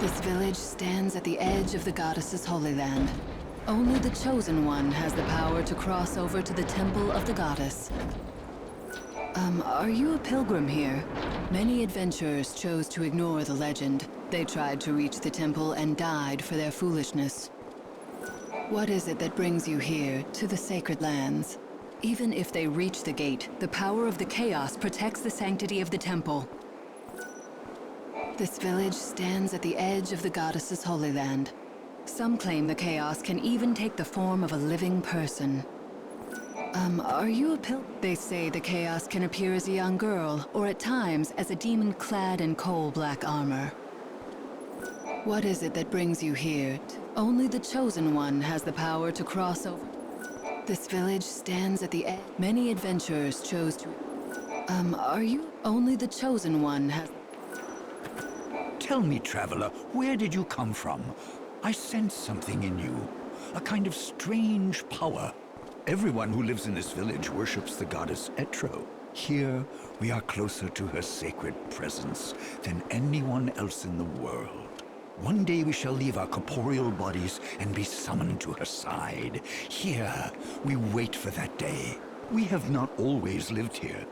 This village stands at the edge of the goddess's holy land. Only the chosen one has the power to cross over to the temple of the goddess. Are you a pilgrim here? Many adventurers chose to ignore the legend. They tried to reach the temple and died for their foolishness. What is it that brings you here, to the sacred lands? Even if they reach the gate, the power of the chaos protects the sanctity of the temple. This village stands at the edge of the goddess's holy land. Some claim the chaos can even take the form of a living person. Are you a They say the chaos can appear as a young girl, or at times as a demon clad in coal-black armor. What is it that brings you here? Only the Chosen One has the power to cross over. This village stands at the edge. Many adventurers chose to... are you? Only the Chosen One has... Tell me, traveler, where did you come from? I sense something in you. A kind of strange power. Everyone who lives in this village worships the goddess Etro. Here, we are closer to her sacred presence than anyone else in the world. One day we shall leave our corporeal bodies and be summoned to her side. Here, we wait for that day. We have not always lived here.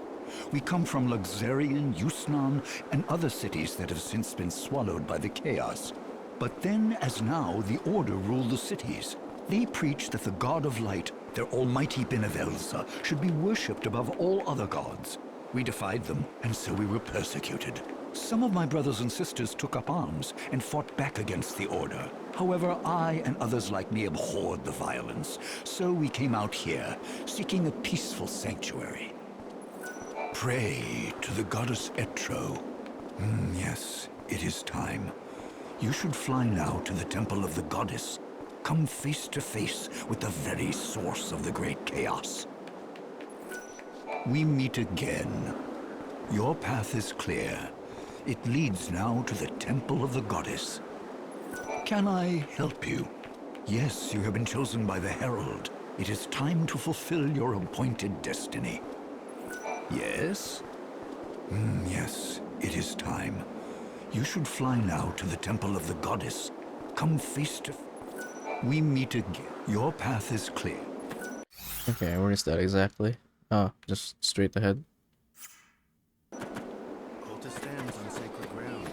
We come from Luxarian, Yusnan, and other cities that have since been swallowed by the chaos. But then, as now, the Order rule the cities. They preach that the God of Light, their almighty Benevelza, should be worshipped above all other gods. We defied them, and so we were persecuted. Some of my brothers and sisters took up arms and fought back against the Order. However, I and others like me abhorred the violence, so we came out here, seeking a peaceful sanctuary. Pray to the goddess Etro. Yes, it is time. You should fly now to the temple of the goddess. Come face to face with the very source of the great chaos. We meet again. Your path is clear. It leads now to the temple of the goddess. Can I help you? Yes, you have been chosen by the Herald. It is time to fulfill your appointed destiny. Yes? Yes, it is time. You should fly now to the temple of the goddess. Come face to face. We meet again. Your path is clear. Okay, where is that exactly? Oh, just straight ahead. Cultus stands on sacred ground.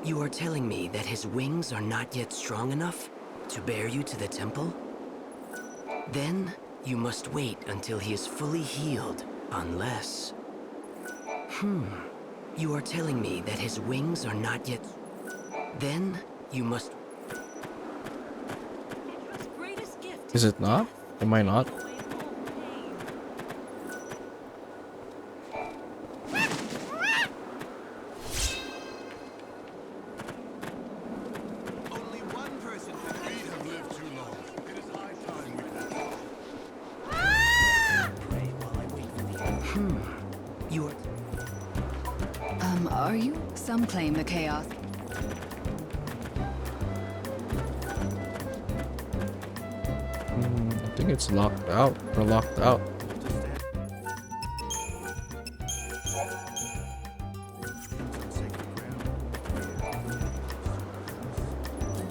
You are telling me that his wings are not yet strong enough to bear you to the temple? Then you must wait until he is fully healed, unless... You are telling me that his wings are not yet... Then you must... Is it not? Am I not? You are... are you? Some claim the chaos. I think it's locked out. Or locked out.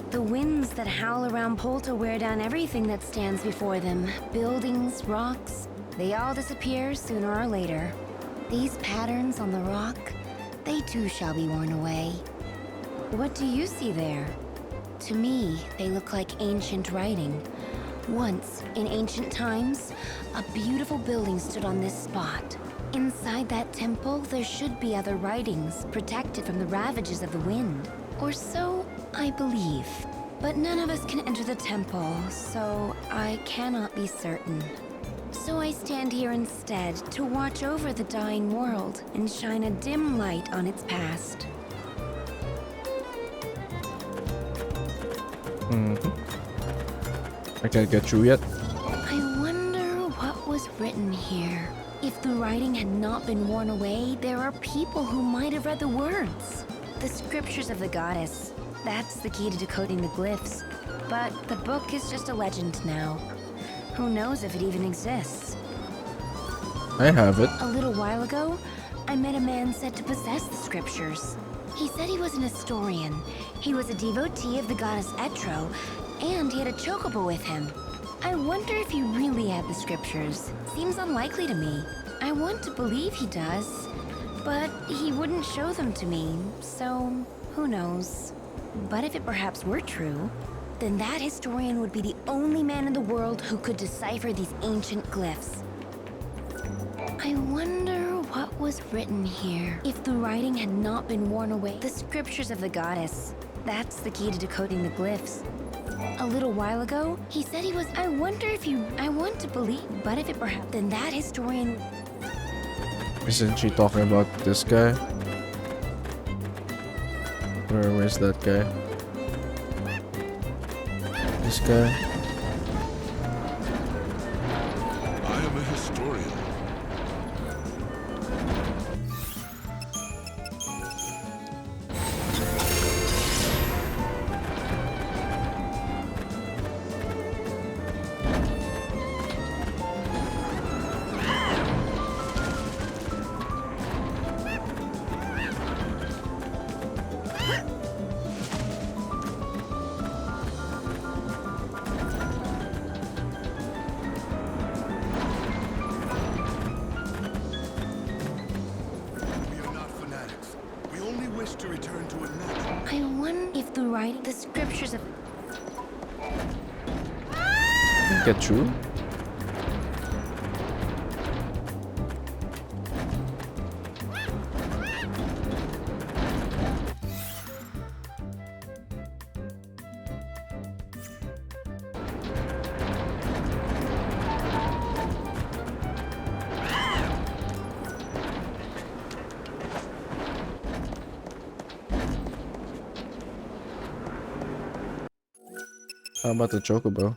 The winds that howl around Polta wear down everything that stands before them. Buildings, rocks, they all disappear sooner or later. These patterns on the rock, they too shall be worn away. What do you see there? To me, they look like ancient writing. Once, in ancient times, a beautiful building stood on this spot. Inside that temple, there should be other writings, protected from the ravages of the wind. Or so I believe. But none of us can enter the temple, so I cannot be certain. So I stand here instead to watch over the dying world and shine a dim light on its past. I can't get through yet. I wonder what was written here. If the writing had not been worn away, there are people who might have read the words. The scriptures of the goddess. That's the key to decoding the glyphs. But the book is just a legend now. Who knows if it even exists? I have it. A little while ago, I met a man said to possess the scriptures. He said he was an historian. He was a devotee of the goddess Etro, and he had a chocobo with him. I wonder if he really had the scriptures. Seems unlikely to me. I want to believe he does, but he wouldn't show them to me, so who knows. But if it perhaps were true, then that historian would be the only man in the world who could decipher these ancient glyphs. I wonder what was written here. If the writing had not been worn away, the scriptures of the goddess. That's the key to decoding the glyphs. A little while ago, he said he was. I wonder if you. I want to believe, but if it perhaps. Then that historian. Isn't she talking about this guy? Where's that guy? This guy? I am a historian. I wonder if the writing, the scriptures of. Get true? How about the chocobo?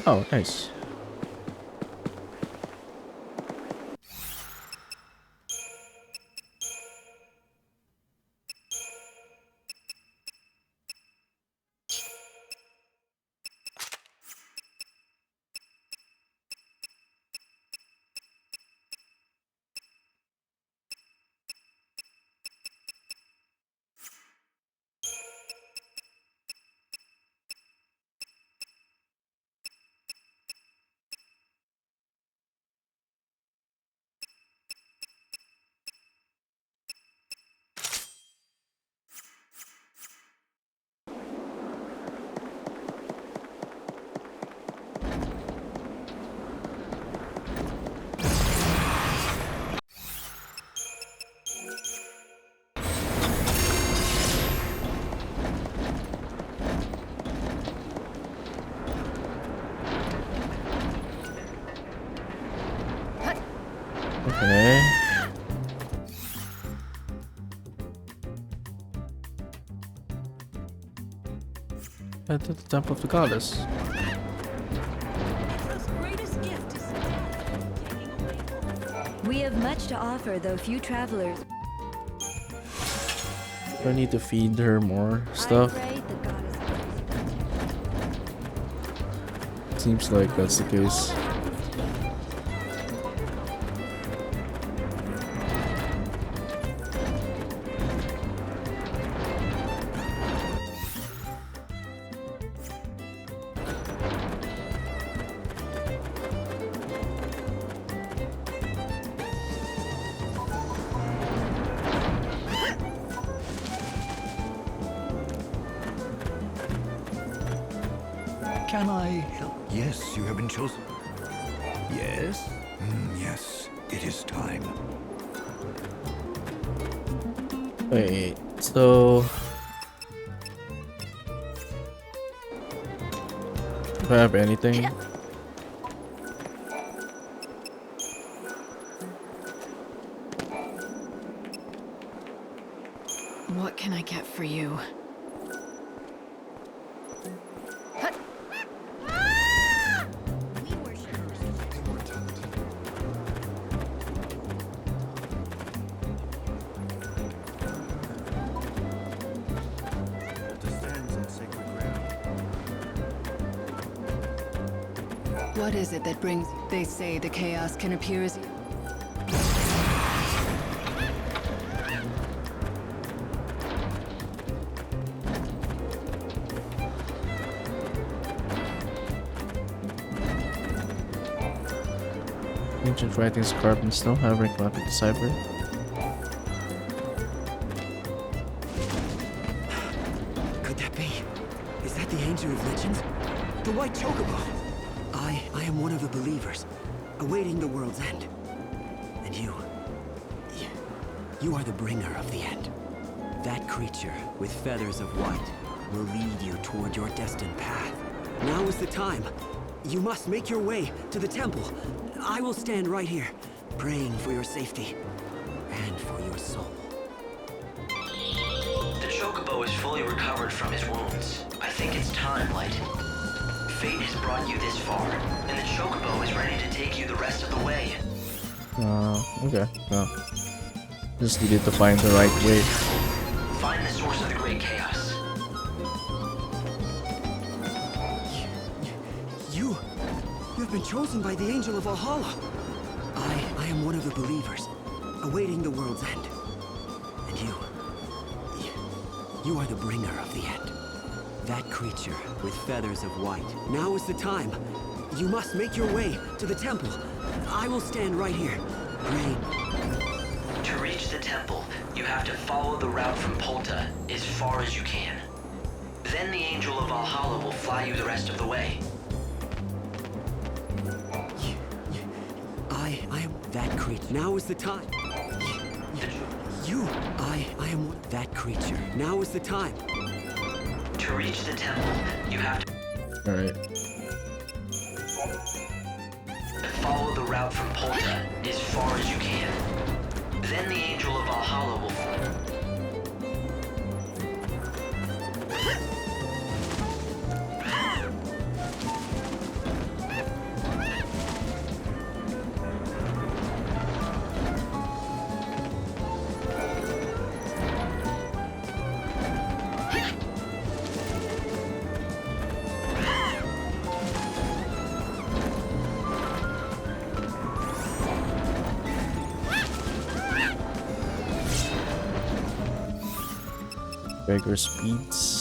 Oh, nice. Okay. Head to the Temple of the Goddess. We have much to offer, though few travelers. Do I need to feed her more stuff? Seems like that's the case. Can I help? Yes, you have been chosen. Yes? Yes, it is time. Wait, so do I have anything? What can I get for you? What is it that brings... They say the chaos can appear as... Ancient writings carved in stone, however, cannot be deciphered. The Angel of Legends? The White Chocobo! I am one of the believers, awaiting the world's end. And you are the bringer of the end. That creature with feathers of white will lead you toward your destined path. Now is the time. You must make your way to the temple. I will stand right here, praying for your safety and for your soul. The Chocobo is fully recovered from his wounds. I think it's time, Light. Fate has brought you this far, and the Chocobo is ready to take you the rest of the way. Okay. Just needed to find the right way. Find the source of the great chaos. You have been chosen by the Angel of Valhalla. I am one of the believers, awaiting the world's end. And you are the bringer of the end. That creature with feathers of white. Now is the time. You must make your way to the temple. I will stand right here, praying. To reach the temple, you have to follow the route from Polta as far as you can. Then the Angel of Valhalla will fly you the rest of the way. I am that creature. Now is the time. I am that creature. Now is the time. To reach the temple, you have to... Alright. Follow the route from Polta as far as you can. Then the Angel of Valhalla will... Beggar speeds.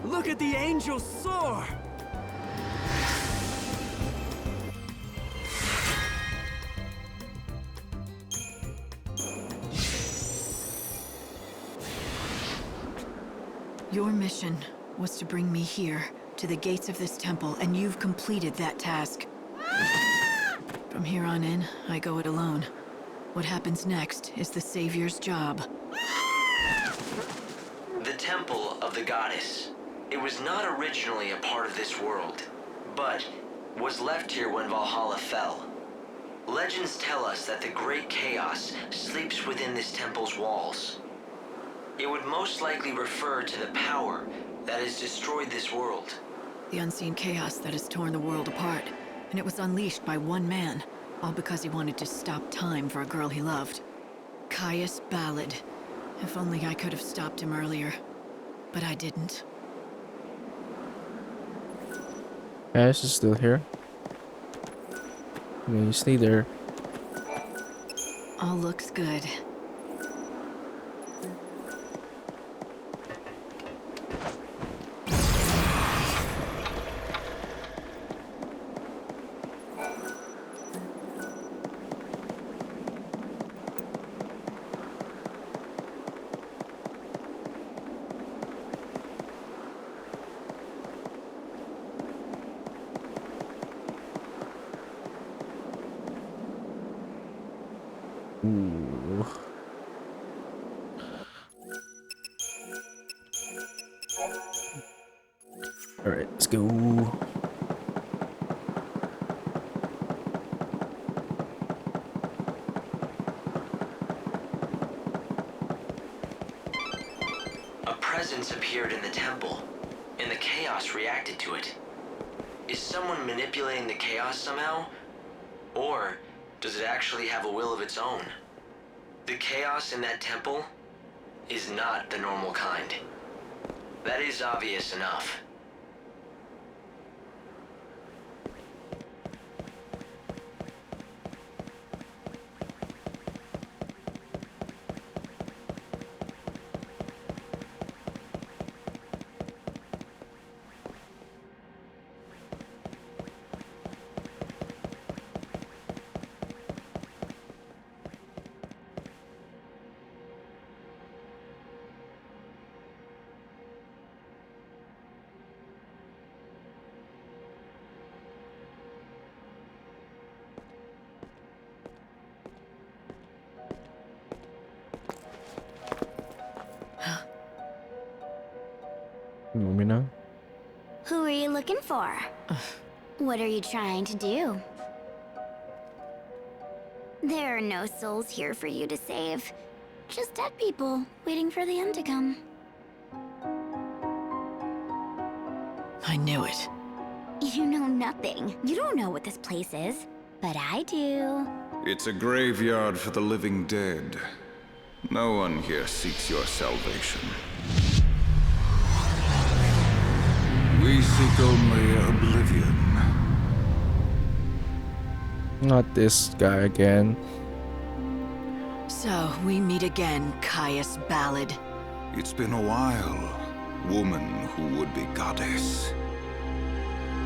Look at the angel soar! Your mission was to bring me here, to the gates of this temple, and you've completed that task. From here on in, I go it alone. What happens next is the Savior's job. The Temple of the Goddess. It was not originally a part of this world, but was left here when Valhalla fell. Legends tell us that the great chaos sleeps within this temple's walls. It would most likely refer to the power that has destroyed this world. The unseen chaos that has torn the world apart, and it was unleashed by one man, all because he wanted to stop time for a girl he loved. Caius Ballad. If only I could have stopped him earlier. But I didn't. Caius is still here. I mean, you stay there. All looks good. Ooh. All right, let's go. A presence appeared in the temple, and the chaos reacted to it. Is someone manipulating the chaos somehow? Or does it actually have a will of its own? The chaos in that temple, is not the normal kind. That is obvious enough. Lumina? Who are you looking for? What are you trying to do? There are no souls here for you to save. Just dead people waiting for the end to come. I knew it. You know nothing. You don't know what this place is. But I do. It's a graveyard for the living dead. No one here seeks your salvation. We seek only oblivion. Not this guy again. So, we meet again, Caius Ballad. It's been a while, woman who would be goddess.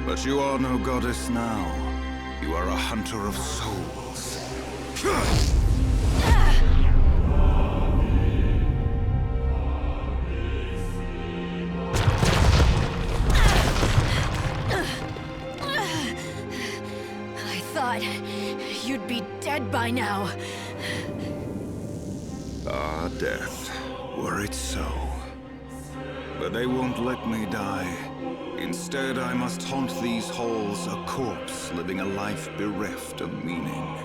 But you are no goddess now. You are a hunter of souls. I thought you'd be dead by now. Ah, death. Were it so. But they won't let me die. Instead, I must haunt these halls, a corpse living a life bereft of meaning.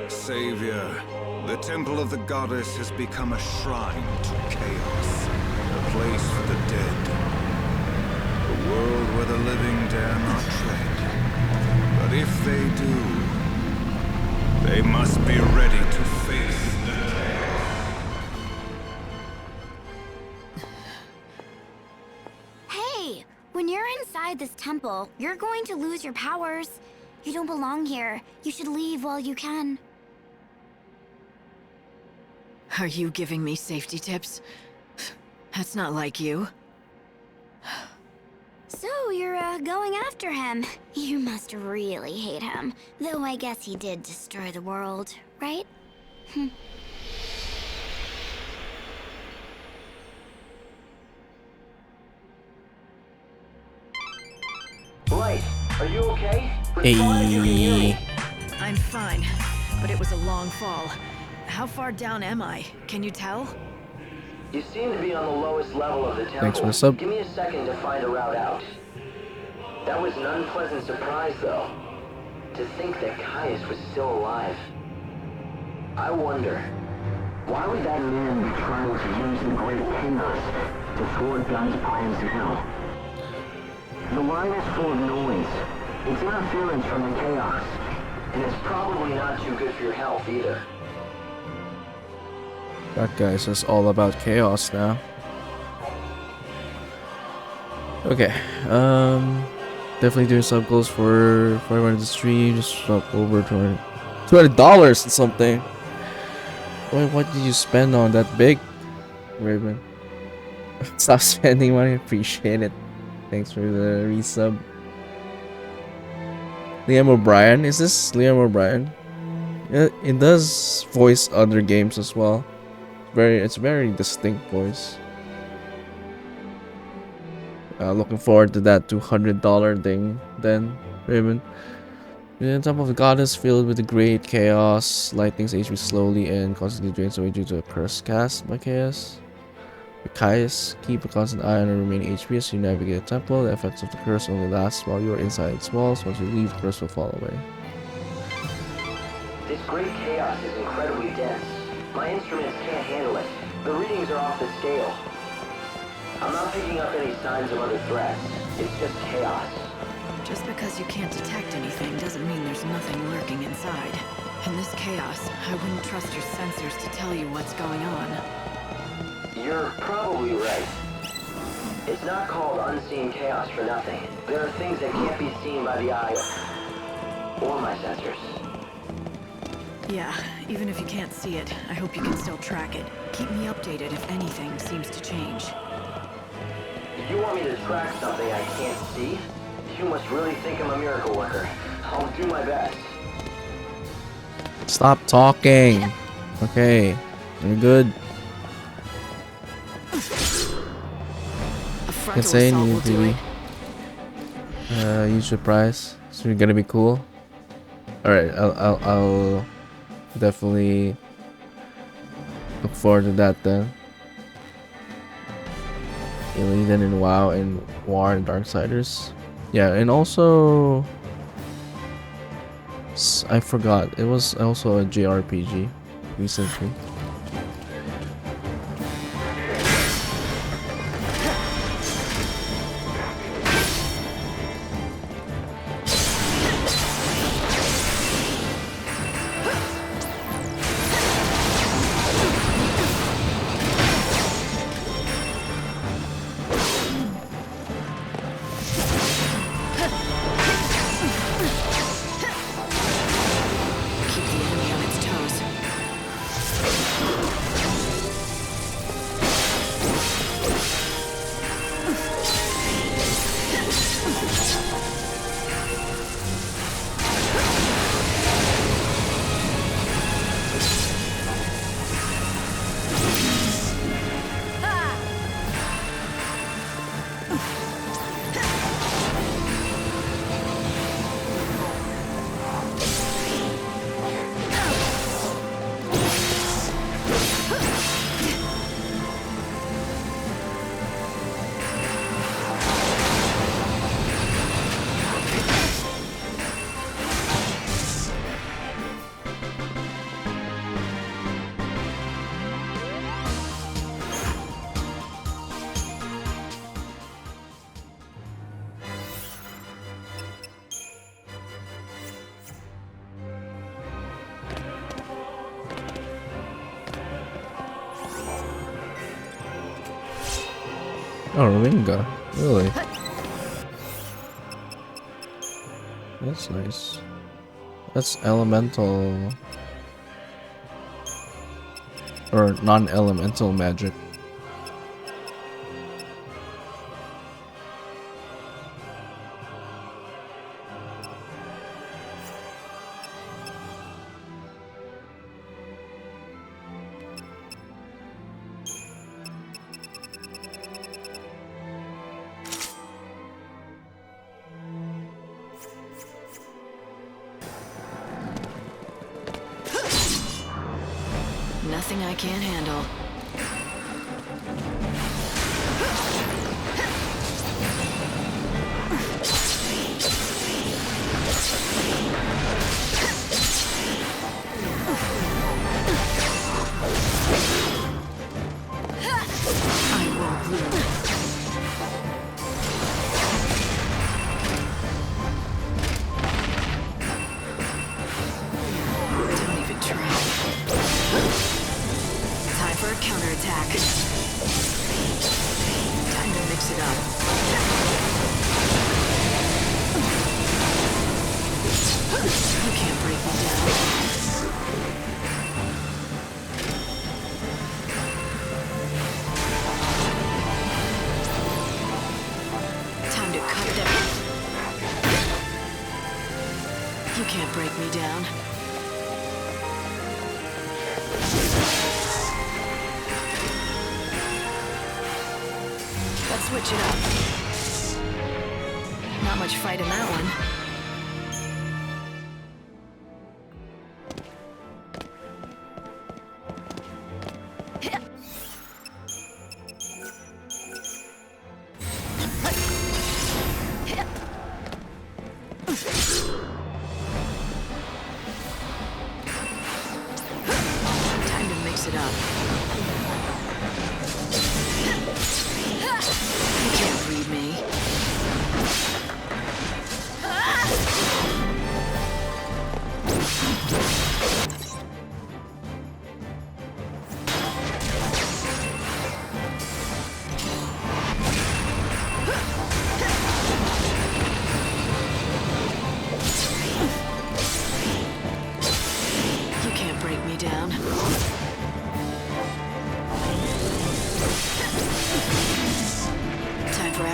Savior, the temple of the goddess has become a shrine to chaos, a place for the dead. A world where the living dare not tread. But if they do, they must be ready to face the dead. Hey! When you're inside this temple, you're going to lose your powers. You don't belong here. You should leave while you can. Are you giving me safety tips? That's not like you. So, you're, going after him. You must really hate him. Though I guess he did destroy the world, right? Light, are you okay? Respond if you can hear me. I'm fine, but it was a long fall. How far down am I? Can you tell? You seem to be on the lowest level of the temple. Thanks for the sub. Give me a second to find a route out. That was an unpleasant surprise, though. To think that Caius was still alive. I wonder, why would that man be trying to use the great chaos to thwart God's plans now? The line is full of noise. It's interference from the chaos. And it's probably not too good for your health, either. That guy's just all about chaos now. Okay, definitely doing sub goals for everyone in the stream. Just up over $200 and something. Wait, what did you spend on that big, Raven? Stop spending money. Appreciate it. Thanks for the resub. Liam O'Brien, is this Liam O'Brien? It does voice other games as well. It's very distinct voice. Looking forward to that $200 thing then, Raven. The top of the goddess filled with the great chaos. Lightning's HP slowly and constantly drains away due to a curse cast by chaos. With Caius, keep a constant eye on the remaining HP as you navigate the temple. The effects of the curse only last while you are inside its walls. Once you leave, the curse will fall away. This great chaos is incredibly dense. My instruments can't handle it. The readings are off the scale. I'm not picking up any signs of other threats. It's just chaos. Just because you can't detect anything doesn't mean there's nothing lurking inside. In this chaos, I wouldn't trust your sensors to tell you what's going on. You're probably right. It's not called unseen chaos for nothing. There are things that can't be seen by the eye or my sensors. Yeah, even if you can't see it, I hope you can still track it. Keep me updated if anything seems to change. You want me to track something I can't see? You must really think I'm a miracle worker. I'll do my best. Stop talking. Okay, we're good. Can't say anything, TV. Use your price. So you're gonna be cool. All right, I'll definitely look forward to that then. Alien and WoW and War and Darksiders. Yeah, and also I forgot it was also a JRPG recently. Oh, Rominga. Really? That's nice. That's elemental or non-elemental magic. Nothing I can't handle. I won't lose. Don't even try. Time for a counterattack. Time to mix it up. You can't break me down. Time to cut them. You can't break me down. Let's switch it up. Not much fight in that one. Time to mix it up. You can't read me.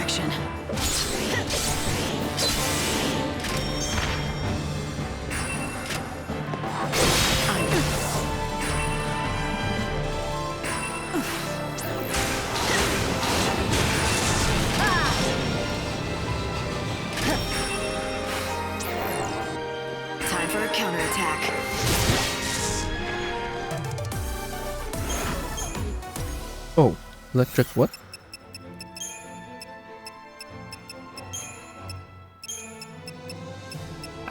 direction. Time for a counterattack. Oh, electric what?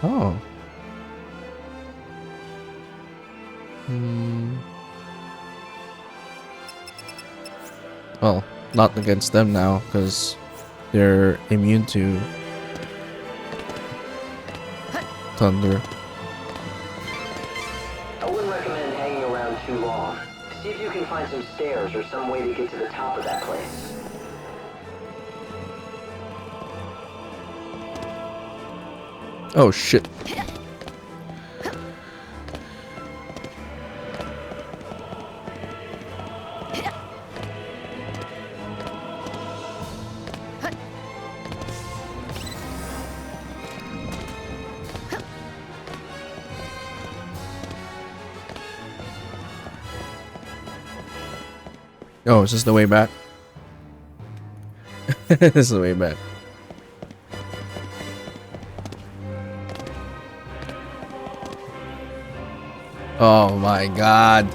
Oh. Well, not against them now, because they're immune to thunder. I wouldn't recommend hanging around too long. See if you can find some stairs or some way to get to the top of that place. Oh shit. Oh, is this the way back? This is the way back. Oh my god.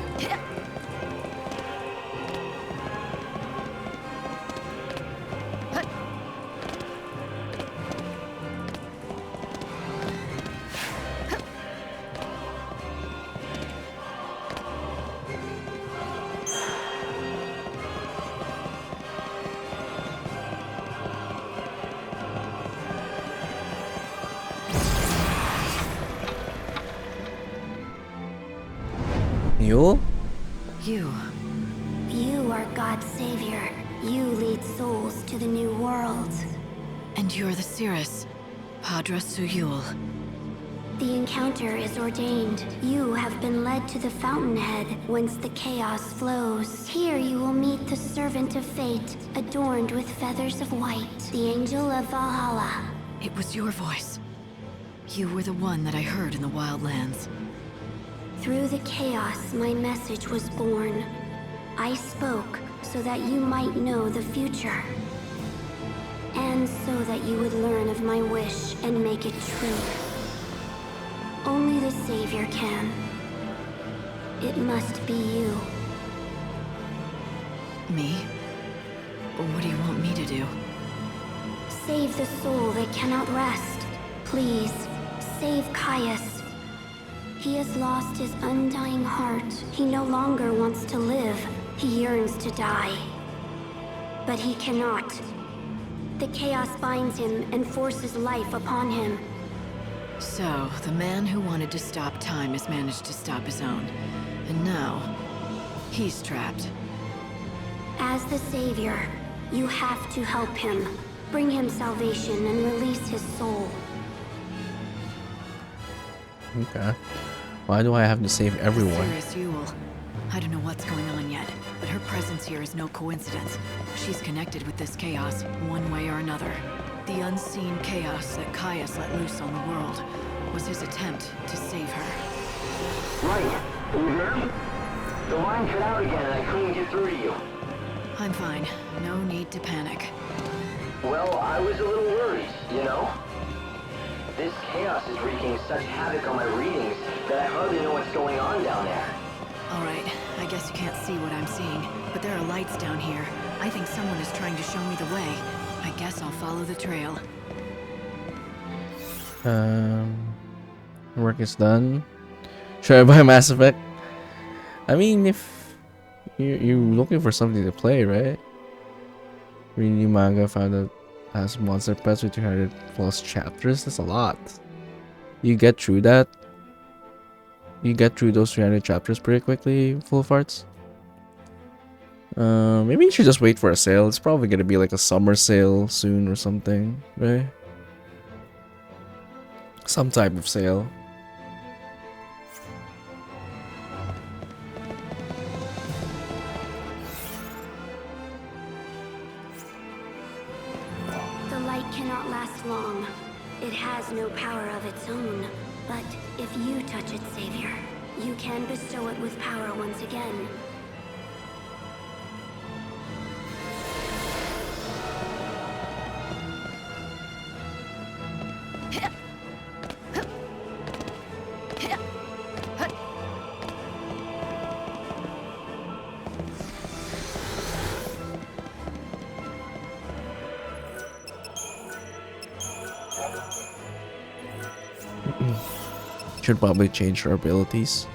You? You are God's savior. You lead souls to the new world. And you're the Cirrus, Padra Suyul. The encounter is ordained. You have been led to the fountainhead, whence the chaos flows. Here you will meet the servant of fate, adorned with feathers of white, the angel of Valhalla. It was your voice. You were the one that I heard in the Wildlands. Through the chaos, my message was born. I spoke so that you might know the future. And so that you would learn of my wish and make it true. Only the Savior can. It must be you. Me? What do you want me to do? Save the soul that cannot rest. Please, save Caius. He has lost his undying heart. He no longer wants to live. He yearns to die. But he cannot. The chaos binds him and forces life upon him. So, the man who wanted to stop time has managed to stop his own. And now, he's trapped. As the Savior, you have to help him. Bring him salvation and release his soul. Okay. Why do I have to save everyone? Cirrus Ewell. I don't know what's going on yet, but her presence here is no coincidence. She's connected with this chaos, one way or another. The unseen chaos that Caius let loose on the world was his attempt to save her. Right. You hear me? The line cut out again and I couldn't get through to you. I'm fine. No need to panic. Well, I was a little worried, you know? This chaos is wreaking such havoc on my readings that I hardly know what's going on down there. Alright, I guess you can't see what I'm seeing, but there are lights down here. I think someone is trying to show me the way. I guess I'll follow the trail. Work is done. Should I buy Mass Effect? I mean, if you're looking for something to play, right? Reading new manga, found out has monster pets with 200 plus chapters. That's a lot. You get through that. You get through those 300 chapters pretty quickly, full of arts. Maybe you should just wait for a sale. It's probably gonna be like a summer sale soon or something, right? Some type of sale. cannot last long. It has no power of its own. But if you touch its savior, you can bestow it with power once again. Should probably change her abilities.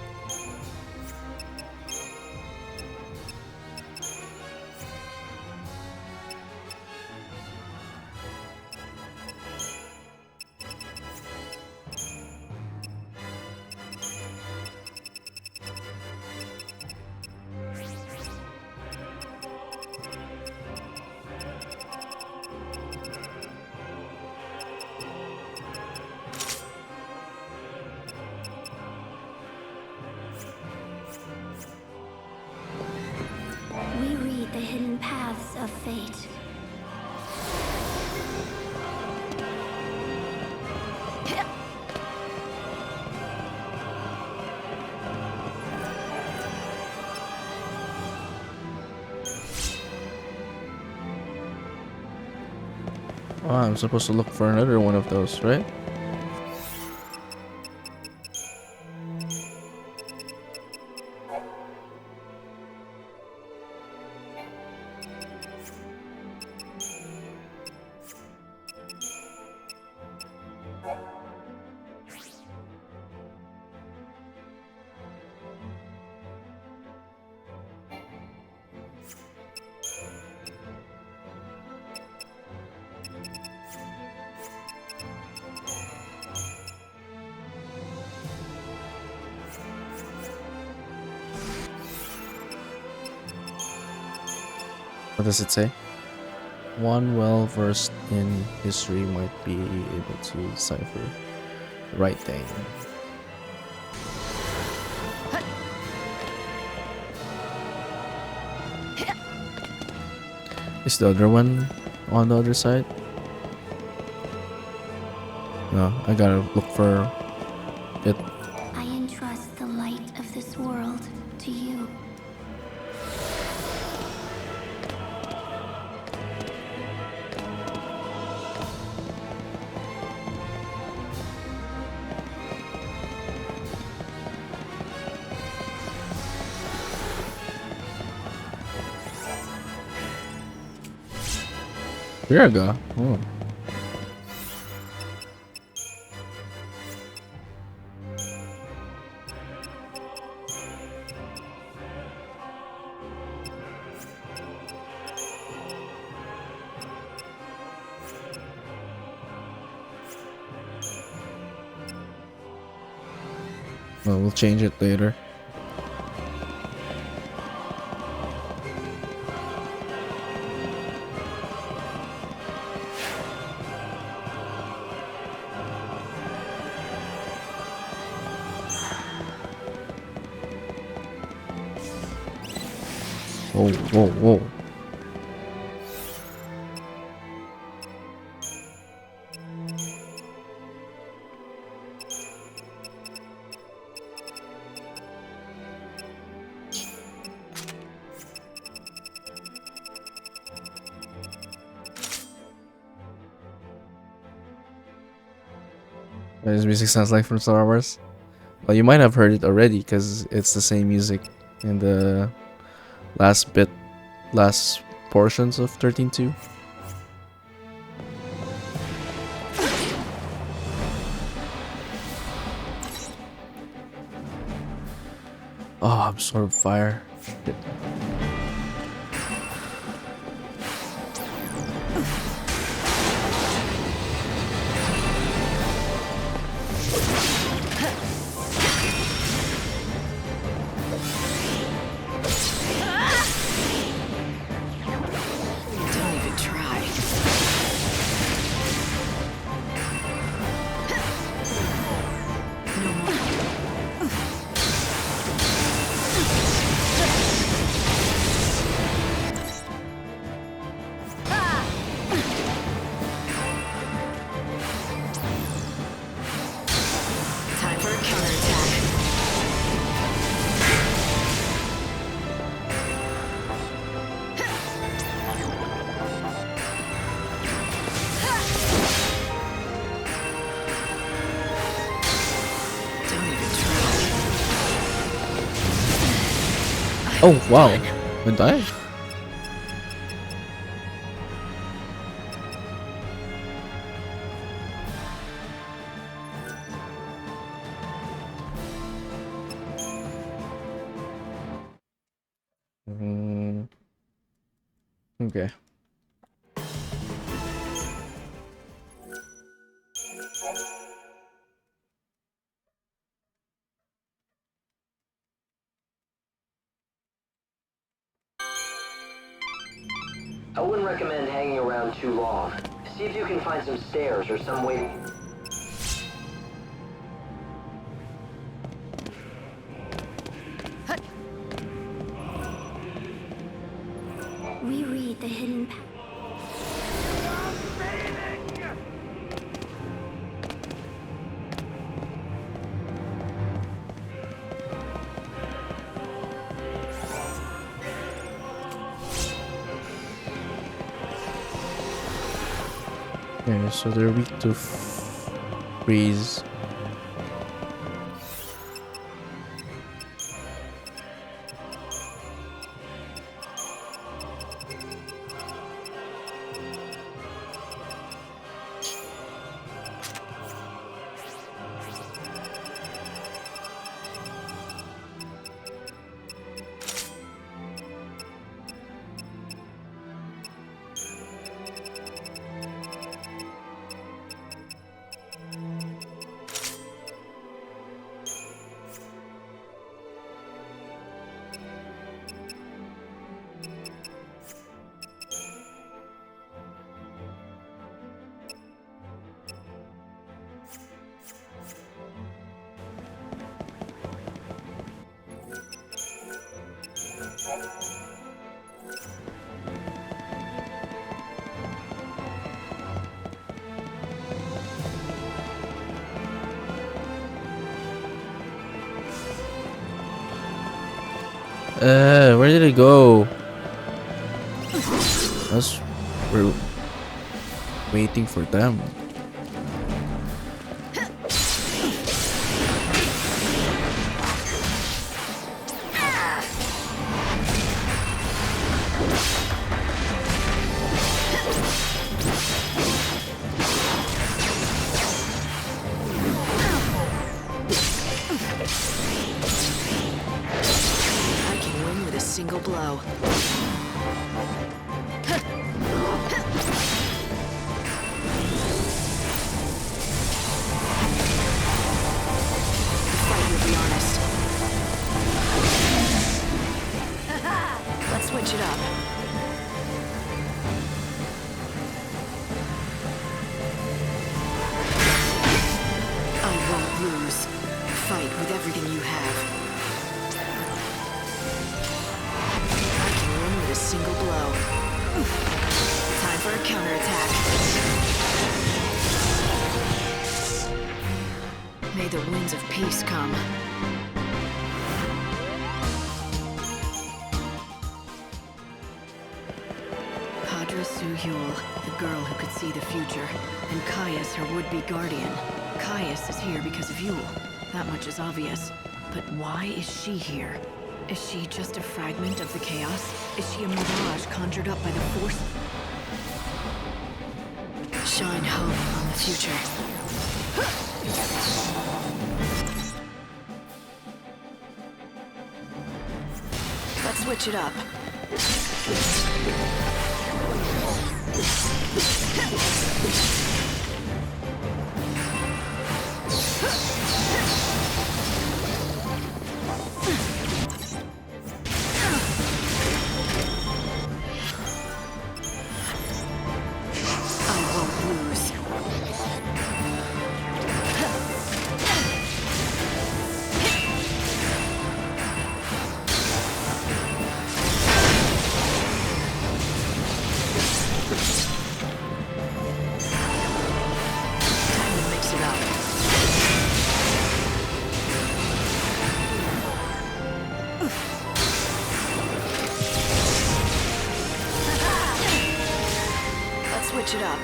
We read the hidden paths of fate. Oh, I'm supposed to look for another one of those, right? What does it say? One well versed in history might be able to decipher the right thing. Is the other one on the other side? No, I gotta look for it. I entrust the light of this world to you. Virgo. Oh. Well, we'll change it later. Whoa, whoa, whoa. This music sounds like from Star Wars. Well, you might have heard it already because it's the same music in the last portions of 13.2. Oh, I'm sort of fire. Shit. Don't even try. No more. Oh wow, I died. Okay. I wouldn't recommend hanging around too long. See if you can find some stairs or some way. We read the hidden Okay, so they're weak to freeze. Where did it go? We're waiting for them. Single blow. The fight will be honest. Let's switch it up. I won't lose. Fight with everything you have. A single blow. Time for a counterattack. May the winds of peace come. Padra Suhyul, the girl who could see the future, and Caius, her would-be guardian. Caius is here because of Yule. That much is obvious. But why is she here? Is she just a fragment of the chaos? Is she a mirage conjured up by the force? Shine hope on the future. Let's switch it up. Switch it up.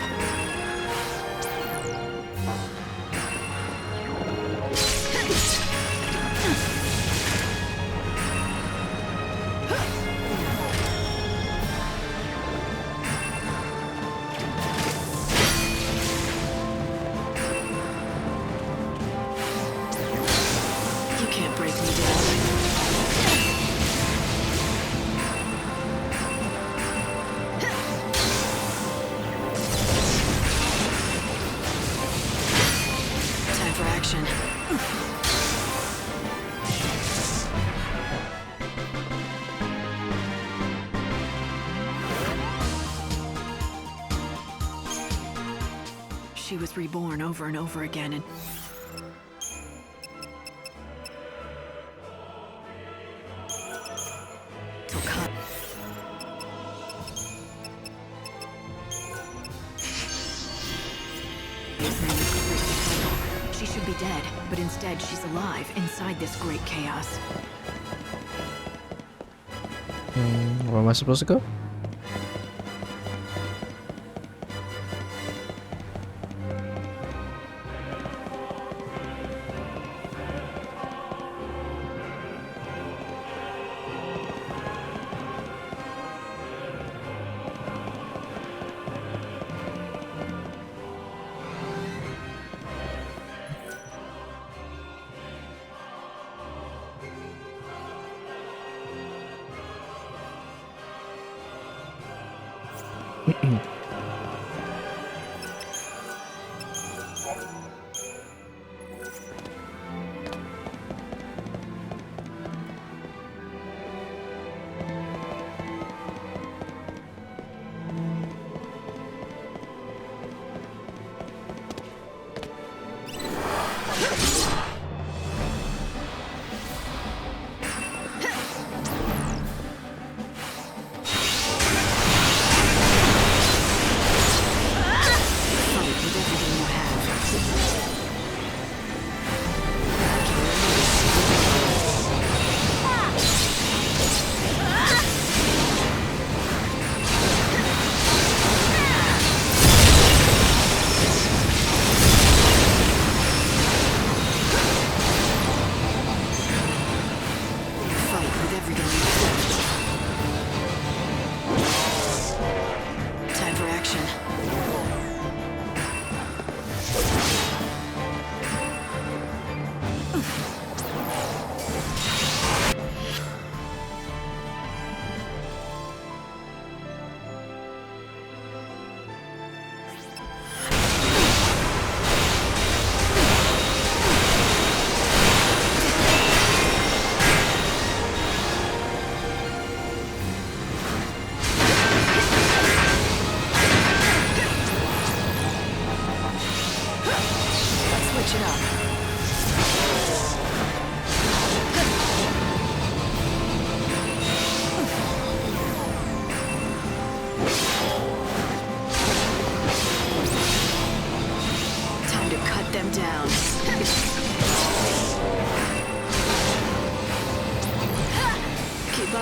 She was reborn over and over again, and till she should be dead, but instead she's alive inside this great chaos. Where am I supposed to go?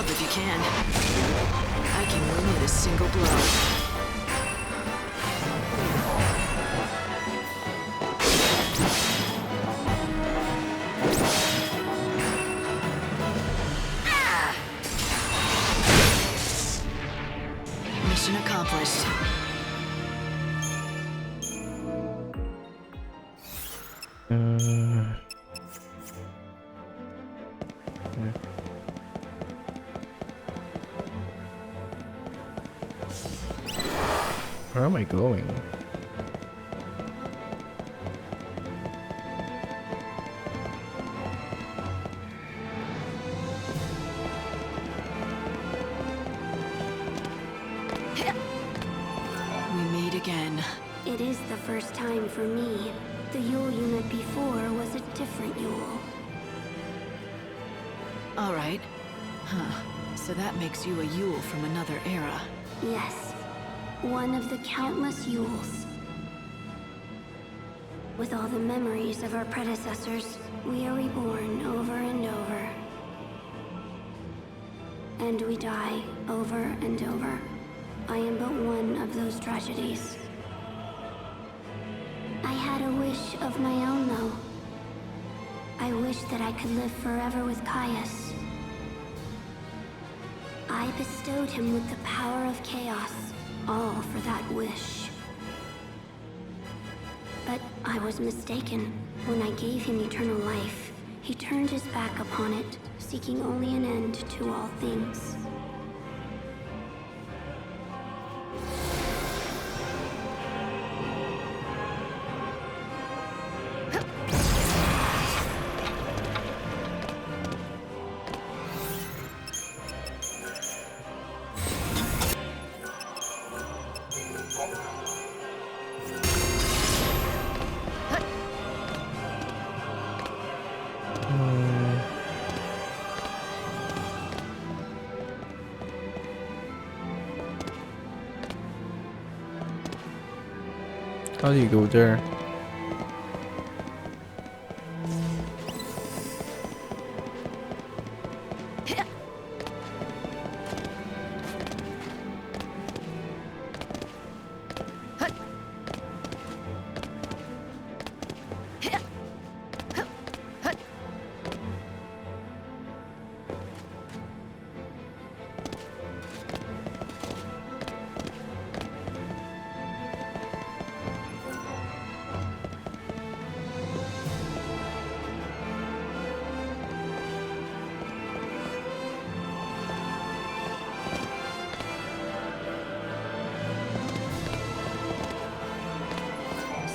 up if you can. I can win with a single blow. Mission accomplished. Where am I going? We meet again. It is the first time for me. The Yule you met before was a different Yule. All right. Huh. So that makes you a Yule from another era. Yes. One of the countless Yules. With all the memories of our predecessors, we are reborn over and over. And we die over and over. I am but one of those tragedies. I had a wish of my own, though. I wish that I could live forever with Caius. I bestowed him with the power of chaos, all for that wish. But I was mistaken. When I gave him eternal life, he turned his back upon it, seeking only an end to all things. How do you go there?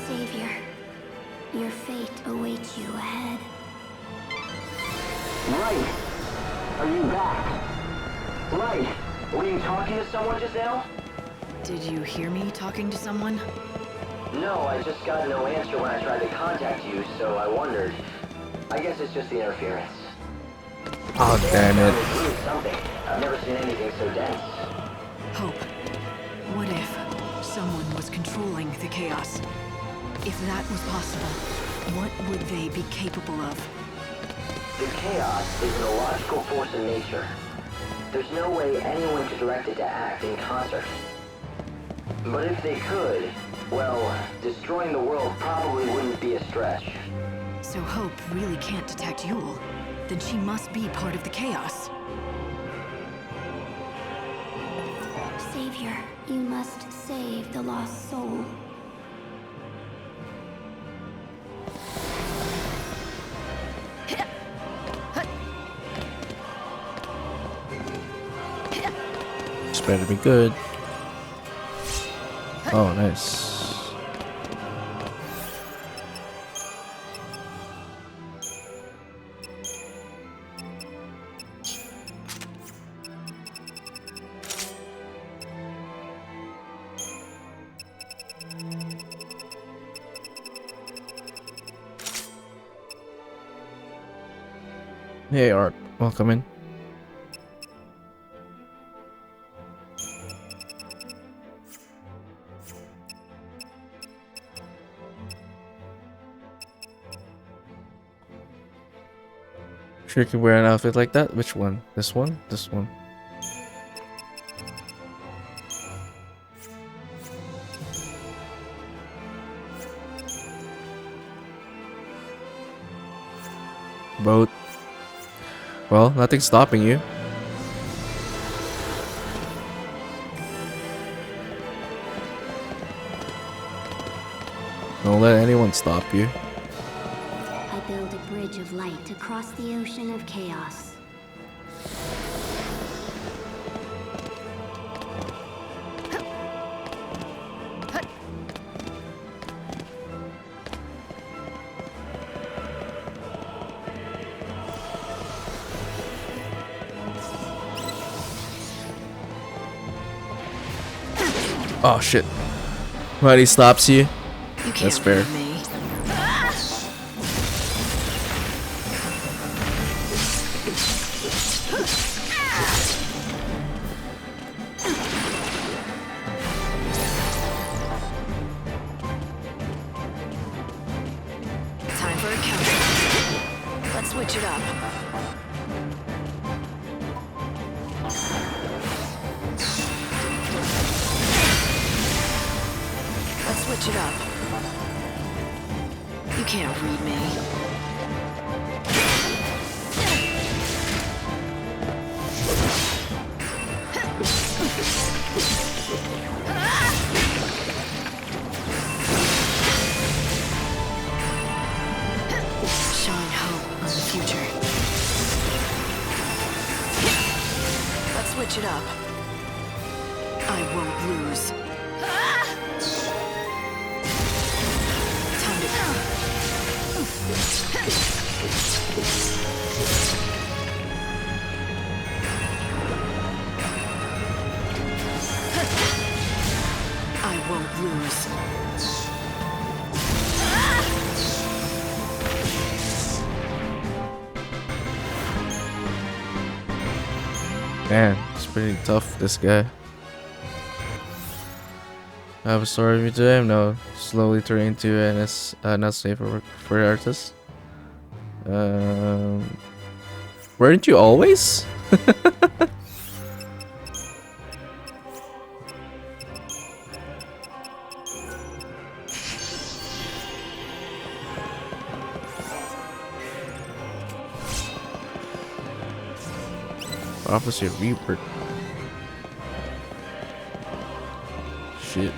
Savior, your fate awaits you ahead. Right. Are you back? Right. Were you talking to someone just now? Did you hear me talking to someone? No, I just got no answer when I tried to contact you, so I wondered. I guess it's just the interference. Oh, damn it. It's really something. I've never seen anything so dense. Hope. What if someone was controlling the chaos? If that was possible, what would they be capable of? The chaos is an illogical force in nature. There's no way anyone could direct it to act in concert. But if they could, well, destroying the world probably wouldn't be a stretch. So Hope really can't detect Yule. Then she must be part of the chaos. Savior, you must save the lost soul. This better be good. Oh, nice. Hey, Art. Welcome in. Sure you can wear an outfit like that? Which one? This one? This one? Boat. Well, nothing's stopping you. Don't let anyone stop you. I build a bridge of light across the ocean of chaos. Oh shit. Right, he stops you. You can't That's fair. beat me. Time for a counter. Let's switch it up. Let's switch it up. You can't read me. Shine hope on the future. Let's switch it up. I won't lose. Time I won't lose. Man, it's pretty tough, this guy. have a story of you today. No, slowly turn into an not safe for work for artists. Weren't you always? Prophecy of Rebirth. Shit.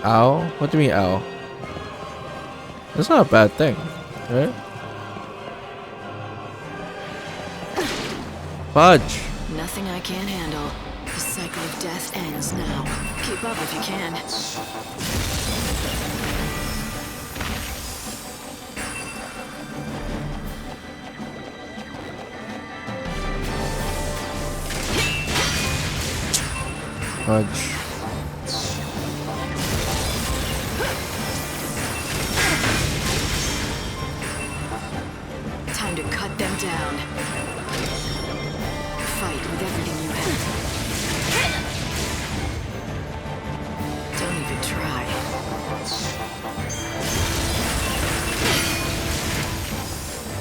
Ow? What do you mean, ow? That's not a bad thing, right? Fudge! Nothing I can't handle. The cycle of death ends now. Keep up if you can. Fudge. Time to cut them down. Fight with everything you have. Don't even try.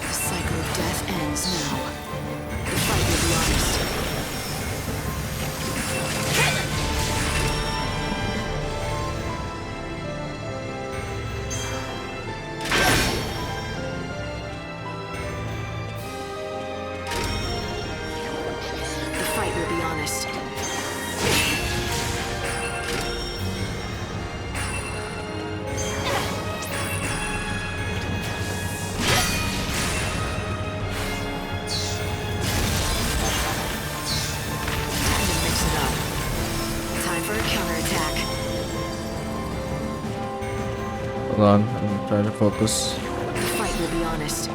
The cycle of death ends now. The fight will be honest. The fight will be honest. Time to mix it up. Time for a counterattack. Hold on, I'm trying to focus. The fight will be honest.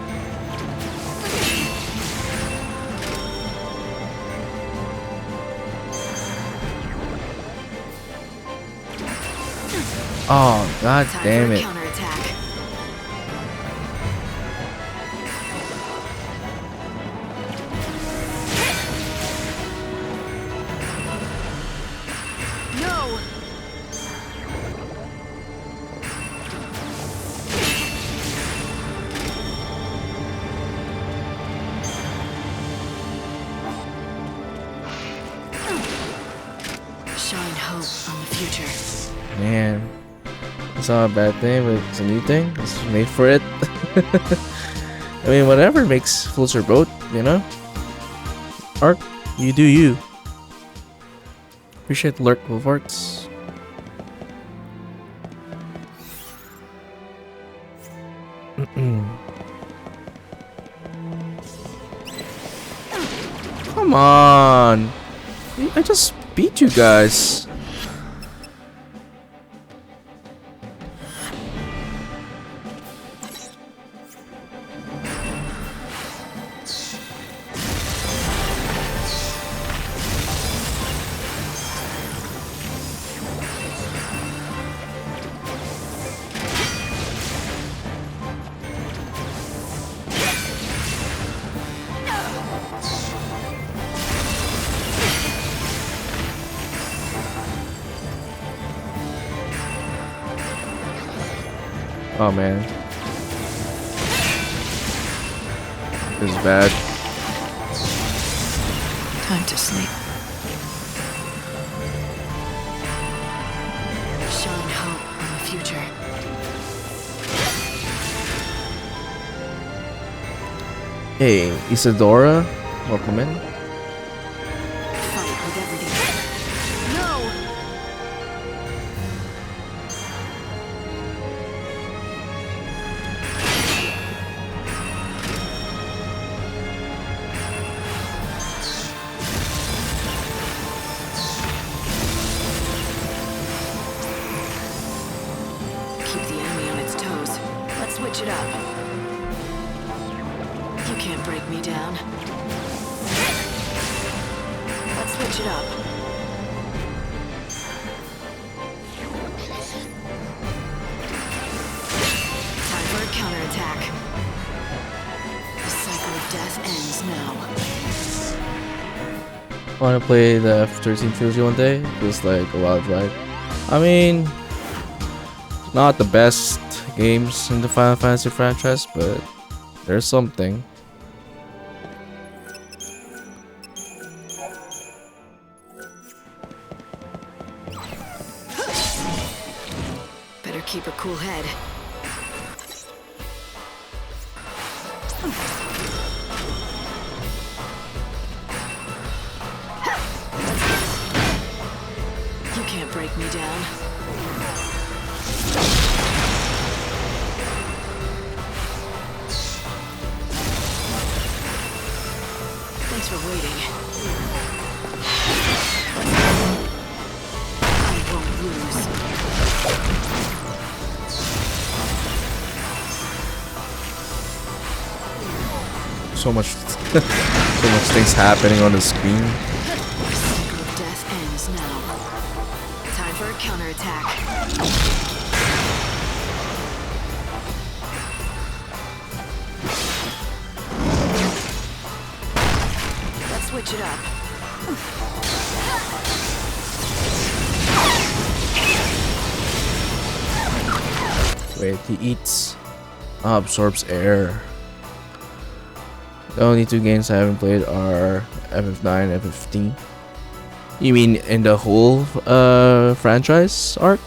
Oh, god Time damn for a it. counterattack. No! Shine hope on the future. Man. It's not a bad thing, but it's a new thing. It's made for it. I mean, whatever makes floats your boat, you know? Arc, you do you. Appreciate the lurk of arts. Come on. I just beat you guys. Oh man. This is bad. Time to sleep. Shine hope on the future. Hey, Isadora, welcome in. Fight with everything. No! Keep the enemy on its toes. Let's switch it up. You can't break me down. Let's switch it up. Time for a counterattack. The cycle of death ends now. Want to play the F-13 trilogy one day? Feels like a wild ride. I mean, not the best games in the Final Fantasy franchise, but there's something. Better keep a cool head. You can't break me down. Thanks for waiting. I won't lose. So much, so much things happening on the screen. Cycle of death ends now. Time for a counterattack. Let's switch it up. Wait, he eats, absorbs air. The only two games I haven't played are FF9 and FF15. You mean in the whole franchise arc?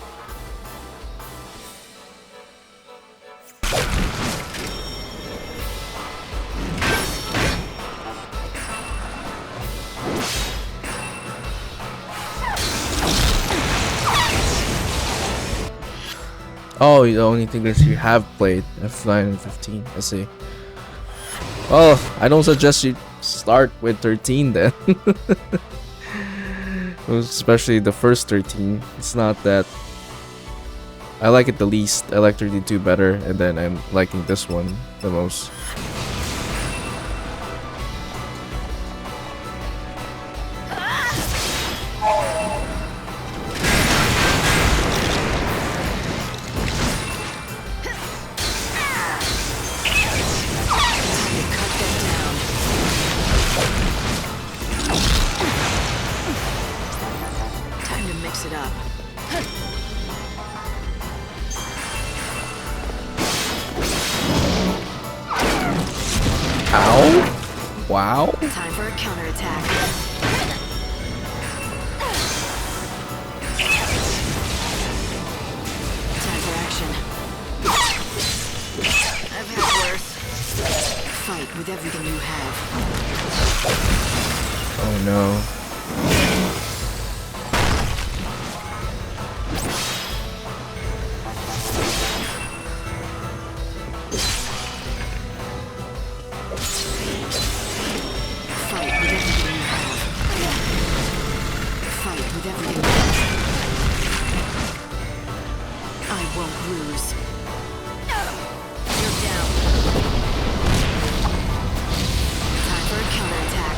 Oh, the only thing is you have played F9 and 15. I see. Well, I don't suggest you start with 13 then. Especially the first 13. It's not that... I like it the least. I like 32 better, and then I'm liking this one the most. Time to mix it up. Ow! Wow! Time for a counterattack. Time for action. I've had worse. Fight with everything you have. Oh no. Fight with everything you have. Fight with everything you have. I won't lose. You're down. Time for a counterattack.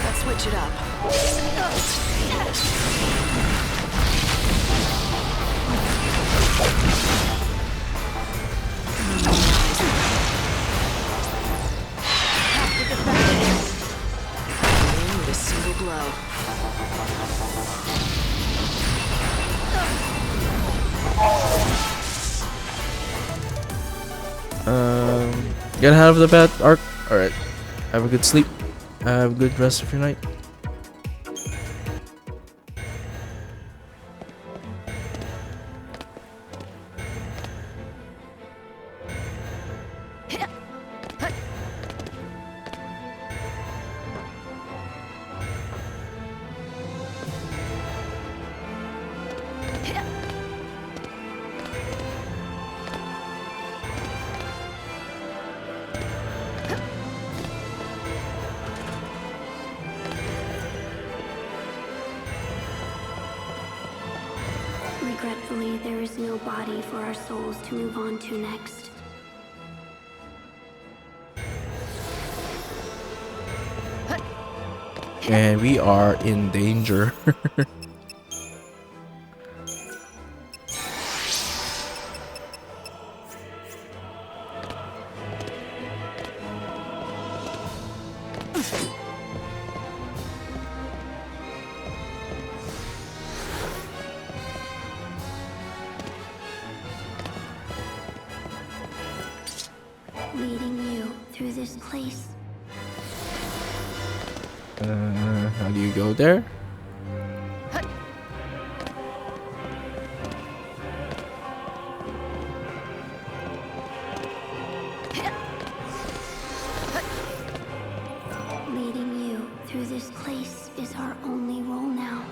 Let's switch it up. In with a single blow. Get out of the bad arc. Alright. Have a good sleep. Have a good rest of your night. Regretfully, there is no body for our souls to move on to next. And we are in danger. this place. How do you go there? Leading you through this place is our only role now.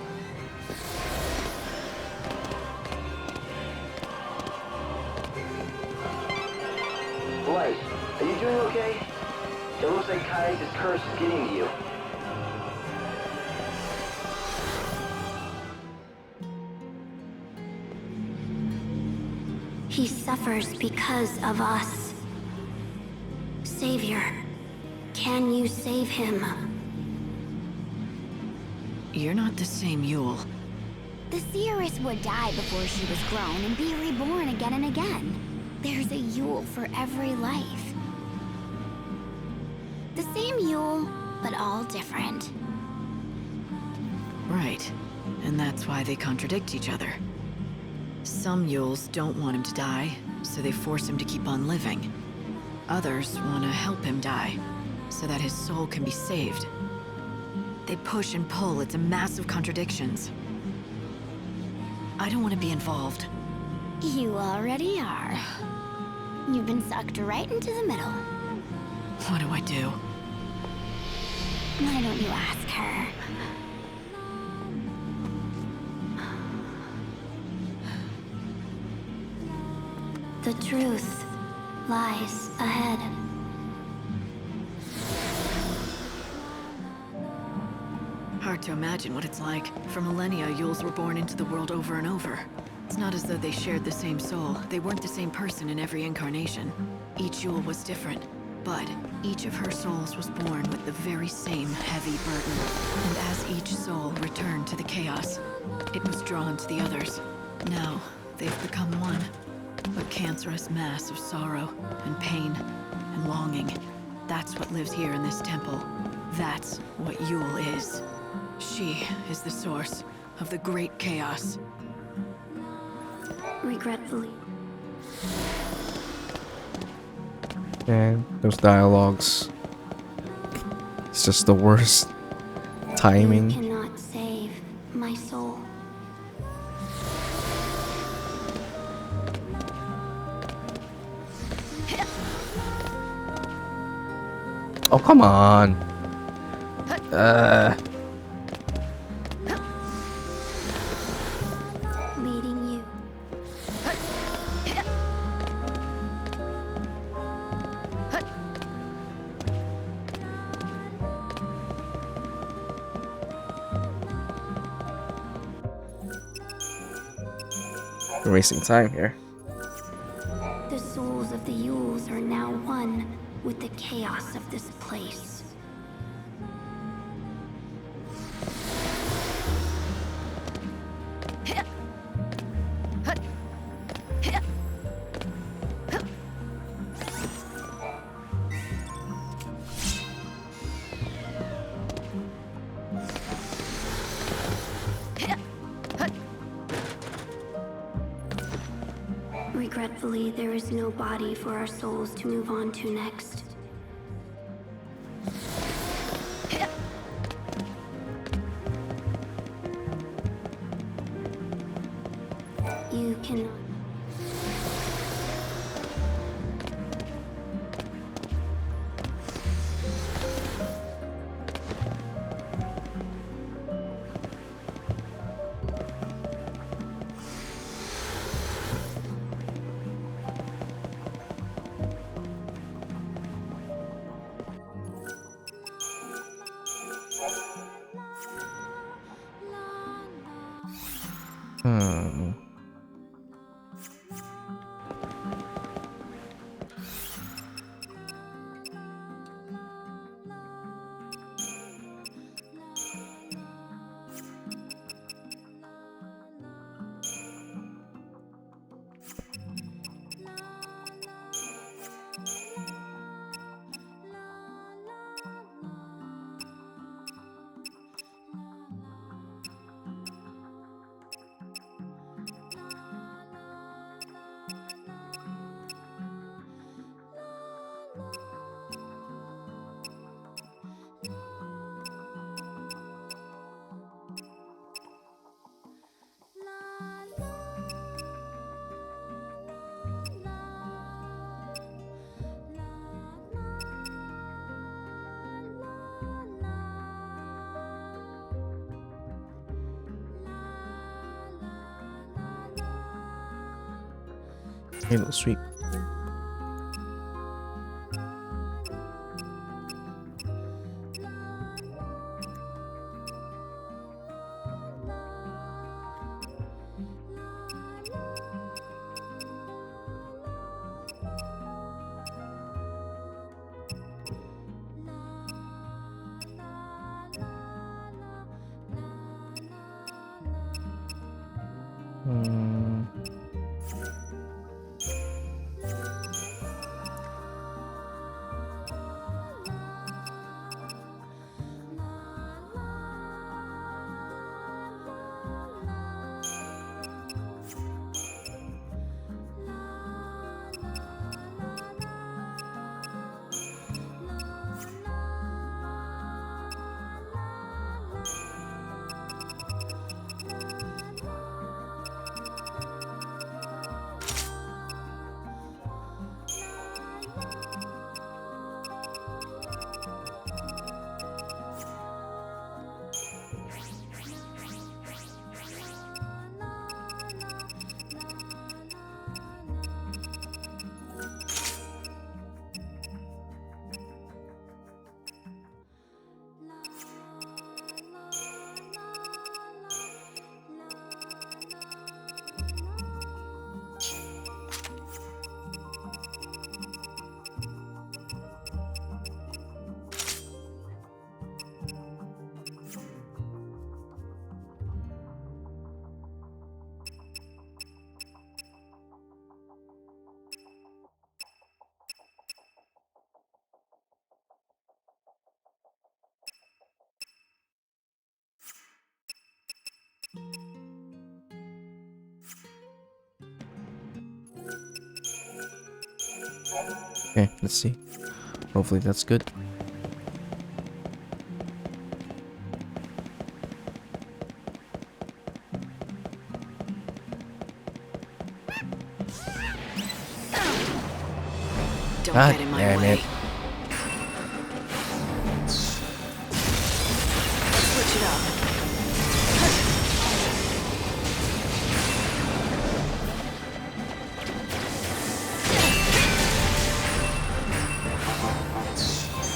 Light, are you doing okay? It looks like Kai's curse is getting to you. He suffers because of us. Savior, can you save him? You're not the same Yule. The seeress would die before she was grown and be reborn again and again. There's a Yule for every life. The same Yule, but all different. Right. And that's why they contradict each other. Some Yules don't want him to die, so they force him to keep on living. Others want to help him die, so that his soul can be saved. They push and pull, it's a massive contradictions. I don't want to be involved. You already are. You've been sucked right into the middle. What do I do? Why don't you ask her? The truth lies ahead. Hard to imagine what it's like. For millennia, Yules were born into the world over and over. It's not as though they shared the same soul. They weren't the same person in every incarnation. Each Yule was different, but each of her souls was born with the very same heavy burden. And as each soul returned to the chaos, it was drawn to the others. Now, they've become one. A cancerous mass of sorrow and pain and longing. That's what lives here in this temple. That's what Yule is. She is the source of the great chaos. Regretfully. And those dialogues. It's just the worst timing. You cannot save my soul. Oh, come on. Leading you. We're wasting time here. The souls of the Yules are now one with the chaos of this place. Regretfully, there is no body for our souls to move on to next. You cannot. Hmm. Halo sweep. Okay, let's see. Hopefully that's good. Don't God get in my damn way. it. Switch it up.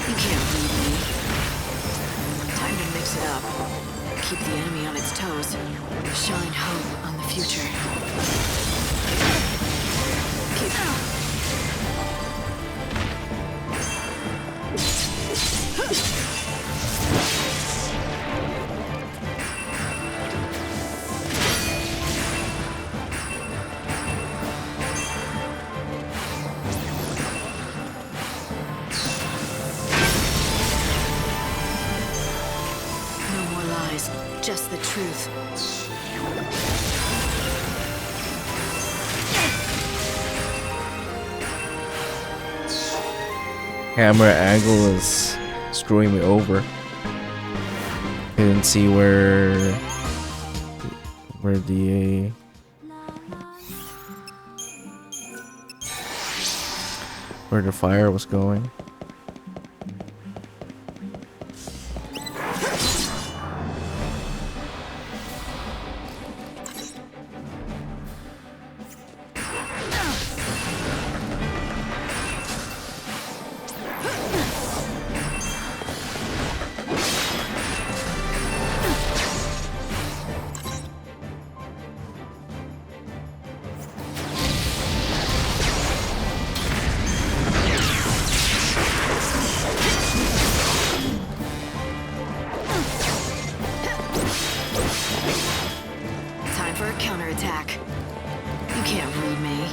You can't read me. Time to mix it up. Keep the enemy on its toes. Shine hope on the future. Keep no more lies, just the truth. Camera angle is screwing me over. Didn't see where the fire was going. Time for a counterattack. You can't read me.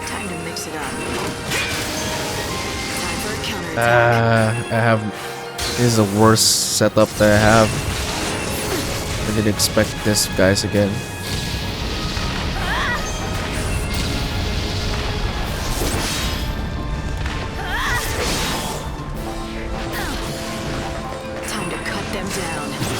Time to mix it up. Time for a counterattack. This is the worst setup that I have. I didn't expect this, guys, again. Time to cut them down.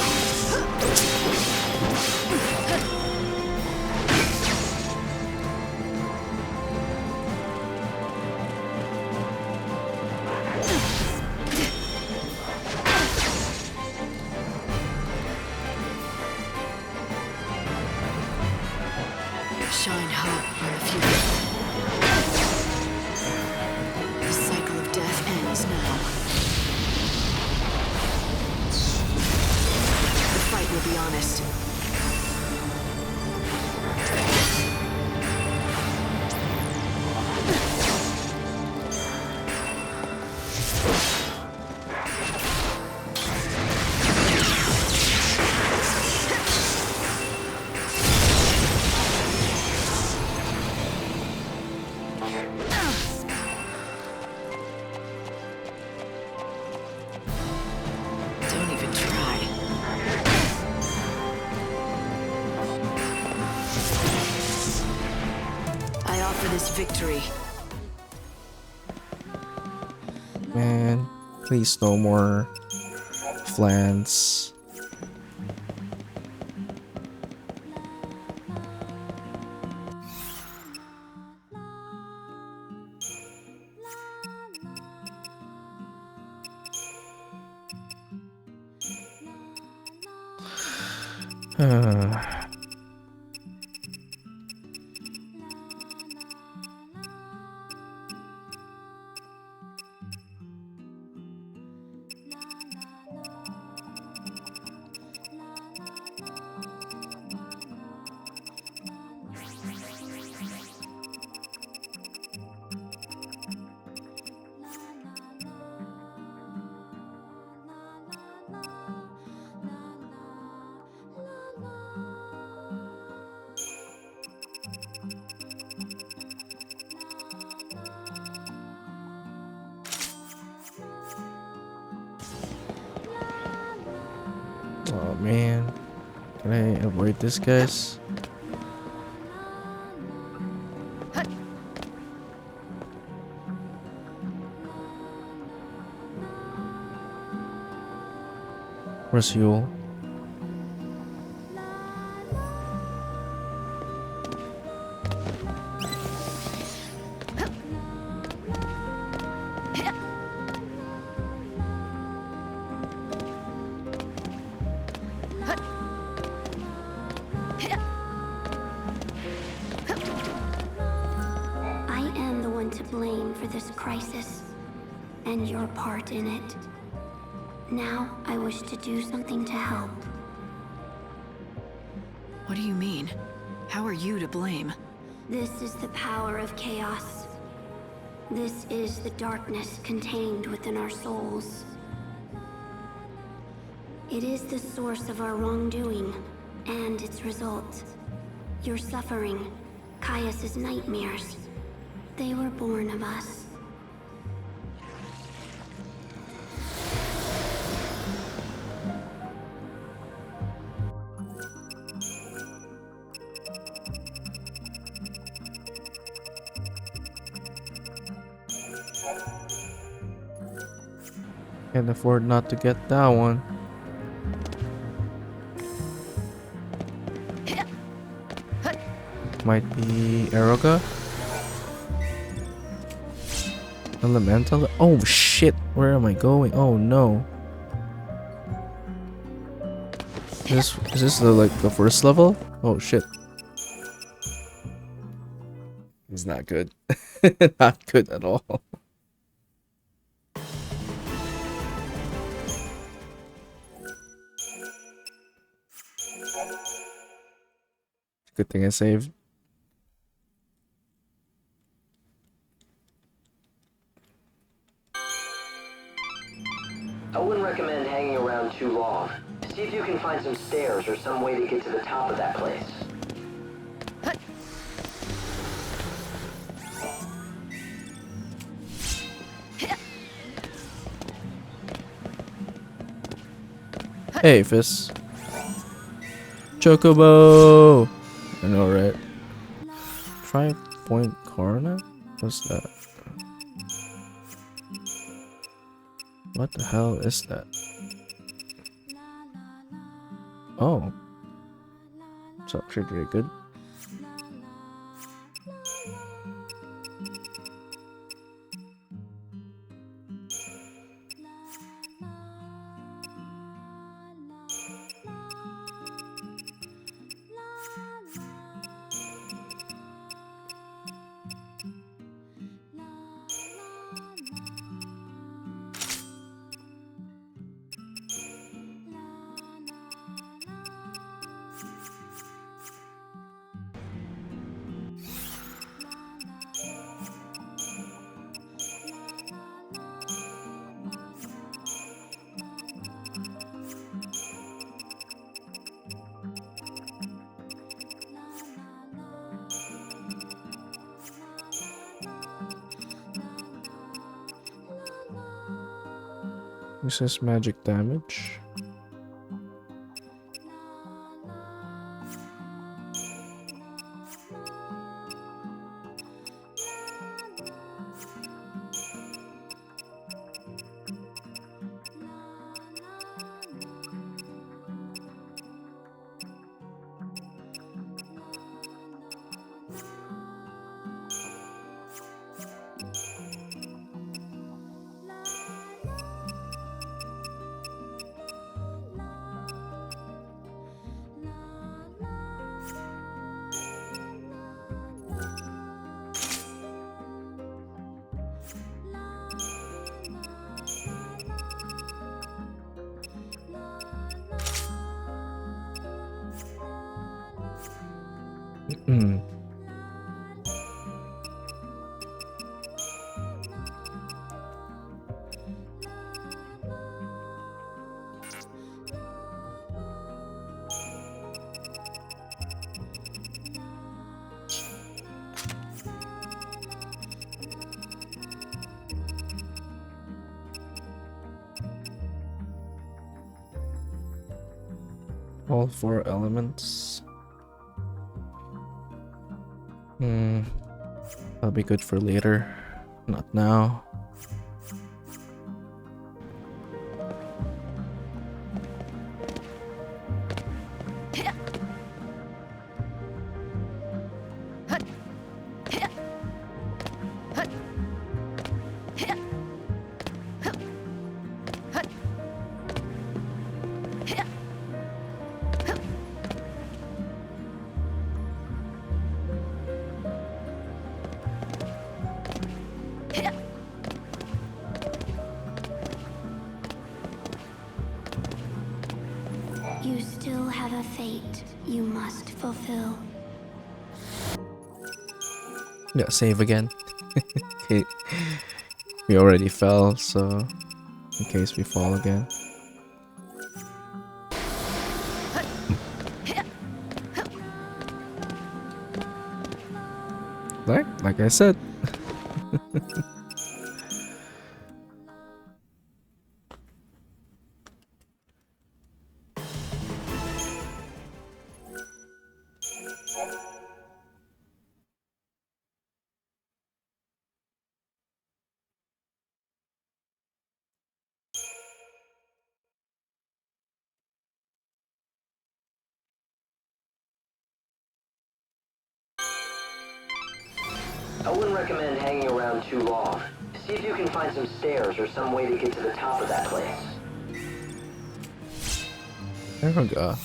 Victory. Man, please no more flans. Oh man, can I avoid this, guys? Where's Yule? I am the one to blame for this crisis, and your part in it. Now, I wish to do something to help. What do you mean? How are you to blame? This is the power of chaos. This is the darkness contained within our souls. It is the source of our wrongdoing, and its result. Your suffering, Caius's nightmares. They were born of us. Can't afford not to get that one. Might be Eroga? Elemental? Oh shit, where am I going? Oh no. Is this the like the first level? Oh shit. It's not good. Not good at all. Good thing I saved. I wouldn't recommend hanging around too long. See if you can find some stairs or some way to get to the top of that place. Hey, Fizz. Chocobo! I know, right? 5-point corner? What's that? What the hell is that? Oh. It's actually pretty good. This is magic damage. Mm. All four elements. That'll be good for later. Not now. You still have a fate you must fulfill. Yeah, save again. Okay. We already fell, so in case we fall again. Like I said. I wouldn't recommend hanging around too long. See if you can find some stairs or some way to get to the top of that place. There we go.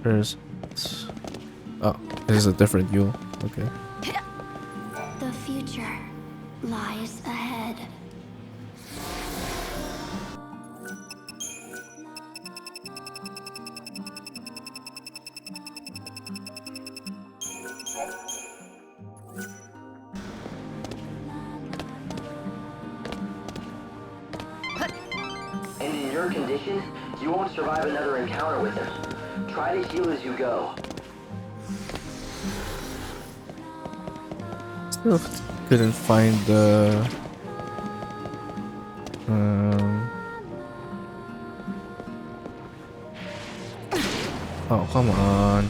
There's... Oh, this is a different Yule. Okay. The future lies ahead. And in your condition, you won't survive another encounter with him. Try to heal as you go. Still couldn't find the... Oh, come on.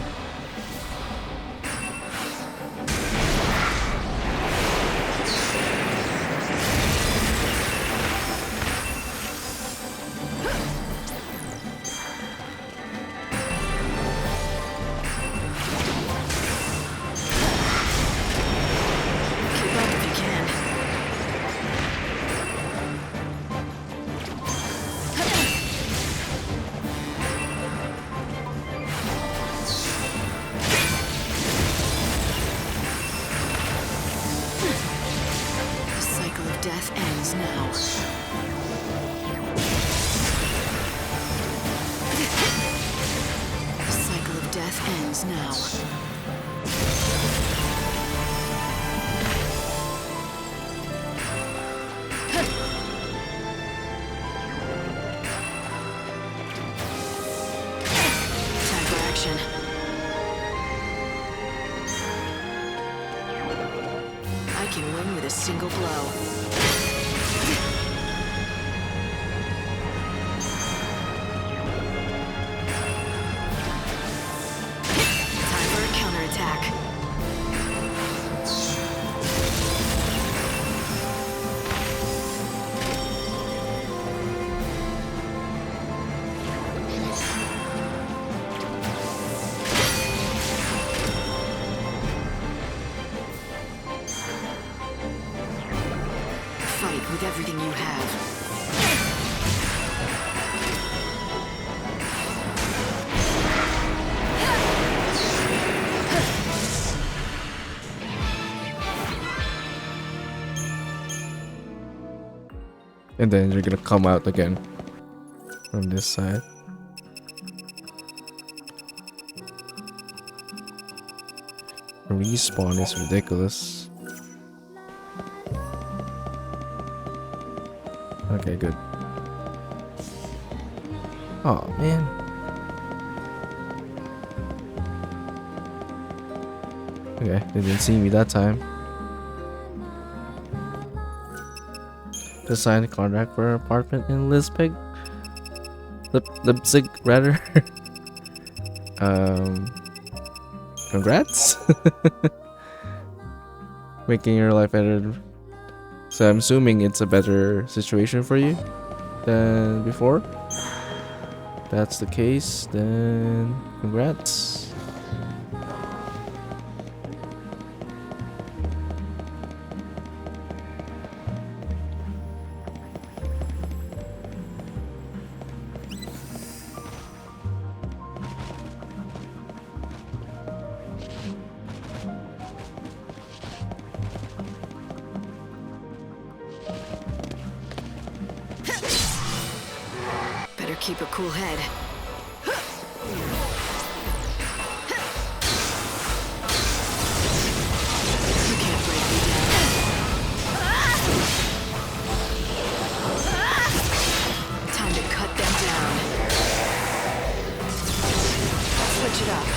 I can win with a single blow. with everything you have. And then you're gonna come out again from this side. Respawn is ridiculous. Okay, good. Oh man. Okay, they didn't see me that time. Just signed a contract for an apartment in Leipzig. Leipzig, rather. Congrats. Making your life better. So I'm assuming it's a better situation for you than before. If that's the case, then congrats. Better keep a cool head. You can't break me down. Time to cut them down. Switch it up.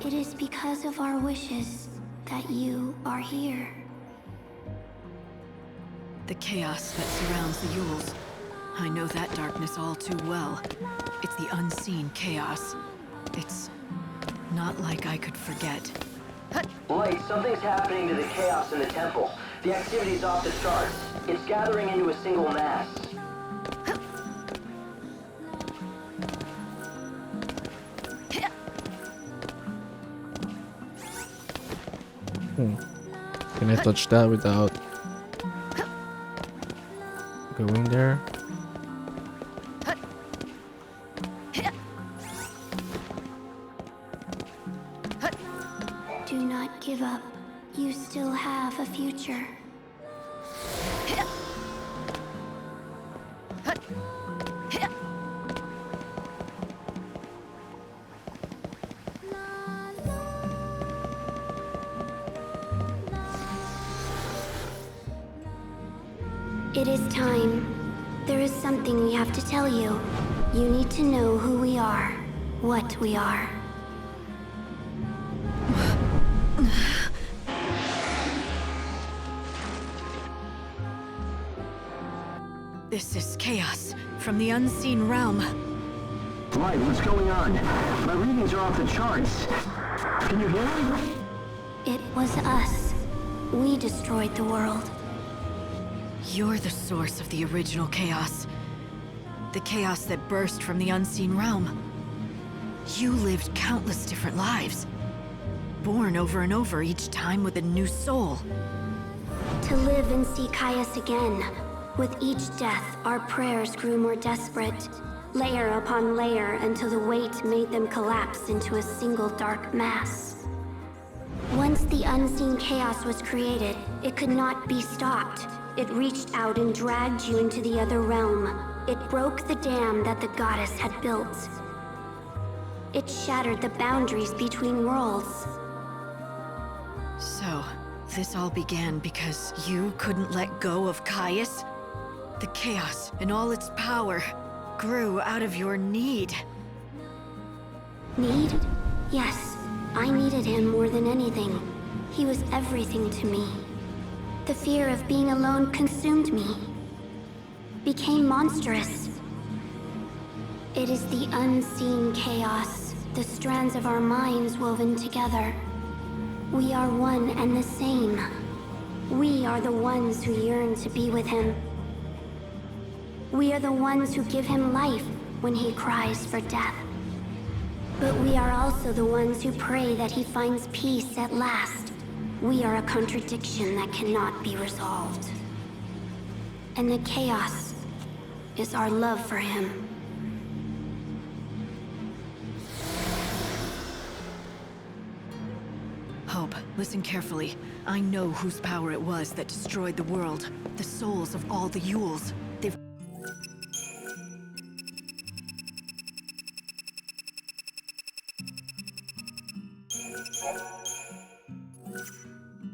It is because of our wishes that you are here. The chaos that surrounds the Yules. I know that darkness all too well. It's the unseen chaos. It's not like I could forget. Light, something's happening to the chaos in the temple. The activity's off the charts. It's gathering into a single mass. Can I touch that without going there? Do not give up. You still have a future. It is time. There is something we have to tell you. You need to know who we are, what we are. This is chaos from the unseen realm. Light, what's going on? My readings are off the charts. Can you hear me? It was us. We destroyed the world. You're the source of the original chaos. The chaos that burst from the unseen realm. You lived countless different lives. Born over and over, each time with a new soul. To live and see Caius again. With each death, our prayers grew more desperate. Layer upon layer until the weight made them collapse into a single dark mass. Once the unseen chaos was created, it could not be stopped. It reached out and dragged you into the other realm. It broke the dam that the goddess had built. It shattered the boundaries between worlds. So, this all began because you couldn't let go of Caius? The chaos and all its power grew out of your need. Need? Yes, I needed him more than anything. He was everything to me. The fear of being alone consumed me, became monstrous. It is the unseen chaos, the strands of our minds woven together. We are one and the same. We are the ones who yearn to be with him. We are the ones who give him life when he cries for death. But we are also the ones who pray that he finds peace at last. We are a contradiction that cannot be resolved. And the chaos is our love for him. Hope, listen carefully. I know whose power it was that destroyed the world. The souls of all the Yules. They've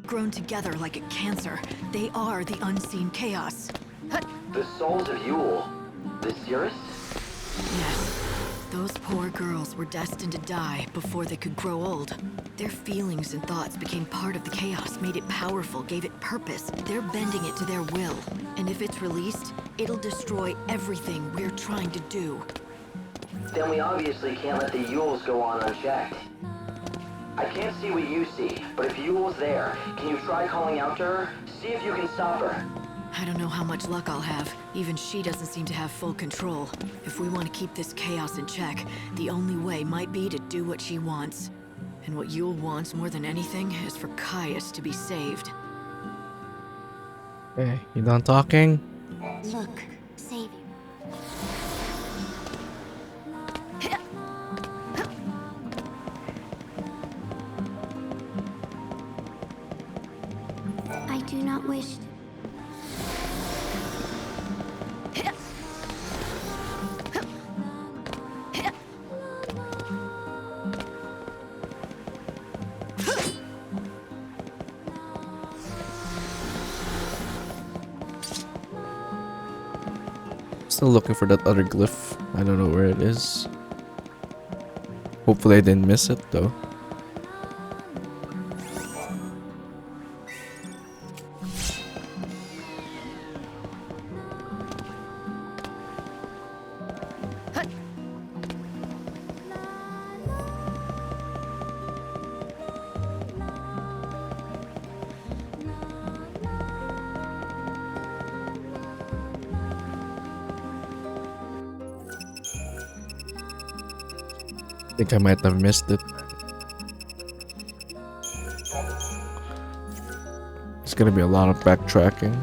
grown together like a cancer. They are the unseen chaos. The souls of Yule? The Cirrus? Yes. Those poor girls were destined to die before they could grow old. Their feelings and thoughts became part of the chaos, made it powerful, gave it purpose. They're bending it to their will. And if it's released, it'll destroy everything we're trying to do. Then we obviously can't let the Yules go on unchecked. I can't see what you see, but if Yule's there, can you try calling out to her? See if you can stop her. I don't know how much luck I'll have. Even she doesn't seem to have full control. If we want to keep this chaos in check, the only way might be to do what she wants. And what Yule wants more than anything is for Caius to be saved. Hey, you done talking? Look, save you. I do not wish. Still looking for that other glyph. I don't know where it is. Hopefully I didn't miss it though. I think I might have missed it. It's gonna be a lot of backtracking.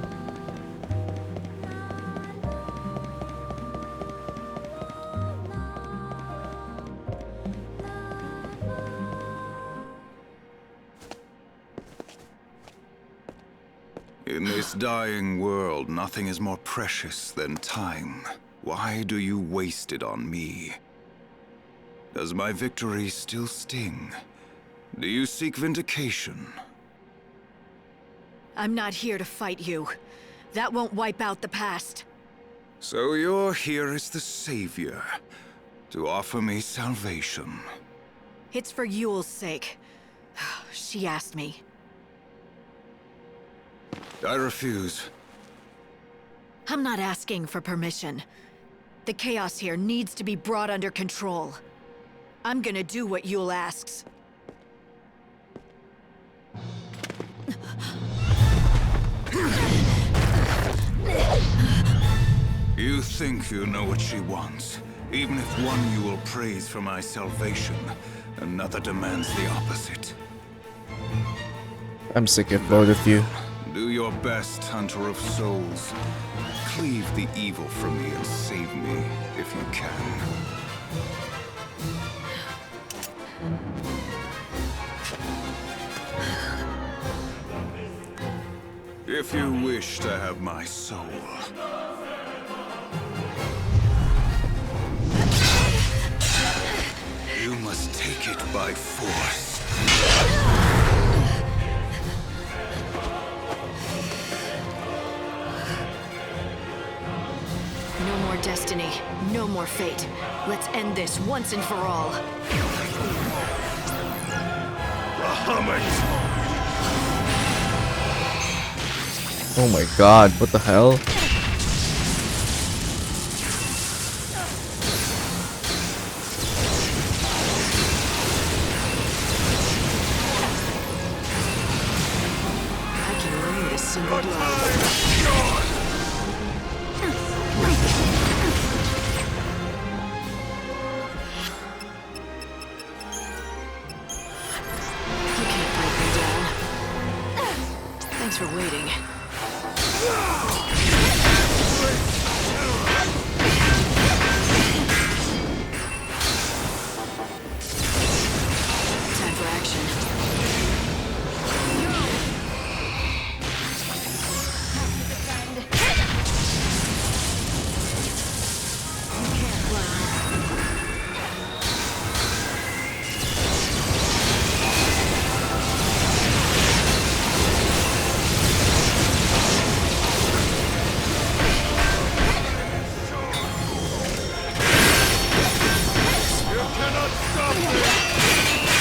In this dying world, nothing is more precious than time. Why do you waste it on me? Does my victory still sting? Do you seek vindication? I'm not here to fight you. That won't wipe out the past. So you're here as the savior, to offer me salvation. It's for Yule's sake. She asked me. I refuse. I'm not asking for permission. The chaos here needs to be brought under control. I'm gonna do what Yule asks. You think you know what she wants. Even if one Yule prays for my salvation, another demands the opposite. I'm sick of both of you. Do your best, Hunter of Souls. Cleave the evil from me and save me, if you can. If you wish to have my soul. You must take it by force. No more destiny, no more fate. Let's end this once and for all. Bahamut! Oh my god, what the hell? I can win with a single blow. You can't break me down. Thanks for waiting. Time for action.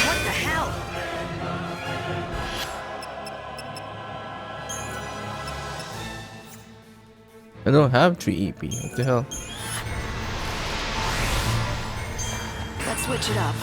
What the hell? I don't have 3 EP. What the hell? Let's switch it up.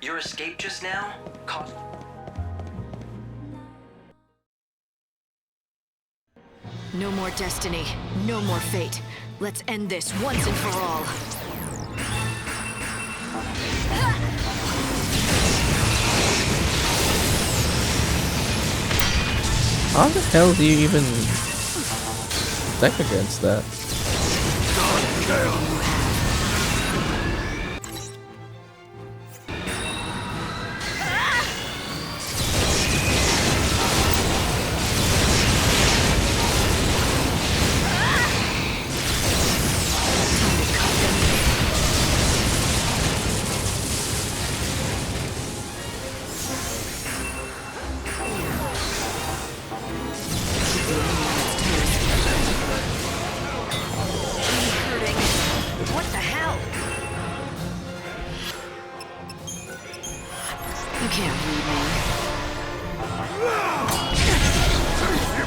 Your escape just now cost... No more destiny. No more fate. Let's end this once and for all. How the hell do you even attack against that? What the hell? You can't read me.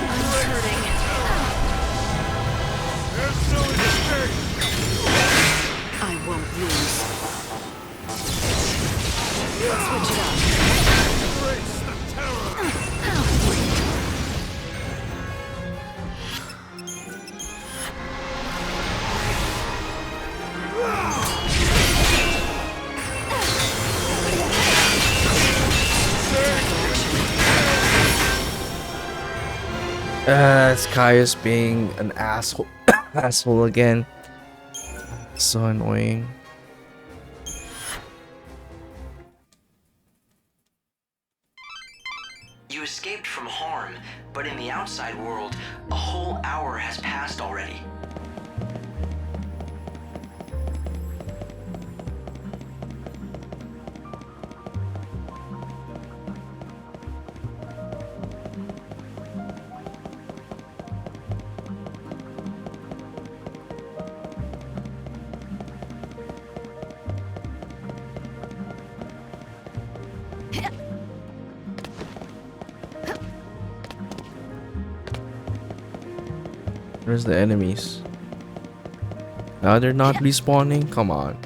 I'm hurting. I won't lose. Let's switch it up. It's Caius being an asshole. Asshole again. So annoying. You escaped from harm, but in the outside world, a whole hour has passed already. Where's the enemies? Now they're not respawning? Come on.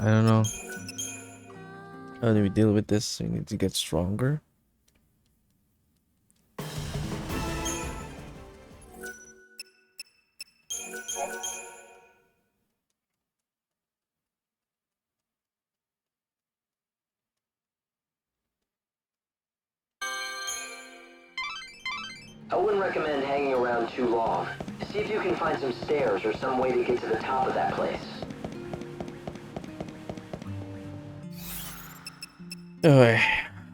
don't know. How do we deal with this? We need to get stronger. I wouldn't recommend hanging around too long. See if you can find some stairs or some way to get to the top of that place. Alright,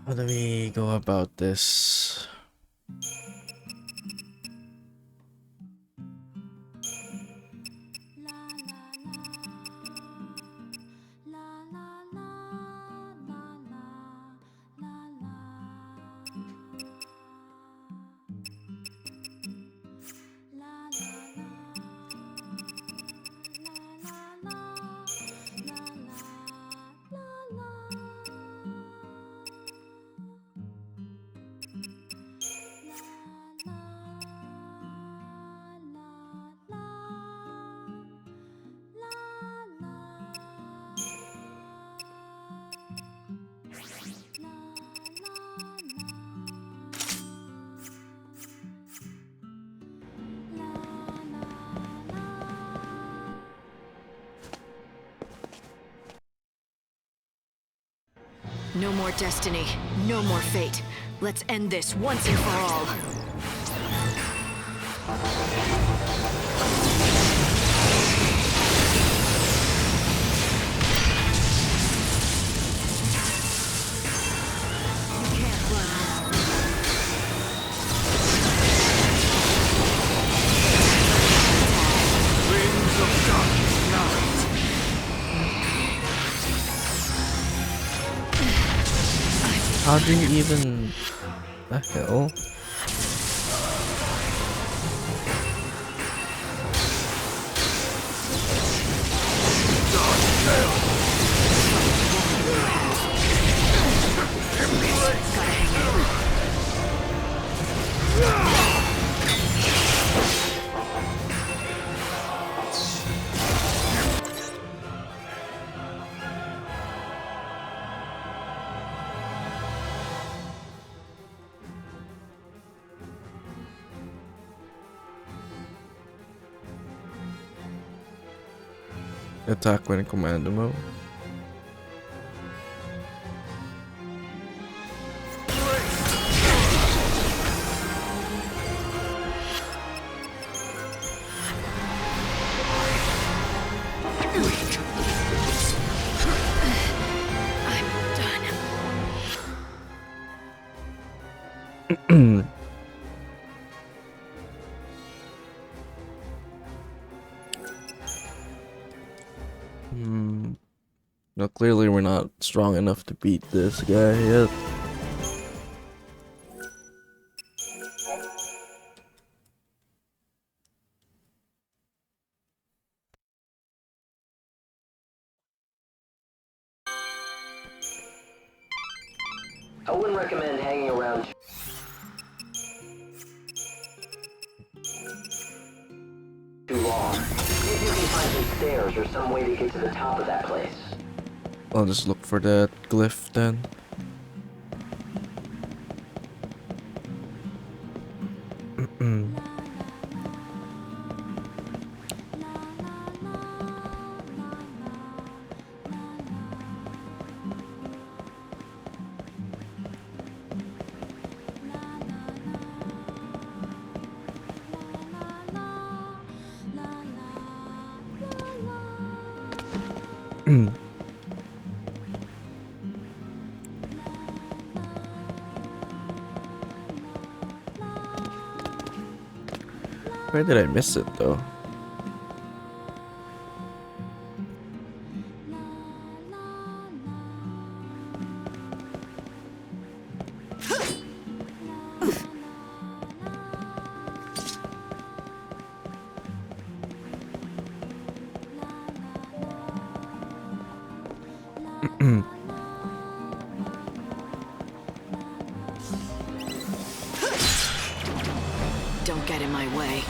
how do we go about this? No more destiny, no more fate. Let's end this once and for all. How do you even... the hell? Attack when in commando mode. No, clearly we're not strong enough to beat this guy yet. I wouldn't recommend hanging around too long. See if you can find some stairs or some way to get to the top of that place. I'll just look for that glyph then. Where did I miss it though? Don't get in my way.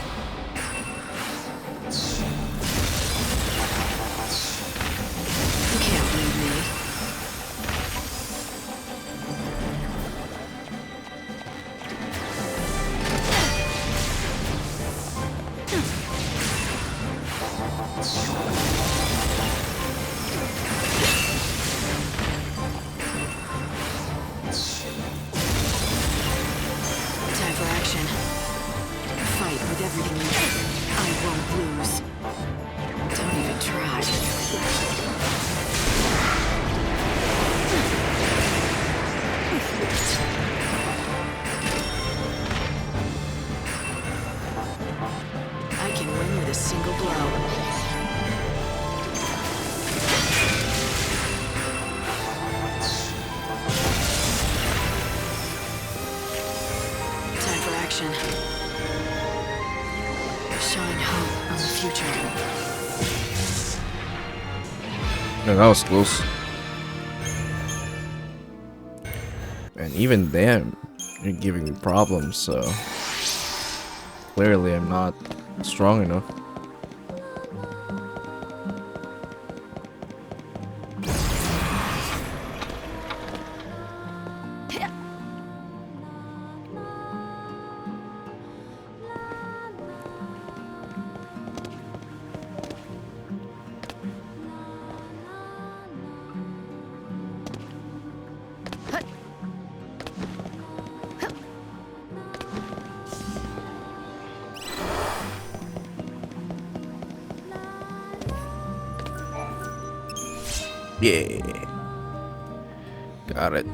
No, that was close. And even then, you're giving me problems, so clearly I'm not strong enough. Yeah. Got it.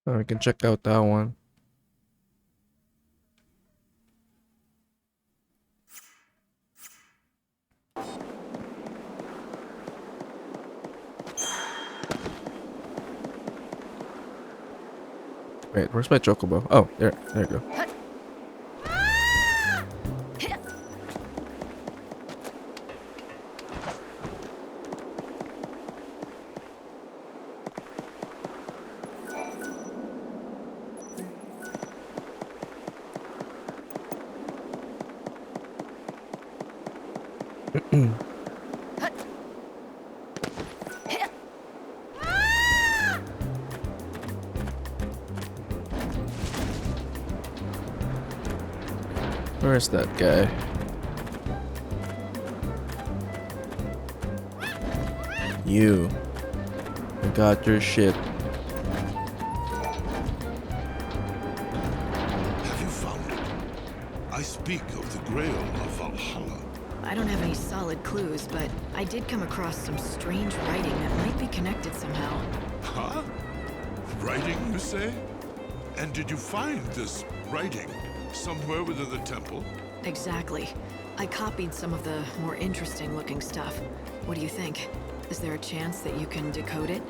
Oh, we can check out that one. Wait, where's my chocobo? Oh, there you go. Where's that guy? You. I got your shit. Have you found it? I speak of the Grail of Valhalla. I don't have any solid clues, but I did come across some strange writing that might be connected somehow. Huh? Writing, you say? And did you find this writing somewhere within the temple? Exactly. I copied some of the more interesting looking stuff. What do you think? Is there a chance that you can decode it?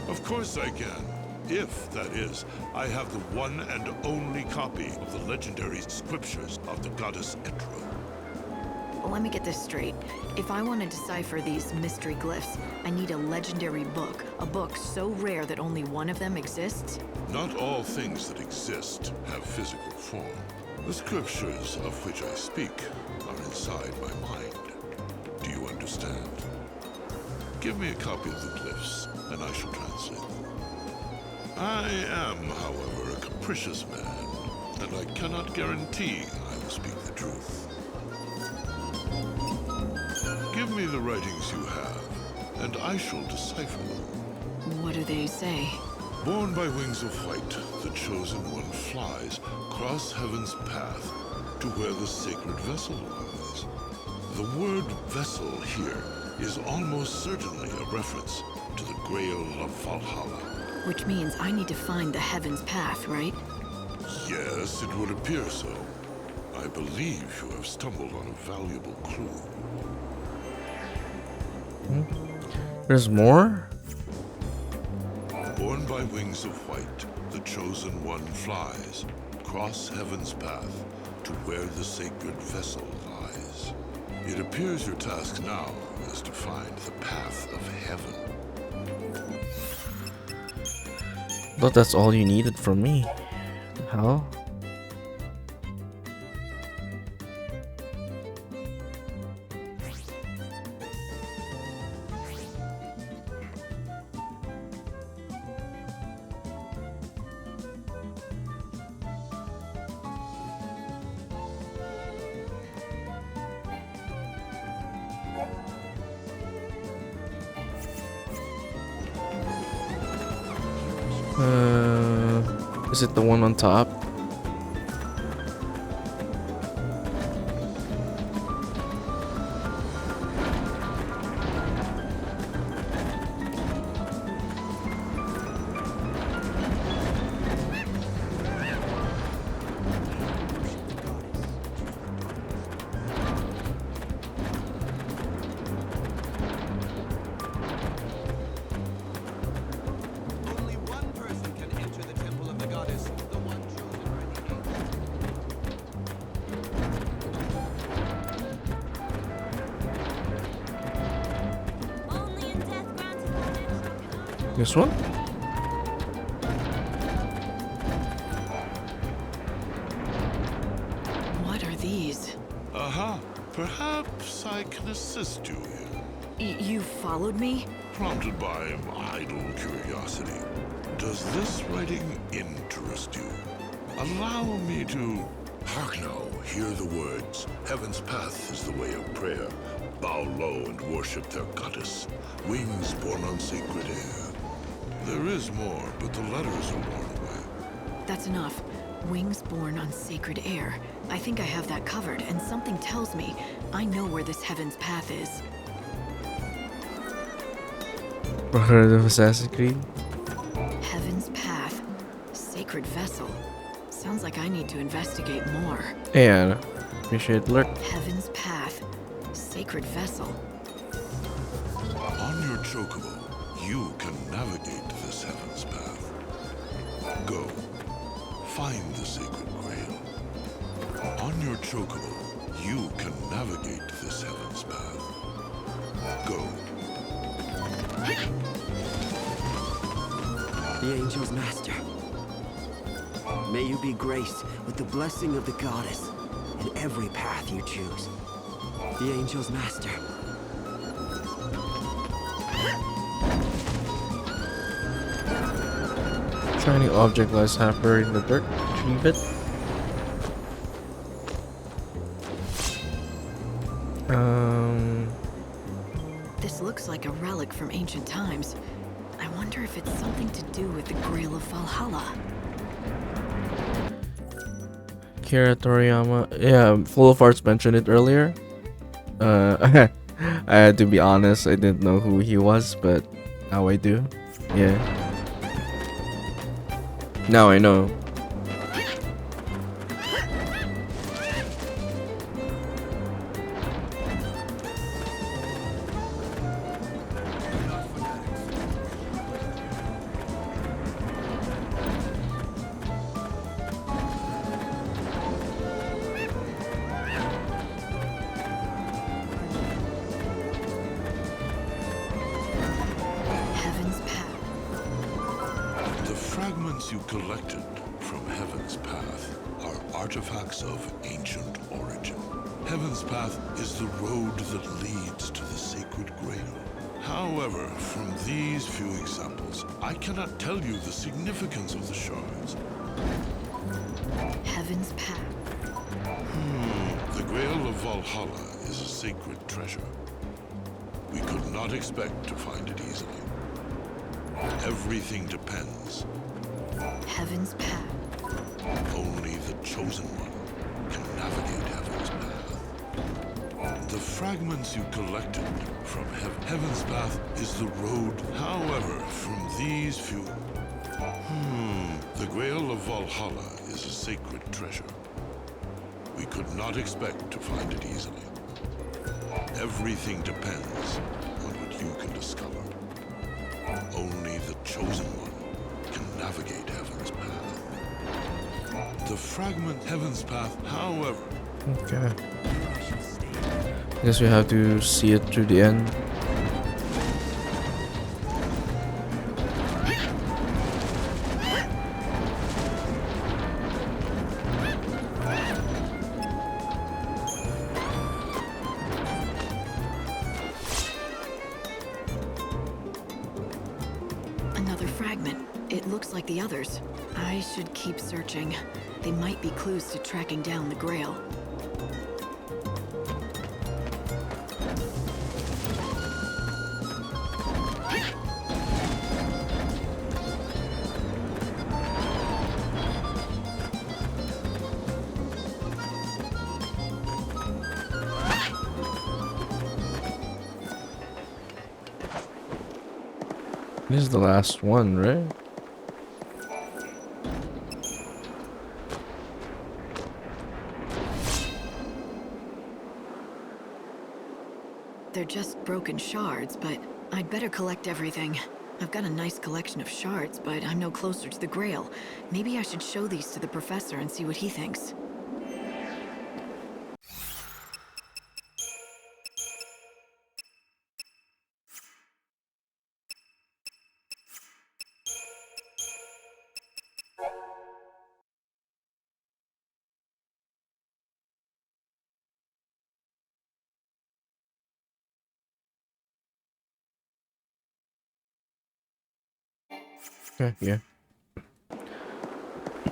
Of course I can. If, that is, I have the one and only copy of the legendary scriptures of the goddess Etro. Let me get this straight. If I want to decipher these mystery glyphs, I need a legendary book. A book so rare that only one of them exists? Not all things that exist have physical form. The scriptures of which I speak are inside my mind. Do you understand? Give me a copy of the glyphs, and I shall translate them. I am, however, a capricious man, and I cannot guarantee I will speak the truth. Give me the writings you have, and I shall decipher them. What do they say? Borne by wings of white, the Chosen One flies across heaven's path to where the sacred vessel lies. The word vessel here is almost certainly a reference to the Grail of Valhalla. Which means I need to find the Heaven's Path, right? Yes, it would appear so. I believe you have stumbled on a valuable clue. There's more? Born by wings of white, the chosen one flies, cross heaven's path to where the sacred vessel lies. It appears your task now is to find the path of heaven. Thought that's all you needed from me. Hell? Is it the one on top? This one? What are these? Aha! Perhaps I can assist you here. You followed me? Prompted by idle curiosity. Does this writing interest you? Allow me to... Hark now, hear the words. Heaven's path is the way of prayer. Bow low and worship their goddess. Wings born on sacred air. There is more, but the letters are worn away. That's enough. Wings born on sacred air. I think I have that covered, and something tells me I know where this heaven's path is. Heard of Assassin's Creed? Heaven's path. Sacred vessel. Sounds like I need to investigate more. And appreciate the alert. Heaven's path. Sacred vessel. On your chocobo, you can navigate this heaven's path. Go. Find the sacred grail. On your chocobo, you can navigate this heaven's path. Go. The Angel's Master. May you be graced with the blessing of the goddess in every path you choose. The Angel's Master. Shiny object lies half buried in the dirt. Retrieve it. This looks like a relic from ancient times. I wonder if it's something to do with the Grail of Valhalla. Kira Toriyama. Yeah, Full of Arts mentioned it earlier. I had to be honest, I didn't know who he was, but now I do. Yeah. Now I know. Heaven's path. The fragments you collected from Heaven's Path are artifacts of ancient origin. Heaven's Path is the road that leads to the sacred grail. However, from these few examples, I cannot tell you the significance of the shards. Heaven's path. The Grail of Valhalla is a sacred treasure. We could not expect to find it easily. Everything depends. Heaven's path. Only the chosen one can navigate Heaven's path. The fragments you collected from Heaven's path is the road. However, from these few... The Grail of Valhalla is a sacred treasure. We could not expect to find it easily. Everything depends on what you can discover. Only the chosen one navigate Heaven's path. The fragment Heaven's path, however... Okay. I guess we have to see it through the end. Another fragment. It looks like the others. I should keep searching. They might be clues to tracking down the Grail. This is the last one, right? They're just broken shards, but I'd better collect everything. I've got a nice collection of shards, but I'm no closer to the Grail. Maybe I should show these to the professor and see what he thinks. Okay, yeah.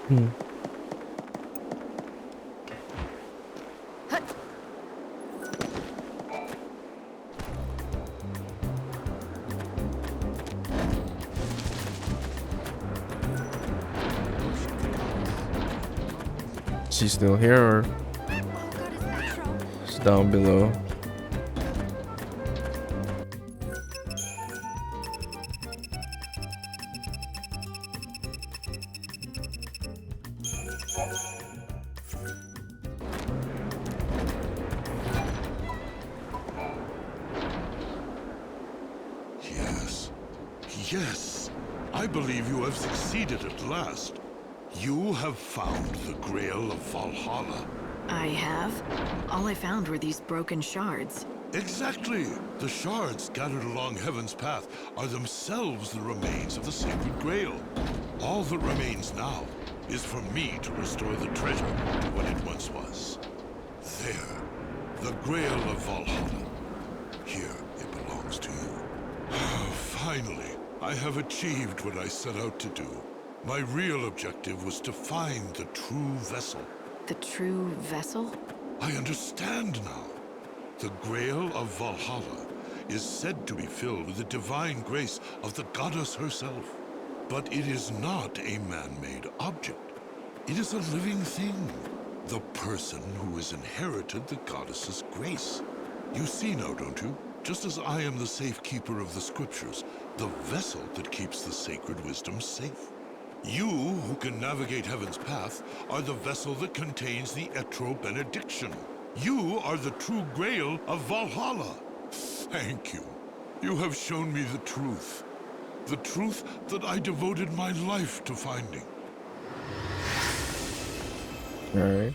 Hmm. Is he still here or is down below? Yes. Yes. I believe you have succeeded at last. You have found the Grail of Valhalla. I have? All I found were these broken shards. Exactly! The shards gathered along Heaven's path are themselves the remains of the Sacred Grail. All that remains now is for me to restore the treasure to what it once was. There, the Grail of Valhalla. Here, it belongs to you. Finally, I have achieved what I set out to do. My real objective was to find the true vessel. The true vessel? I understand now. The Grail of Valhalla is said to be filled with the divine grace of the goddess herself. But it is not a man-made object. It is a living thing. The person who has inherited the goddess's grace. You see now, don't you? Just as I am the safekeeper of the scriptures, the vessel that keeps the sacred wisdom safe. You, who can navigate Heaven's path, are the vessel that contains the Etro benediction. You are the true Grail of Valhalla. Thank you. You have shown me the truth. The truth that I devoted my life to finding. Alright.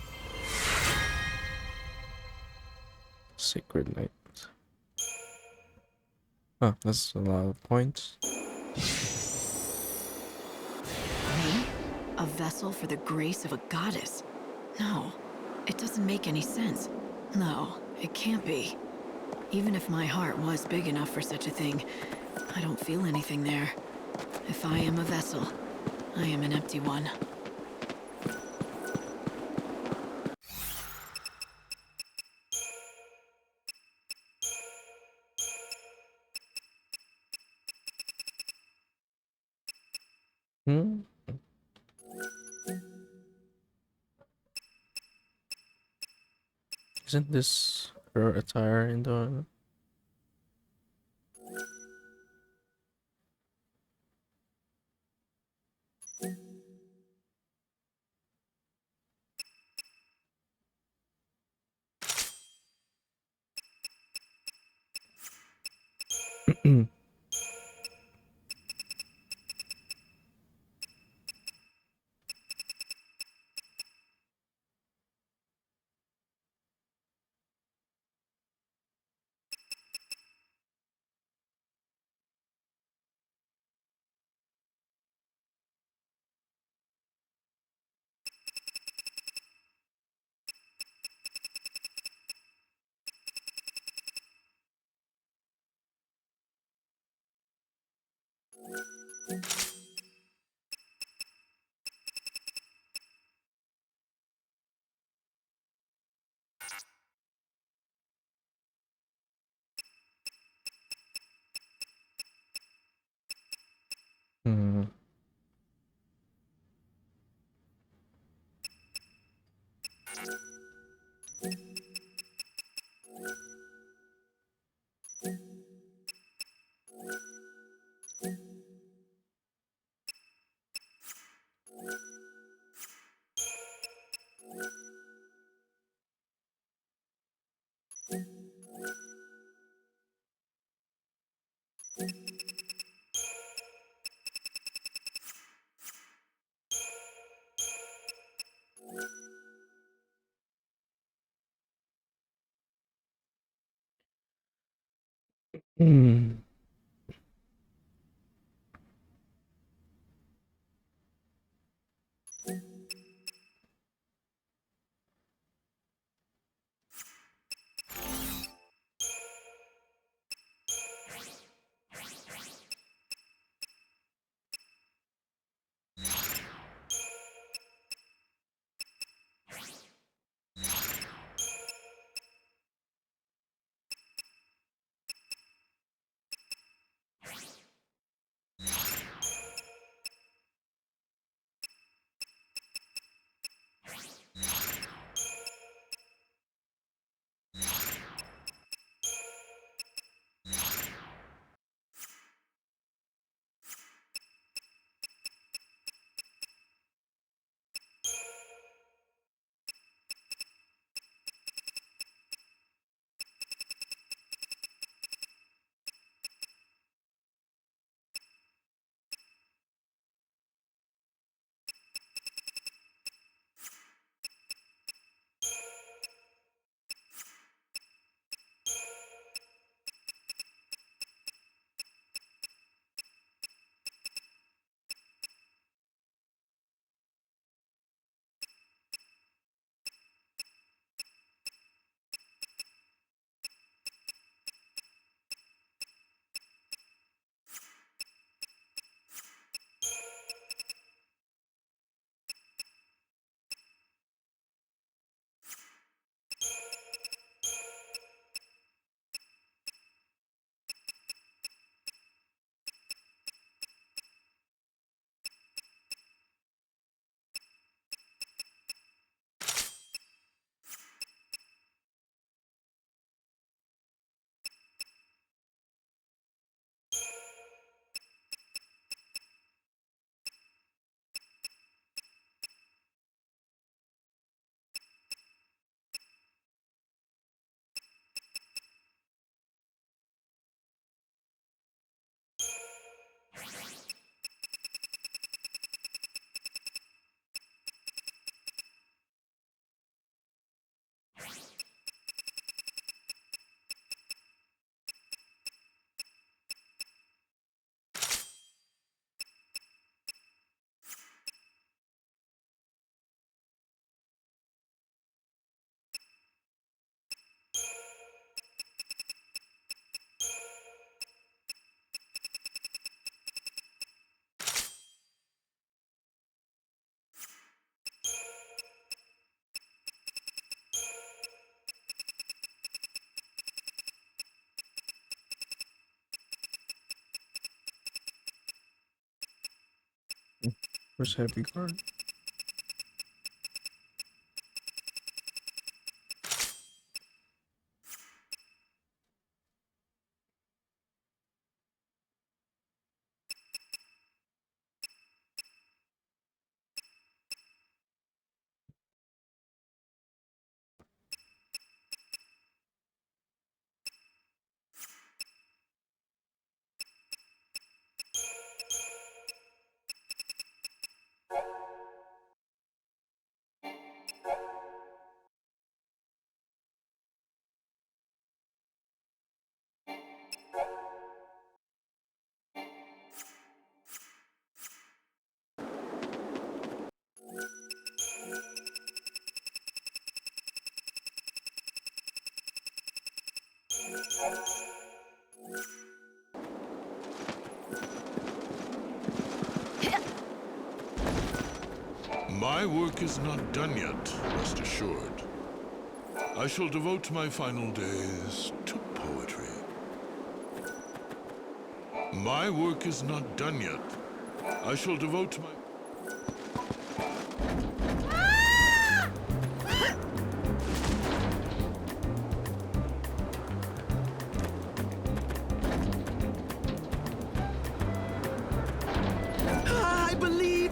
Sacred Night. Oh, that's a lot of points. Me? A vessel for the grace of a goddess? No, it doesn't make any sense. No, it can't be. Even if my heart was big enough for such a thing, I don't feel anything there. If I am a vessel, I am an empty one. Hmm? Isn't this her attire in the... Hmm. Hmm. Where's Happy Card? My work is not done yet, rest assured. I shall devote my final days to poetry. My work is not done yet. I shall devote my...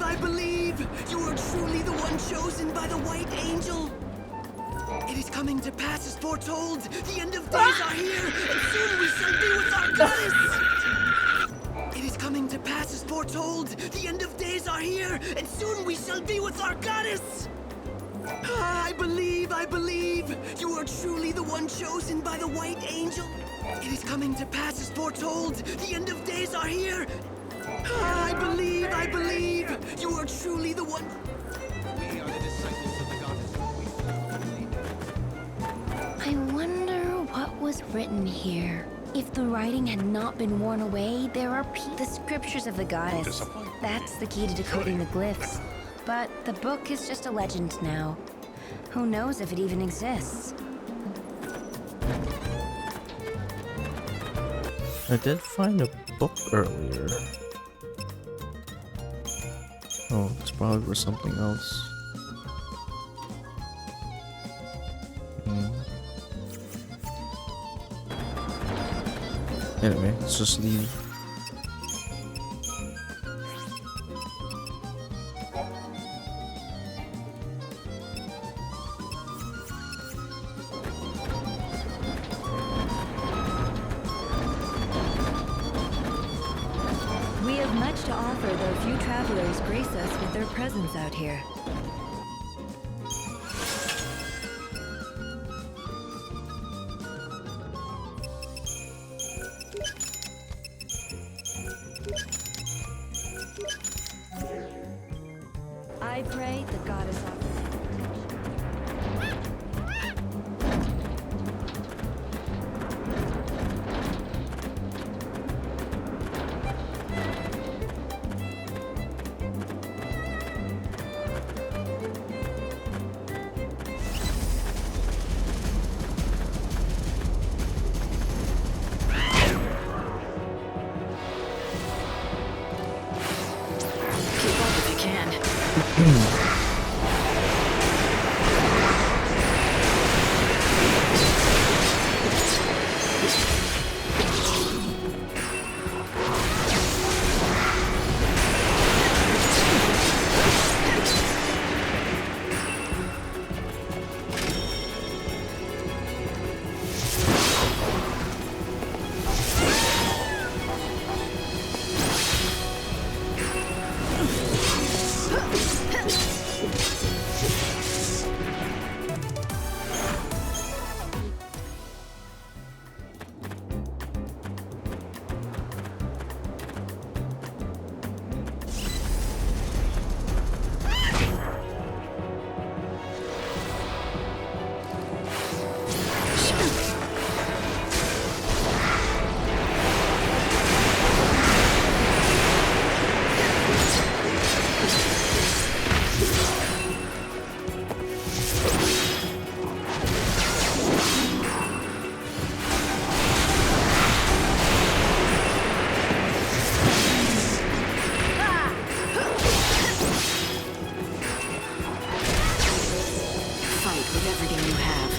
I believe! You are truly the one chosen by the White Angel! It is coming to pass as foretold! The end of days are here, and soon we shall be with our goddess! It is coming to pass as foretold! The end of days are here, and soon we shall be with our goddess! I believe! You are truly the one chosen by the White Angel! It is coming to pass as foretold! The end of days are here! I believe! You are truly the one... We are the disciples of the goddess. I wonder what was written here. If the writing had not been worn away, there are the scriptures of the goddess. That's the key to decoding the glyphs. But the book is just a legend now. Who knows if it even exists? I did find a book earlier. Oh, it's probably for something else. Anyway, let's just leave. We have much to offer, though few travelers grace us with their presence out here. I pray the goddess offers. Keep up if you can. Fight with everything you have.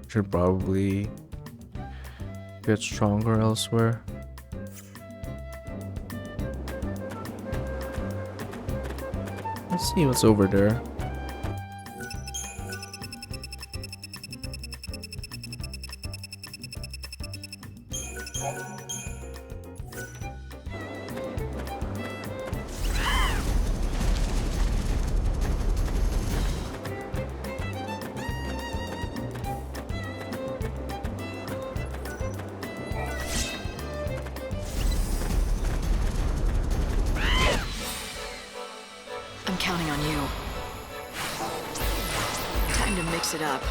Should probably get stronger elsewhere. Let's see what's over there. up.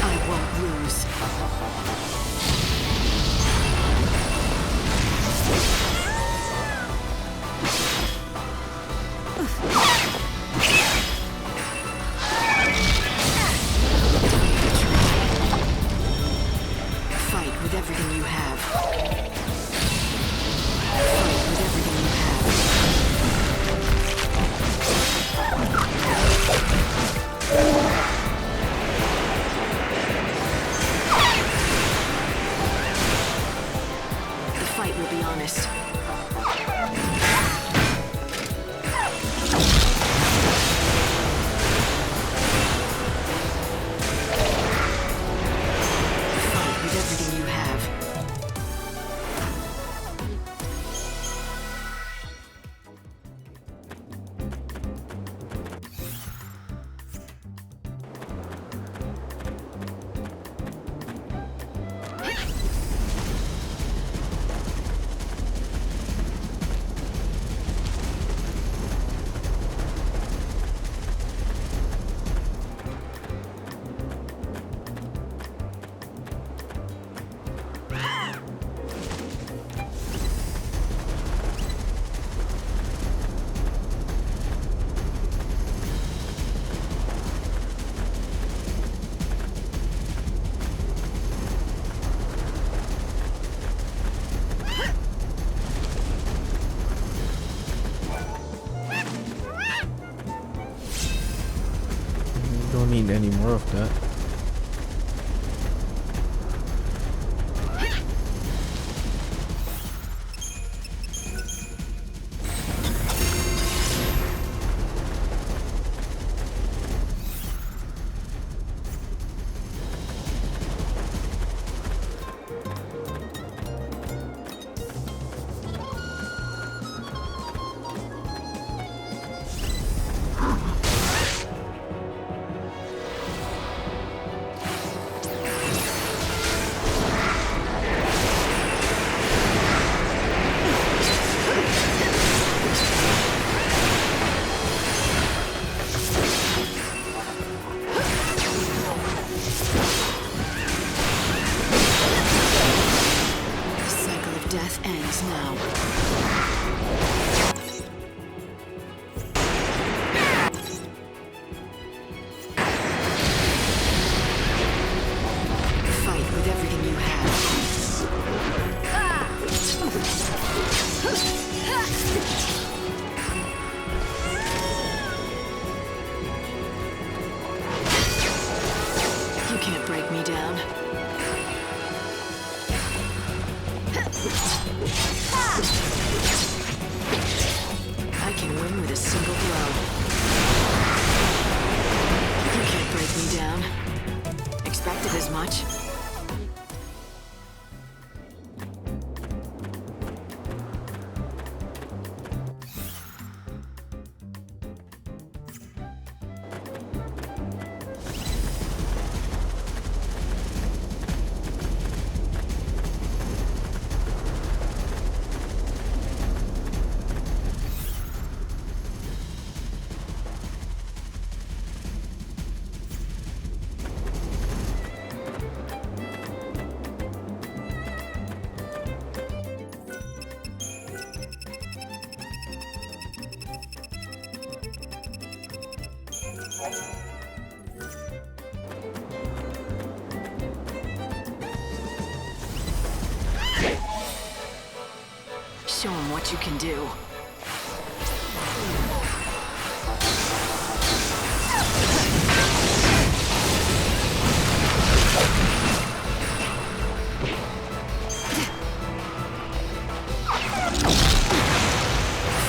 I won't lose. Fight with everything you have. Fight with everything you have. The fight will be honest. Fight with everything you have. Don't need any more of that. The cycle of death ends now. Fight with everything you have. You can't break me down. I can win with a single blow. You can't break me down. Expected as much. Show him what you can do.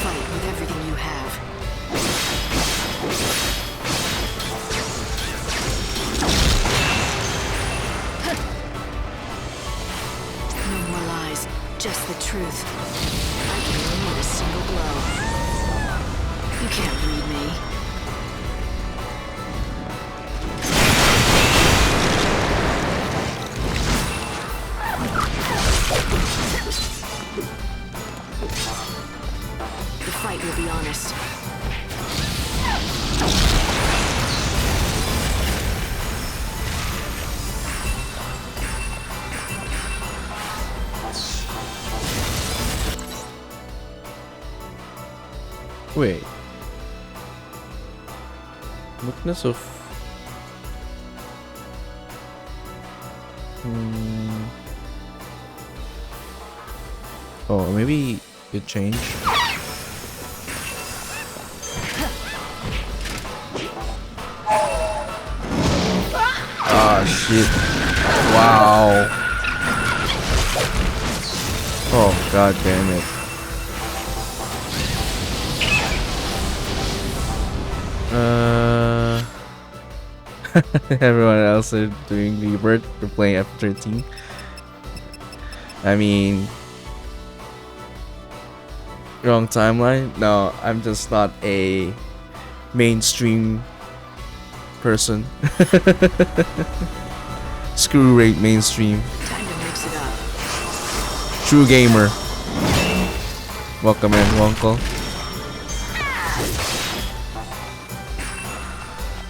Fight with everything you have. No more lies, just the truth. I can win with a single blow. You can't read me. The fight will be honest. Wait. Weakness of... Oh, maybe it changed. Ah, shit. Wow. Oh, god damn it. Everyone else are doing Rebirth. We're playing F13. I mean, wrong timeline. No, I'm just not a mainstream person. Screw rate mainstream. Time to mix it up. True gamer. Welcome in, Wonko.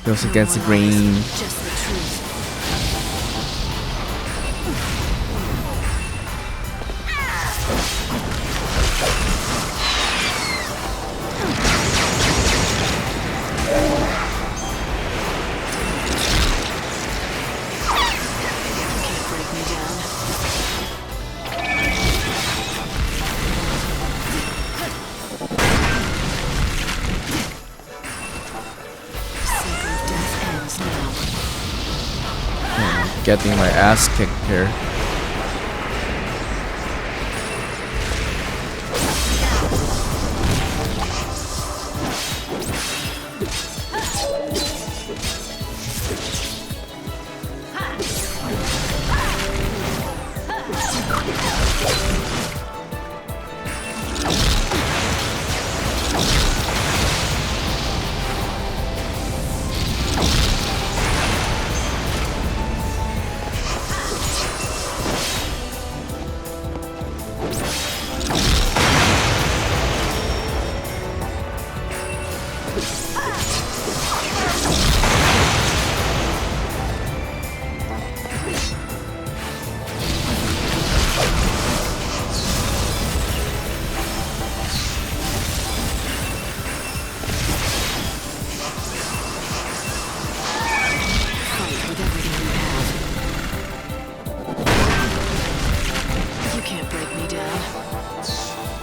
Goes against the grain. Just the truth. Can't break me down. Getting my ass kicked here.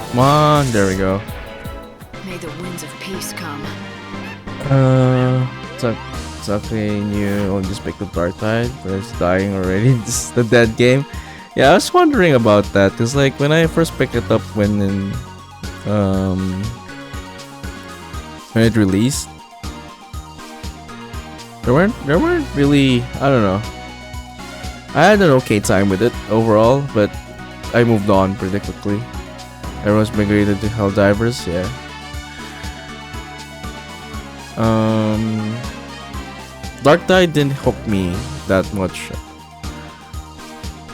Come on, there we go. May the winds of peace come. Something new. I'll just pick the Dark Tide, but it's dying already. This is the dead game. Yeah, I was wondering about that because, like, when I first picked it up when it released, there weren't really, I don't know. I had an okay time with it overall, but I moved on pretty quickly. Everyone's migrated to Helldivers, yeah. Dark Tide didn't hook me that much,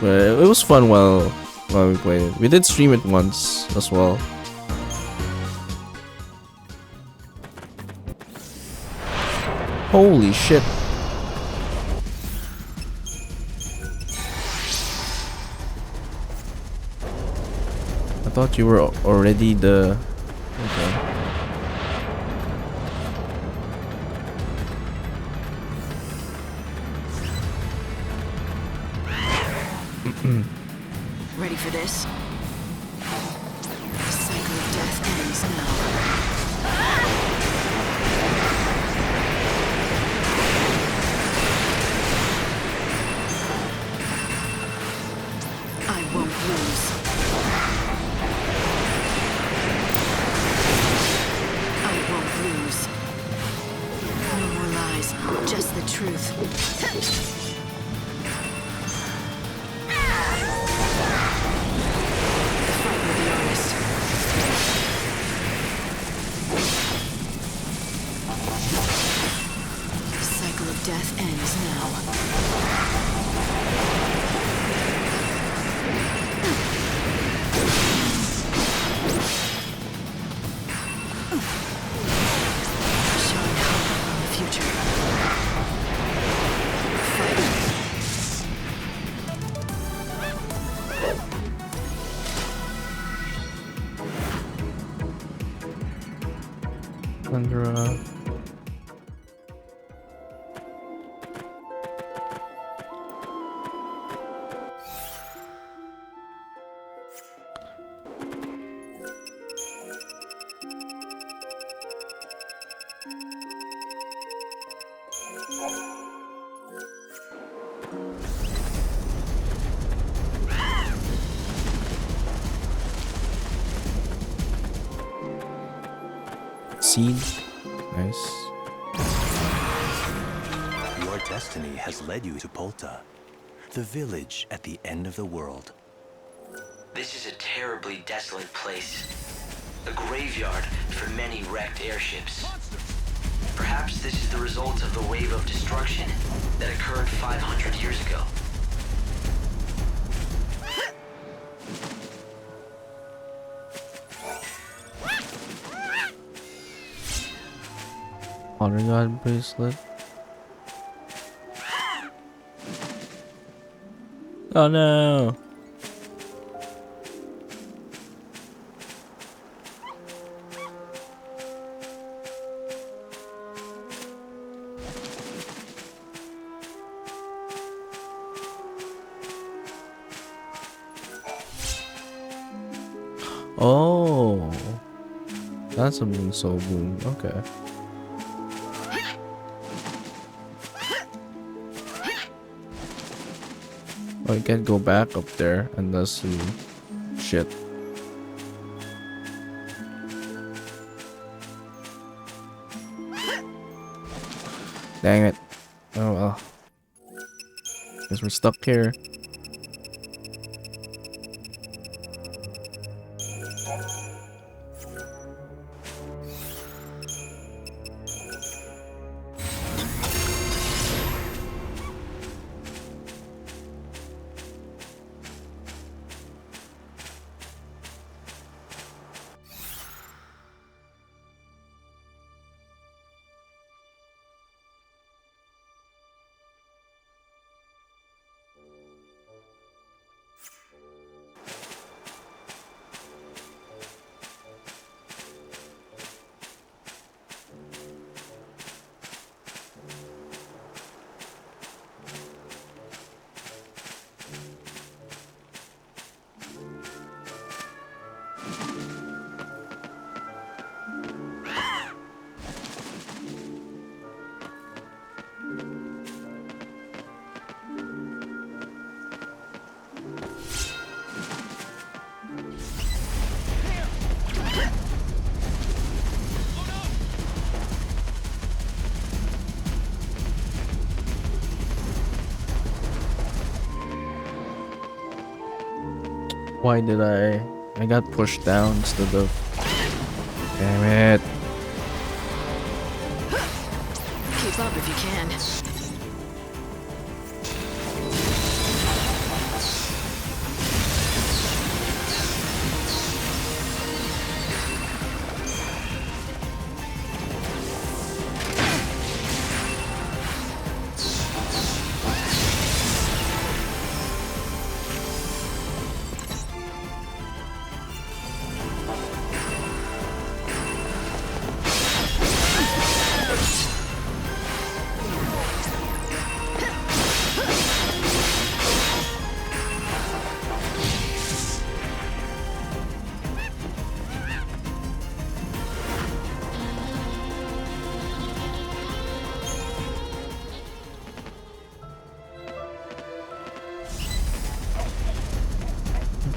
but it was fun while we played it. We did stream it once as well. Holy shit. I thought you were already the... Okay. Ready for this? The cycle of death ends now. I won't lose. I won't lose. No more lies, just the truth. death ends now. Showing hope on the future. Thundera. Seed. Nice. Your destiny has led you to Polta, the village at the end of the world. This is a terribly desolate place. A graveyard for many wrecked airships. Perhaps this is the result of the wave of destruction that occurred 500 years ago. Honor God bracelet. Oh no! Oh, that's a moon soul boom. Okay. Oh, you can't go back up there unless you shit. Dang it. Oh well. Guess we're stuck here. Why did I got pushed down instead of... Damn it. Keep up if you can.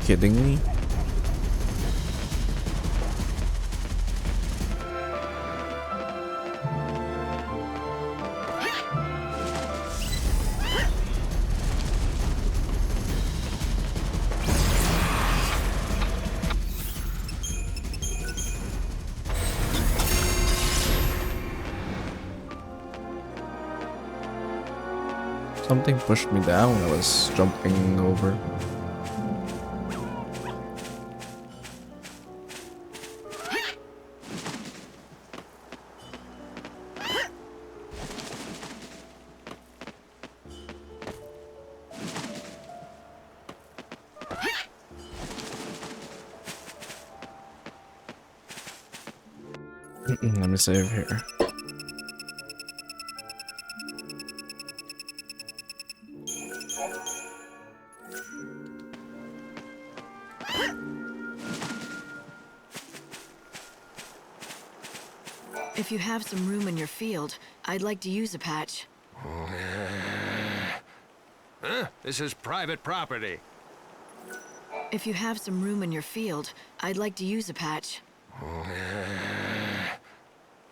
Kidding me? Something pushed me down when I was jumping over. Let me save here. If you have some room in your field, I'd like to use a patch. This is private property. If you have some room in your field, I'd like to use a patch.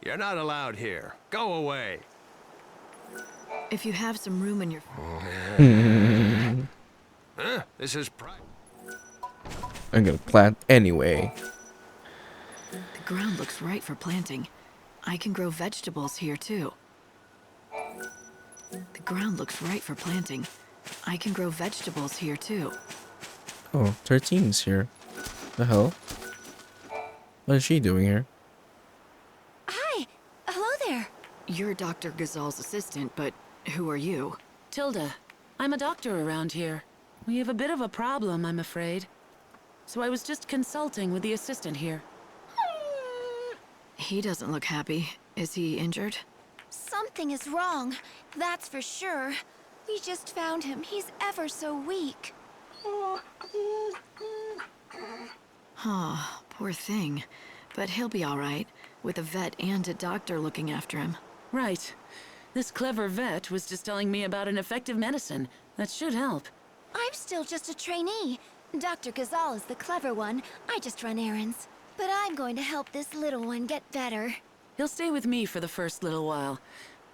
You're not allowed here. Go away. If you have some room in your... This is private. I'm gonna plant anyway. The ground looks right for planting. I can grow vegetables here too. The ground looks right for planting. I can grow vegetables here too. Oh, 13's here. The hell? What is she doing here? Hi! Hello there! You're Dr. Gazal's assistant, but who are you? Tilda. I'm a doctor around here. We have a bit of a problem, I'm afraid. So I was just consulting with the assistant here. He doesn't look happy. Is he injured? Something is wrong, that's for sure. We just found him. He's ever so weak. Huh, poor thing. But he'll be all right, with a vet and a doctor looking after him. Right. This clever vet was just telling me about an effective medicine that should help. I'm still just a trainee. Dr. Gazal is the clever one. I just run errands. But I'm going to help this little one get better. He'll stay with me for the first little while.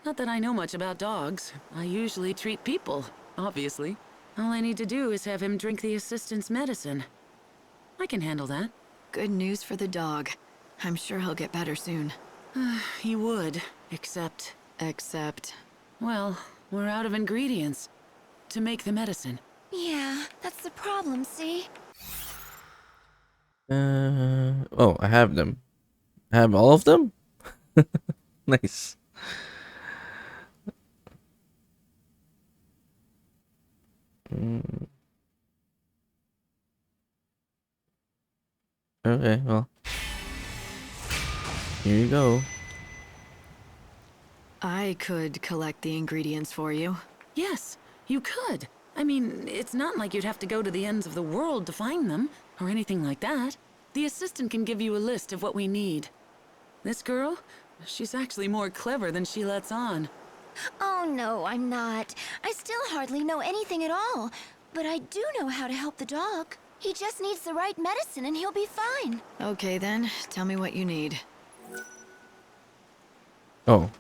Not that I know much about dogs. I usually treat people, obviously. All I need to do is have him drink the assistant's medicine. I can handle that. Good news for the dog. I'm sure he'll get better soon. He would, except... Except... Well, we're out of ingredients to make the medicine. Yeah, that's the problem, see? Oh, I have them. I have all of them? Nice. Okay, well. Here you go. I could collect the ingredients for you. Yes, you could. I mean, it's not like you'd have to go to the ends of the world to find them, or anything like that. The assistant can give you a list of what we need. This girl, she's actually more clever than she lets on. Oh no, I'm not. I still hardly know anything at all. But I do know how to help the dog. He just needs the right medicine and he'll be fine. Okay then, tell me what you need. Oh,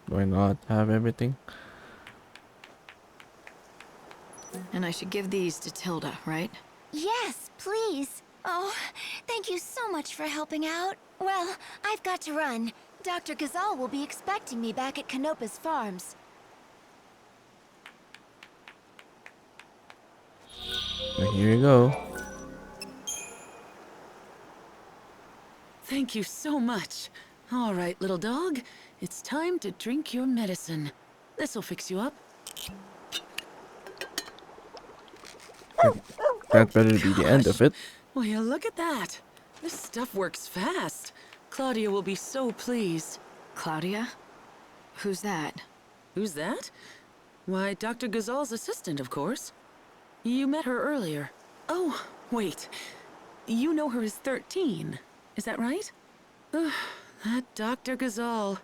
do I not have everything? And I should give these to Tilda, right? Yes, please. Oh, thank you so much for helping out. Well, I've got to run. Dr. Gazal will be expecting me back at Canopa's farms. Here you go. Thank you so much. All right, little dog. It's time to drink your medicine. This'll fix you up. That better be the end of it. Well, look at that. This stuff works fast. Claudia will be so pleased. Claudia? Who's that? Who's that? Why, Dr. Gazal's assistant, of course. You met her earlier. Oh, wait. You know her as 13. Is that right? That Dr. Gazal.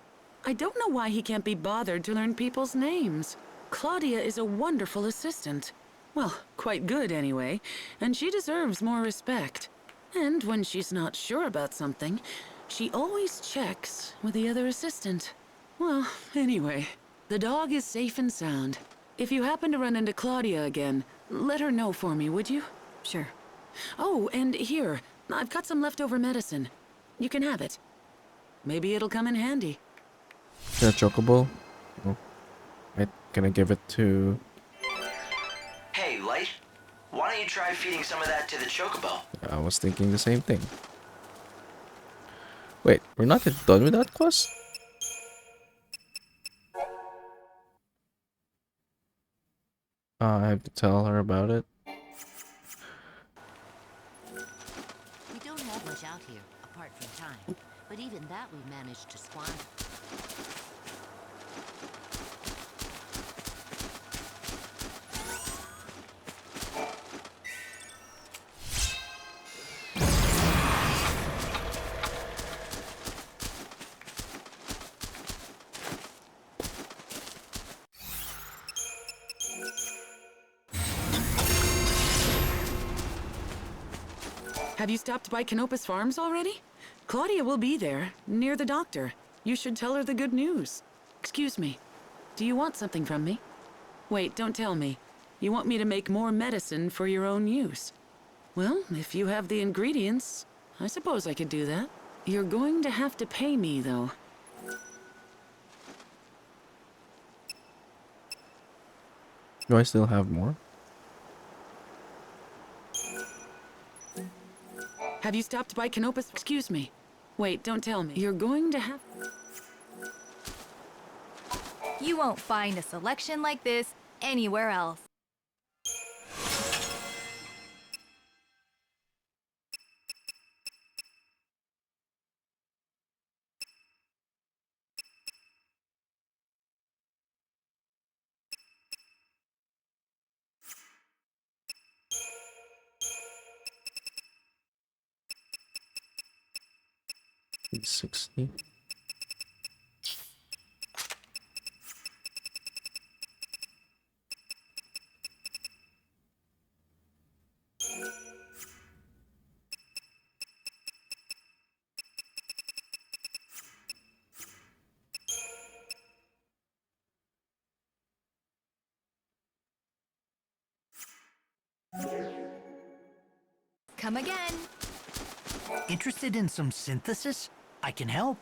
I don't know why he can't be bothered to learn people's names. Claudia is a wonderful assistant. Well, quite good anyway, and she deserves more respect. And when she's not sure about something, she always checks with the other assistant. Well, anyway, the dog is safe and sound. If you happen to run into Claudia again, let her know for me, would you? Sure. Oh, and here, I've got some leftover medicine. You can have it. Maybe it'll come in handy. Is that chocobo? Oh. Can I give it to Why don't you try feeding some of that to the chocobo? I was thinking the same thing. Wait, we're not yet done with that quest? I have to tell her about it. We don't have much out here, apart from time. But even that we managed to squander. Have you stopped by Canopus Farms already? Claudia will be there, near the doctor. You should tell her the good news. Excuse me. Do you want something from me? Wait, don't tell me. You want me to make more medicine for your own use? Well, if you have the ingredients, I suppose I could do that. You're going to have to pay me, though. Do I still have more? Have you stopped by Canopus? Excuse me. Wait, don't tell me. You're going to have... You won't find a selection like this anywhere else. $60. Come again. Interested in some synthesis? I can help.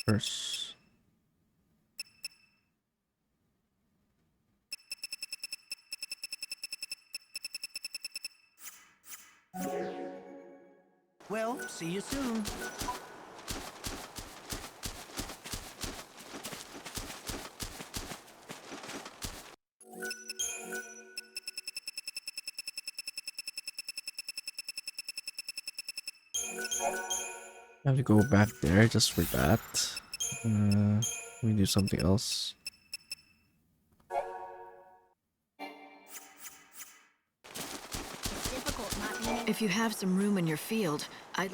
First. Well, see you soon. I have to go back there just for that. Let me do something else. If you have some room in your field, I'd...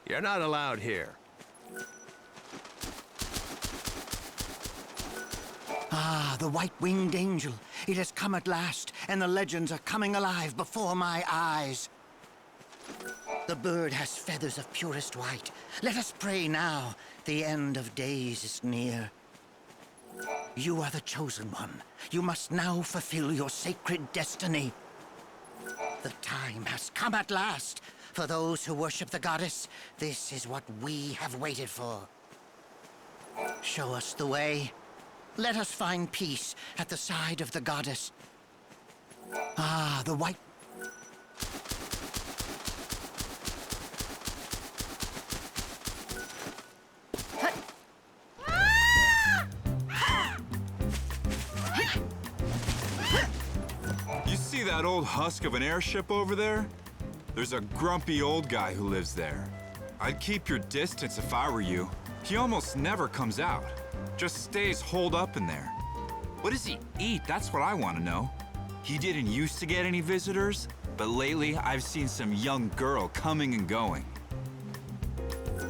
You're not allowed here. Ah, the white-winged angel. It has come at last, and the legends are coming alive before my eyes. The bird has feathers of purest white. Let us pray now. The end of days is near. You are the chosen one. You must now fulfill your sacred destiny. The time has come at last. For those who worship the goddess, this is what we have waited for. Show us the way. Let us find peace at the side of the goddess. Ah, the white... see that old husk of an airship over there? There's a grumpy old guy who lives there. I'd keep your distance if I were you. He almost never comes out. Just stays holed up in there. What does he eat? That's what I want to know. He didn't used to get any visitors, but lately I've seen some young girl coming and going.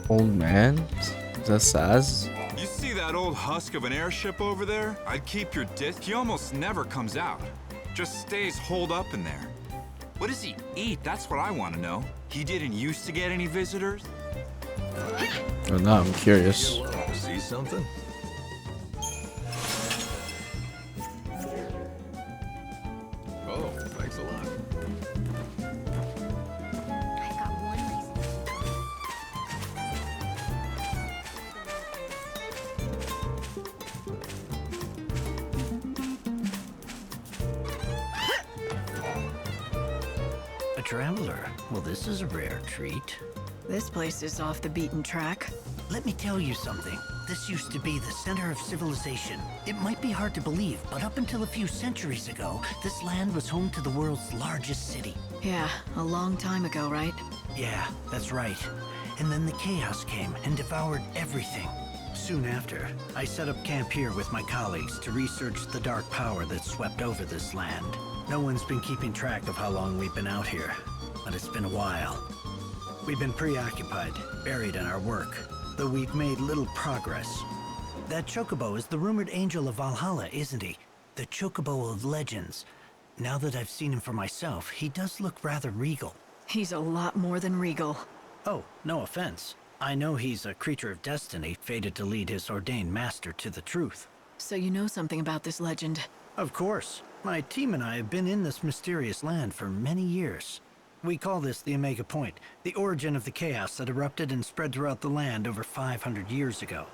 Old man? Is that Saz? You see that old husk of an airship over there? I'd keep your He almost never comes out. Just stays holed up in there. What does he eat? That's what I want to know. He didn't used to get any visitors? Oh, now I'm curious. See something? Oh, thanks a lot. A traveler? Well, this is a rare treat. This place is off the beaten track. Let me tell you something. This used to be the center of civilization. It might be hard to believe, but up until a few centuries ago, this land was home to the world's largest city. Yeah, a long time ago, right? Yeah, that's right. And then the chaos came and devoured everything. Soon after, I set up camp here with my colleagues to research the dark power that swept over this land. No one's been keeping track of how long we've been out here, but it's been a while. We've been preoccupied, buried in our work, though we've made little progress. That chocobo is the rumored angel of Valhalla, isn't he? The chocobo of legends. Now that I've seen him for myself, he does look rather regal. He's a lot more than regal. Oh, no offense. I know he's a creature of destiny, fated to lead his ordained master to the truth. So you know something about this legend? Of course. My team and I have been in this mysterious land for many years. We call this the Omega Point, the origin of the chaos that erupted and spread throughout the land over 500 years ago.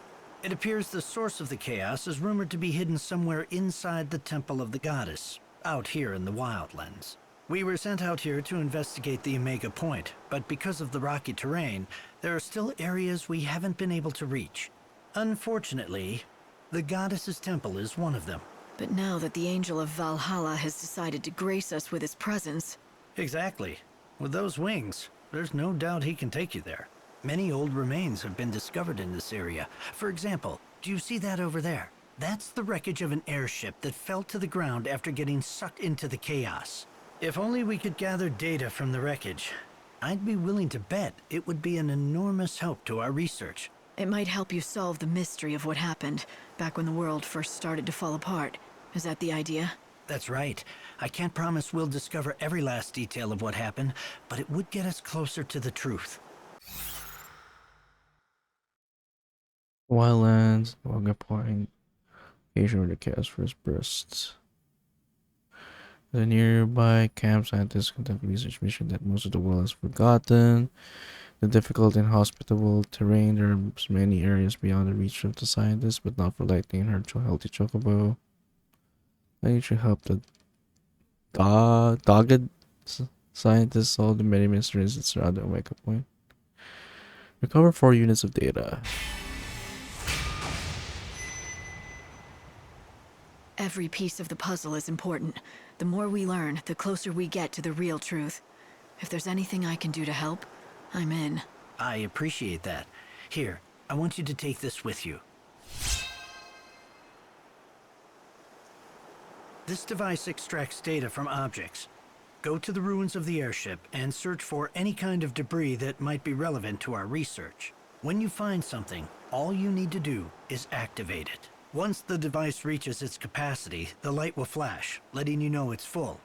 It appears the source of the chaos is rumored to be hidden somewhere inside the Temple of the Goddess, out here in the Wildlands. We were sent out here to investigate the Omega Point, but because of the rocky terrain, there are still areas we haven't been able to reach. Unfortunately, the Goddess's temple is one of them. But now that the Angel of Valhalla has decided to grace us with his presence... Exactly. With those wings, there's no doubt he can take you there. Many old remains have been discovered in this area. For example, do you see that over there? That's the wreckage of an airship that fell to the ground after getting sucked into the chaos. If only we could gather data from the wreckage, I'd be willing to bet it would be an enormous help to our research. It might help you solve the mystery of what happened back when the world first started to fall apart. Is that the idea? That's right. I can't promise we'll discover every last detail of what happened, but it would get us closer to the truth. Wildlands, Omega Point, Asia where the chaos first bursts. The nearby camp scientists conduct research mission that most of the world has forgotten. The difficult and hospitable terrain, there are many areas beyond the reach of the scientists, but not for lightning and her healthy chocobo. I need to help the dogged scientists solve the many mysteries that surround the Omega Point. Recover 4 units of data. Every piece of the puzzle is important. The more we learn, the closer we get to the real truth. If there's anything I can do to help, I'm in. I appreciate that. Here, I want you to take this with you. This device extracts data from objects. Go to the ruins of the airship and search for any kind of debris that might be relevant to our research. When you find something, all you need to do is activate it. Once the device reaches its capacity, the light will flash, letting you know it's full.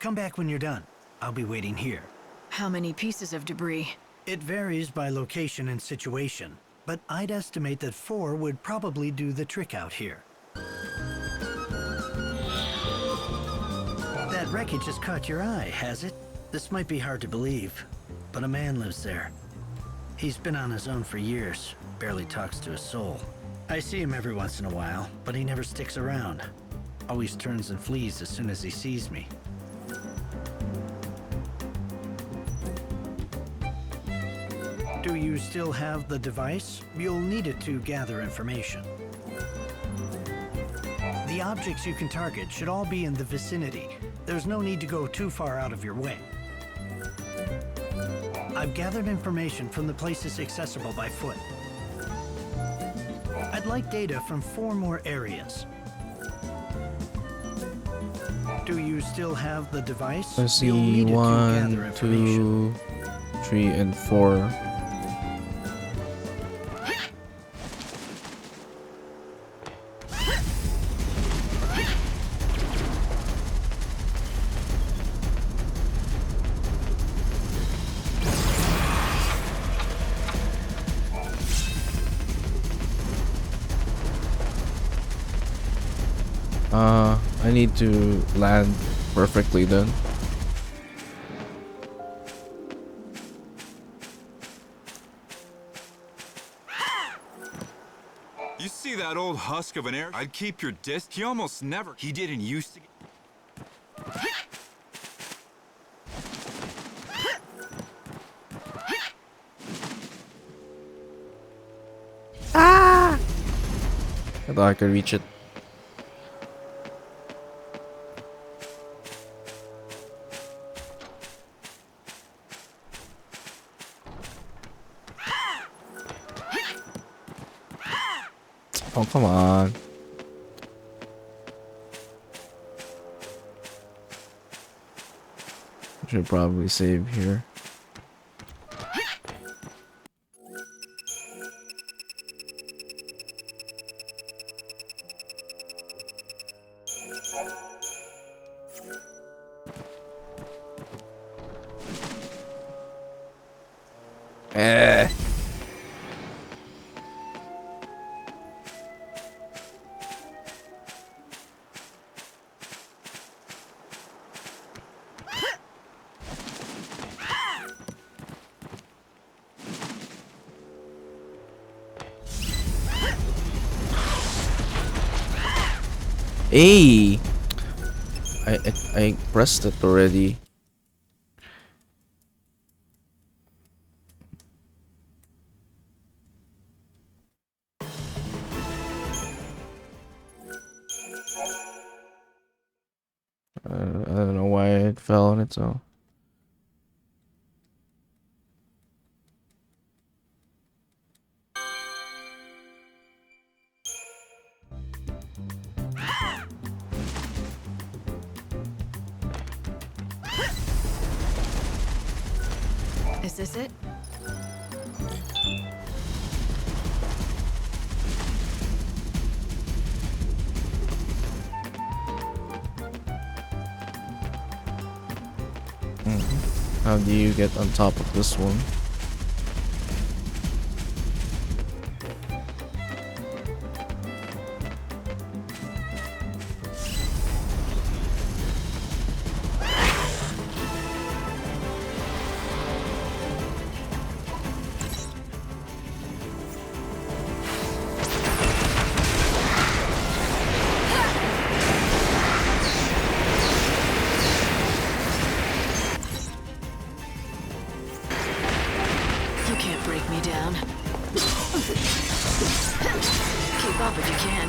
Come back when you're done. I'll be waiting here. How many pieces of debris? It varies by location and situation, but I'd estimate that 4 would probably do the trick out here. That wreckage has caught your eye, has it? This might be hard to believe, but a man lives there. He's been on his own for years, barely talks to his soul. I see him every once in a while, but he never sticks around. Always turns and flees as soon as he sees me. Do you still have the device? You'll need it to gather information. The The objects you can target should all be in the vicinity. There's no need to go too far out of your way. I've gathered information from the places accessible by foot. I'd like data from 4 more areas. Do you still have the device? Let's You'll see, need it to gather 1, information. 2, 3, and 4. I need to land perfectly then. You see that old husk of an air? I'd keep your disc. He almost never. He didn't used to. I thought I could reach it. Oh, come on. Should probably save here. Eh. Hey, I pressed it already. I don't know why it fell on its own. Is this it? How do you get on top of this one? You can't break me down. Keep up if you can.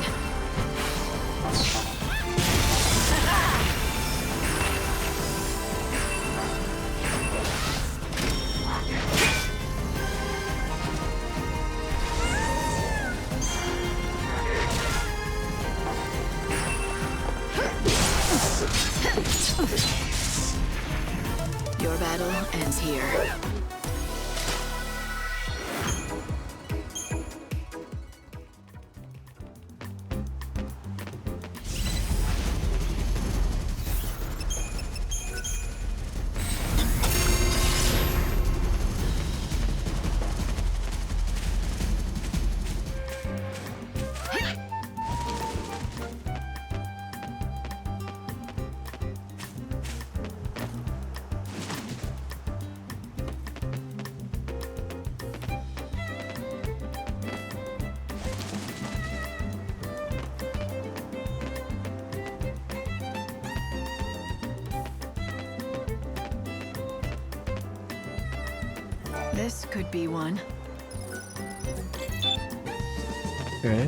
Your battle ends here. This could be one. Okay.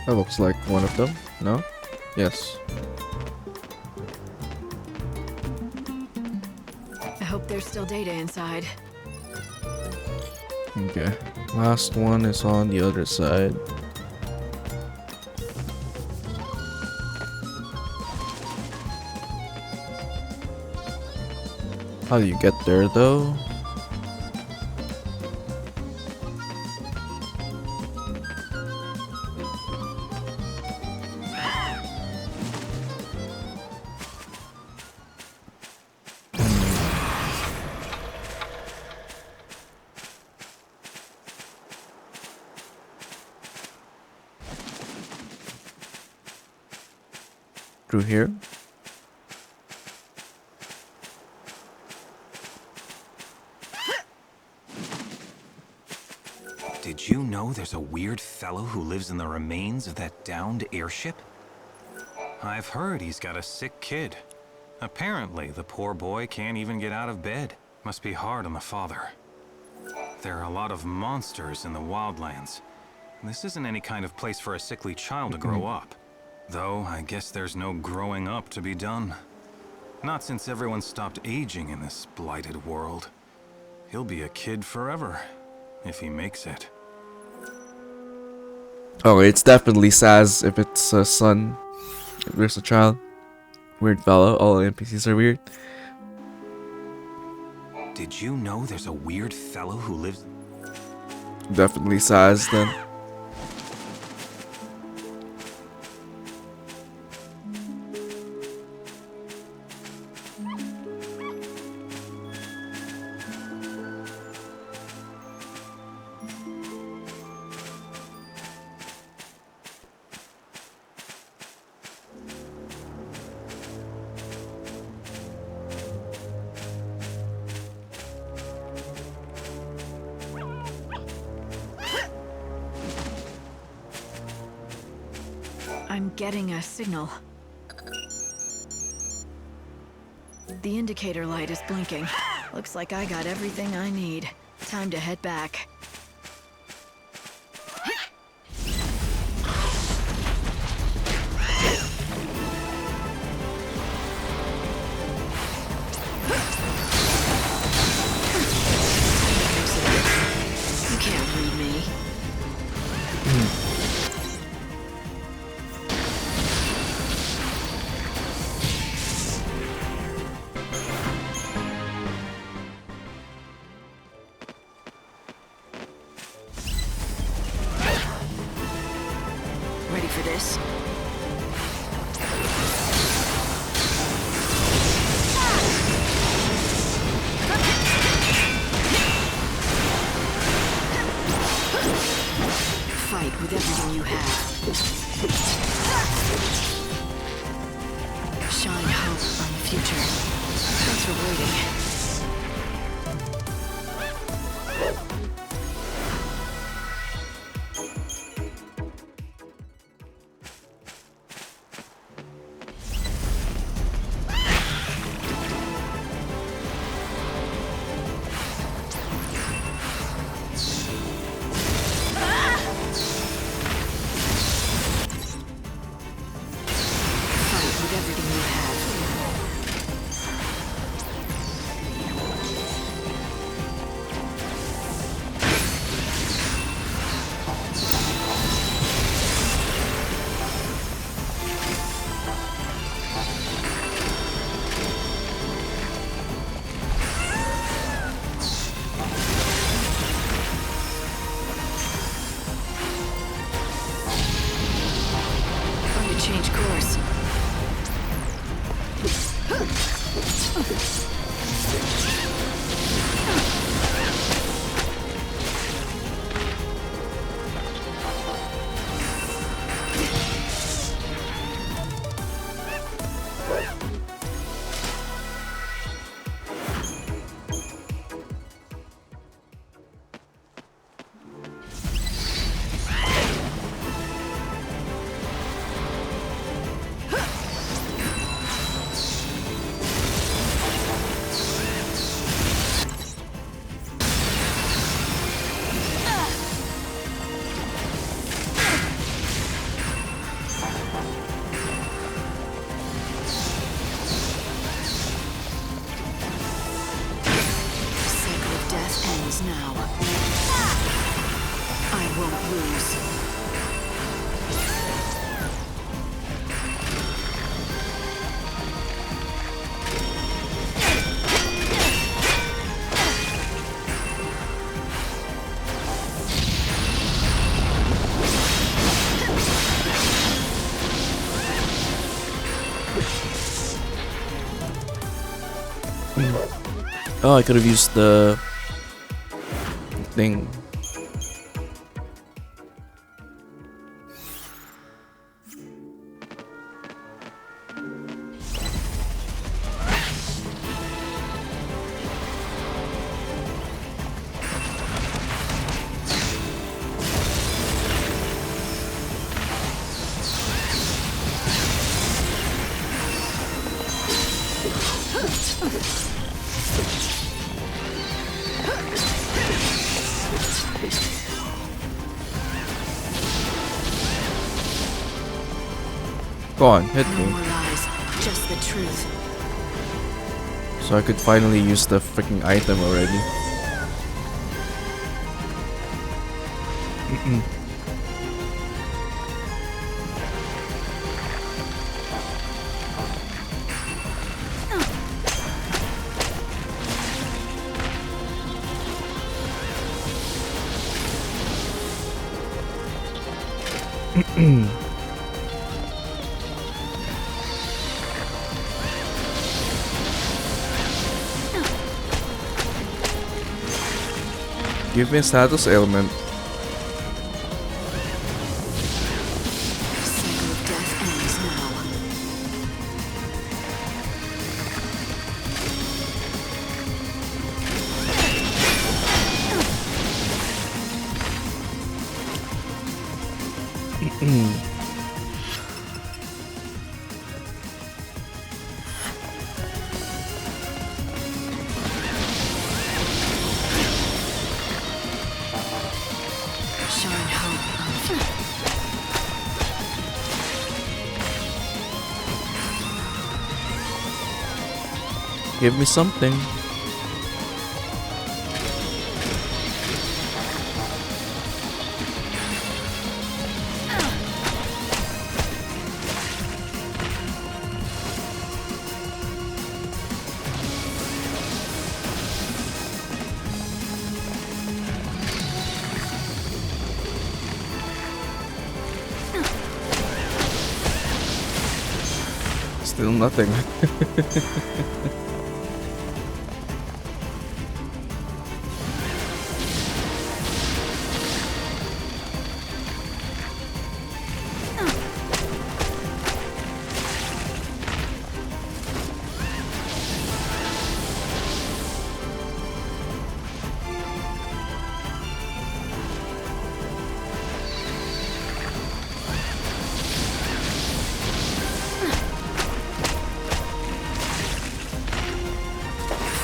That looks like one of them. No? Yes. I hope there's still data inside. Okay. Last one is on the other side. How do you get there though? Through here? Did you know there's a weird fellow who lives in the remains of that downed airship? I've heard he's got a sick kid. Apparently, the poor boy can't even get out of bed. Must be hard on the father. There are a lot of monsters in the wildlands. This isn't any kind of place for a sickly child to grow up. Though, I guess there's no growing up to be done. Not since everyone stopped aging in this blighted world. He'll be a kid forever, if he makes it. Oh, it's definitely Saz if it's a son. If there's a child. Weird fellow. All NPCs are weird. Did you know there's a weird fellow who lives... Definitely Saz then. I'm getting a signal. The indicator light is blinking. Looks like I got everything I need. Time to head back. You can't read me. Ready for this? Fight with everything you have. Shine hope on the future. Thanks for waiting. ends now. I won't lose. Oh, I could have used the thing. Go on, hit No me. more lies, just the truth. So I could finally use the freaking item already. Give me a status ailment. Cycle of death ends now. Shine hope. Give me something. Still nothing.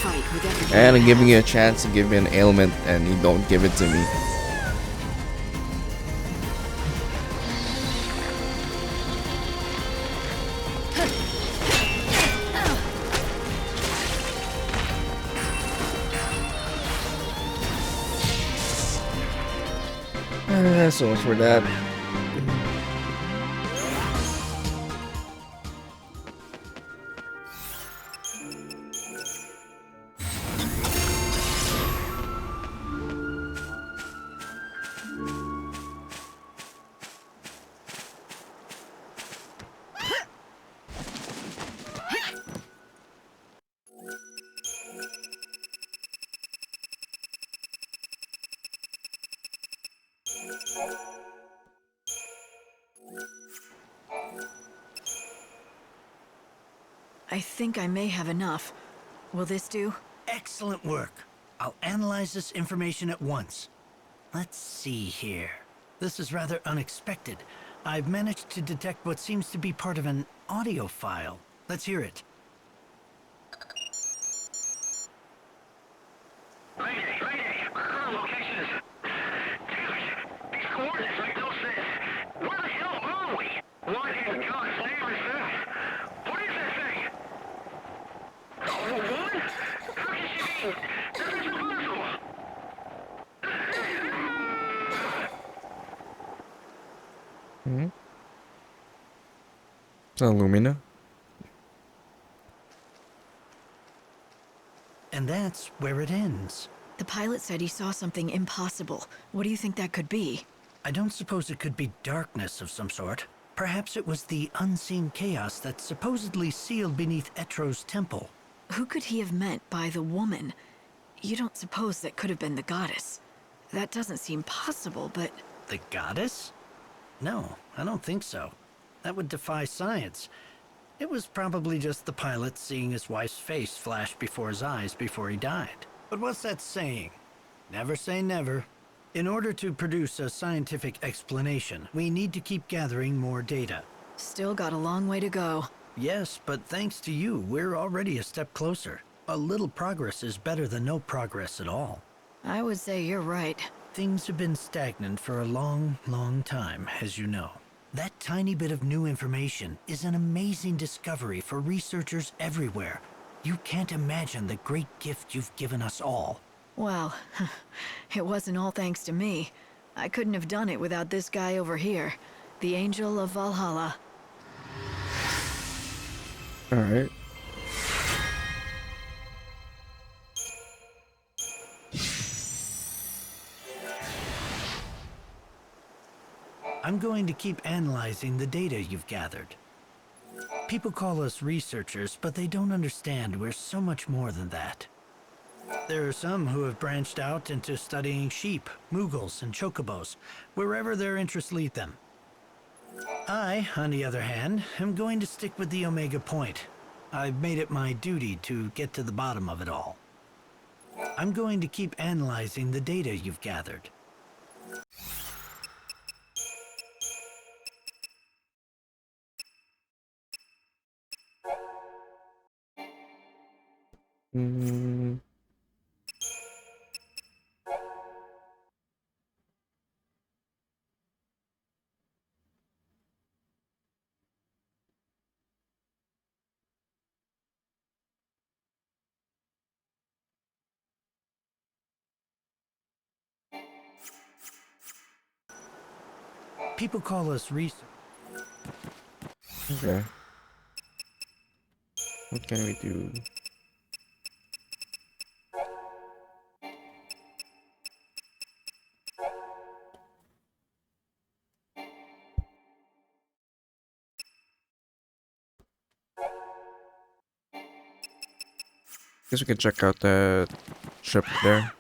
Fight with everything. And I'm giving you a chance to give me an ailment and you don't give it to me. So much for that. I think I may have enough. Will this do? Excellent work. I'll analyze this information at once. Let's see here. This is rather unexpected. I've managed to detect what seems to be part of an audio file. Let's hear it. Mayday! Our current location is... Damn it! These coordinates make no sense. Where the hell are we? What in God's name is that? What is that thing? A woman? How can she be? That is impossible! Hmm? It's not Lumina. And that's where it ends. The pilot said he saw something impossible. What do you think that could be? I don't suppose it could be darkness of some sort. Perhaps it was the unseen chaos that's supposedly sealed beneath Etro's temple. Who could he have meant by the woman? You don't suppose that could have been the goddess? That doesn't seem possible, but... The goddess? No, I don't think so. That would defy science. It was probably just the pilot seeing his wife's face flash before his eyes before he died. But what's that saying? Never say never. In order to produce a scientific explanation, we need to keep gathering more data. Still got a long way to go. Yes, but thanks to you, we're already a step closer. A little progress is better than no progress at all. I would say you're right. Things have been stagnant for a long, long time, as you know. That tiny bit of new information is an amazing discovery for researchers everywhere. You can't imagine the great gift you've given us all. Well, it wasn't all thanks to me. I couldn't have done it without this guy over here, the Angel of Valhalla. Alright. I'm going to keep analyzing the data you've gathered. People call us researchers, but they don't understand we're so much more than that. There are some who have branched out into studying sheep, Mughals, and chocobos, wherever their interests lead them. I, on the other hand, am going to stick with the Omega Point. I've made it my duty to get to the bottom of it all. I'm going to keep analyzing the data you've gathered. Mm. People call us research. Okay. What can we do? Guess we can check out that ship there.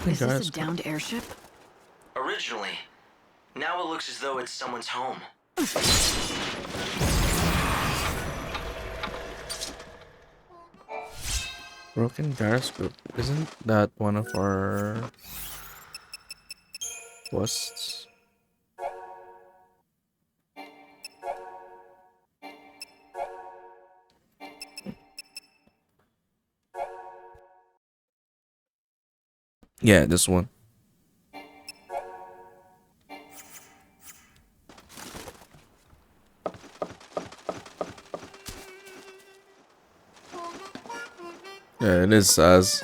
Is this a downed airship? Originally. Now it looks as though it's someone's home. Broken gyroscope. Isn't that one of our quests? Yeah, this one. Yeah, it is as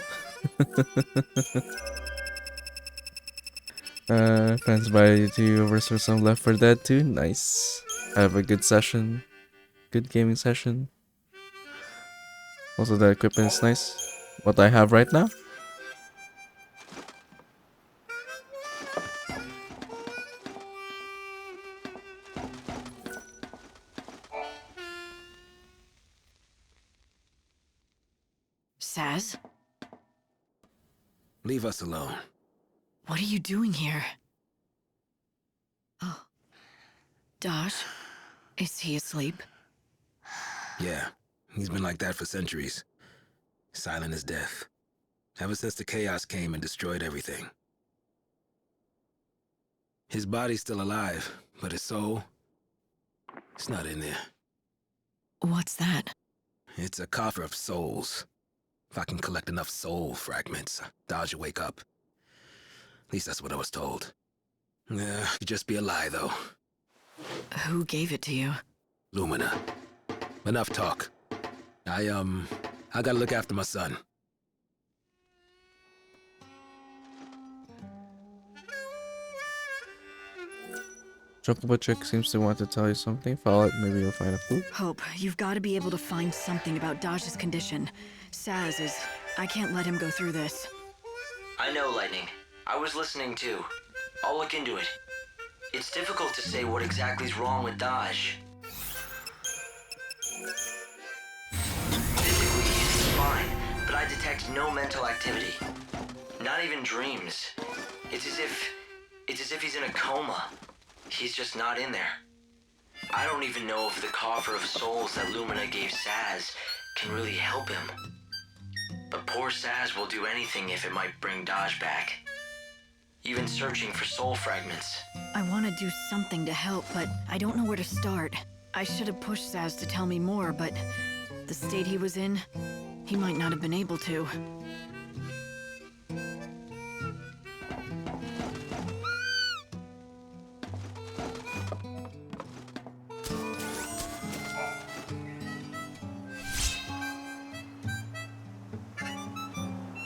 friends by to versus some Left 4 Dead 2. Nice. Have a good session. Good gaming session. Also the equipment is nice. What I have right now. Leave us alone. What are you doing here? Oh. Dosh? Is he asleep? Yeah, he's been like that for centuries. Silent as death. Ever since the chaos came and destroyed everything. His body's still alive, but his soul, it's not in there. What's that? It's a coffer of souls. If I can collect enough soul fragments, Dodge will wake up. At least that's what I was told. Could just be a lie, though. Who gave it to you? Lumina. Enough talk. I gotta look after my son. Chocobo Chick seems to want to tell you something. Follow it, maybe you'll find a clue. Hope, you've got to be able to find something about Dodge's condition. Saz is... I can't let him go through this. I know, Lightning. I was listening too. I'll look into it. It's difficult to say what exactly's wrong with Dodge. Physically, he's fine, but I detect no mental activity. Not even dreams. It's as if he's in a coma. He's just not in there. I don't even know if the coffer of souls that Lumina gave Saz can really help him. But poor Saz will do anything if it might bring Dodge back. Even searching for soul fragments. I want to do something to help, but I don't know where to start. I should have pushed Saz to tell me more, but the state he was in, he might not have been able to.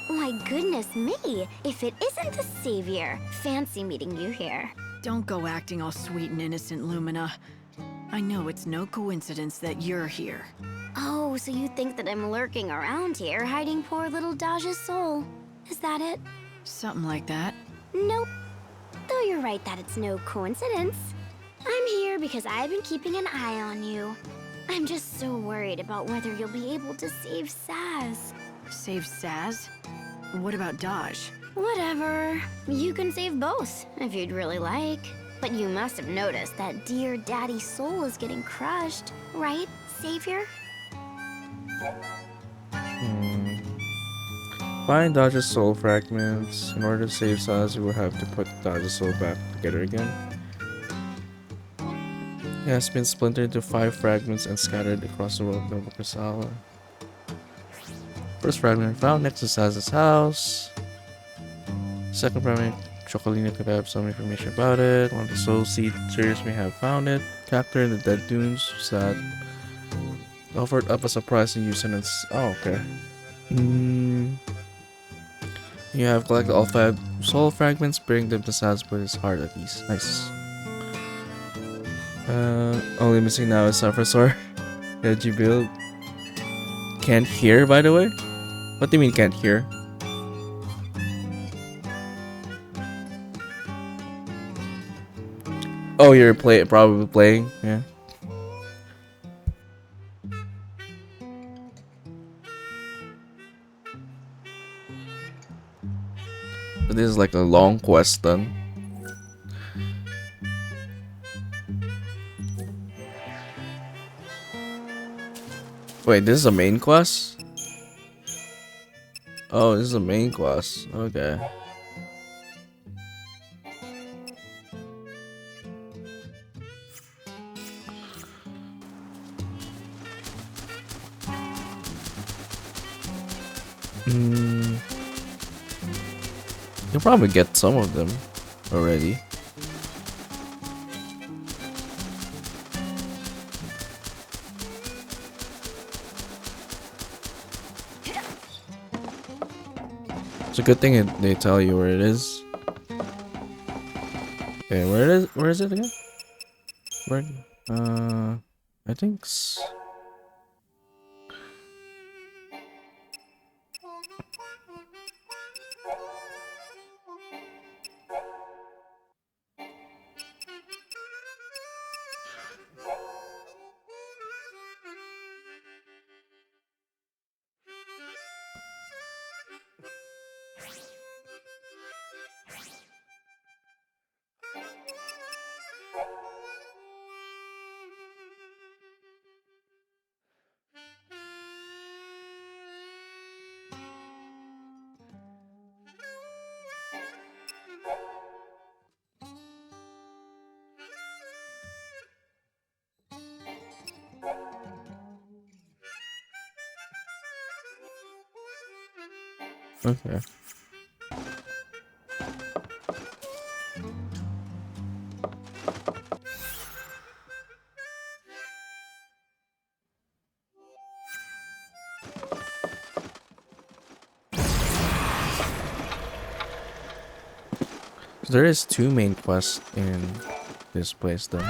My goodness me, if it isn't the Savior. Fancy meeting you here. Don't go acting all sweet and innocent, Lumina. I know it's no coincidence that you're here. Oh, so you think that I'm lurking around here, hiding poor little Dodge's soul. Is that it? Something like that. Nope. Though you're right that it's no coincidence. I'm here because I've been keeping an eye on you. I'm just so worried about whether you'll be able to save Saz. Save Saz? What about Dodge? Whatever. You can save both, if you'd really like. But you must have noticed that dear Daddy's soul is getting crushed, right, Savior? Find Dodge's soul fragments. In order to save Saz, you will have to put Dodge's soul back together again. It has been splintered into 5 fragments and scattered across the world of Nova Crisala. First fragment found next to Saz's house. Second fragment, Chocolina could have some information about it. One of the soul seekers may have found it. Captor in the Dead Dunes, sad. Offered up a surprise and you sentence. Oh, okay. You have collected all 5 soul fragments, bring them to Saz with his heart at ease. Nice. Only missing now is Suffersor. Did you build? Can't hear, by the way? What do you mean can't hear? Oh, you're probably playing, yeah. But this is like a long quest then. Wait, this is a main quest? Oh, this is a main quest. Okay. You'll probably get some of them already. It's a good thing they tell you where it is. Okay, where is it again? Where? I think. Okay. So there is 2 main quests in this place though.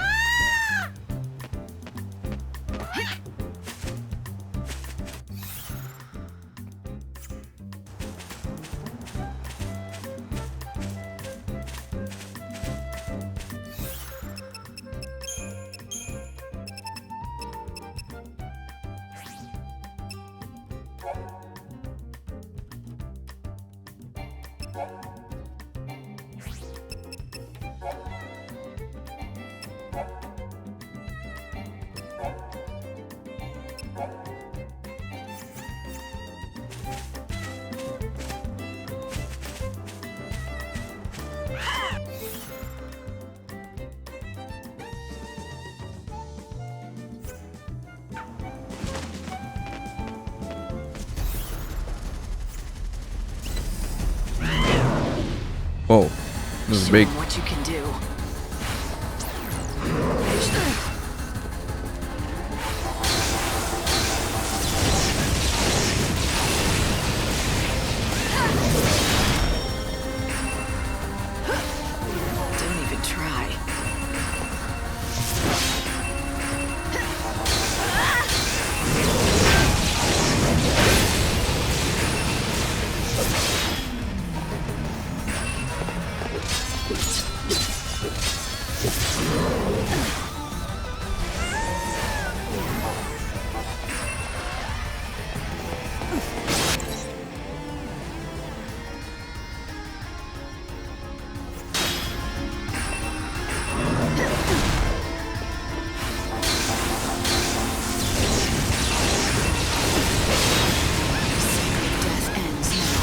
Whoa, this is Show big. 'em what you can do. Don't even try. Death ends now.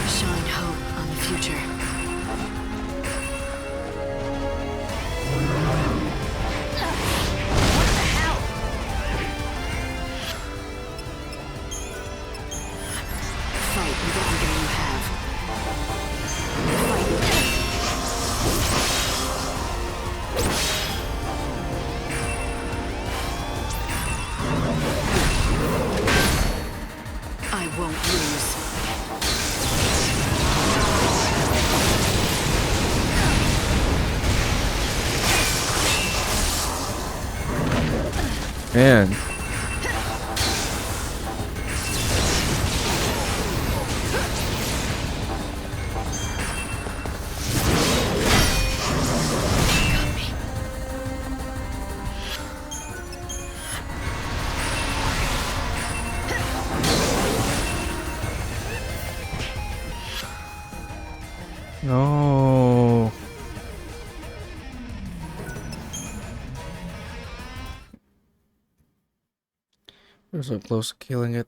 Shine hope on the future. Fight with everything you have. I won't lose. Man. No. We're so close to killing it.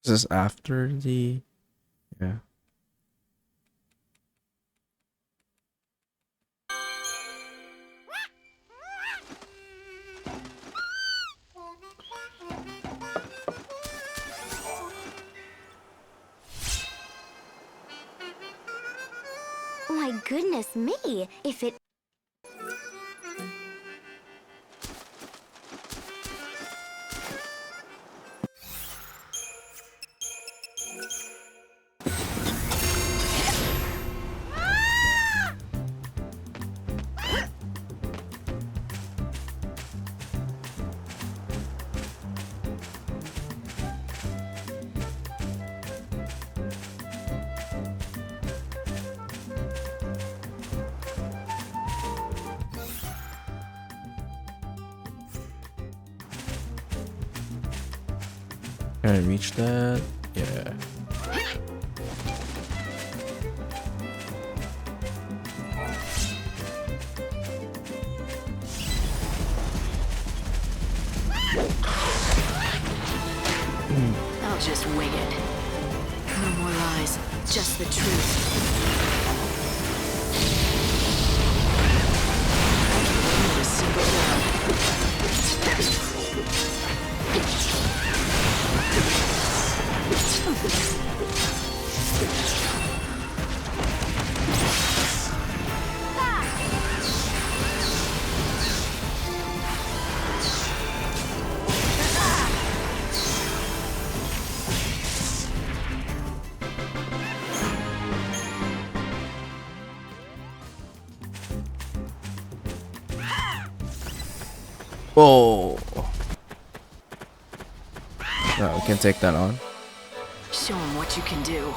Is this after the... Yeah. My goodness me, if it... Can I reach that? Yeah. I'll just wing it. No more lies. Just the truth. A single Whoa. Oh, we can take that on. Show him what you can do.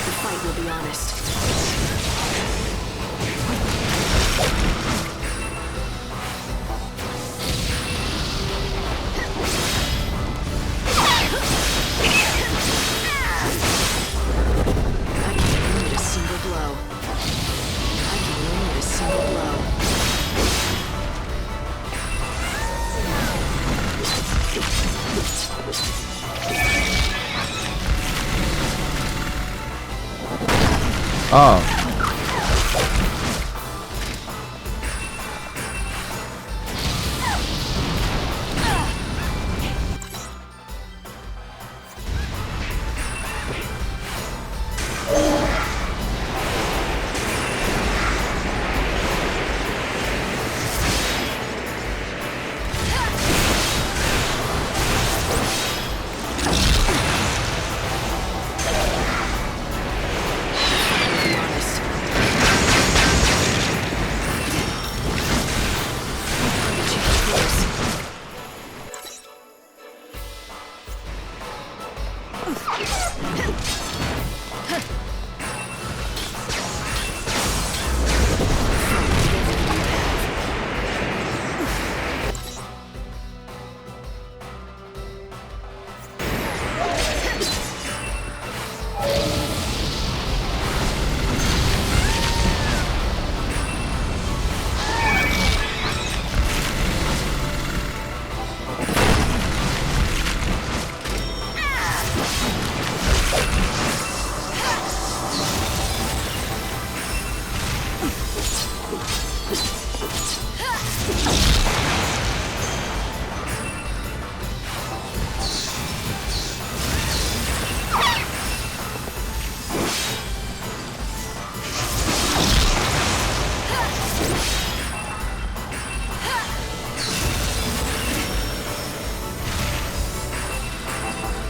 The fight will be honest. I can win with a single blow. I can win with a single blow. Oh.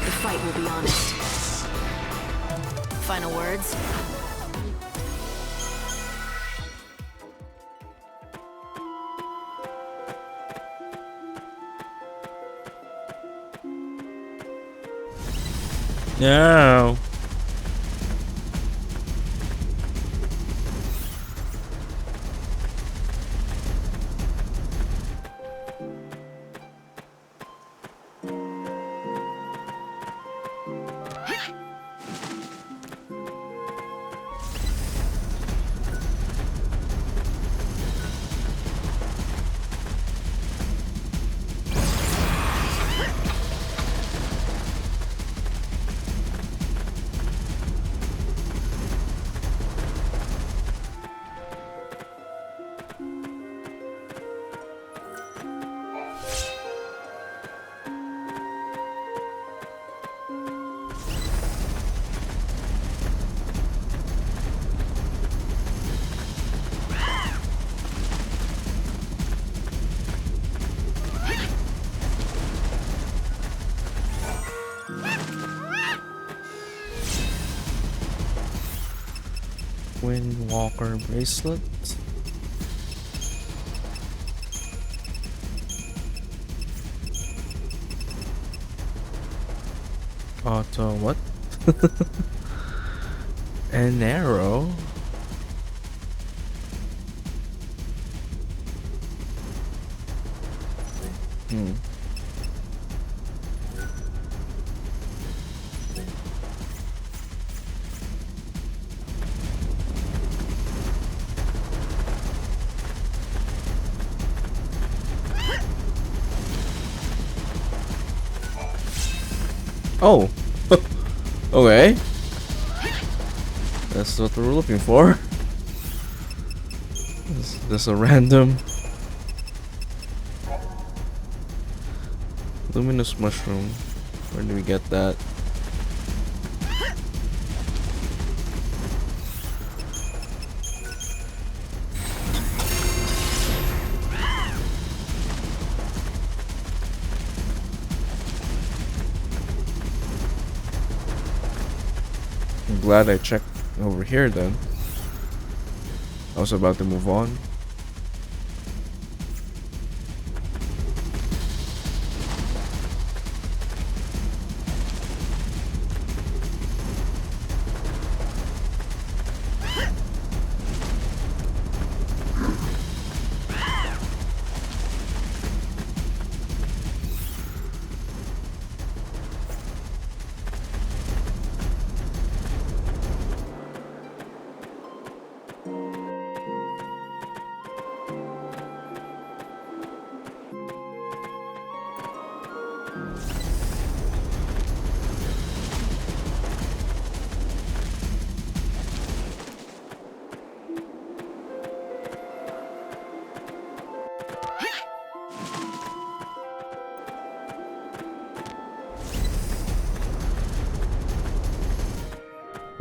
The fight will be honest. Final words? No. Windwalker bracelet. Auto what? An arrow. Oh. Okay. That's what we're looking for. This a random luminous mushroom. Where do we get that? I'm glad I checked over here then. I was about to move on.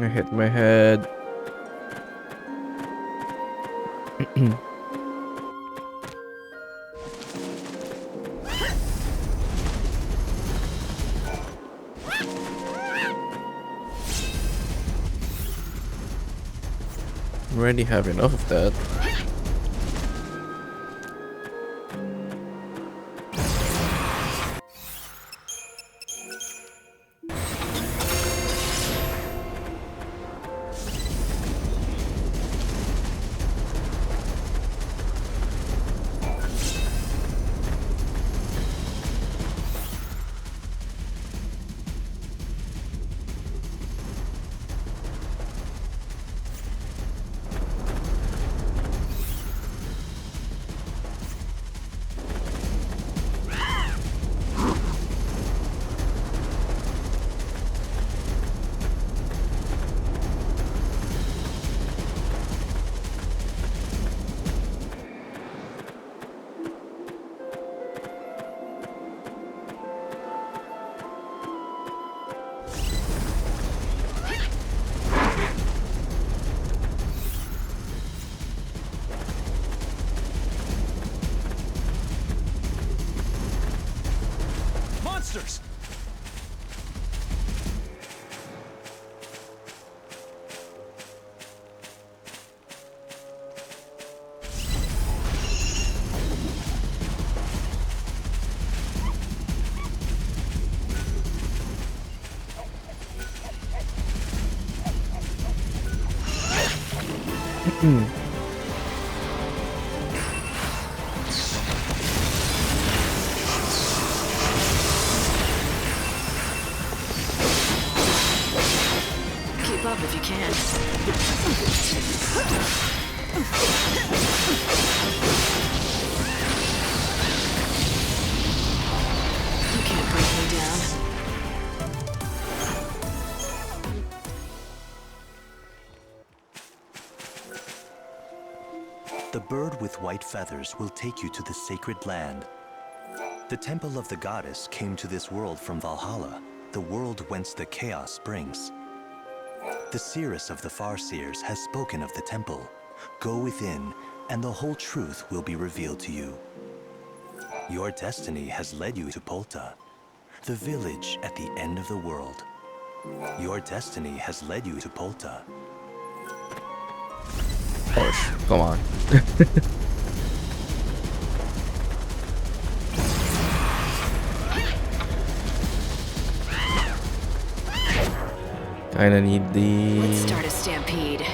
I hit my head. Already have enough of that. Monsters! Keep up if you can. You can't break me down. The bird with white feathers will take you to the sacred land. The temple of the goddess came to this world from Valhalla, the world whence the chaos springs. The seeress of the Farseers has spoken of the temple. Go within, and the whole truth will be revealed to you. Your destiny has led you to Polta, the village at the end of the world. Your destiny has led you to Polta. Push. Come on. Kinda need the... Let's start a stampede.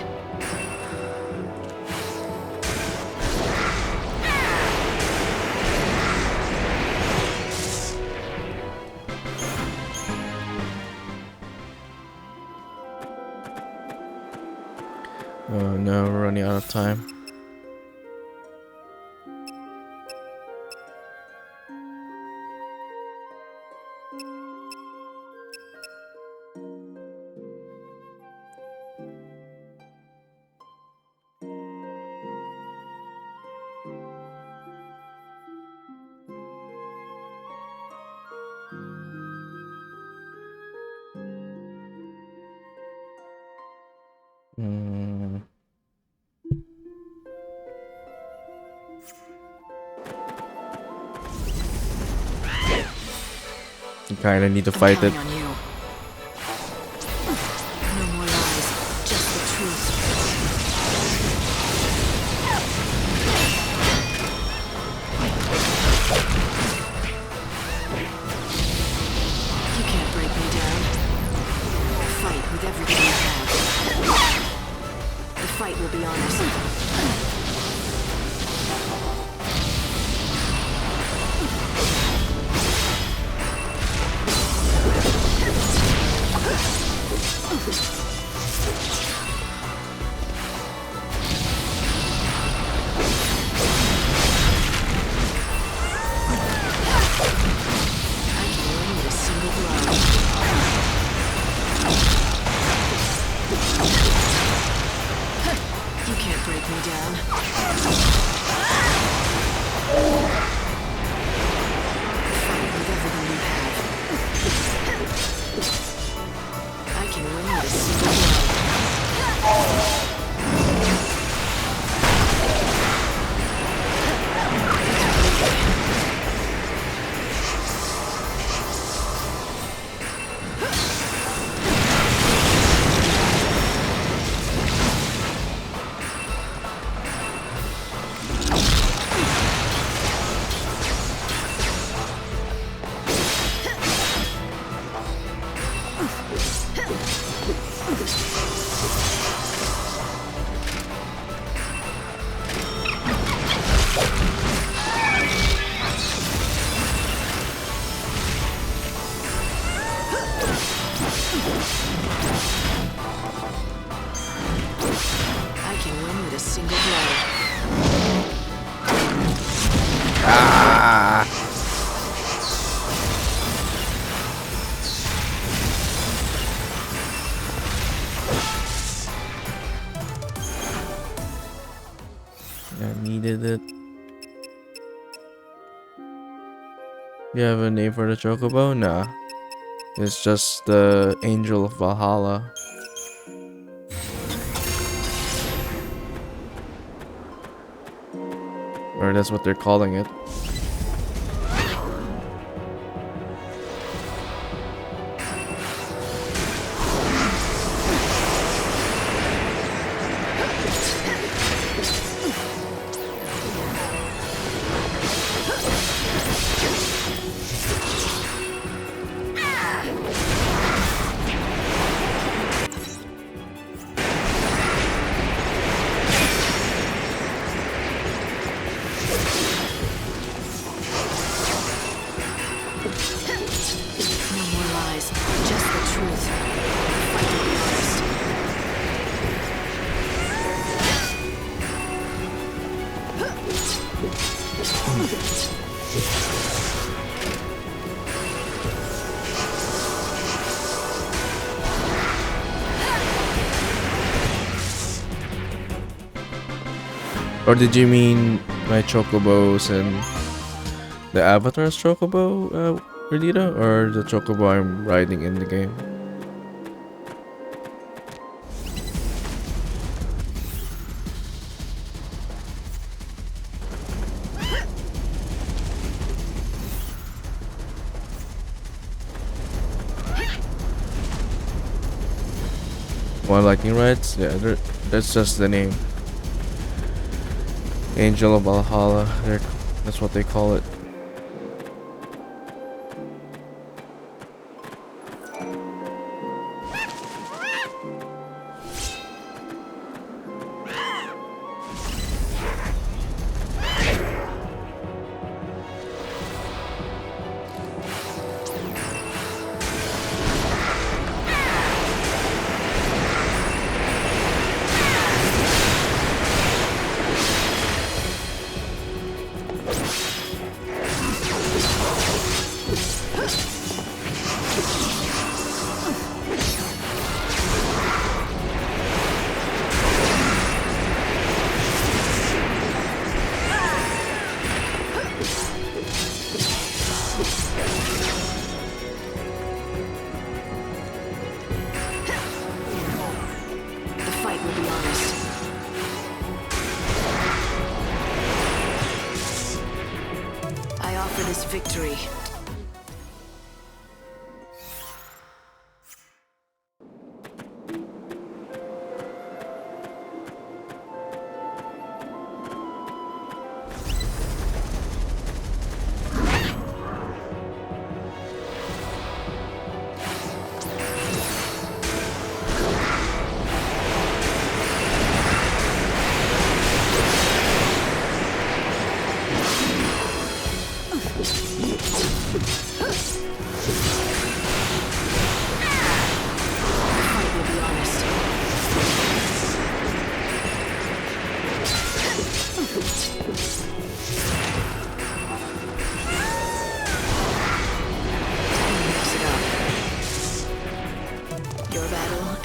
Oh no, we're running out of time. Mm. You kind of need to fight it. On you. No more lies, just the truth. You can't break me down. Fight with everything you have. The fight will be honest. You can't break me down. Fight with everything you have. I can win with a single I can win with a single blow. Ah! I needed it. You have a name for the chocobo? Nah. It's just the Angel of Valhalla. Or that's what they're calling it. No more lies, just the truth. Fight to be honest. Or did you mean my chocobos and the Avatar's chocobo, Redita? Or the chocobo I'm riding in the game? One lightning rides? Yeah, that's just the name. Angel of Valhalla. That's what they call it.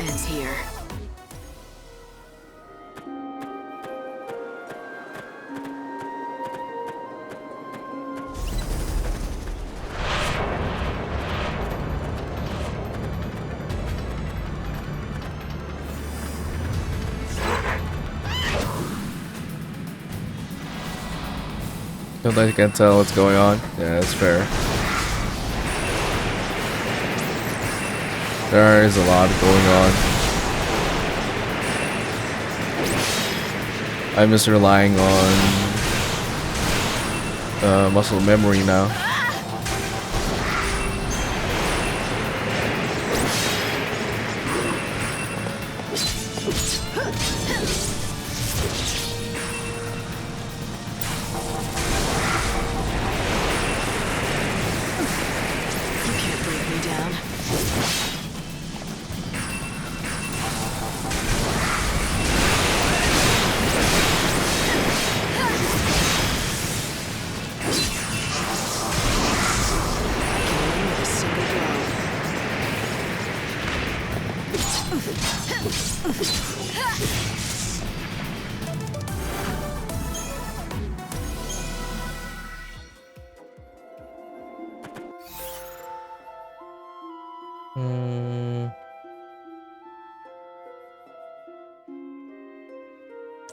ends here. Nobody can tell what's going on. Yeah, that's fair. There is a lot going on. I'm just relying on muscle memory now.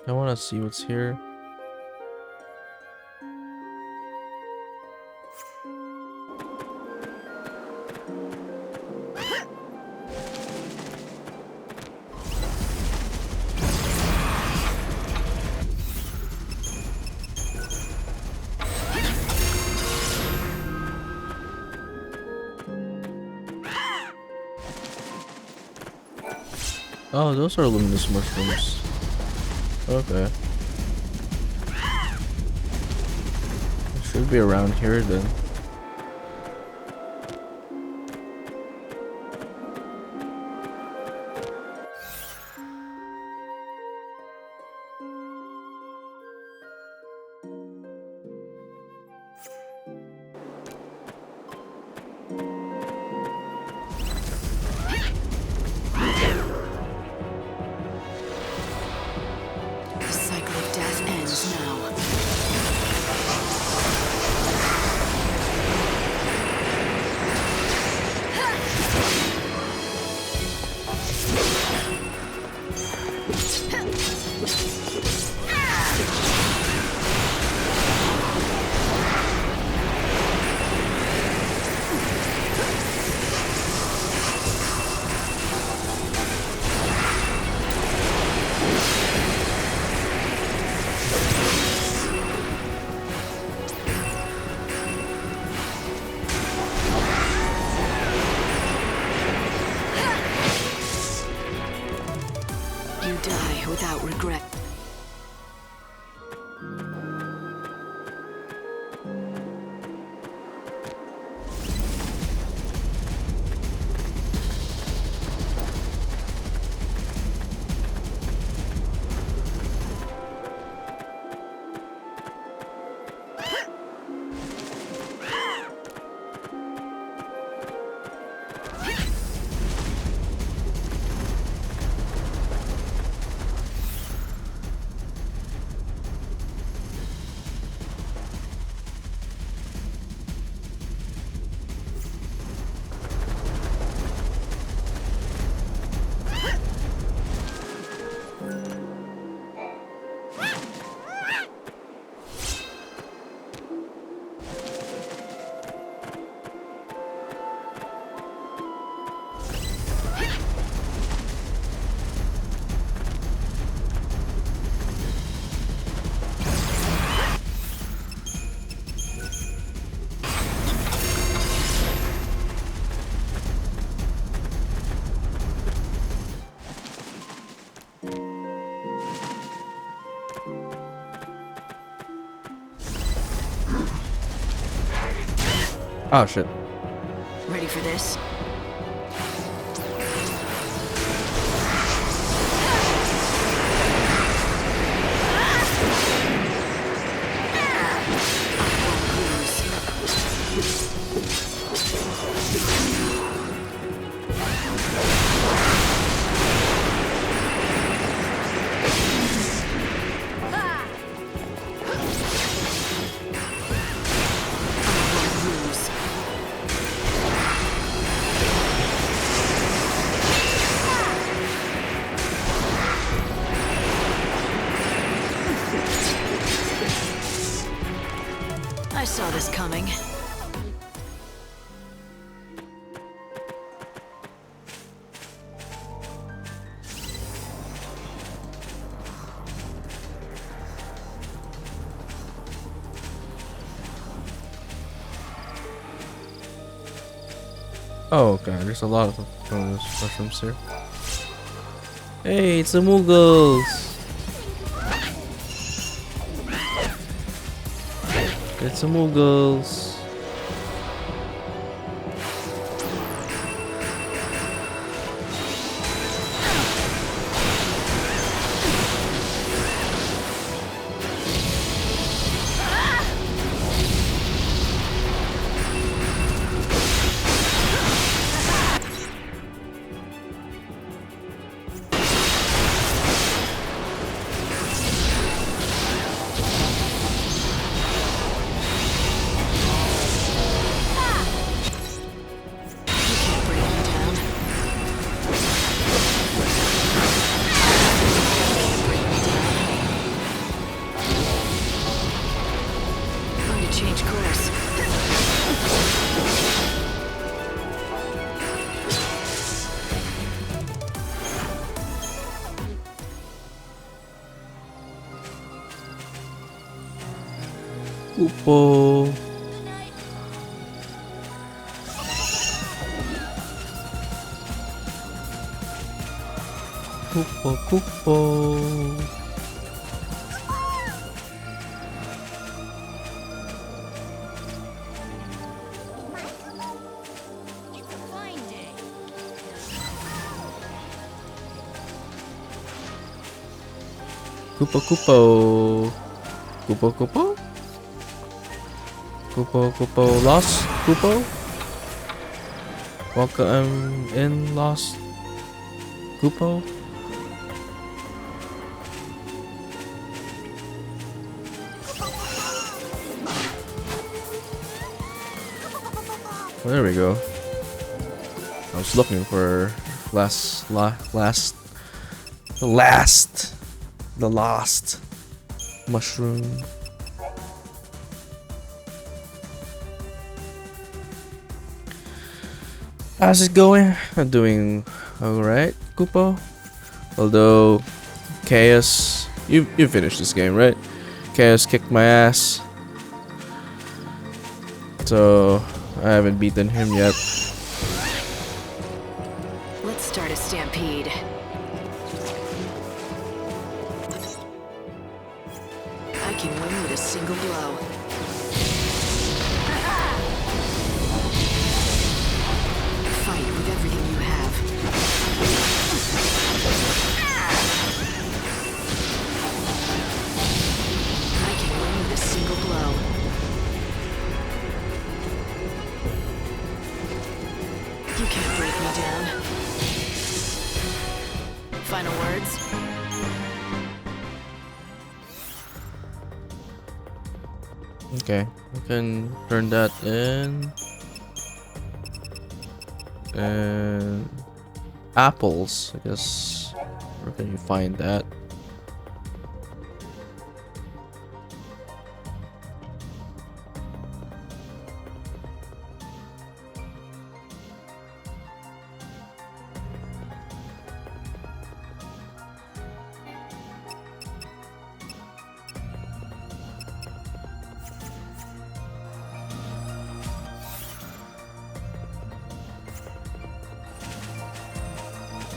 I want to see what's here. Oh, those are luminous mushrooms. Okay. It should be around here then. Without regret. Oh shit. Ready for this? saw this coming. Oh, okay. There's a lot of those mushrooms here. Hey, it's the Mughals! It's the Mughals! Kupo. Kupo. Kupo. Kupo, lost Kupo? Welcome in, lost Kupo? Well, there we go. I was looking for the last mushroom. How's it going? I'm doing alright, Kupo. Although Chaos, you finished this game, right? Chaos kicked my ass, so I haven't beaten him yet. Let's start a stampede. I can win with a single blow. Fight with everything you have. I can win with a single blow. You can't break me down. Final words? Okay, we can turn that in. And apples, I guess. Where can you find that?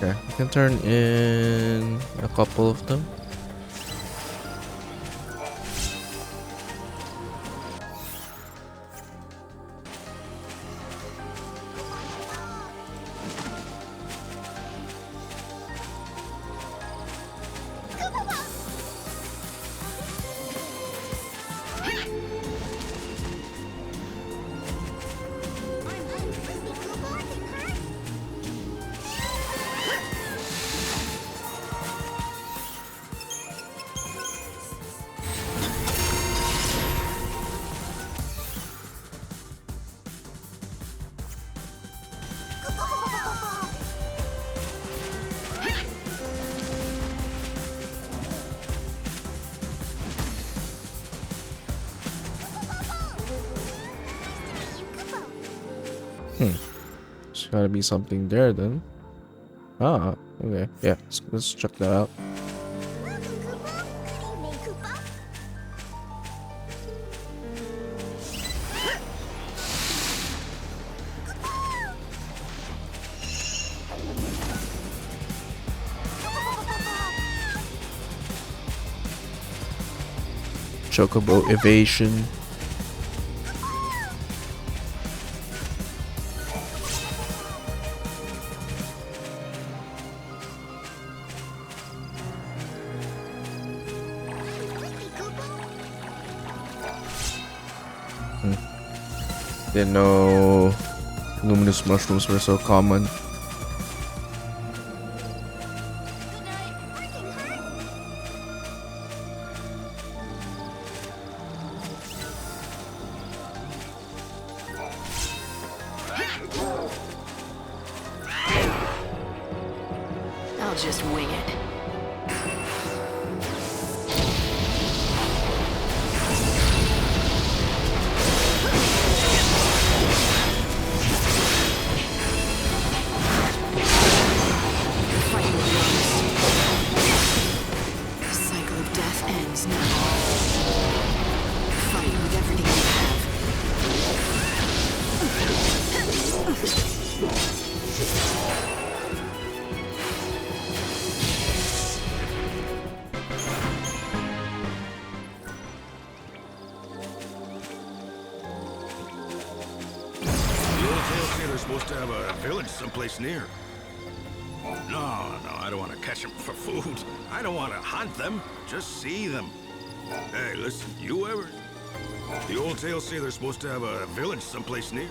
Okay, you can turn in a couple of them. gotta be something there then. Ah, okay. Yeah, let's check that out. Chocobo evasion. Didn't know luminous mushrooms were so common. I'll just wing it. The cycle of death ends now. Fight with everything you The old tale say they're supposed to have a village someplace near. No, I don't want to catch them for food. I don't want to hunt them, just see them. Hey, listen, you ever... The old tales say they're supposed to have a village someplace near.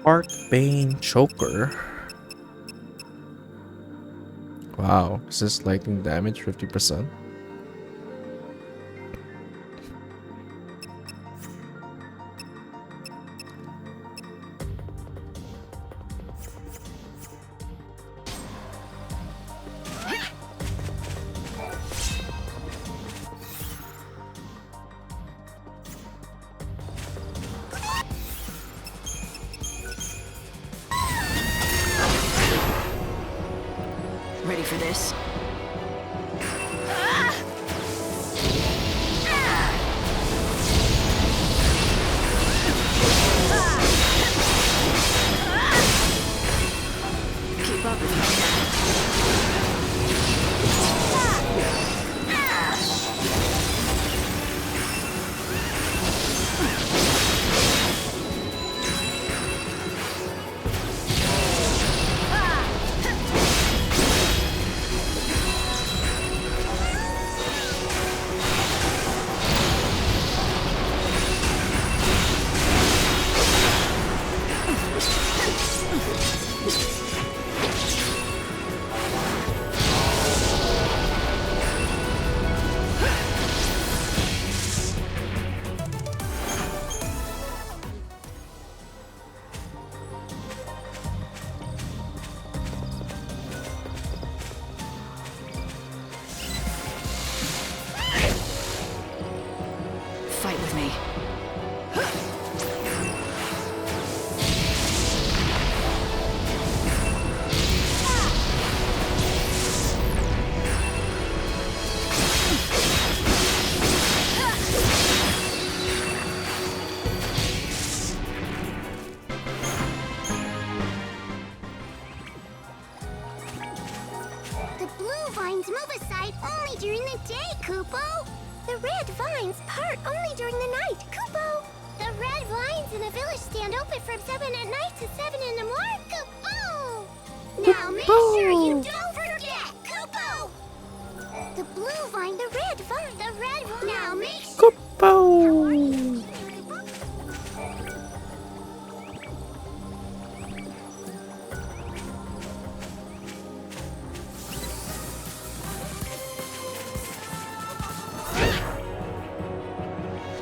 Arcbane Choker. Wow, is this lightning damage 50%? ready for this? Keep up with me. Fight with me. The blue vines move aside only during the day, Kupo. The red vines part only during the night, Kupo. The red vines in the village stand open from 7 at night to 7 in the morning, Kupo. Now make sure you don't forget, Kupo. The blue vine, the red vine, the red vine. Now make sure. Kupo.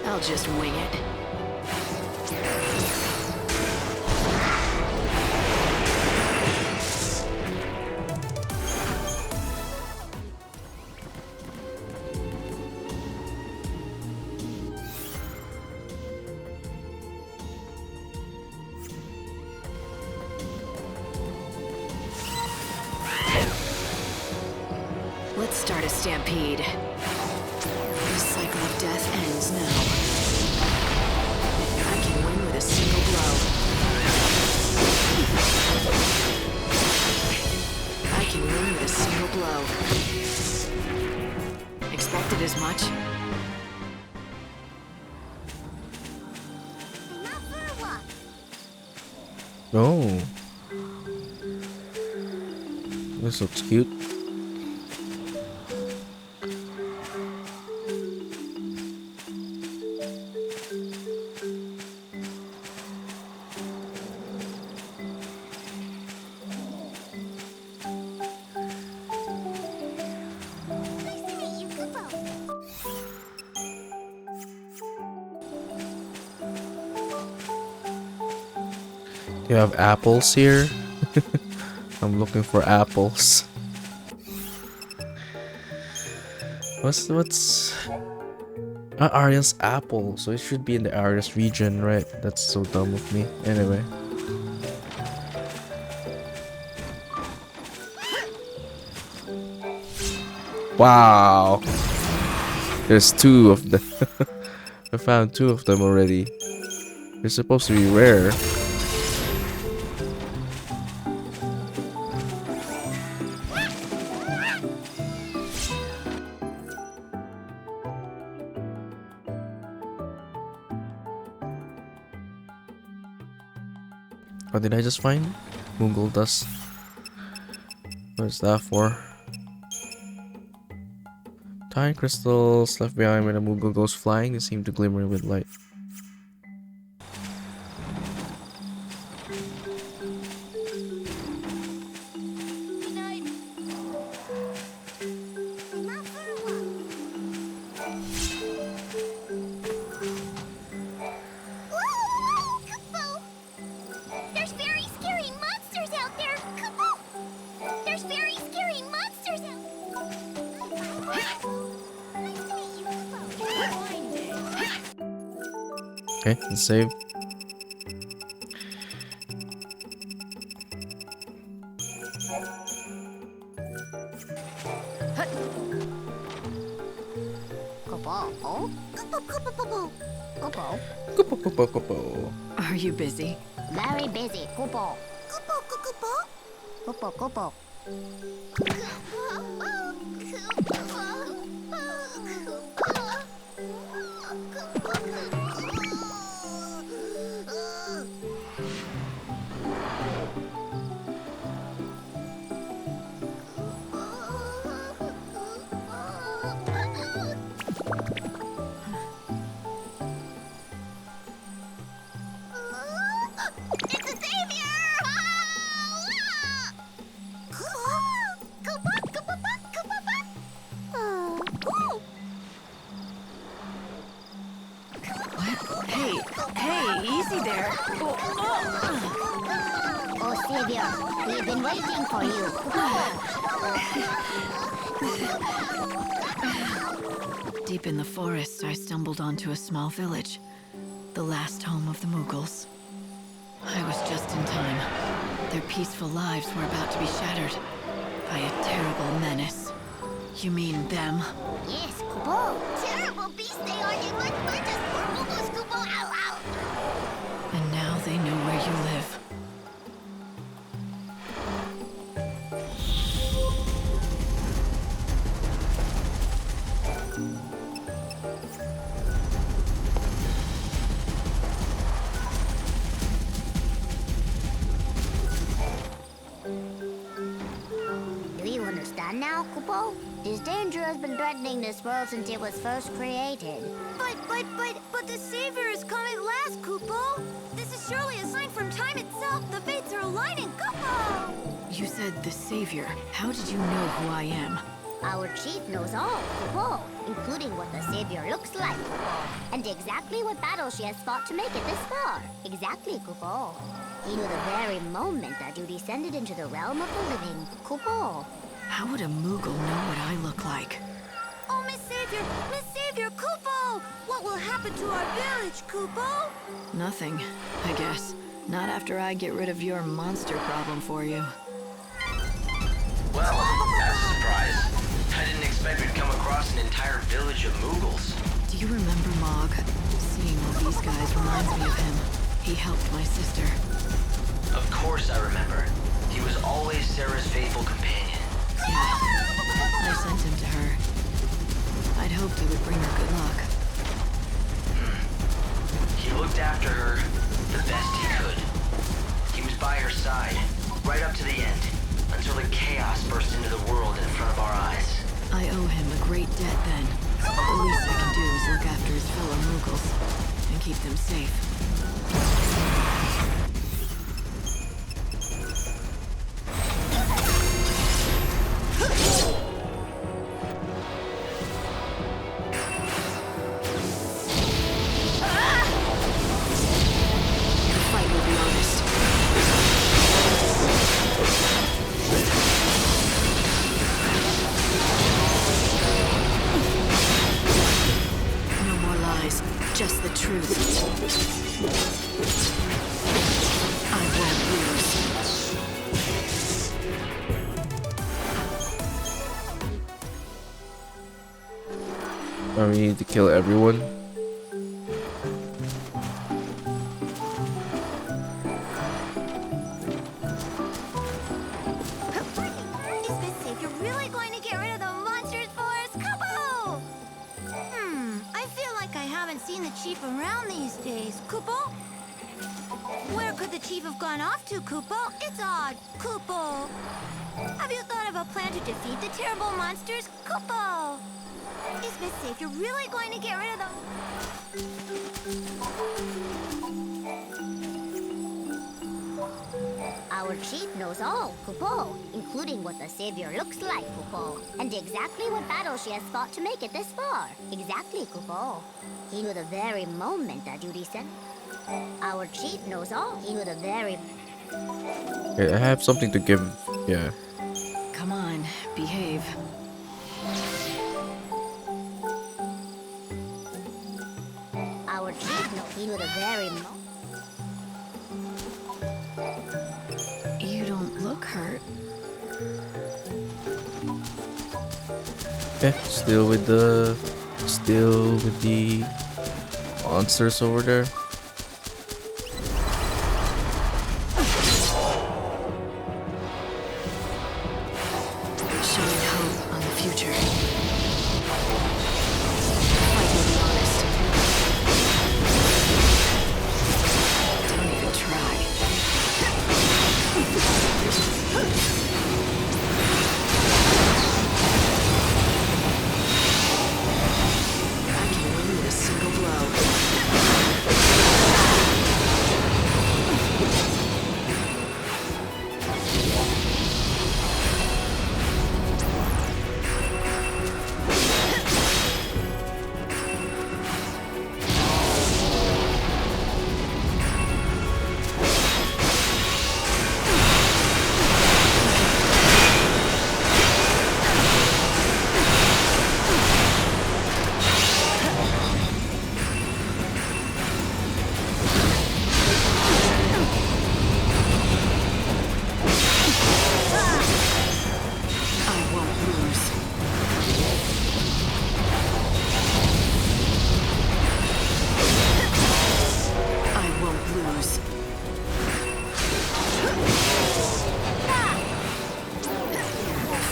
I'll just wing it. Let's start a stampede. The cycle of death ends now. I can win with a single blow. I can win with a single blow. Expected as much? Oh. This looks cute. Do you have apples here? I'm looking for apples. What's Aria's apple? So it should be in the Aria's region, right? That's so dumb of me. Anyway. Wow. There's 2 of them. I found 2 of them already. They're supposed to be rare. What did I just find? Moogle dust. What's that for? Tiny crystals left behind when a Moogle goes flying. They seem to glimmer with light. There's very scary monsters out there! Kupo! There's very scary monsters out Okay, let's save. Are you busy? Very busy, Kupo. Kupo, Kupo. Kupo, Kupo. Hey, easy there. Oh, Savior, we've been waiting for you. Deep in the forest, I stumbled onto a small village. The last home of the Moogles. I was just in time. Their peaceful lives were about to be shattered by a terrible menace. You mean them? Yes, Kupo. Terrible beasts they are. They must find us poor Moogles, Kupo. Ow, ow. And now they know where you live. Do you understand now, Kupo? This danger has been threatening this world since it was first created. But the Savior is coming last, Kupo! This is surely a sign from time itself. The fates are aligning, Kupo! You said the Savior. How did you know who I am? Our chief knows all, Kupo, including what the Savior looks like, Kupo, and exactly what battle she has fought to make it this far. Exactly, Kupo. He knew the very moment that you descended into the realm of the living, Kupo. How would a Moogle know what I look like? Oh, Miss Savior, Kupo! What will happen to our village, Kupo? Nothing, I guess. Not after I get rid of your monster problem for you. Well, as a surprise, I didn't bunch of Moogles. Do you remember Mog? Seeing all these guys reminds me of him. He helped my sister. Of course I remember. He was always Sarah's faithful companion. Yeah. I sent him to her. I'd hoped it would bring her good luck. He looked after her the best he could. He was by her side, right up to the end, until the chaos burst into the world in front of our eyes. I owe him a great debt then. The least I can do is look after his fellow Moogles and keep them safe. Just the truth. I won't lose. We need to kill everyone. Is this savior really going to get rid of the monsters for us? Kupo! I feel like I haven't seen the chief around these days. Kupo? Where could the chief have gone off to, Kupo? It's odd. Kupo! Have you thought of a plan to defeat the terrible monsters? Kupo! Is Miss Savior really going to get rid of them? Our chief knows all, Kupo, including what the savior looks like, Kupo, and exactly what battle she has fought to make it this far. Exactly, Kupo. He knew the very moment that duty sent. Our chief knows all. He knew the very... Okay, I have something to give. Yeah. Come on, behave. Our chief knows. He knew the very moment. You don't look hurt. Okay, still with the monsters over there. Showing hope on the future. Fight will be honest. Don't even try. I can win with a single blow.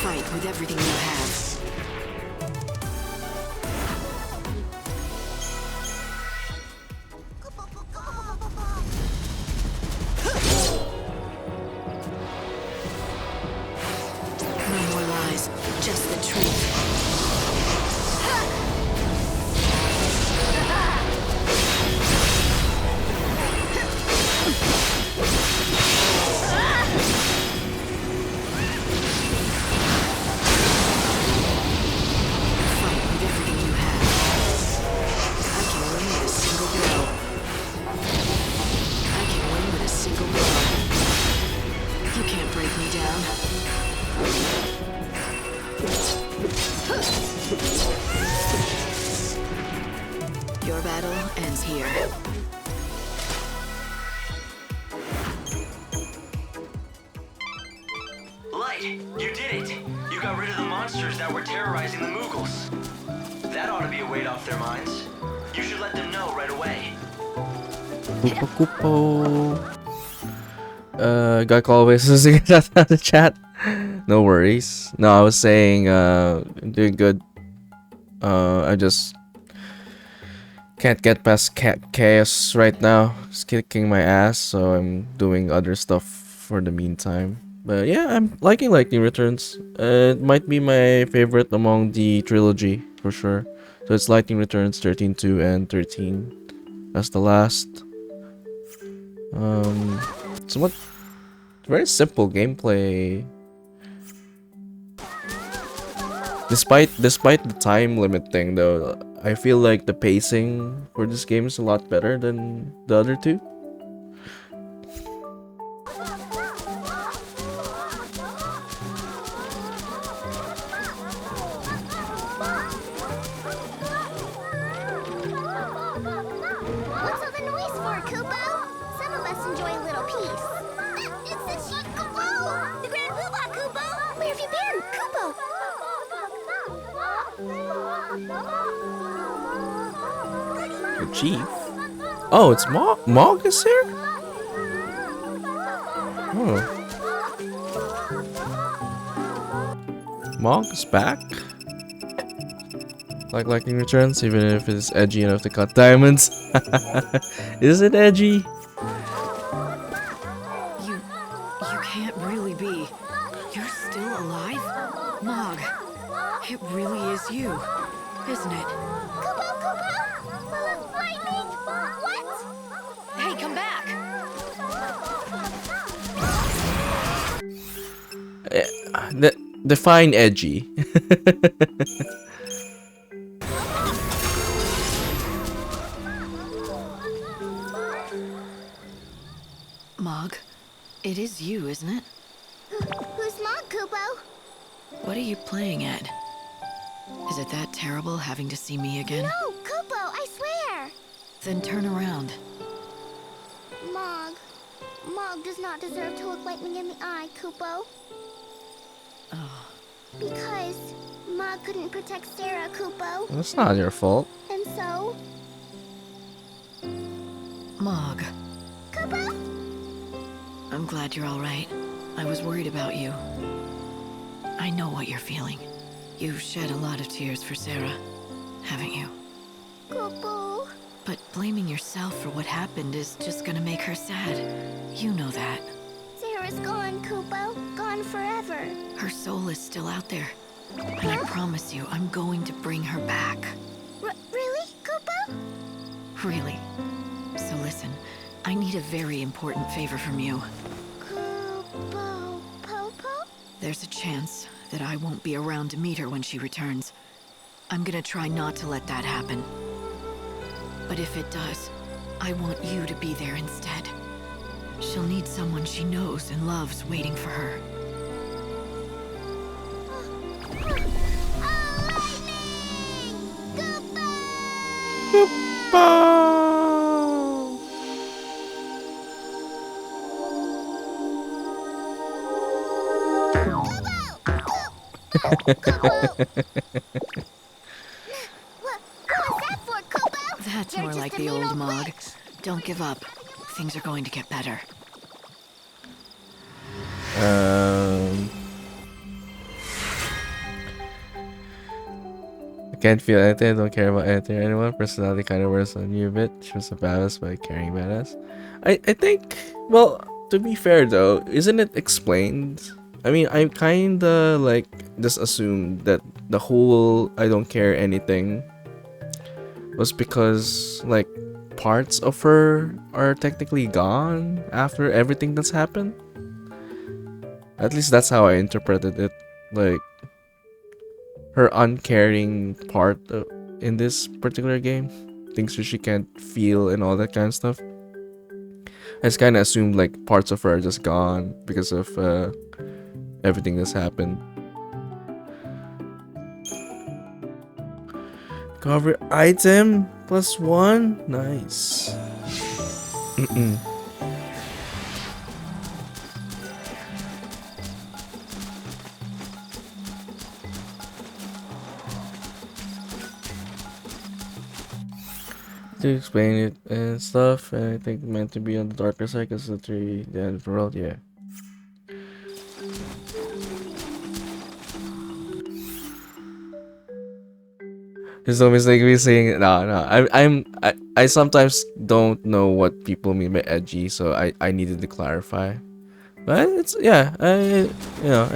Fight with everything you have. No more lies, just the truth. Fight with everything you have. I can win with a single blow. I can win with a single blow. You can't break me down. Your battle ends here. Light, you did it! You got rid of the monsters that were terrorizing the Moogles. That ought to be a weight off their minds. You should let them know right away. Kupo Kupo. Got call away so out of the chat. No worries. No, I was saying I'm doing good. I just can't get past chaos right now. It's kicking my ass, so I'm doing other stuff for the meantime. But yeah, I'm liking Lightning Returns. It might be my favorite among the trilogy for sure. So it's Lightning Returns 13-2 and 13. That's the last. Somewhat very simple gameplay. Despite the time limit thing though, I feel like the pacing for this game is a lot better than the other two. What's all the noise for, Kupo? Some of us enjoy a little peace. It's the Chief Kupo! The Grand Poobah, Kupo! Where have you been, Kupo? The chief? Oh, it's Mog is here? Oh. Mog is back? Like Lightning Returns, even if it's edgy enough to cut diamonds. Is it edgy? You can't really be. You're still alive? Mog, it really is you, isn't it? Lightning? What? Hey, come back! Define edgy. Mog, it is you, isn't it? Who's Mog, Kupo? What are you playing at? Is it that terrible having to see me again? No, Kupo, I swear! Then turn around. Mog does not deserve to look like me in the eye, Kupo. Oh. Because Mog couldn't protect Sarah, Kupo. That's not your fault. And so... Mog, Kupo? I'm glad you're alright. I was worried about you. I know what you're feeling. You've shed a lot of tears for Sarah, haven't you? Kupo. But blaming yourself for what happened is just gonna make her sad. You know that. Sarah's gone, Kupo. Gone forever. Her soul is still out there. And I promise you, I'm going to bring her back. Really, Kupo? Really. So listen, I need a very important favor from you. Kupo... Popo? There's a chance that I won't be around to meet her when she returns. I'm gonna try not to let that happen. But if it does, I want you to be there instead. She'll need someone she knows and loves waiting for her. That's more like the old Mog. Don't give up. Things are going to get better. I can't feel anything. I don't care about anything or anyone. Personality kind of wears on you a bit. She was a badass by carrying badass. I think, well, to be fair though, isn't it explained? I mean, I kinda like just assumed that the whole I don't care anything was because like parts of her are technically gone after everything that's happened. At least that's how I interpreted it. Like her uncaring part in this particular game, things that she can't feel and all that kind of stuff. I just kind of assumed like parts of her are just gone because of everything that's happened. Cover item +1, nice. to explain it and stuff, and I think meant to be on the darker side because it's literally the end of the world. Yeah. There's no mistake me saying no, no. I sometimes don't know what people mean by edgy, so I needed to clarify. But it's yeah, I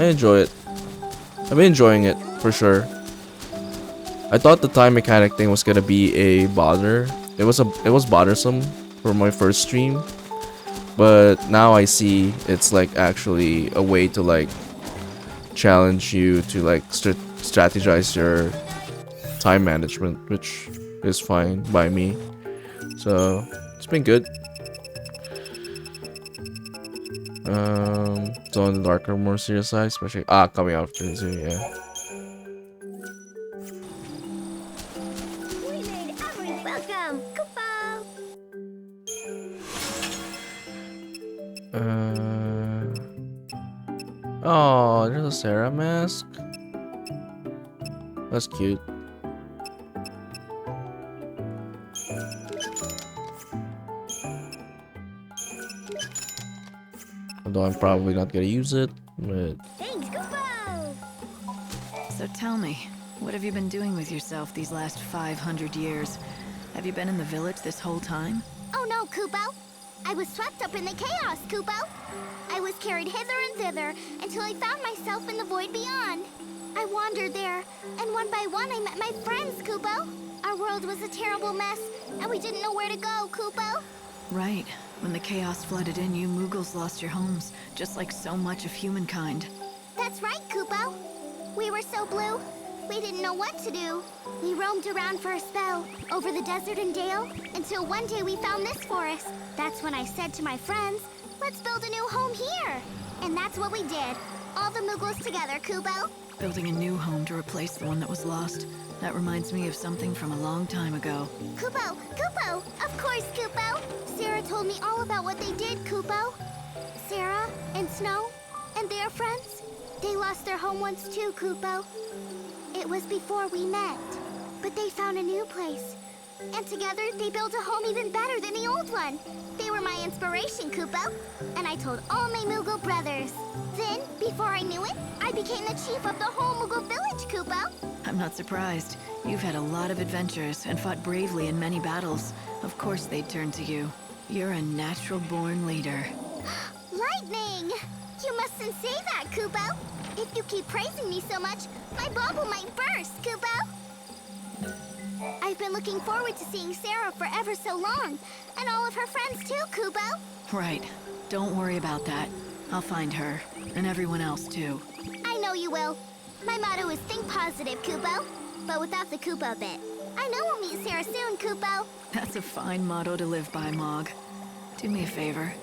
enjoy it. I've been enjoying it for sure. I thought the time mechanic thing was gonna be a bother. It was bothersome for my first stream, but now I see it's like actually a way to like challenge you to like strategize your time management, which is fine by me. So it's been good. So on the darker, more serious side, especially coming out of the zoo, yeah. Welcome, Koopa! Oh, there's a Sarah mask. That's cute. Although I'm probably not gonna use it, but Thanks, Koopa! So tell me, what have you been doing with yourself these last 500 years? Have you been in the village this whole time? Oh no, Kupo! I was swept up in the chaos, Kupo! I was carried hither and thither until I found myself in the void beyond. I wandered there, and one by one I met my friends, Kupo. Our world was a terrible mess, and we didn't know where to go, Kupo. Right. When the chaos flooded in, you Moogles lost your homes, just like so much of humankind. That's right, Kupo. We were so blue, we didn't know what to do. We roamed around for a spell, over the desert and dale, until one day we found this forest. That's when I said to my friends, let's build a new home here. And that's what we did. All the Moogles together, Kupo. Building a new home to replace the one that was lost. That reminds me of something from a long time ago. Kupo! Kupo! Of course, Kupo! Sarah told me all about what they did, Kupo. Sarah and Snow and their friends, they lost their home once too, Kupo. It was before we met, but they found a new place. And together, they built a home even better than the old one. They were my inspiration, Kupo. And I told all my Moogle brothers. Then, before I knew it, I became the chief of the whole Moogle village, Kupo. I'm not surprised. You've had a lot of adventures and fought bravely in many battles. Of course they'd turn to you. You're a natural-born leader. Lightning! You mustn't say that, Kupo. If you keep praising me so much, my bubble might burst, Kupo. I've been looking forward to seeing Sarah for ever so long, and all of her friends too, Kupo. Right. Don't worry about that. I'll find her, and everyone else too. I know you will. My motto is think positive, Kupo, but without the Kupo bit. I know we'll meet Sarah soon, Kupo. That's a fine motto to live by, Mog. Do me a favor,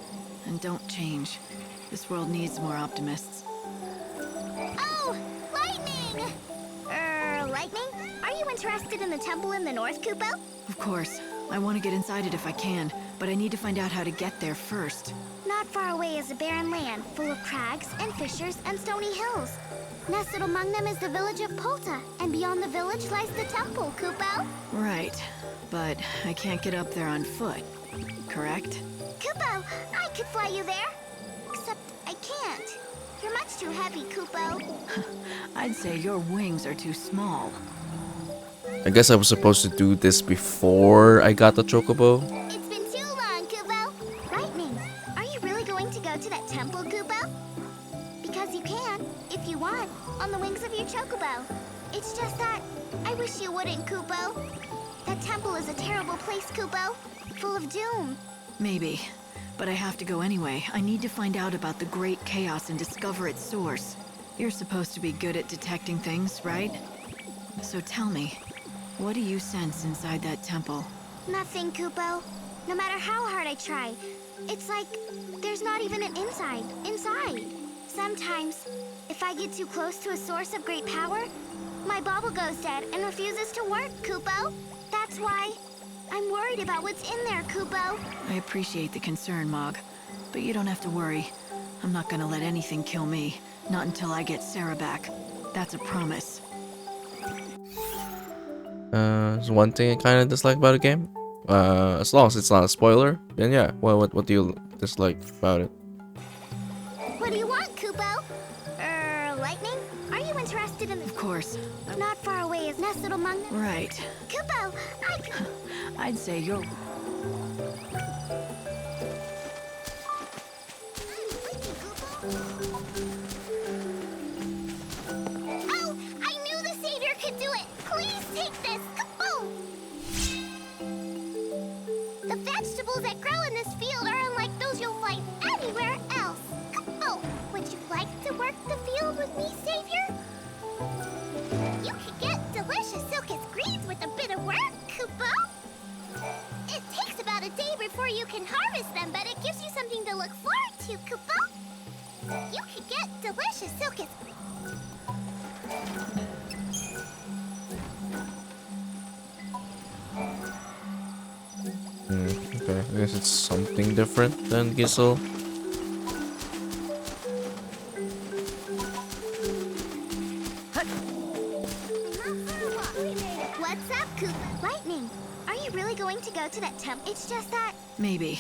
and don't change. This world needs more optimists. Oh! Lightning! Lightning? Are you interested in the temple in the north, Kupo? Of course. I want to get inside it if I can, but I need to find out how to get there first. Not far away is a barren land, full of crags and fissures and stony hills. Nestled among them is the village of Polta, and beyond the village lies the temple, Kupo. Right, but I can't get up there on foot, correct? Kupo, I could fly you there. Except I can't. You're much too heavy, Kupo. I'd say your wings are too small. I guess I was supposed to do this before I got the chocobo. It's been too long, Kupo. Lightning, are you really going to go to that temple, Kupo? Because you can, if you want, on the wings of your chocobo. It's just that, I wish you wouldn't, Kupo. That temple is a terrible place, Kupo. Full of doom. Maybe, but I have to go anyway. I need to find out about the Great Chaos and discover its source. You're supposed to be good at detecting things, right? So tell me, what do you sense inside that temple? Nothing, Kupo. No matter how hard I try, it's like there's not even an inside. Sometimes, if I get too close to a source of great power, my bauble goes dead and refuses to work, Kupo. That's why I'm worried about what's in there, Kupo. I appreciate the concern, Mog, but you don't have to worry. I'm not gonna let anything kill me. Not until I get Sarah back. That's a promise. There's one thing I kind of dislike about the game. As long as it's not a spoiler, then yeah. Well, what do you dislike about it? What do you want, Kupo? Lightning? Are you interested in the... Of course. Not far away is nestled among them. Right. Kupo, I'd say you're... Oh, I knew the Savior could do it. Please take this. Kupo! The vegetables that grow in this field are unlike those you'll find anywhere else. Kupo, would you like to work the field with me, Savior? You can get delicious silkus greens with a bit of work, Kupo. It takes about a day before you can harvest them, but it gives you something to look forward to, Kupo. You can get delicious silkus greens. Okay, I guess it's something different than Gizzle. What's up, Koopa? Lightning, are you really going to go to that temple? It's just that... Maybe.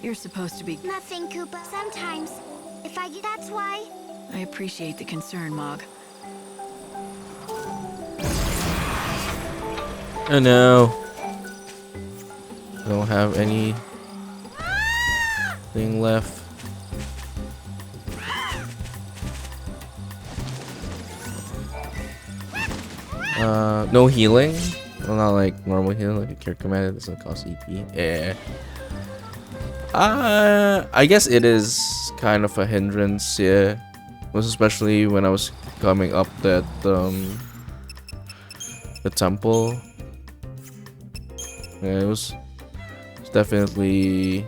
You're supposed to be... Nothing, Koopa. Sometimes. If I... That's why... I appreciate the concern, Mog. Oh no. I don't have any thing left. No healing. Well, not like normal healing, like a cure command. It doesn't cost EP. Yeah. I guess it is kind of a hindrance, yeah. Most especially when I was coming up that the temple. Yeah, it was definitely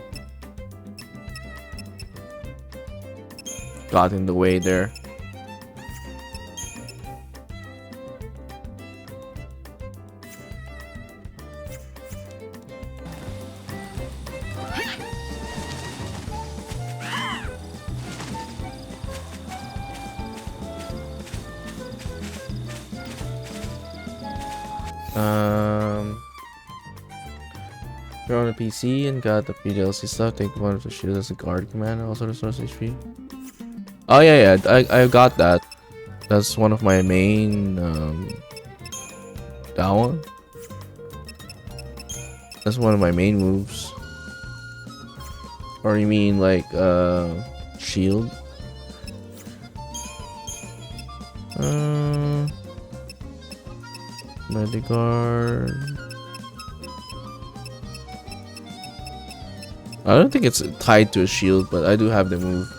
got in the way there. You're on a PC and got the PDLC stuff. Take one of the shields as a guard command, also restores HP. Oh yeah, I got that. That's one of my main that one. That's one of my main moves. Or you mean like shield? Mediguard. I don't think it's tied to a shield, but I do have the move.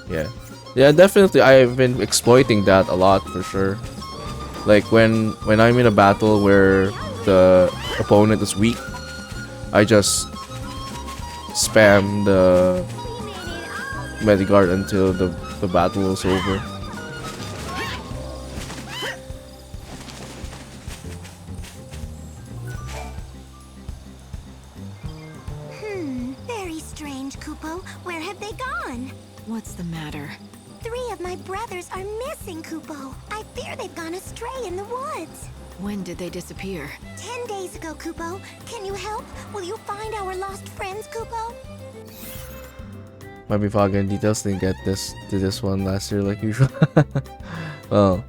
Yeah, definitely. I've been exploiting that a lot for sure. Like when I'm in a battle where the opponent is weak, I just spam the Mediguard until the battle is over. Very strange, Kupo. Where have they gone? What's the matter? 3 of my brothers are missing, Kupo. I fear they've gone astray in the woods. When did they disappear? 10 days ago, Kupo. Can you help? Will you find our lost friends, Kupo? Might be fogging details. Didn't get this one last year like usual. Well,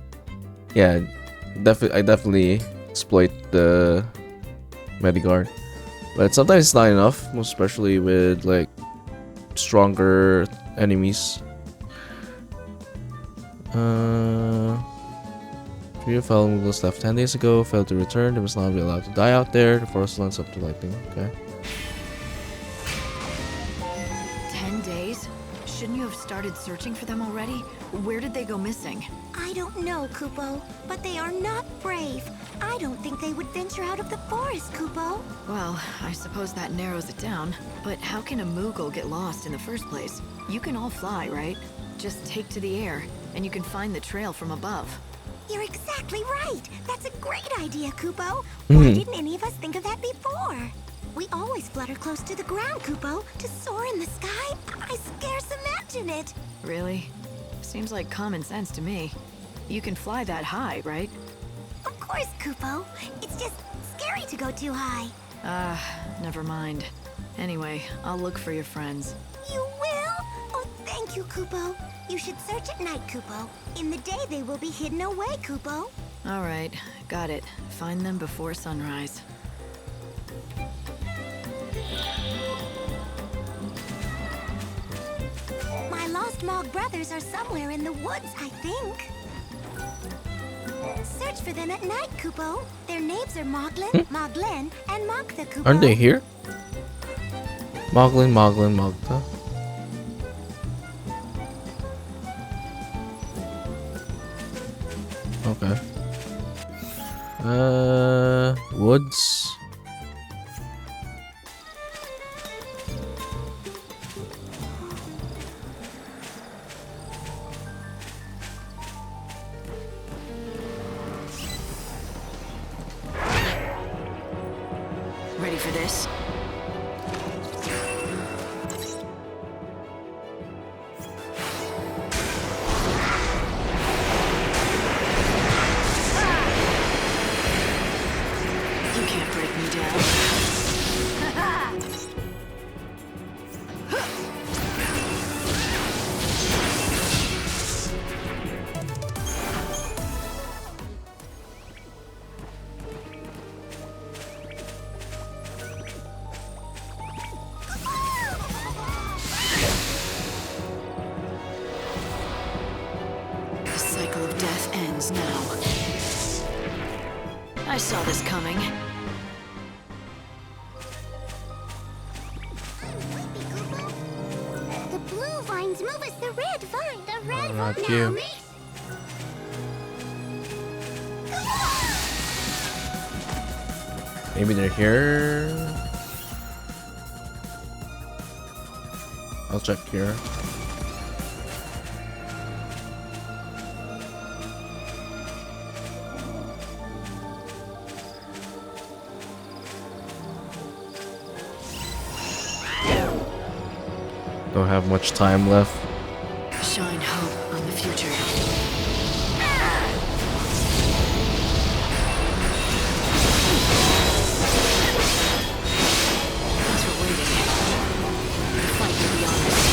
yeah, I definitely exploit the Mediguard, but sometimes it's not enough, most especially with like stronger enemies. Trio fell was left 10 days ago. Failed to return. They must not be allowed to die out there. The forest lines up to lightning. Okay. 10 days? Shouldn't you have started searching for them already? Where did they go missing? I don't know, Kupo, but they are not brave. I don't think they would venture out of the forest, Kupo. Well, I suppose that narrows it down. But how can a Moogle get lost in the first place? You can all fly, right? Just take to the air, and you can find the trail from above. You're exactly right. That's a great idea, Kupo. Why didn't any of us think of that before? We always flutter close to the ground, Kupo. To soar in the sky? I scarce imagine it. Really? Seems like common sense to me. You can fly that high, right? Of course, Kupo. It's just scary to go too high. Never mind. Anyway, I'll look for your friends. You will? Oh, thank you, Kupo. You should search at night, Kupo. In the day, they will be hidden away, Kupo. All right, got it. Find them before sunrise. My lost Mog brothers are somewhere in the woods, I think. Search for them at night, Kupo. Their names are Moglin, Moglin, and Mogtha, Kupo. Aren't they here? Moglin, Mogtha. Okay. Woods. Ready for this? You can't break me down. The cycle of death ends now. I saw this coming. The blue vines move as the red vine. The red Not vine. you. Now, me. Maybe they're here. I'll check here. Don't have much time left. Shine hope on the future. Thanks for waiting. The fight will be honest.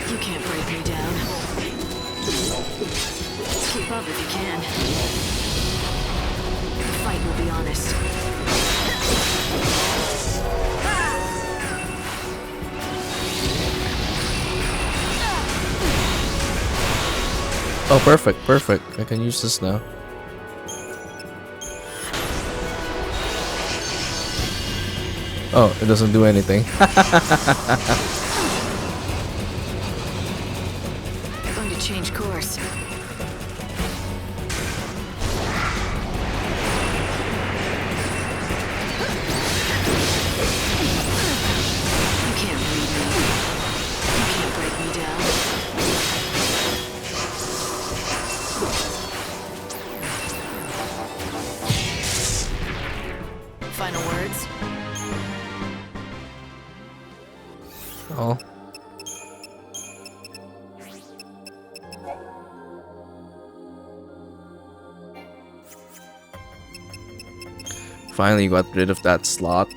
You can't break me down. Keep up if you can. The fight will be honest. Oh, perfect. I can use this now. Oh, it doesn't do anything. I'm going to change course. You can't read me. You can't break me down. Final words? Oh. Finally got rid of that slot.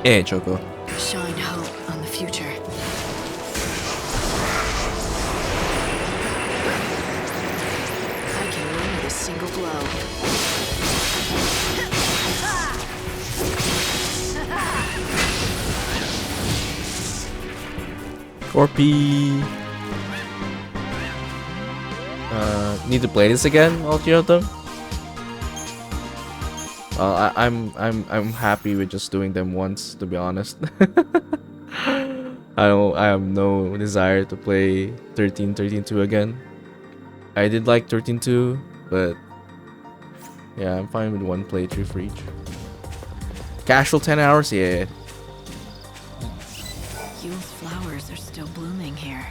Hey, Choco. Shine hope on the future. I can win with a single blow. Corpy. Need to play this again, all three of them. I'm happy with just doing them once, to be honest. I have no desire to play 13-2 again. I did like 13-2 but yeah, I'm fine with one playthrough for each. Casual 10 hours, yeah. Yule's flowers are still blooming here.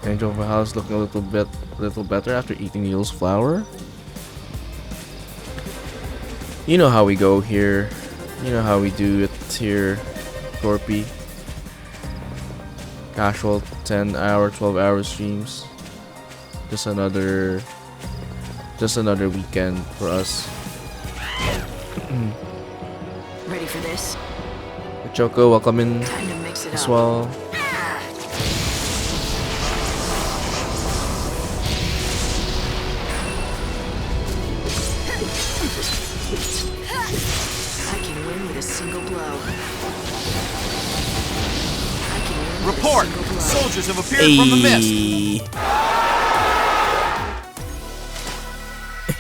Angel of Valhalla is looking a little better after eating Yule's flower. You know how we go here. You know how we do it here, Corpy. Casual 10-hour, 12-hour streams. Just another weekend for us. Ready for this? Choco, welcome in Time to mix it as up. well. I can win with a single blow. I can win with Report! a single blow. Soldiers have appeared from the mist!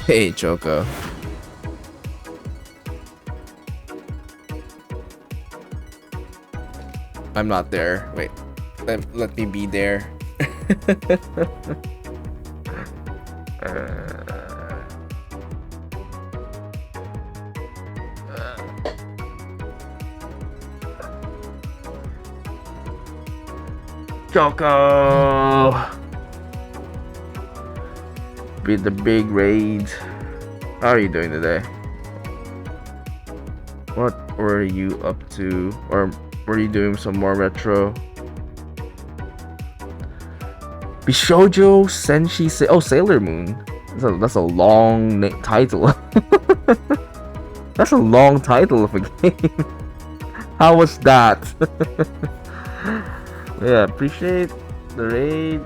Hey, Choco. I'm not there. Wait. Let me be there. Choco! With the big raid. How are you doing today? What were you up to? Or were you doing some more retro? Bishoujo Senshi oh, Sailor Moon. That's a long title. That's a long title of a game. How was that? Yeah, appreciate the raid.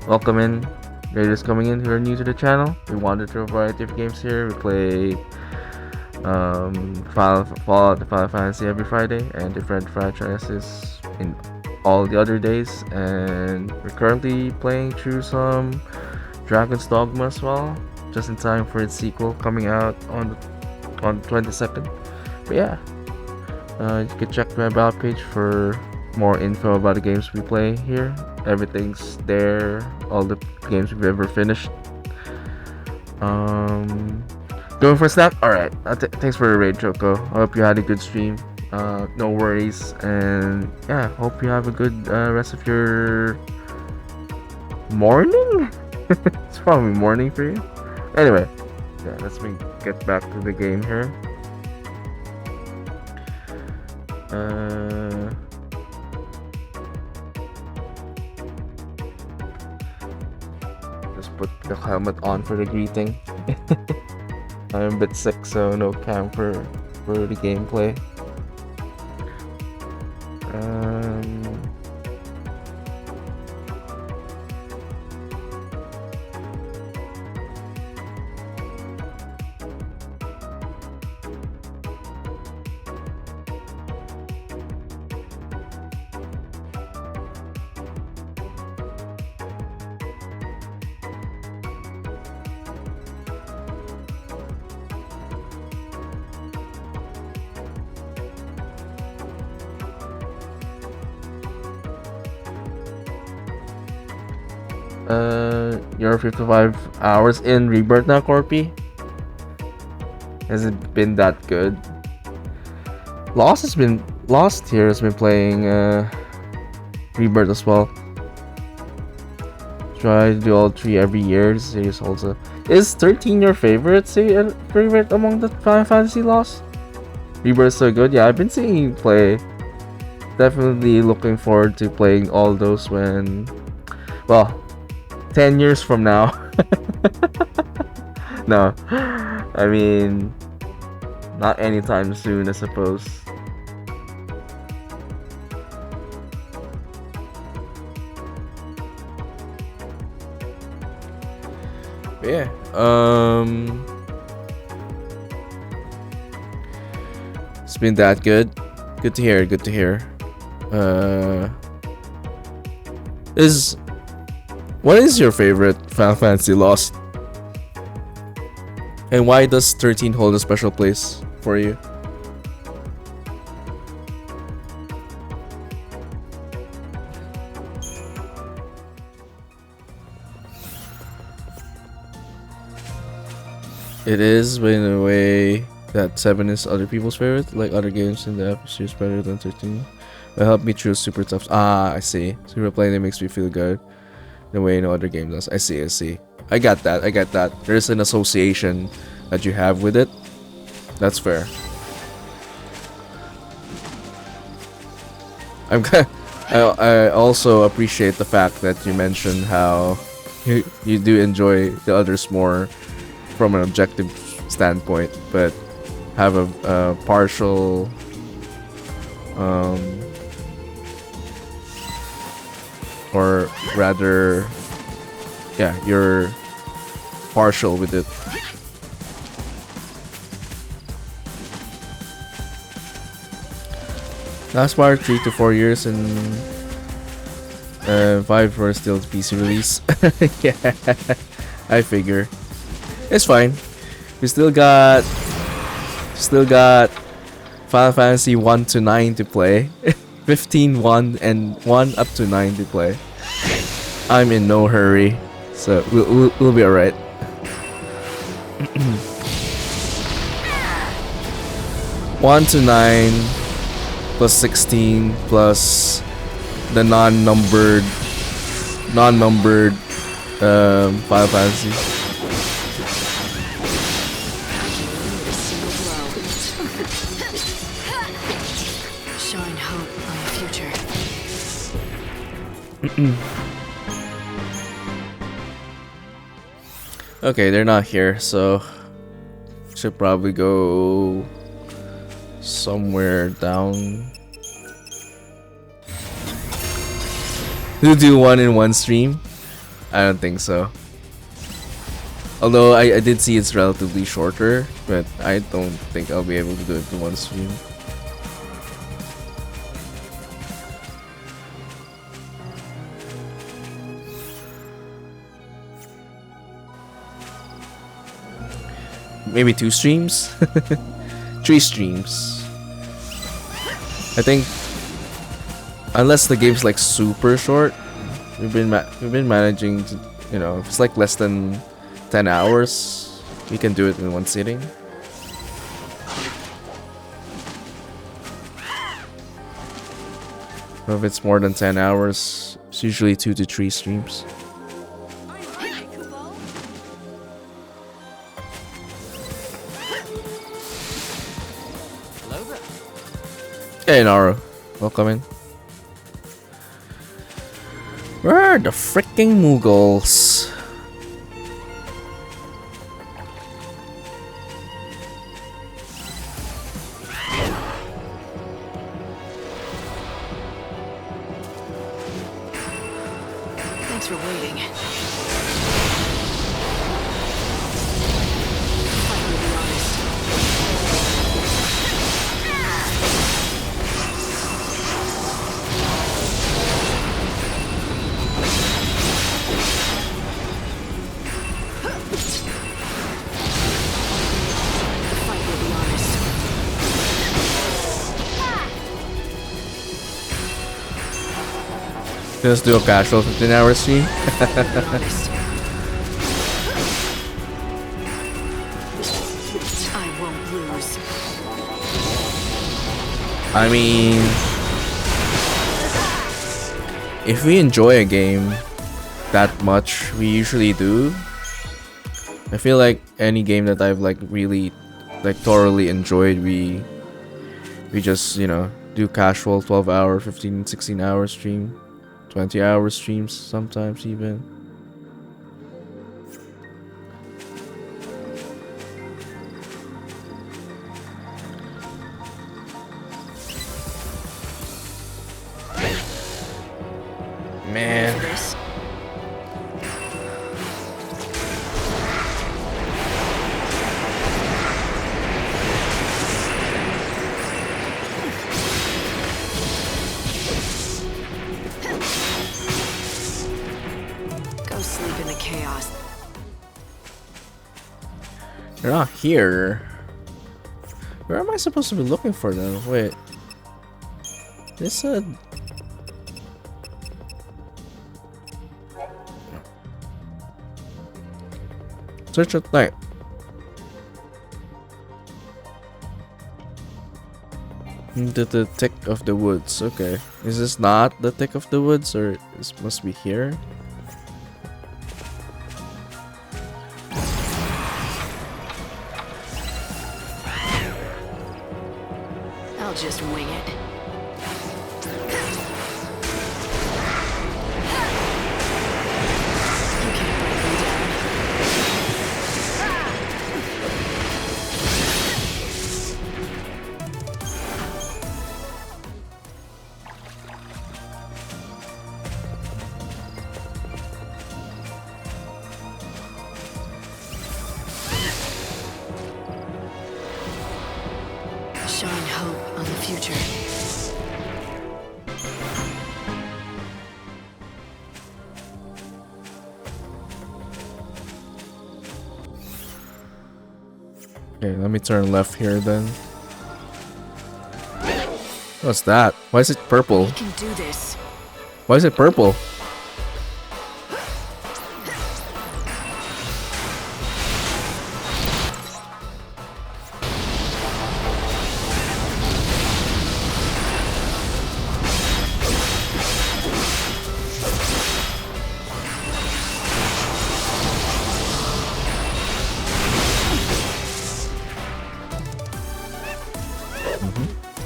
Welcome in. Raiders coming in who are new to the channel. We wander through a variety of games here. We play Fallout and Final Fantasy every Friday, and different franchises in all the other days. And we're currently playing through some Dragon's Dogma as well, just in time for its sequel coming out on the 22nd. But yeah, you can check my about page for more info about the games we play here. Everything's there, all the games we've ever finished. Going for a snack? Alright, thanks for the raid, Choco. I hope you had a good stream. No worries, and yeah, hope you have a good rest of your morning? It's probably morning for you. Anyway, yeah, let's get back to the game here. Just put the helmet on for the greeting. I'm a bit sick, so no cam for the gameplay. You're 55 hours in Rebirth now, Corpy? Has it been that good? Lost here has been playing Rebirth as well. Try to do all three every year. This series also. Is 13 your favorite favorite among the Final Fantasy Lost? Rebirth so good. Yeah, I've been seeing you play. Definitely looking forward to playing all those when, well, 10 years from now. No, I mean, not anytime soon, I suppose. But yeah, it's been that good. Good to hear. Good to hear. What is your favorite Final Fantasy Lost? And why does 13 hold a special place for you? It is, but in a way that 7 is other people's favorite. Like other games in the FSU is better than 13. But help me choose super tough. Ah, I see. Super playing it makes me feel good. The way no other game does. I see. I got that. There's an association that you have with it. That's fair. I also appreciate the fact that you mentioned how you do enjoy the others more from an objective standpoint, but have a partial or rather, yeah, you're partial with it. Last part 3 to 4 years and 5 for still PC release. Yeah, I figure it's fine. We still got Final Fantasy 1 to 9 to play. 15, 1 and 1 up to 9 to play. I'm in no hurry, so we'll be alright. One to 9 plus 16 plus the non-numbered Final Fantasy. Showing hope on the future. Okay, they're not here, so should probably go somewhere down. Do one in one stream? I don't think so. Although I did see it's relatively shorter, but I don't think I'll be able to do it in one stream. Maybe 2 streams? 3 streams. I think unless the game's like super short, we've been managing to, you know, if it's like less than 10 hours, we can do it in one sitting. But if it's more than 10 hours, it's usually 2 to 3 streams. Hey Naru, welcome in. Where are the freaking Mughals? Thanks for waiting. Just do a casual 15-hour stream. I won't lose. I mean, if we enjoy a game that much, we usually do. I feel like any game that I've like really like thoroughly enjoyed, we just, you know, do casual 12-hour, 15, 16-hour stream. 20-hour streams sometimes even. Man. They're not here. Where am I supposed to be looking for them? Wait. They said... Search at night. Into the thick of the woods. Okay. Is this not the thick of the woods, or this must be here? I'll just wing it. You can't break me down. Shine hope on the future. Okay, let me turn left here then. What's that? Why is it purple? We can do this. Why is it purple?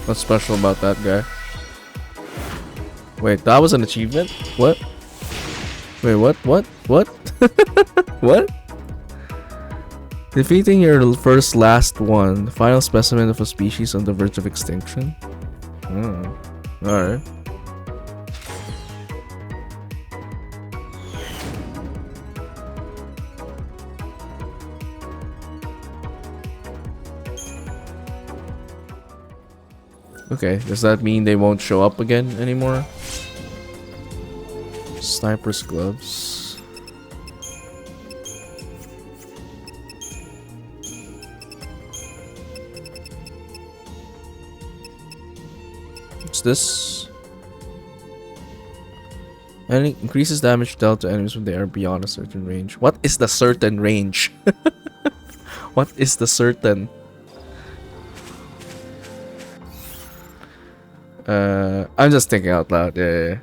What's special about that guy? Wait, that was an achievement? What? Wait, what? What? What? What? Defeating your first last one, the final specimen of a species on the verge of extinction? Alright. Okay, does that mean they won't show up again anymore? Sniper's gloves. What's this? And it increases damage dealt to enemies when they are beyond a certain range. What is the certain range? What is the certain? I'm just thinking out loud. Yeah.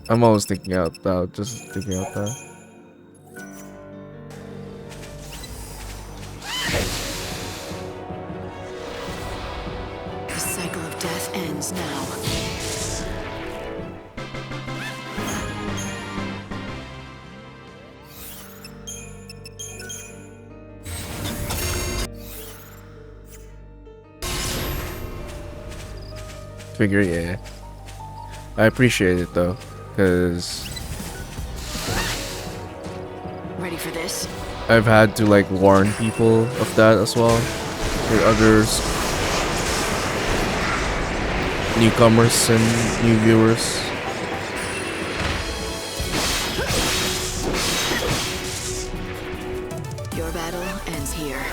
I'm always thinking out loud, just thinking out loud. The cycle of death ends now. Figure, yeah. I appreciate it though, because Ready for this? I've had to like warn people of that as well. For others, newcomers and new viewers. Your battle ends here.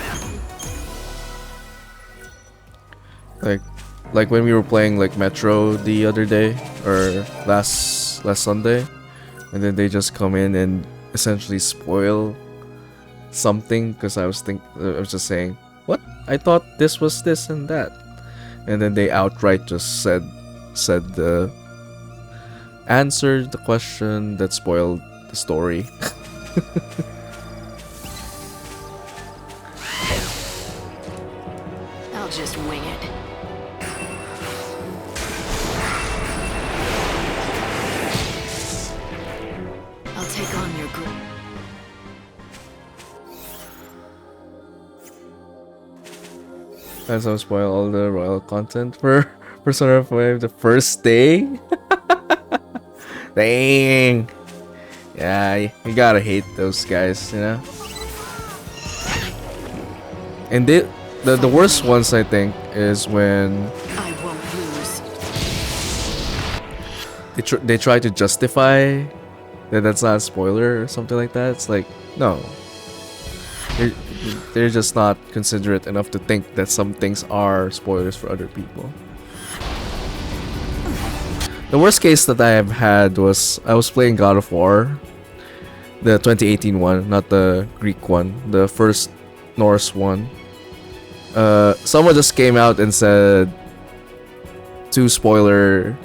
Like when we were playing like Metro the other day or last Sunday, and then they just come in and essentially spoil something because I was just saying, what? I thought this was this and that, and then they outright just said the answered the question that spoiled the story. I'll just wing it. I'll take on your group. As I spoil all the royal content for Persona 5 the first day. Dang. Yeah, you gotta hate those guys, you know. And the worst ones I think is when I won't lose. they try to justify that that's not a spoiler or something like that. It's like, no. They're just not considerate enough to think that some things are spoilers for other people. The worst case that I have had was I was playing God of War, The 2018 one, not the Greek one. The first Norse one. Someone just came out and said 2 spoiler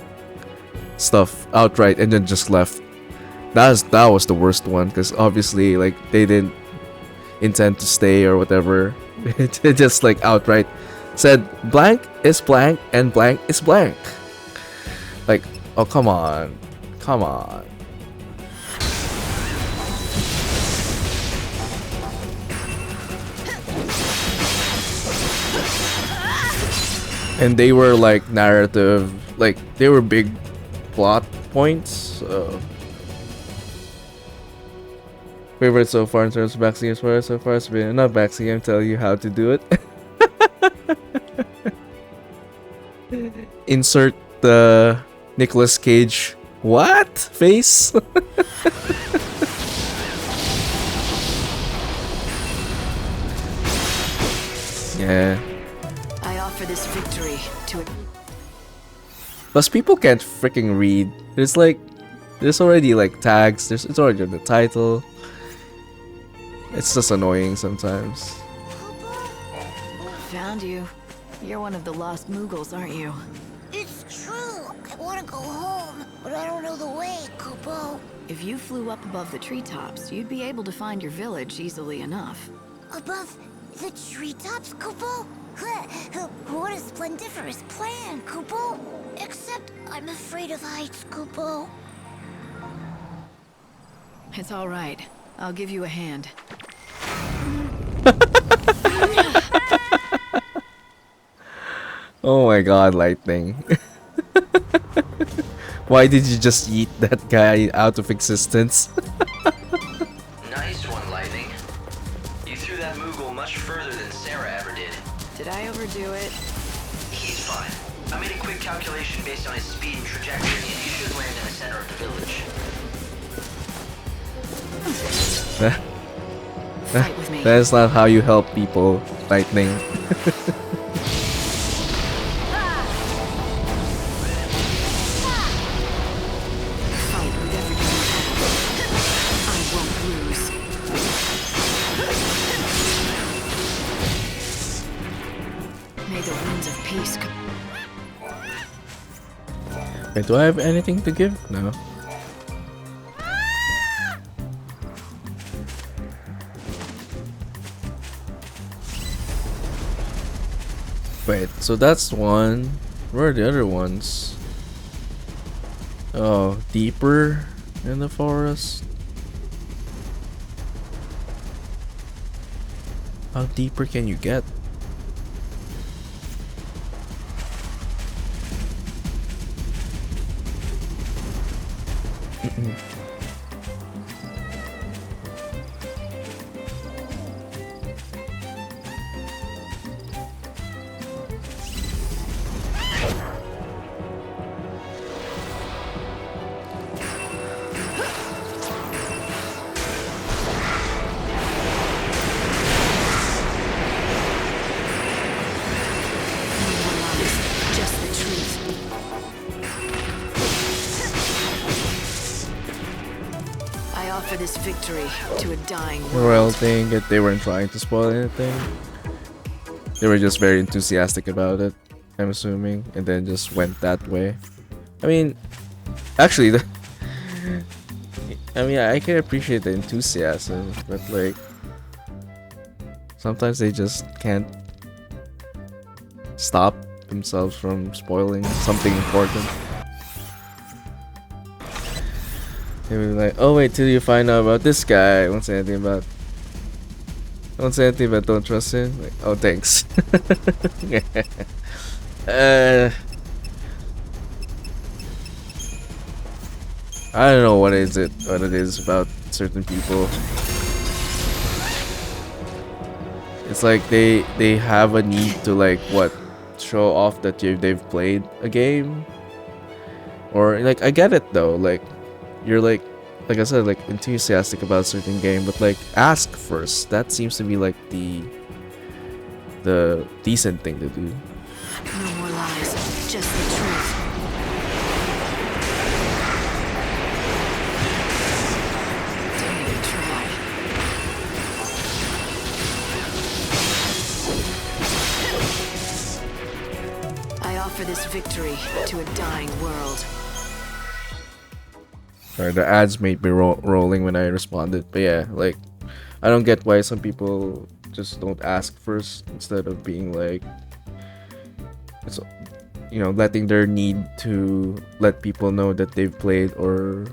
stuff outright and then just left. That was the worst one, because obviously like they didn't intend to stay or whatever. It just like outright said blank is blank and blank is blank. Like, oh come on. Come on. And they were like narrative, like they were big plot points. So. Favorite so far in terms of backseat as far so far has been not backseat, I'm telling you how to do it. Insert the Nicolas Cage what face. Yeah. I offer this victory to a... Plus people can't freaking read. There's already like tags, it's already on the title. It's just annoying sometimes. Found you. You're one of the lost Mughals, aren't you? It's true. I want to go home, but I don't know the way, Kupo. If you flew up above the treetops, you'd be able to find your village easily enough. Above the treetops, Kupo? What a splendiferous plan, Kupo. Except I'm afraid of heights, Kupo. It's all right. I'll give you a hand. Oh my god, Lightning. Why did you just eat that guy out of existence? Nice one, Lightning. You threw that Moogle much further than Sarah ever did. Did I overdo it? He's fine. I made a quick calculation based on his speed and trajectory, and he should land in the center of the village. That is not how you help people, Lightning. May the winds of peace come. Wait, do I have anything to give? No. Wait, so that's one. Where are the other ones? Oh, deeper in the forest. How deeper can you get? For this victory to a dying world. Royal thing that they weren't trying to spoil anything. They were just very enthusiastic about it, I'm assuming, and then just went that way. I mean, actually, I can appreciate the enthusiasm, but like, sometimes they just can't stop themselves from spoiling something important. They were like, oh wait till you find out about this guy. I won't say anything about don't trust him. Like, oh thanks. I don't know what it is about certain people. It's like they have a need to like show off that they've played a game. Or like I get it though, like you're like I said, like enthusiastic about a certain game, but like ask first. That seems to be like the decent thing to do. No more lies, just the truth. Tell me the offer this victory to a dying world. Sorry, the ads made me rolling when I responded. But yeah, like, I don't get why some people just don't ask first instead of being like, it's, you know, letting their need to let people know that they've played or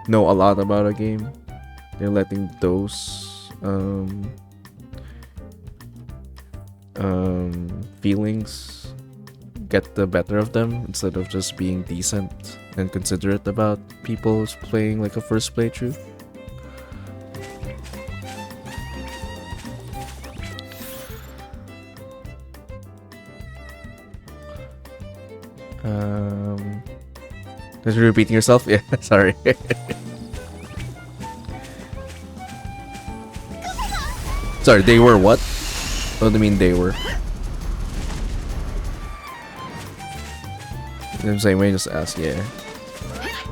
know a lot about a game. They're letting those feelings get the better of them instead of just being decent and considerate about people who's playing like a first playthrough. Is you repeating yourself? Yeah, sorry. Sorry, they were what? What do you mean they were? In the same way, just ask, yeah.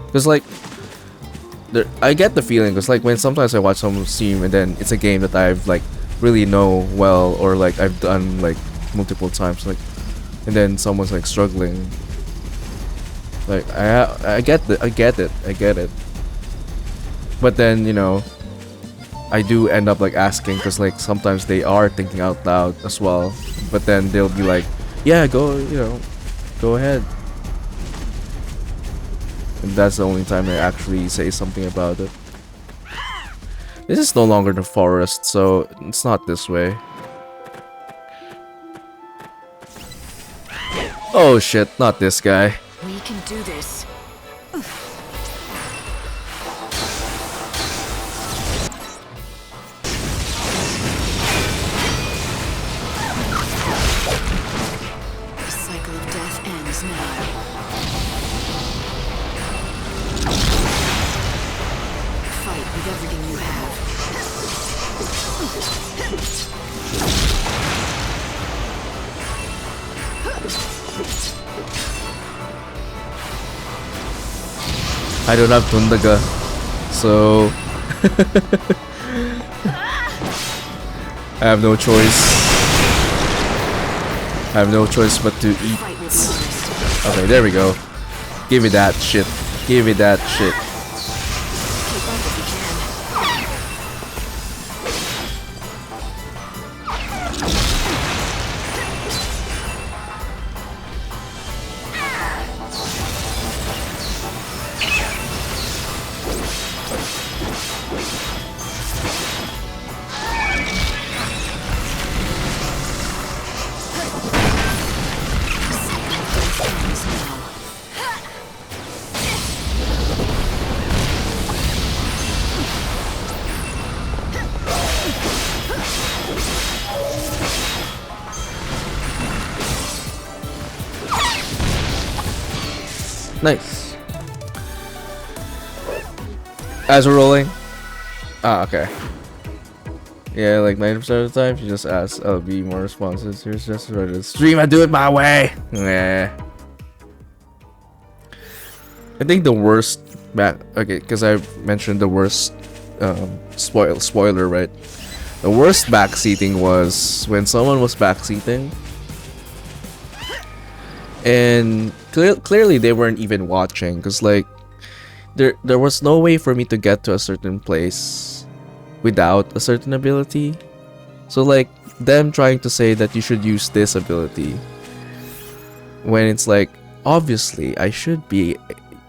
Because like, I get the feeling, because like when sometimes I watch someone stream and then it's a game that I've like really know well or like I've done like multiple times, like, and then someone's like struggling. Like I get it. But then, you know, I do end up like asking because like sometimes they are thinking out loud as well. But then they'll be like, yeah, go, you know, go ahead. And that's the only time I actually say something about it. This is no longer the forest, so it's not this way. Oh shit, not this guy. We can do this. The cycle of death ends now. Fight with everything you have. I don't have Tundaga, so I have no choice. I have no choice but to eat. Okay, there we go. Give me that shit. Give me that shit. Nice. As we're rolling. Ah, okay. Yeah, like 90% of the time, she just asks, I'll be more responsive. Here's just ready to stream. I do it my way. Yeah. I think the worst back. Okay, because I mentioned the worst spoiler, right? The worst backseating was when someone was backseating, and clearly they weren't even watching, because like there was no way for me to get to a certain place without a certain ability. So like them trying to say that you should use this ability when it's like obviously I should be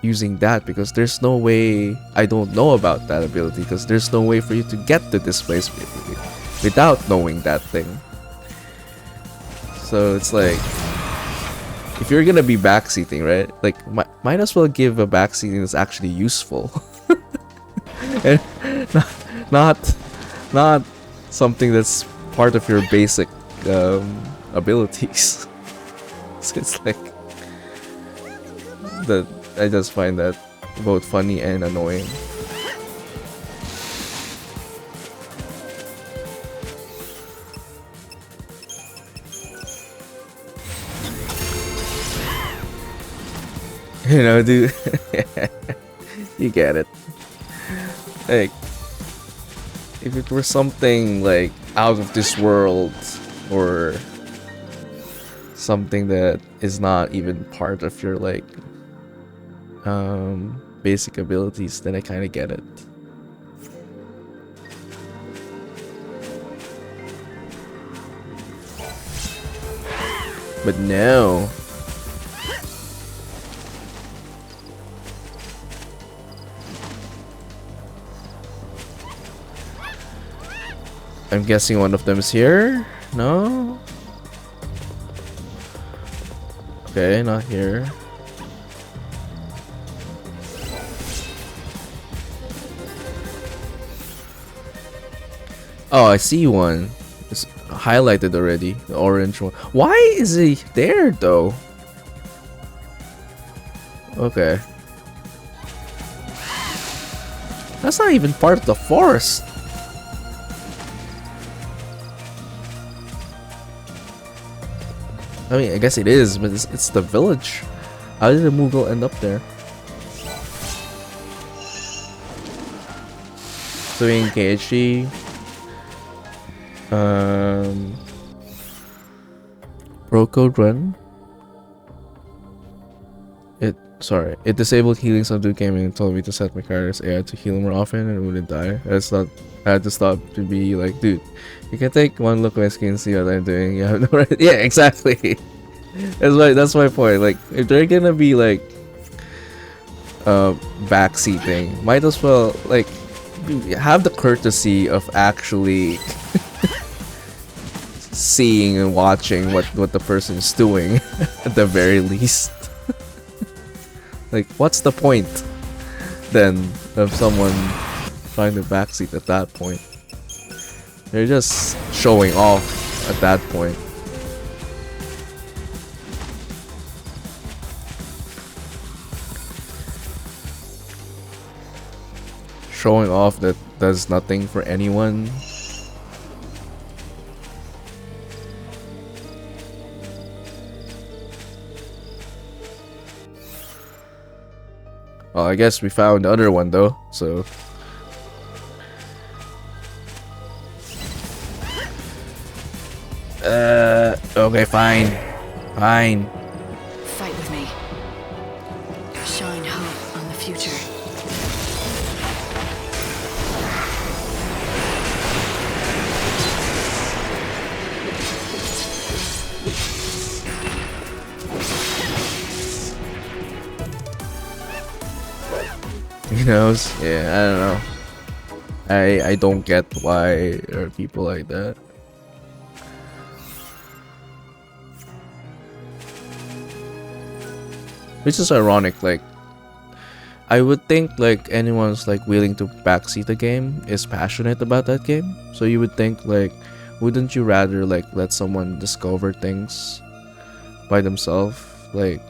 using that, because there's no way I don't know about that ability, because there's no way for you to get to this place without knowing that thing. So it's like, if you're gonna be backseating, right, like might as well give a backseating that's actually useful. And not something that's part of your basic abilities. So it's like that. I just find that both funny and annoying. You know, dude. You get it. Like, if it were something like out of this world, or something that is not even part of your like basic abilities, then I kind of get it. But no. I'm guessing one of them is here. No? Okay, not here. Oh, I see one. It's highlighted already. The orange one. Why is he there though? Okay. That's not even part of the forest. I mean, I guess it is, but it's the village. How did the Moogle end up there? So in KHG, Pro Code Run. It disabled healing subdued gaming and told me to set my character's AI to heal more often and it wouldn't die. I had to stop to be like, dude, you can take one look at my skin and see what I'm doing. You have no right. Yeah, exactly. That's my point. Like, if they're gonna be like backseating, might as well like have the courtesy of actually seeing and watching what the person is doing at the very least. Like, what's the point then of someone trying to backseat at that point? They're just showing off at that point. Showing off that does nothing for anyone. Well, I guess we found the other one though, so. Okay, fine. Fine. Fight with me. Shine hope on the future. He knows? Yeah, I don't know. I don't get why there are people like that. Which is ironic, like I would think like anyone's like willing to backseat a game is passionate about that game. So you would think like, wouldn't you rather like let someone discover things by themselves? Like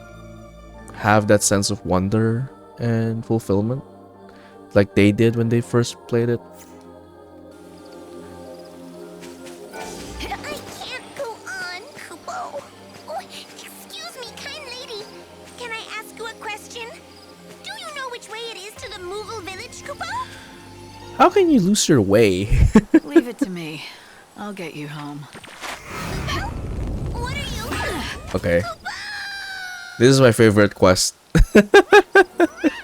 have that sense of wonder and fulfillment like they did when they first played it. I can't go on, Kupo. Oh, excuse me, kind lady. Can I ask you a question? Do you know which way it is to the Moogle village, Kupo? How can you lose your way? Leave it to me. I'll get you home. What are you? Okay. This is my favorite quest.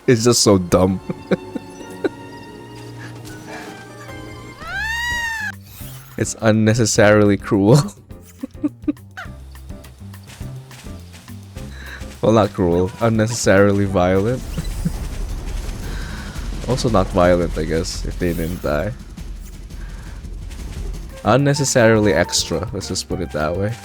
It's just so dumb. It's unnecessarily cruel. Well, not cruel, unnecessarily violent. Also not violent, I guess, if they didn't die. Unnecessarily extra, let's just put it that way.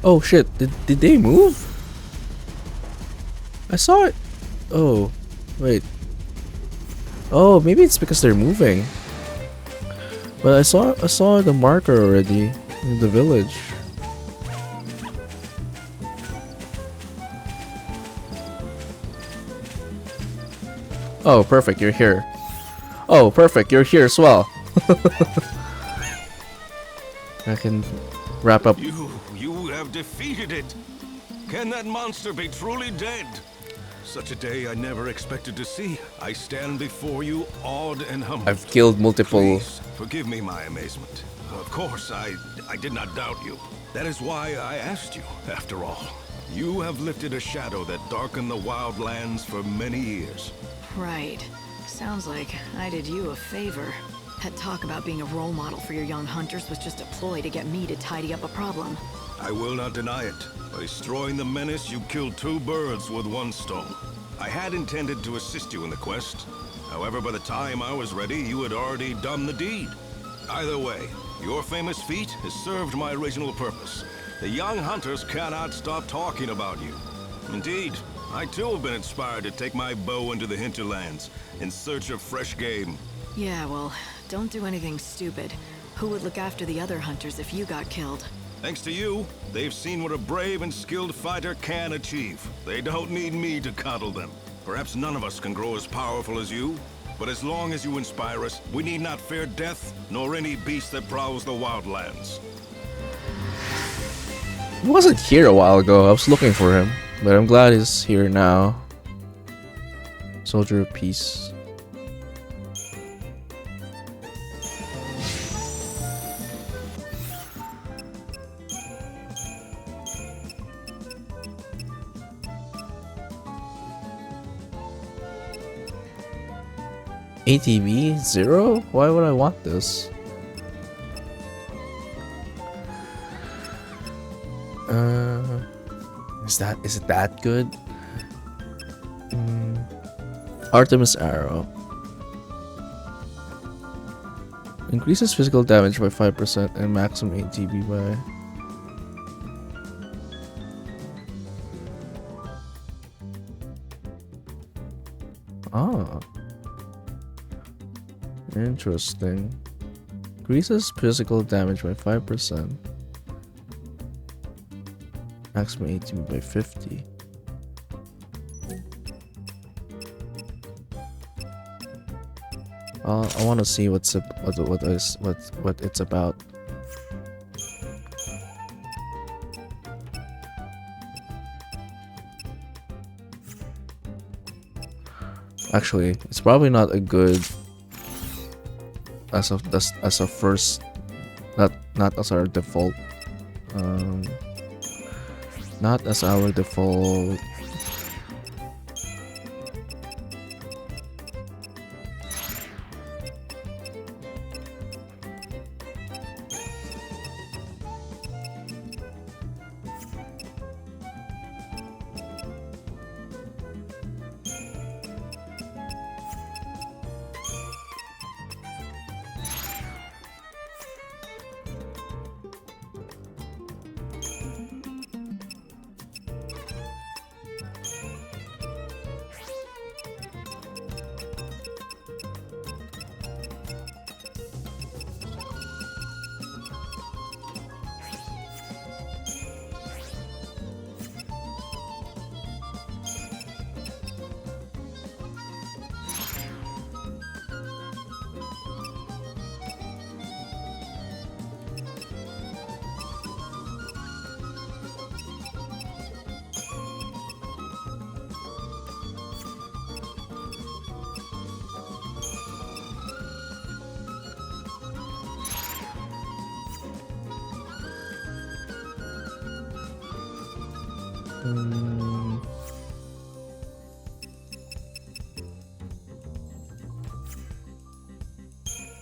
Oh shit, did they move? I saw it. Oh, wait. Oh, maybe it's because they're moving. But I saw the marker already in the village. Oh, perfect, you're here. Oh, perfect, you're here as well. I can wrap up. You have defeated it. Can that monster be truly dead? such a day I never expected to see. I stand before you awed and humbled. I've killed multiple. Please forgive me my amazement. Of course, I did not doubt you. That is why I asked you, after all. You have lifted a shadow that darkened the wildlands for many years. Right. Sounds like I did you a favor. That talk about being a role model for your young hunters was just a ploy to get me to tidy up a problem. I will not deny it. By destroying the menace, you killed 2 birds with 1 stone. I had intended to assist you in the quest. However, by the time I was ready, you had already done the deed. Either way, your famous feat has served my original purpose. The young hunters cannot stop talking about you. Indeed, I too have been inspired to take my bow into the hinterlands in search of fresh game. Yeah, well, don't do anything stupid. Who would look after the other hunters if you got killed? Thanks to you, they've seen what a brave and skilled fighter can achieve. They don't need me to coddle them. Perhaps none of us can grow as powerful as you, but as long as you inspire us, we need not fear death, nor any beast that prowls the wildlands. He wasn't here a while ago. I was looking for him, but I'm glad he's here now. Soldier of Peace. ATV 0? Why would I want this? Is it that good? Artemis Arrow increases physical damage by 5% and maximum ATB by interesting. Increases physical damage by 5%. Maximum ATB by 50. I want to see what it's about. Actually, it's probably not a good as a first, not as our default. Not as our default.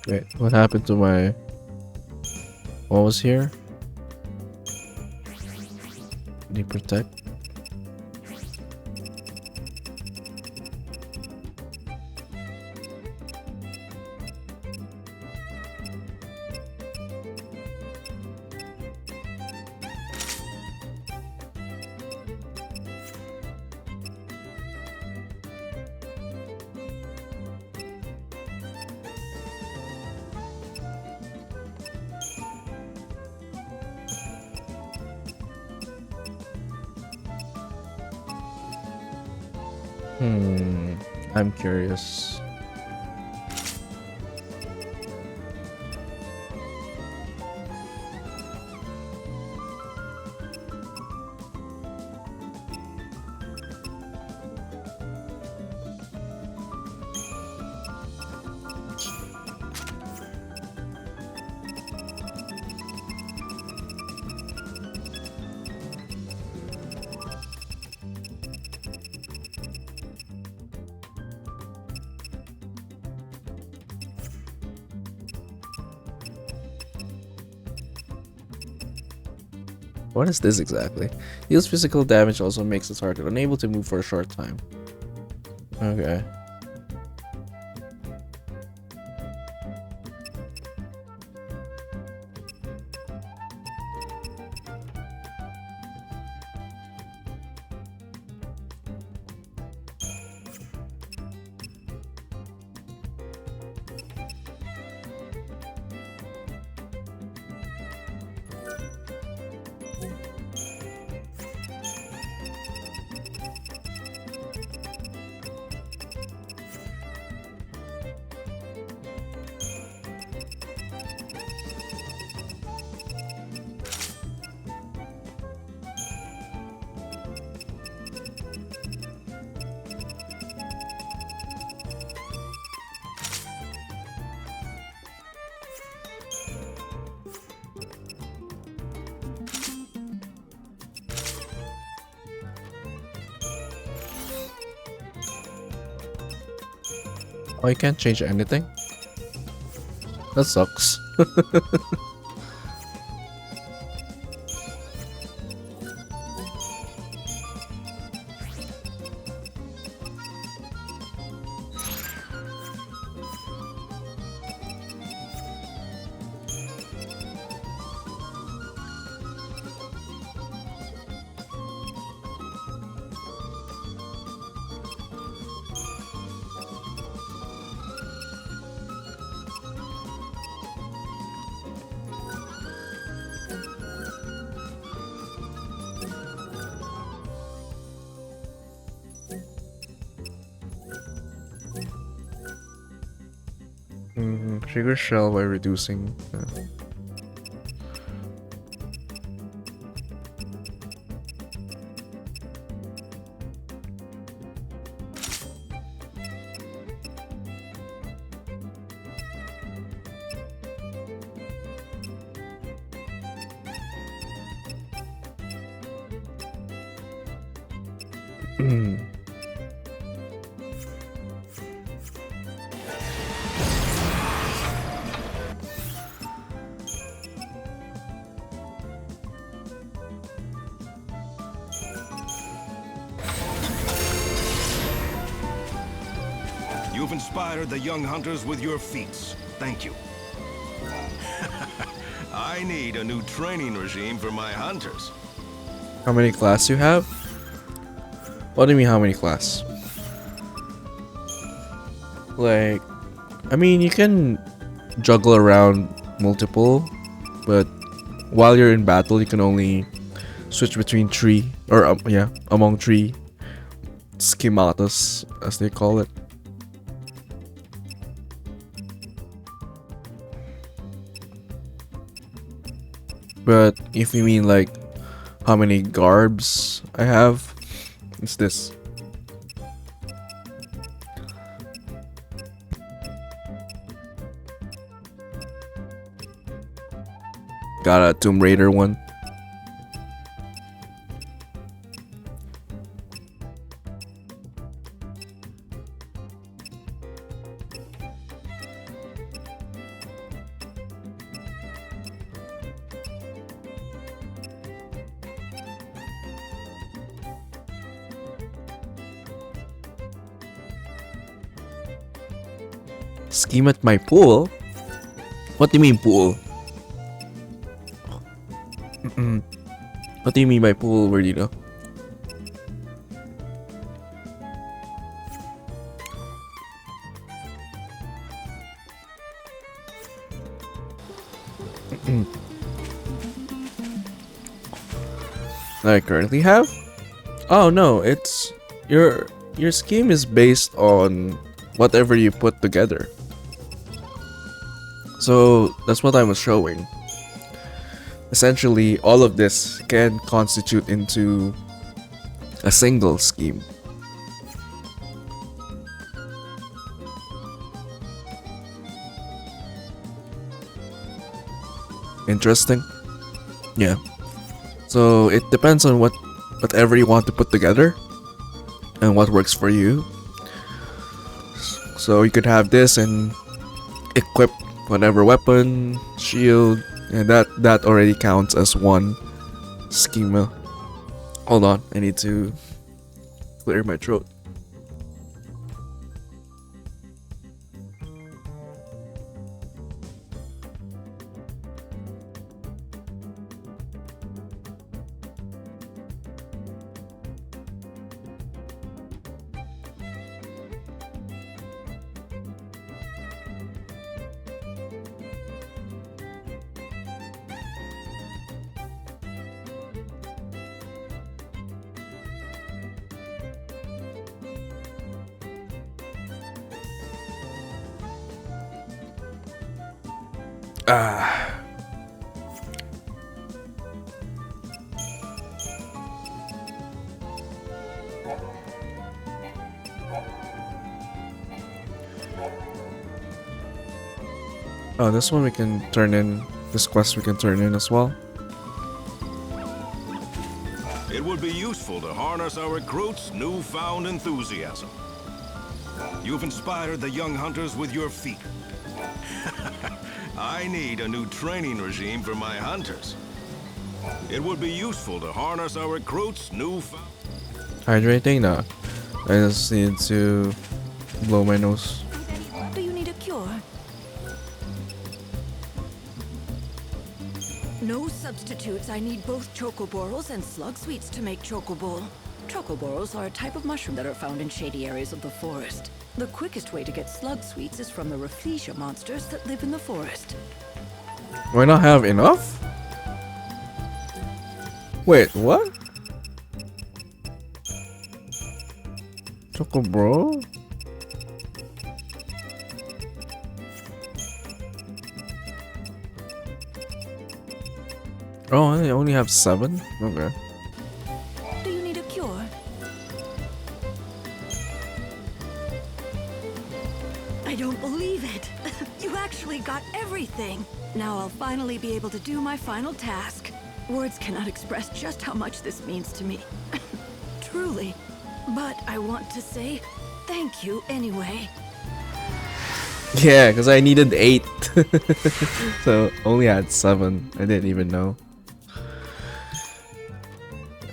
Wait, what happened to my... What was here? Did he protect? I'm curious. What is this exactly? Deals physical damage, also makes its target unable to move for a short time. Okay. Oh, you can't change anything? That sucks. Trigger shell by reducing. You've inspired the young hunters with your feats. Thank you. I need a new training regime for my hunters. How many class you have? What do you mean how many class? Like, I mean, you can juggle around multiple, but while you're in battle, you can only switch between three, or yeah, among three schematas, as they call it. But if you mean like how many garbs I have, it's this. Got a Tomb Raider one. Scheme at my pool? What do you mean pool? What do you mean by pool, Verdino? That I currently have? Oh no, it's your scheme is based on whatever you put together. So that's what I was showing. Essentially, all of this can constitute into a single scheme. Interesting? Yeah. So it depends on whatever you want to put together and what works for you. So you could have this and equip whatever weapon, shield, and that already counts as one schema. Hold on, I need to clear my throat. Oh, this one we can turn in. This quest we can turn in as well. It would be useful to harness our recruits' newfound enthusiasm. You've inspired the young hunters with your feat. I need a new training regime for my hunters. It would be useful to harness our recruits' newfound... Hydrating? No. I just need to blow my nose. Do you need a cure? No substitutes. I need both chocoborals and slug sweets to make chocobol. Chocoborals are a type of mushroom that are found in shady areas of the forest. The quickest way to get slug sweets is from the Rafflesia monsters that live in the forest. Do I not have enough? Wait, what? Choco bro? Oh, I only have 7? Okay. Do you need a cure? I don't believe it. You actually got everything. Now I'll finally be able to do my final task. Words cannot express just how much this means to me. Truly. But I want to say thank you anyway. Yeah, because I needed 8. So only had 7. I didn't even know.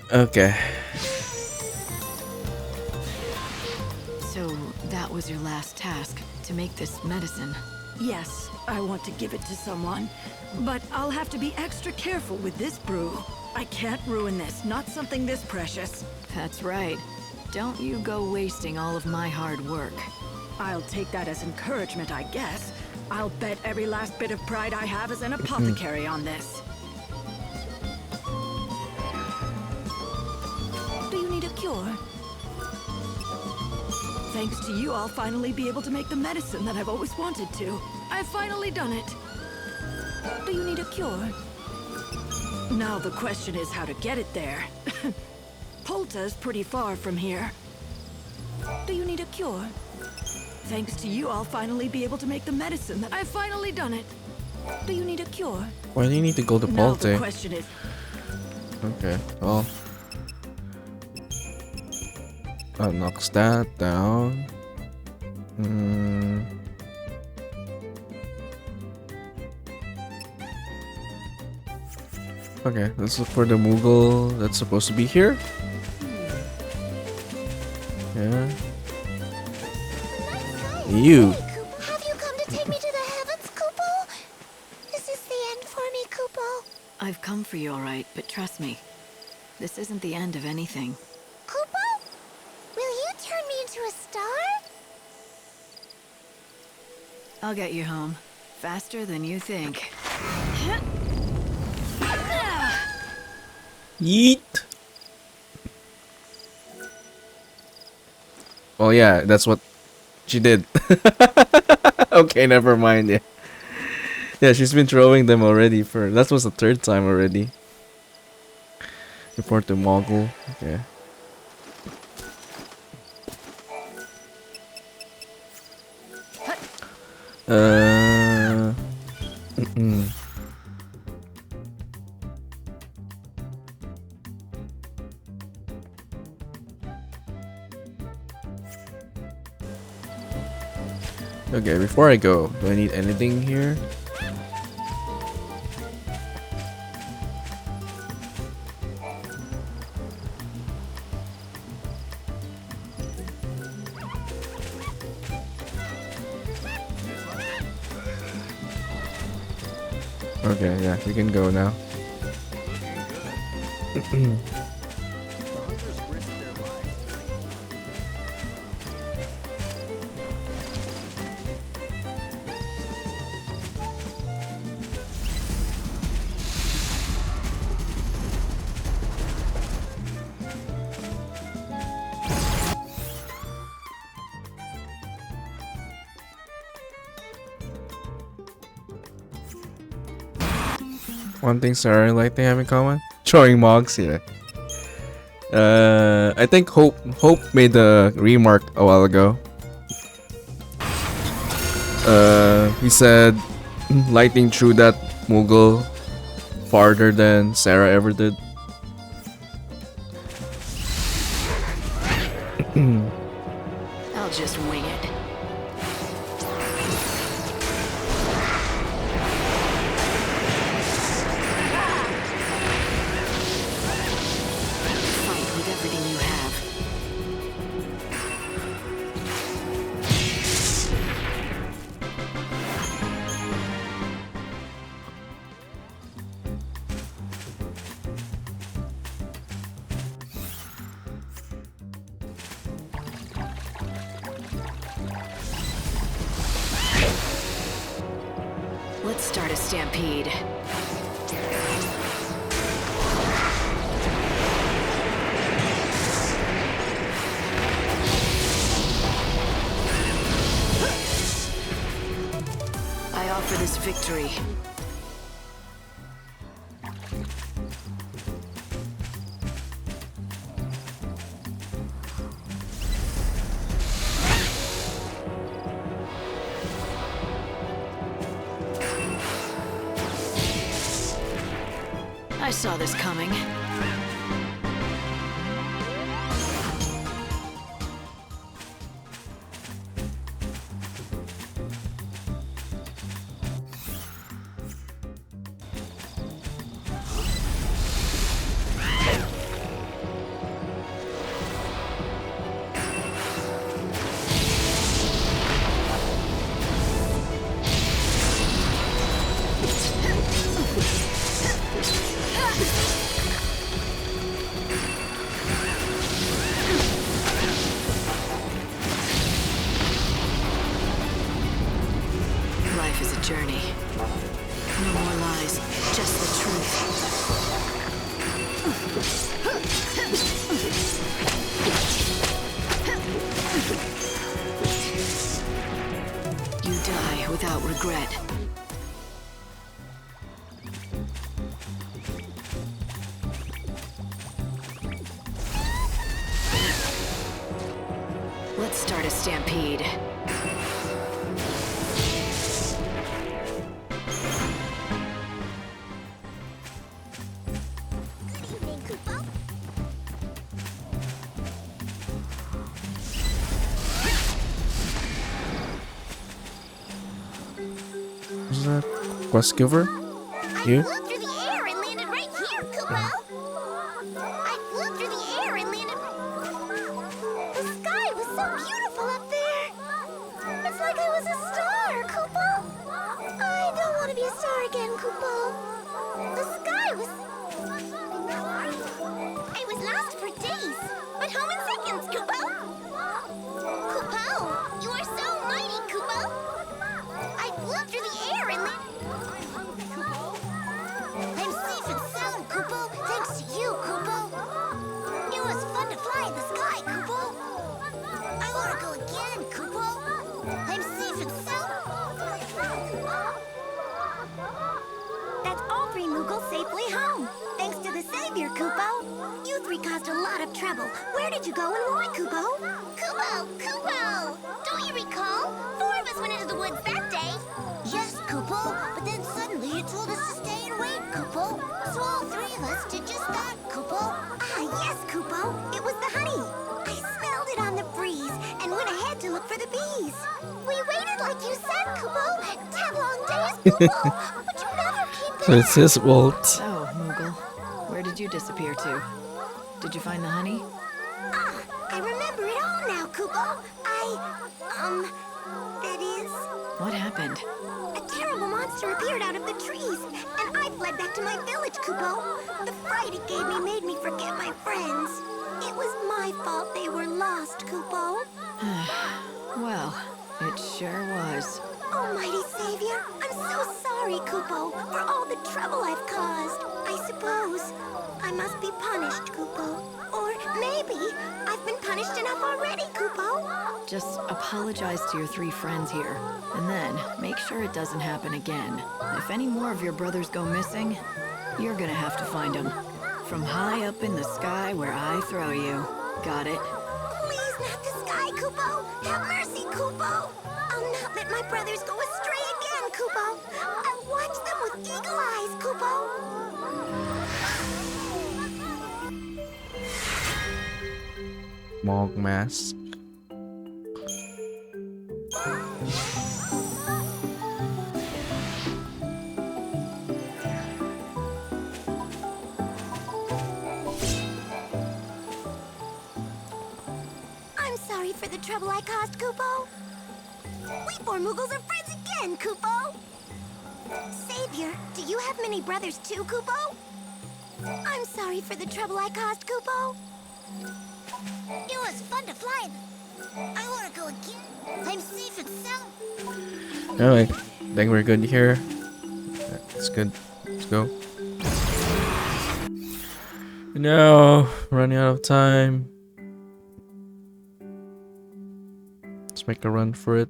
Okay. So that was your last task, to make this medicine. Yes, I want to give it to someone. But I'll have to be extra careful with this brew. I can't ruin this, not something this precious. That's right. Don't you go wasting all of my hard work. I'll take that as encouragement, I guess. I'll bet every last bit of pride I have as an apothecary on this. Do you need a cure? Thanks to you, I'll finally be able to make the medicine that I've always wanted to. I've finally done it. Do you need a cure? Now the question is how to get it there. Polta's pretty far from here. Do you need a cure? Thanks to you, I'll finally be able to make the medicine that I've finally done it. Do you need a cure? Why do you need to go to Now the Polte? question is... Okay, well. That knocks that down. Okay, let's look for the Moogle that's supposed to be here. Yeah. You. Have you come to take me to the heavens, Kupo? Is this the end for me, Kupo? I've come for you, all right, but trust me. This isn't the end of anything. Kupo? Will you turn me into a star? I'll get you home. Faster than you think. Yeet. Oh yeah, that's what she did. Okay, never mind. Yeah, yeah, she's been throwing them already. That was the 3rd time already. Report to Mogul. Okay. Okay, before I go, do I need anything here? Okay, yeah, we can go now. One thing Sarah and Light they have in common? Throwing mugs, yeah. I think Hope made the remark a while ago. He said lightning threw that Moogle farther than Sarah ever did. I'll just wing it. Fight with everything you have. Let's start a stampede. I offer this victory. I saw this coming. Life is a journey. No more lies, just the truth. You die without regret. Let's start a stampede. Who's that? Quest giver? You? Flew through the air and landed right here, Kupo. I flew through the air and landed. The sky was so beautiful up there. It's like I was a star, Kupo. I don't want to be a star again, Kupo. The sky was. I was lost for days, but home in seconds, Kupo. Kupo, you are so mighty, Kupo. I flew through the air and landed. I'm safe and sound, Kupo, thanks to you, Kupo. It was fun to fly in the sky, Kupo. I want to go again, Kupo. I'm safe and sound. That's all three Moogles safely home. Thanks to the Savior, Kupo. You three caused a lot of trouble. Where did you go and why, Kupo? Kupo! Kupo! Don't you recall? 4 of us went into the woods that day. Yes, Kupo, but then suddenly it told us to stay and wait, Kupo. So all 3 of us did just that, Kupo. Ah, yes, Kupo. It was the honey. I smelled it on the breeze and went ahead to look for the bees. We waited like you said, Kupo. 10 long days, Kupo. But you never came back. So it's his fault. So, Moogle, where did you disappear to? Did you find the honey? Ah, I remember it all now, Kupo. That is... What happened? A terrible monster appeared out of the trees, and I fled back to my village, Kupo. The fright it gave me made me forget my friends. It was my fault they were lost, Kupo. Well, it sure was. Almighty Savior, I'm so sorry, Kupo, for all the trouble I've caused. I suppose I must be punished, Kupo. Or maybe I've been punished enough already, Kupo. Just apologize to your 3 friends here, and then make sure it doesn't happen again. If any more of your brothers go missing, you're gonna have to find them. From high up in the sky where I throw you. Got it? Please, not the sky, Kupo. Have mercy, Kupo. I'll not let my brothers go astray again, Kupo. I'll watch them with eagle eyes, Kupo. Mog mask. I'm sorry for the trouble I caused, Kupo. We 4 Moogles are friends again, Kupo. Savior, do you have many brothers too, Kupo? I'm sorry for the trouble I caused, Kupo. It was fun to fly. I want to go again. I'm safe and sound. Alright, I think we're good here. That's good. Let's go. No, running out of time. Let's make a run for it.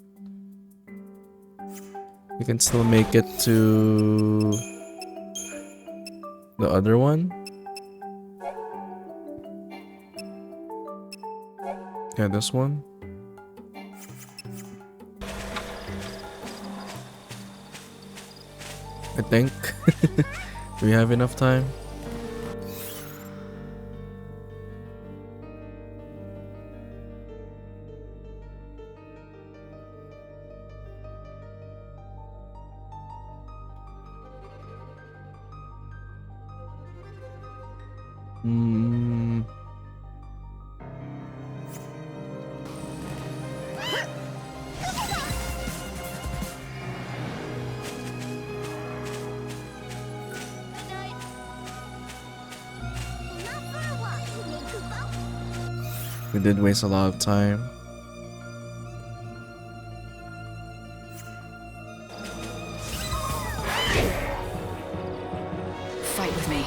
We can still make it to the other one. Yeah, this one. I think. Do we have enough time? Hmm. We did waste a lot of time. Fight with me.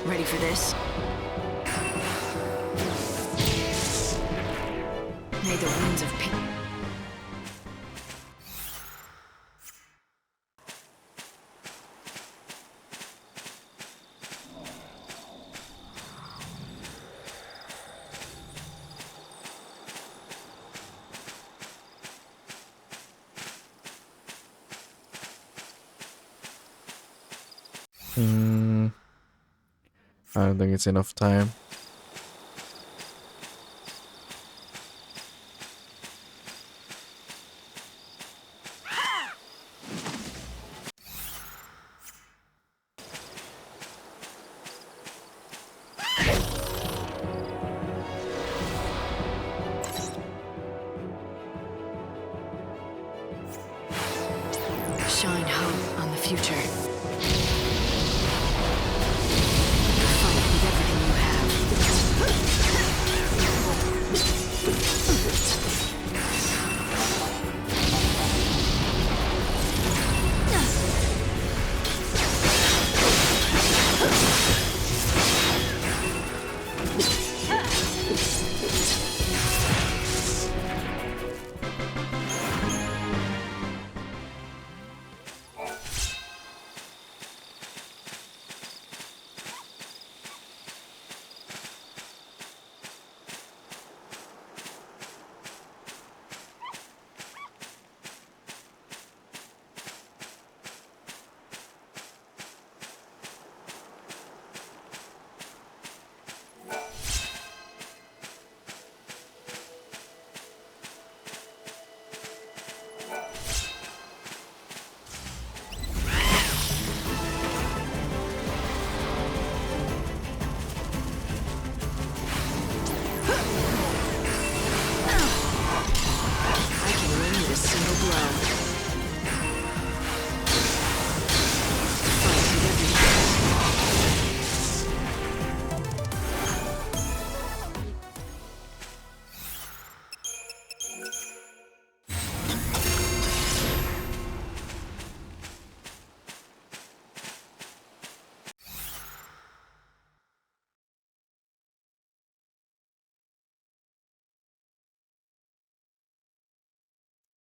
Ready for this? May the winds of peace. I don't think it's enough time. Shine hope on the future.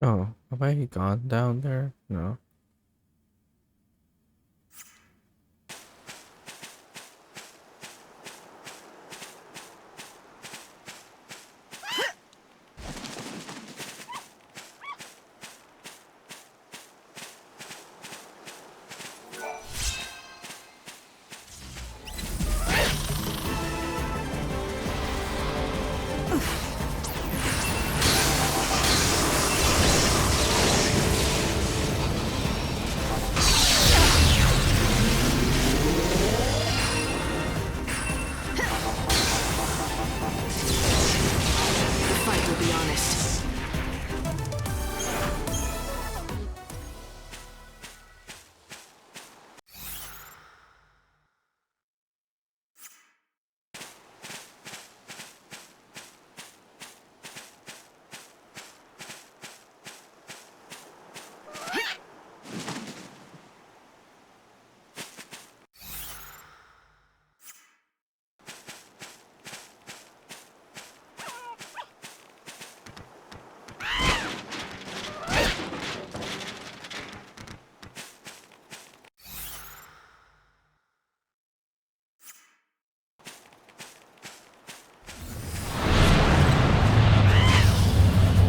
Oh, have I gone down there? No. The fight will be honest.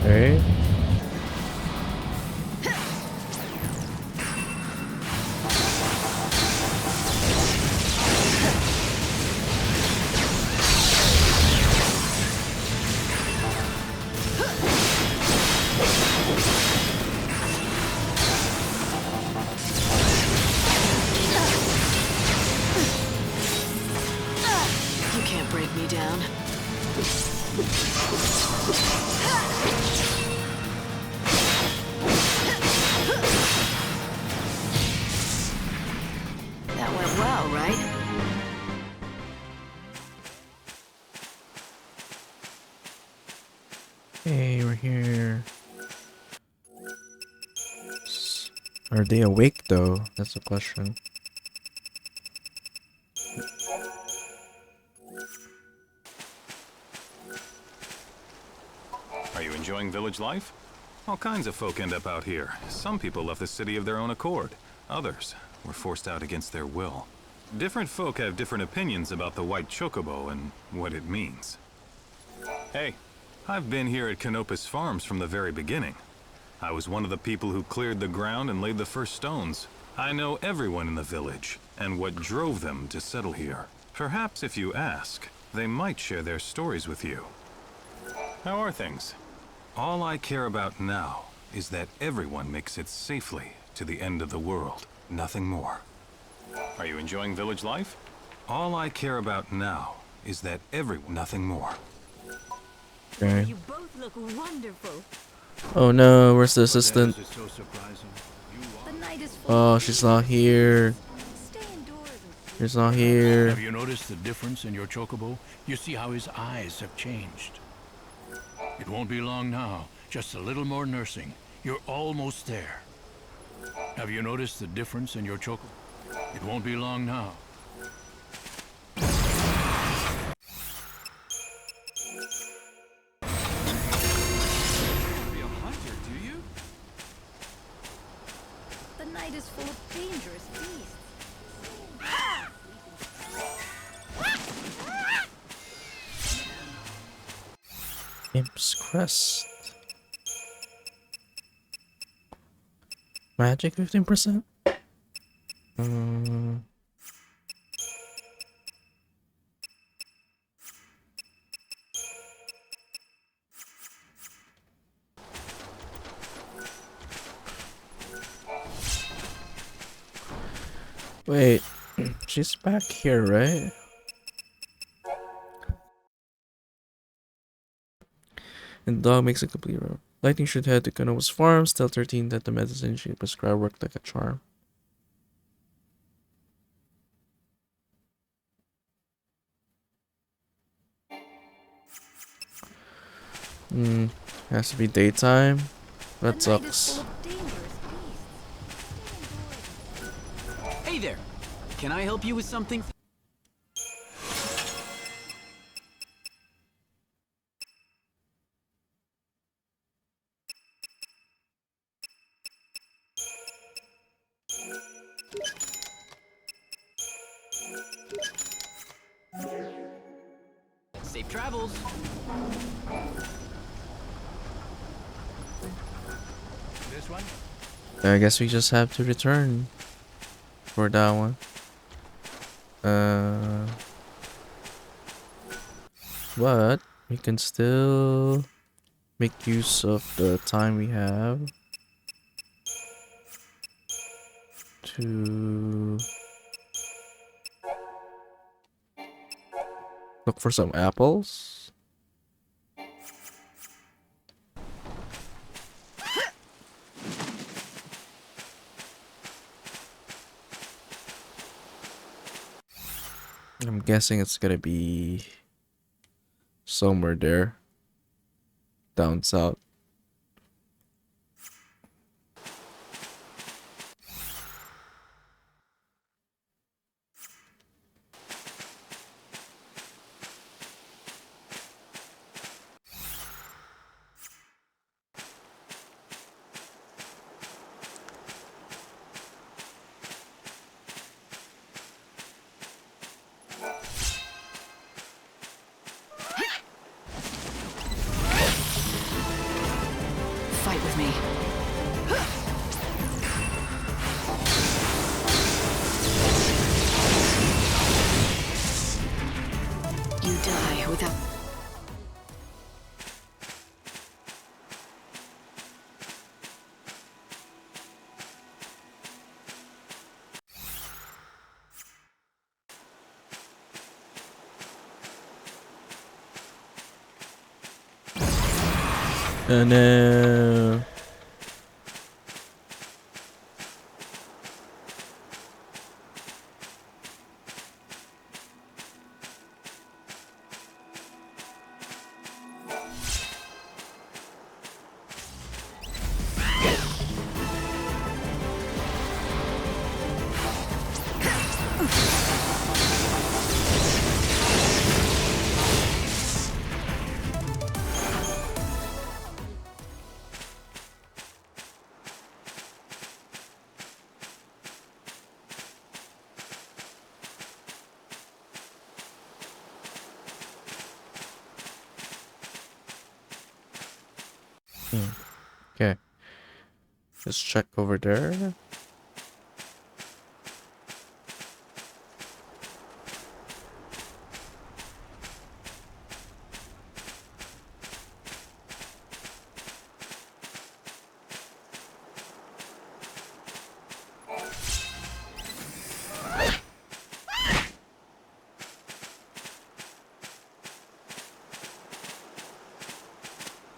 Okay. You can't break me down. That went well, right? Hey, we're here. Are they awake though? That's the question. Are you enjoying village life? All kinds of folk end up out here. Some people left the city of their own accord. Others were forced out against their will. Different folk have different opinions about the white chocobo and what it means. Hey, I've been here at Canopus Farms from the very beginning. I was one of the people who cleared the ground and laid the first stones. I know everyone in the village and what drove them to settle here. Perhaps if you ask, they might share their stories with you. How are things? All I care about now is that everyone makes it safely to the end of the world. Nothing more. Are you enjoying village life? All I care about now is that nothing more. Okay. You both look wonderful. Oh no, where's the assistant? Is so surprising. The night is full Oh, of she's not here. Stay indoors and She's not here. Have you noticed the difference in your chocobo? You see how his eyes have changed. It won't be long now. Just a little more nursing. You're almost there. Have you noticed the difference in your chocobo? It won't be long now. Be a hunter, do you? the night is full of dangerous beasts. Imp's Crest. Magic 15%? Wait, she's back here, right? And the dog makes a complete run. Lightning should head to Kanoma's farm. Still 13 that the medicine she prescribed worked like a charm. Has to be daytime. That sucks. Hey there! Can I help you with something? travels. This one? I guess we just have to return for that one. But we can still make use of the time we have to look for some apples. I'm guessing it's gonna be somewhere there, down south. Fight with me. You die without... Oh no. Okay. Let's check over there.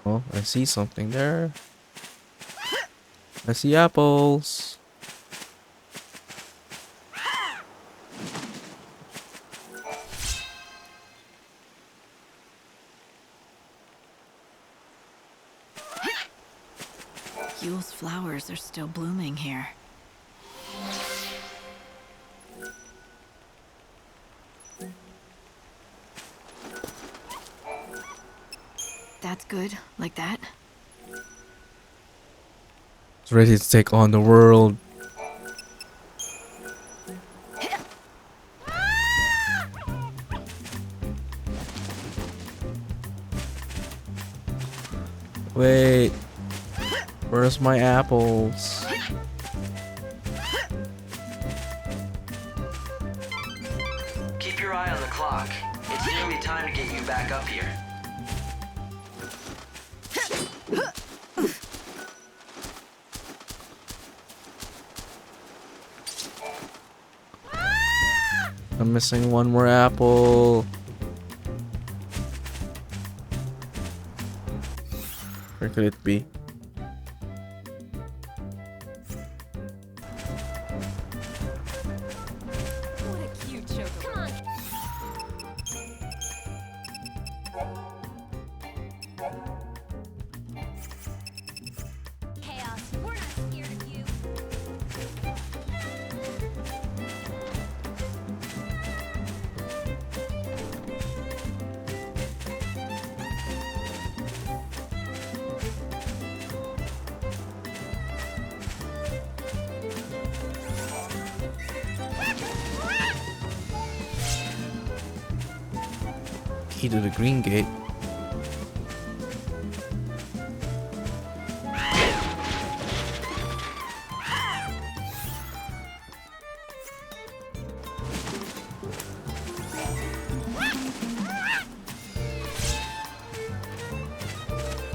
Oh, I see something there. I see apples. Yule's flowers are still blooming here. That's good, like that. It's ready to take on the world. Wait. Where's my apples? Keep your eye on the clock. It's nearly time to get you back up here. I'm missing one more apple. Where could it be? What a cute chocobo. Come on. Chaos, we're not scared of you. Key to the green gate.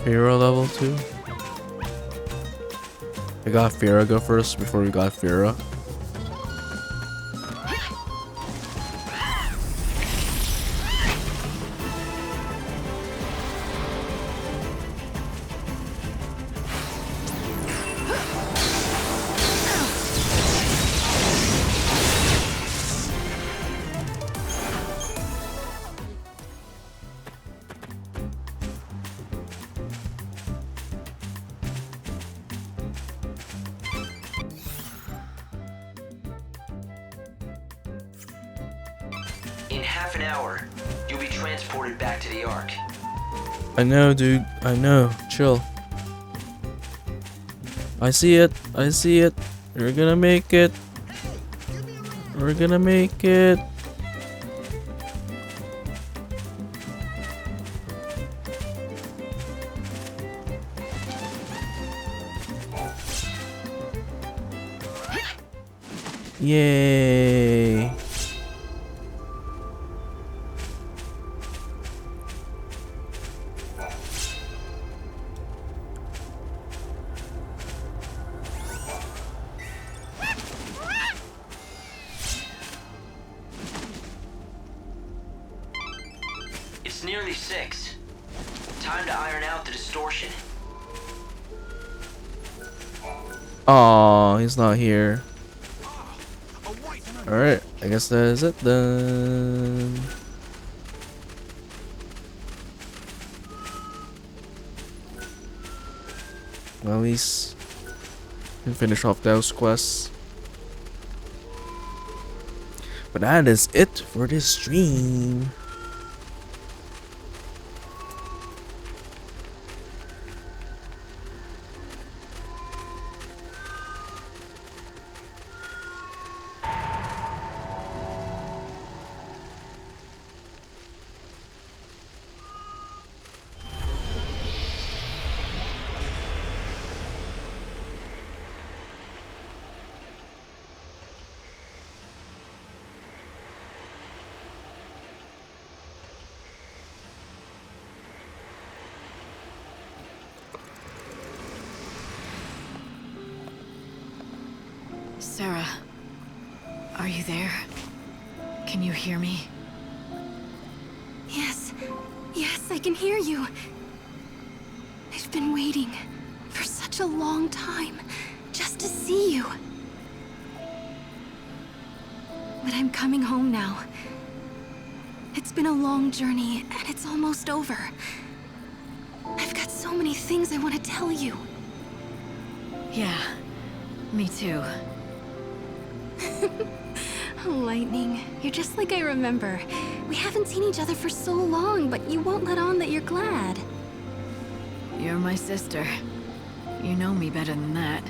Fira level 2. I got Fira go first before we got Fira. In half an hour, you'll be transported back to the Ark. I know, dude. I know. Chill. I see it. I see it. We're gonna make it. We're gonna make it. Yay. It's nearly 6. Time to iron out the distortion. Aw, he's not here. Alright, I guess that is it then. Well, at least we can finish off those quests. But that is it for this stream. Sarah, are you there? Can you hear me? Yes. Yes, I can hear you. I've been waiting for such a long time just to see you. But I'm coming home now. It's been a long journey, and it's almost over. I've got so many things I want to tell you. Yeah, me too. Lightning, you're just like I remember. We haven't seen each other for so long, but you won't let on that you're glad. You're my sister. You know me better than that.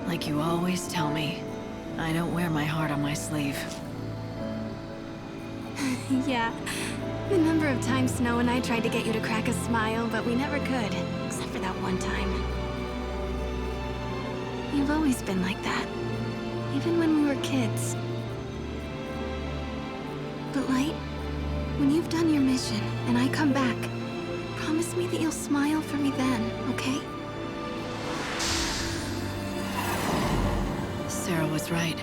Like you always tell me, I don't wear my heart on my sleeve. Yeah. The number of times Snow and I tried to get you to crack a smile, but we never could. Except for that one time. You've always been like that. Even when we were kids. But Light, when you've done your mission and I come back, promise me that you'll smile for me then, okay? Sarah was right.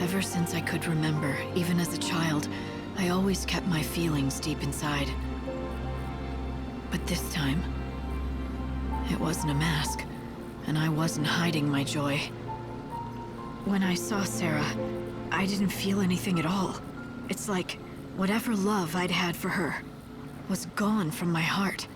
Ever since I could remember, even as a child, I always kept my feelings deep inside. But this time, it wasn't a mask, and I wasn't hiding my joy. When I saw Sarah, I didn't feel anything at all. It's like whatever love I'd had for her was gone from my heart.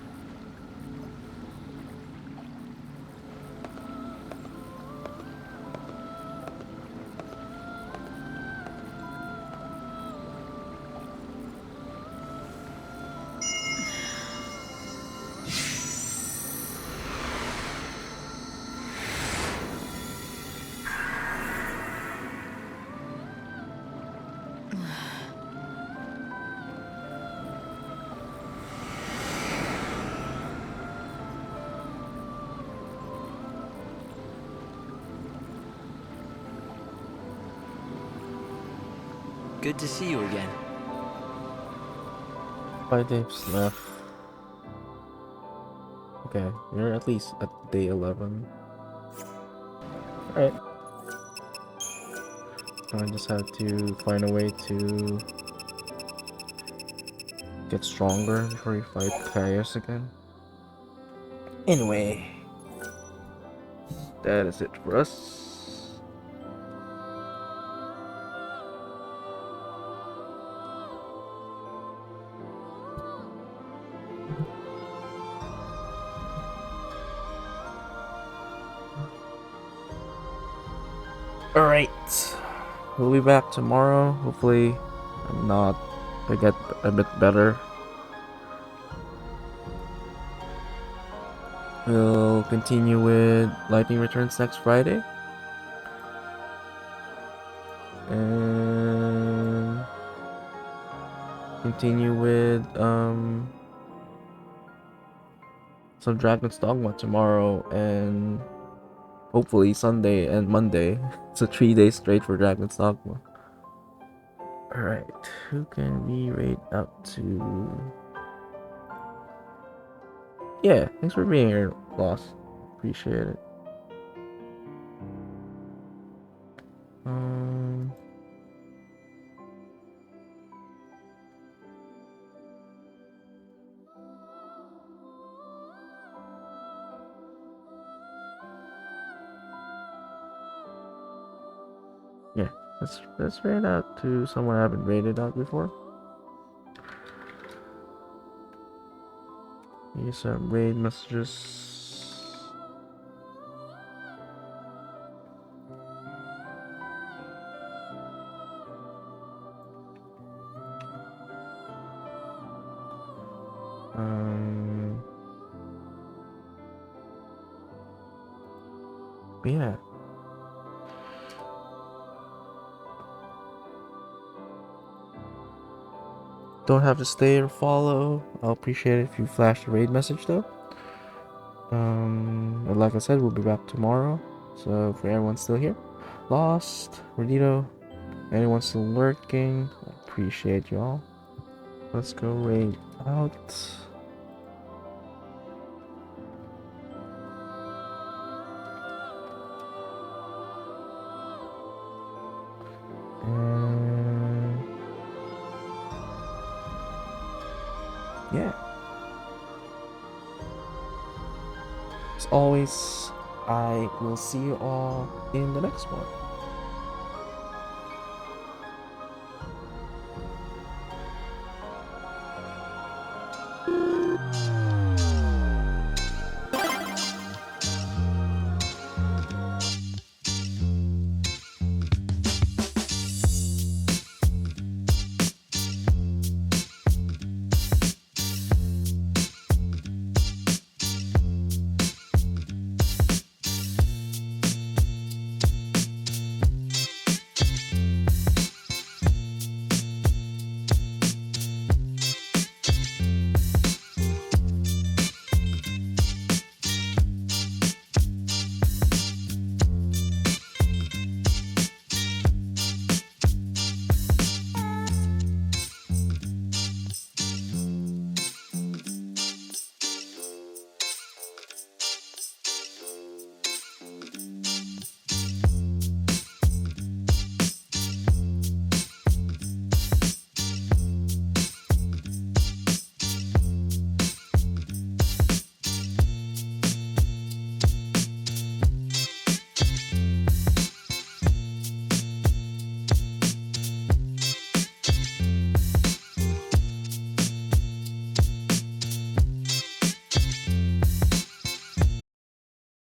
Good to see you again. 5 days left. Okay, we're at least at day 11. Alright. I just have to find a way to get stronger before we fight Caius again. Anyway, that is it for us. Alright, we'll be back tomorrow. Hopefully, I get a bit better. We'll continue with Lightning Returns next Friday. And continue with some Dragon's Dogma tomorrow and hopefully Sunday and Monday. It's a 3 days straight for Dragon's Dogma. Alright, who can we rate out to? Yeah, thanks for being here, boss. Appreciate it. Yeah, let's rate out to someone I haven't rated out before. Here's some raid messages. But yeah. Don't have to stay or follow. I'll appreciate it if you flash the raid message though. And like I said, we'll be back tomorrow. So for everyone still here, Lost, Rodito, anyone still lurking, I appreciate y'all. Let's go raid out. And yeah. As always, I will see you all in the next one.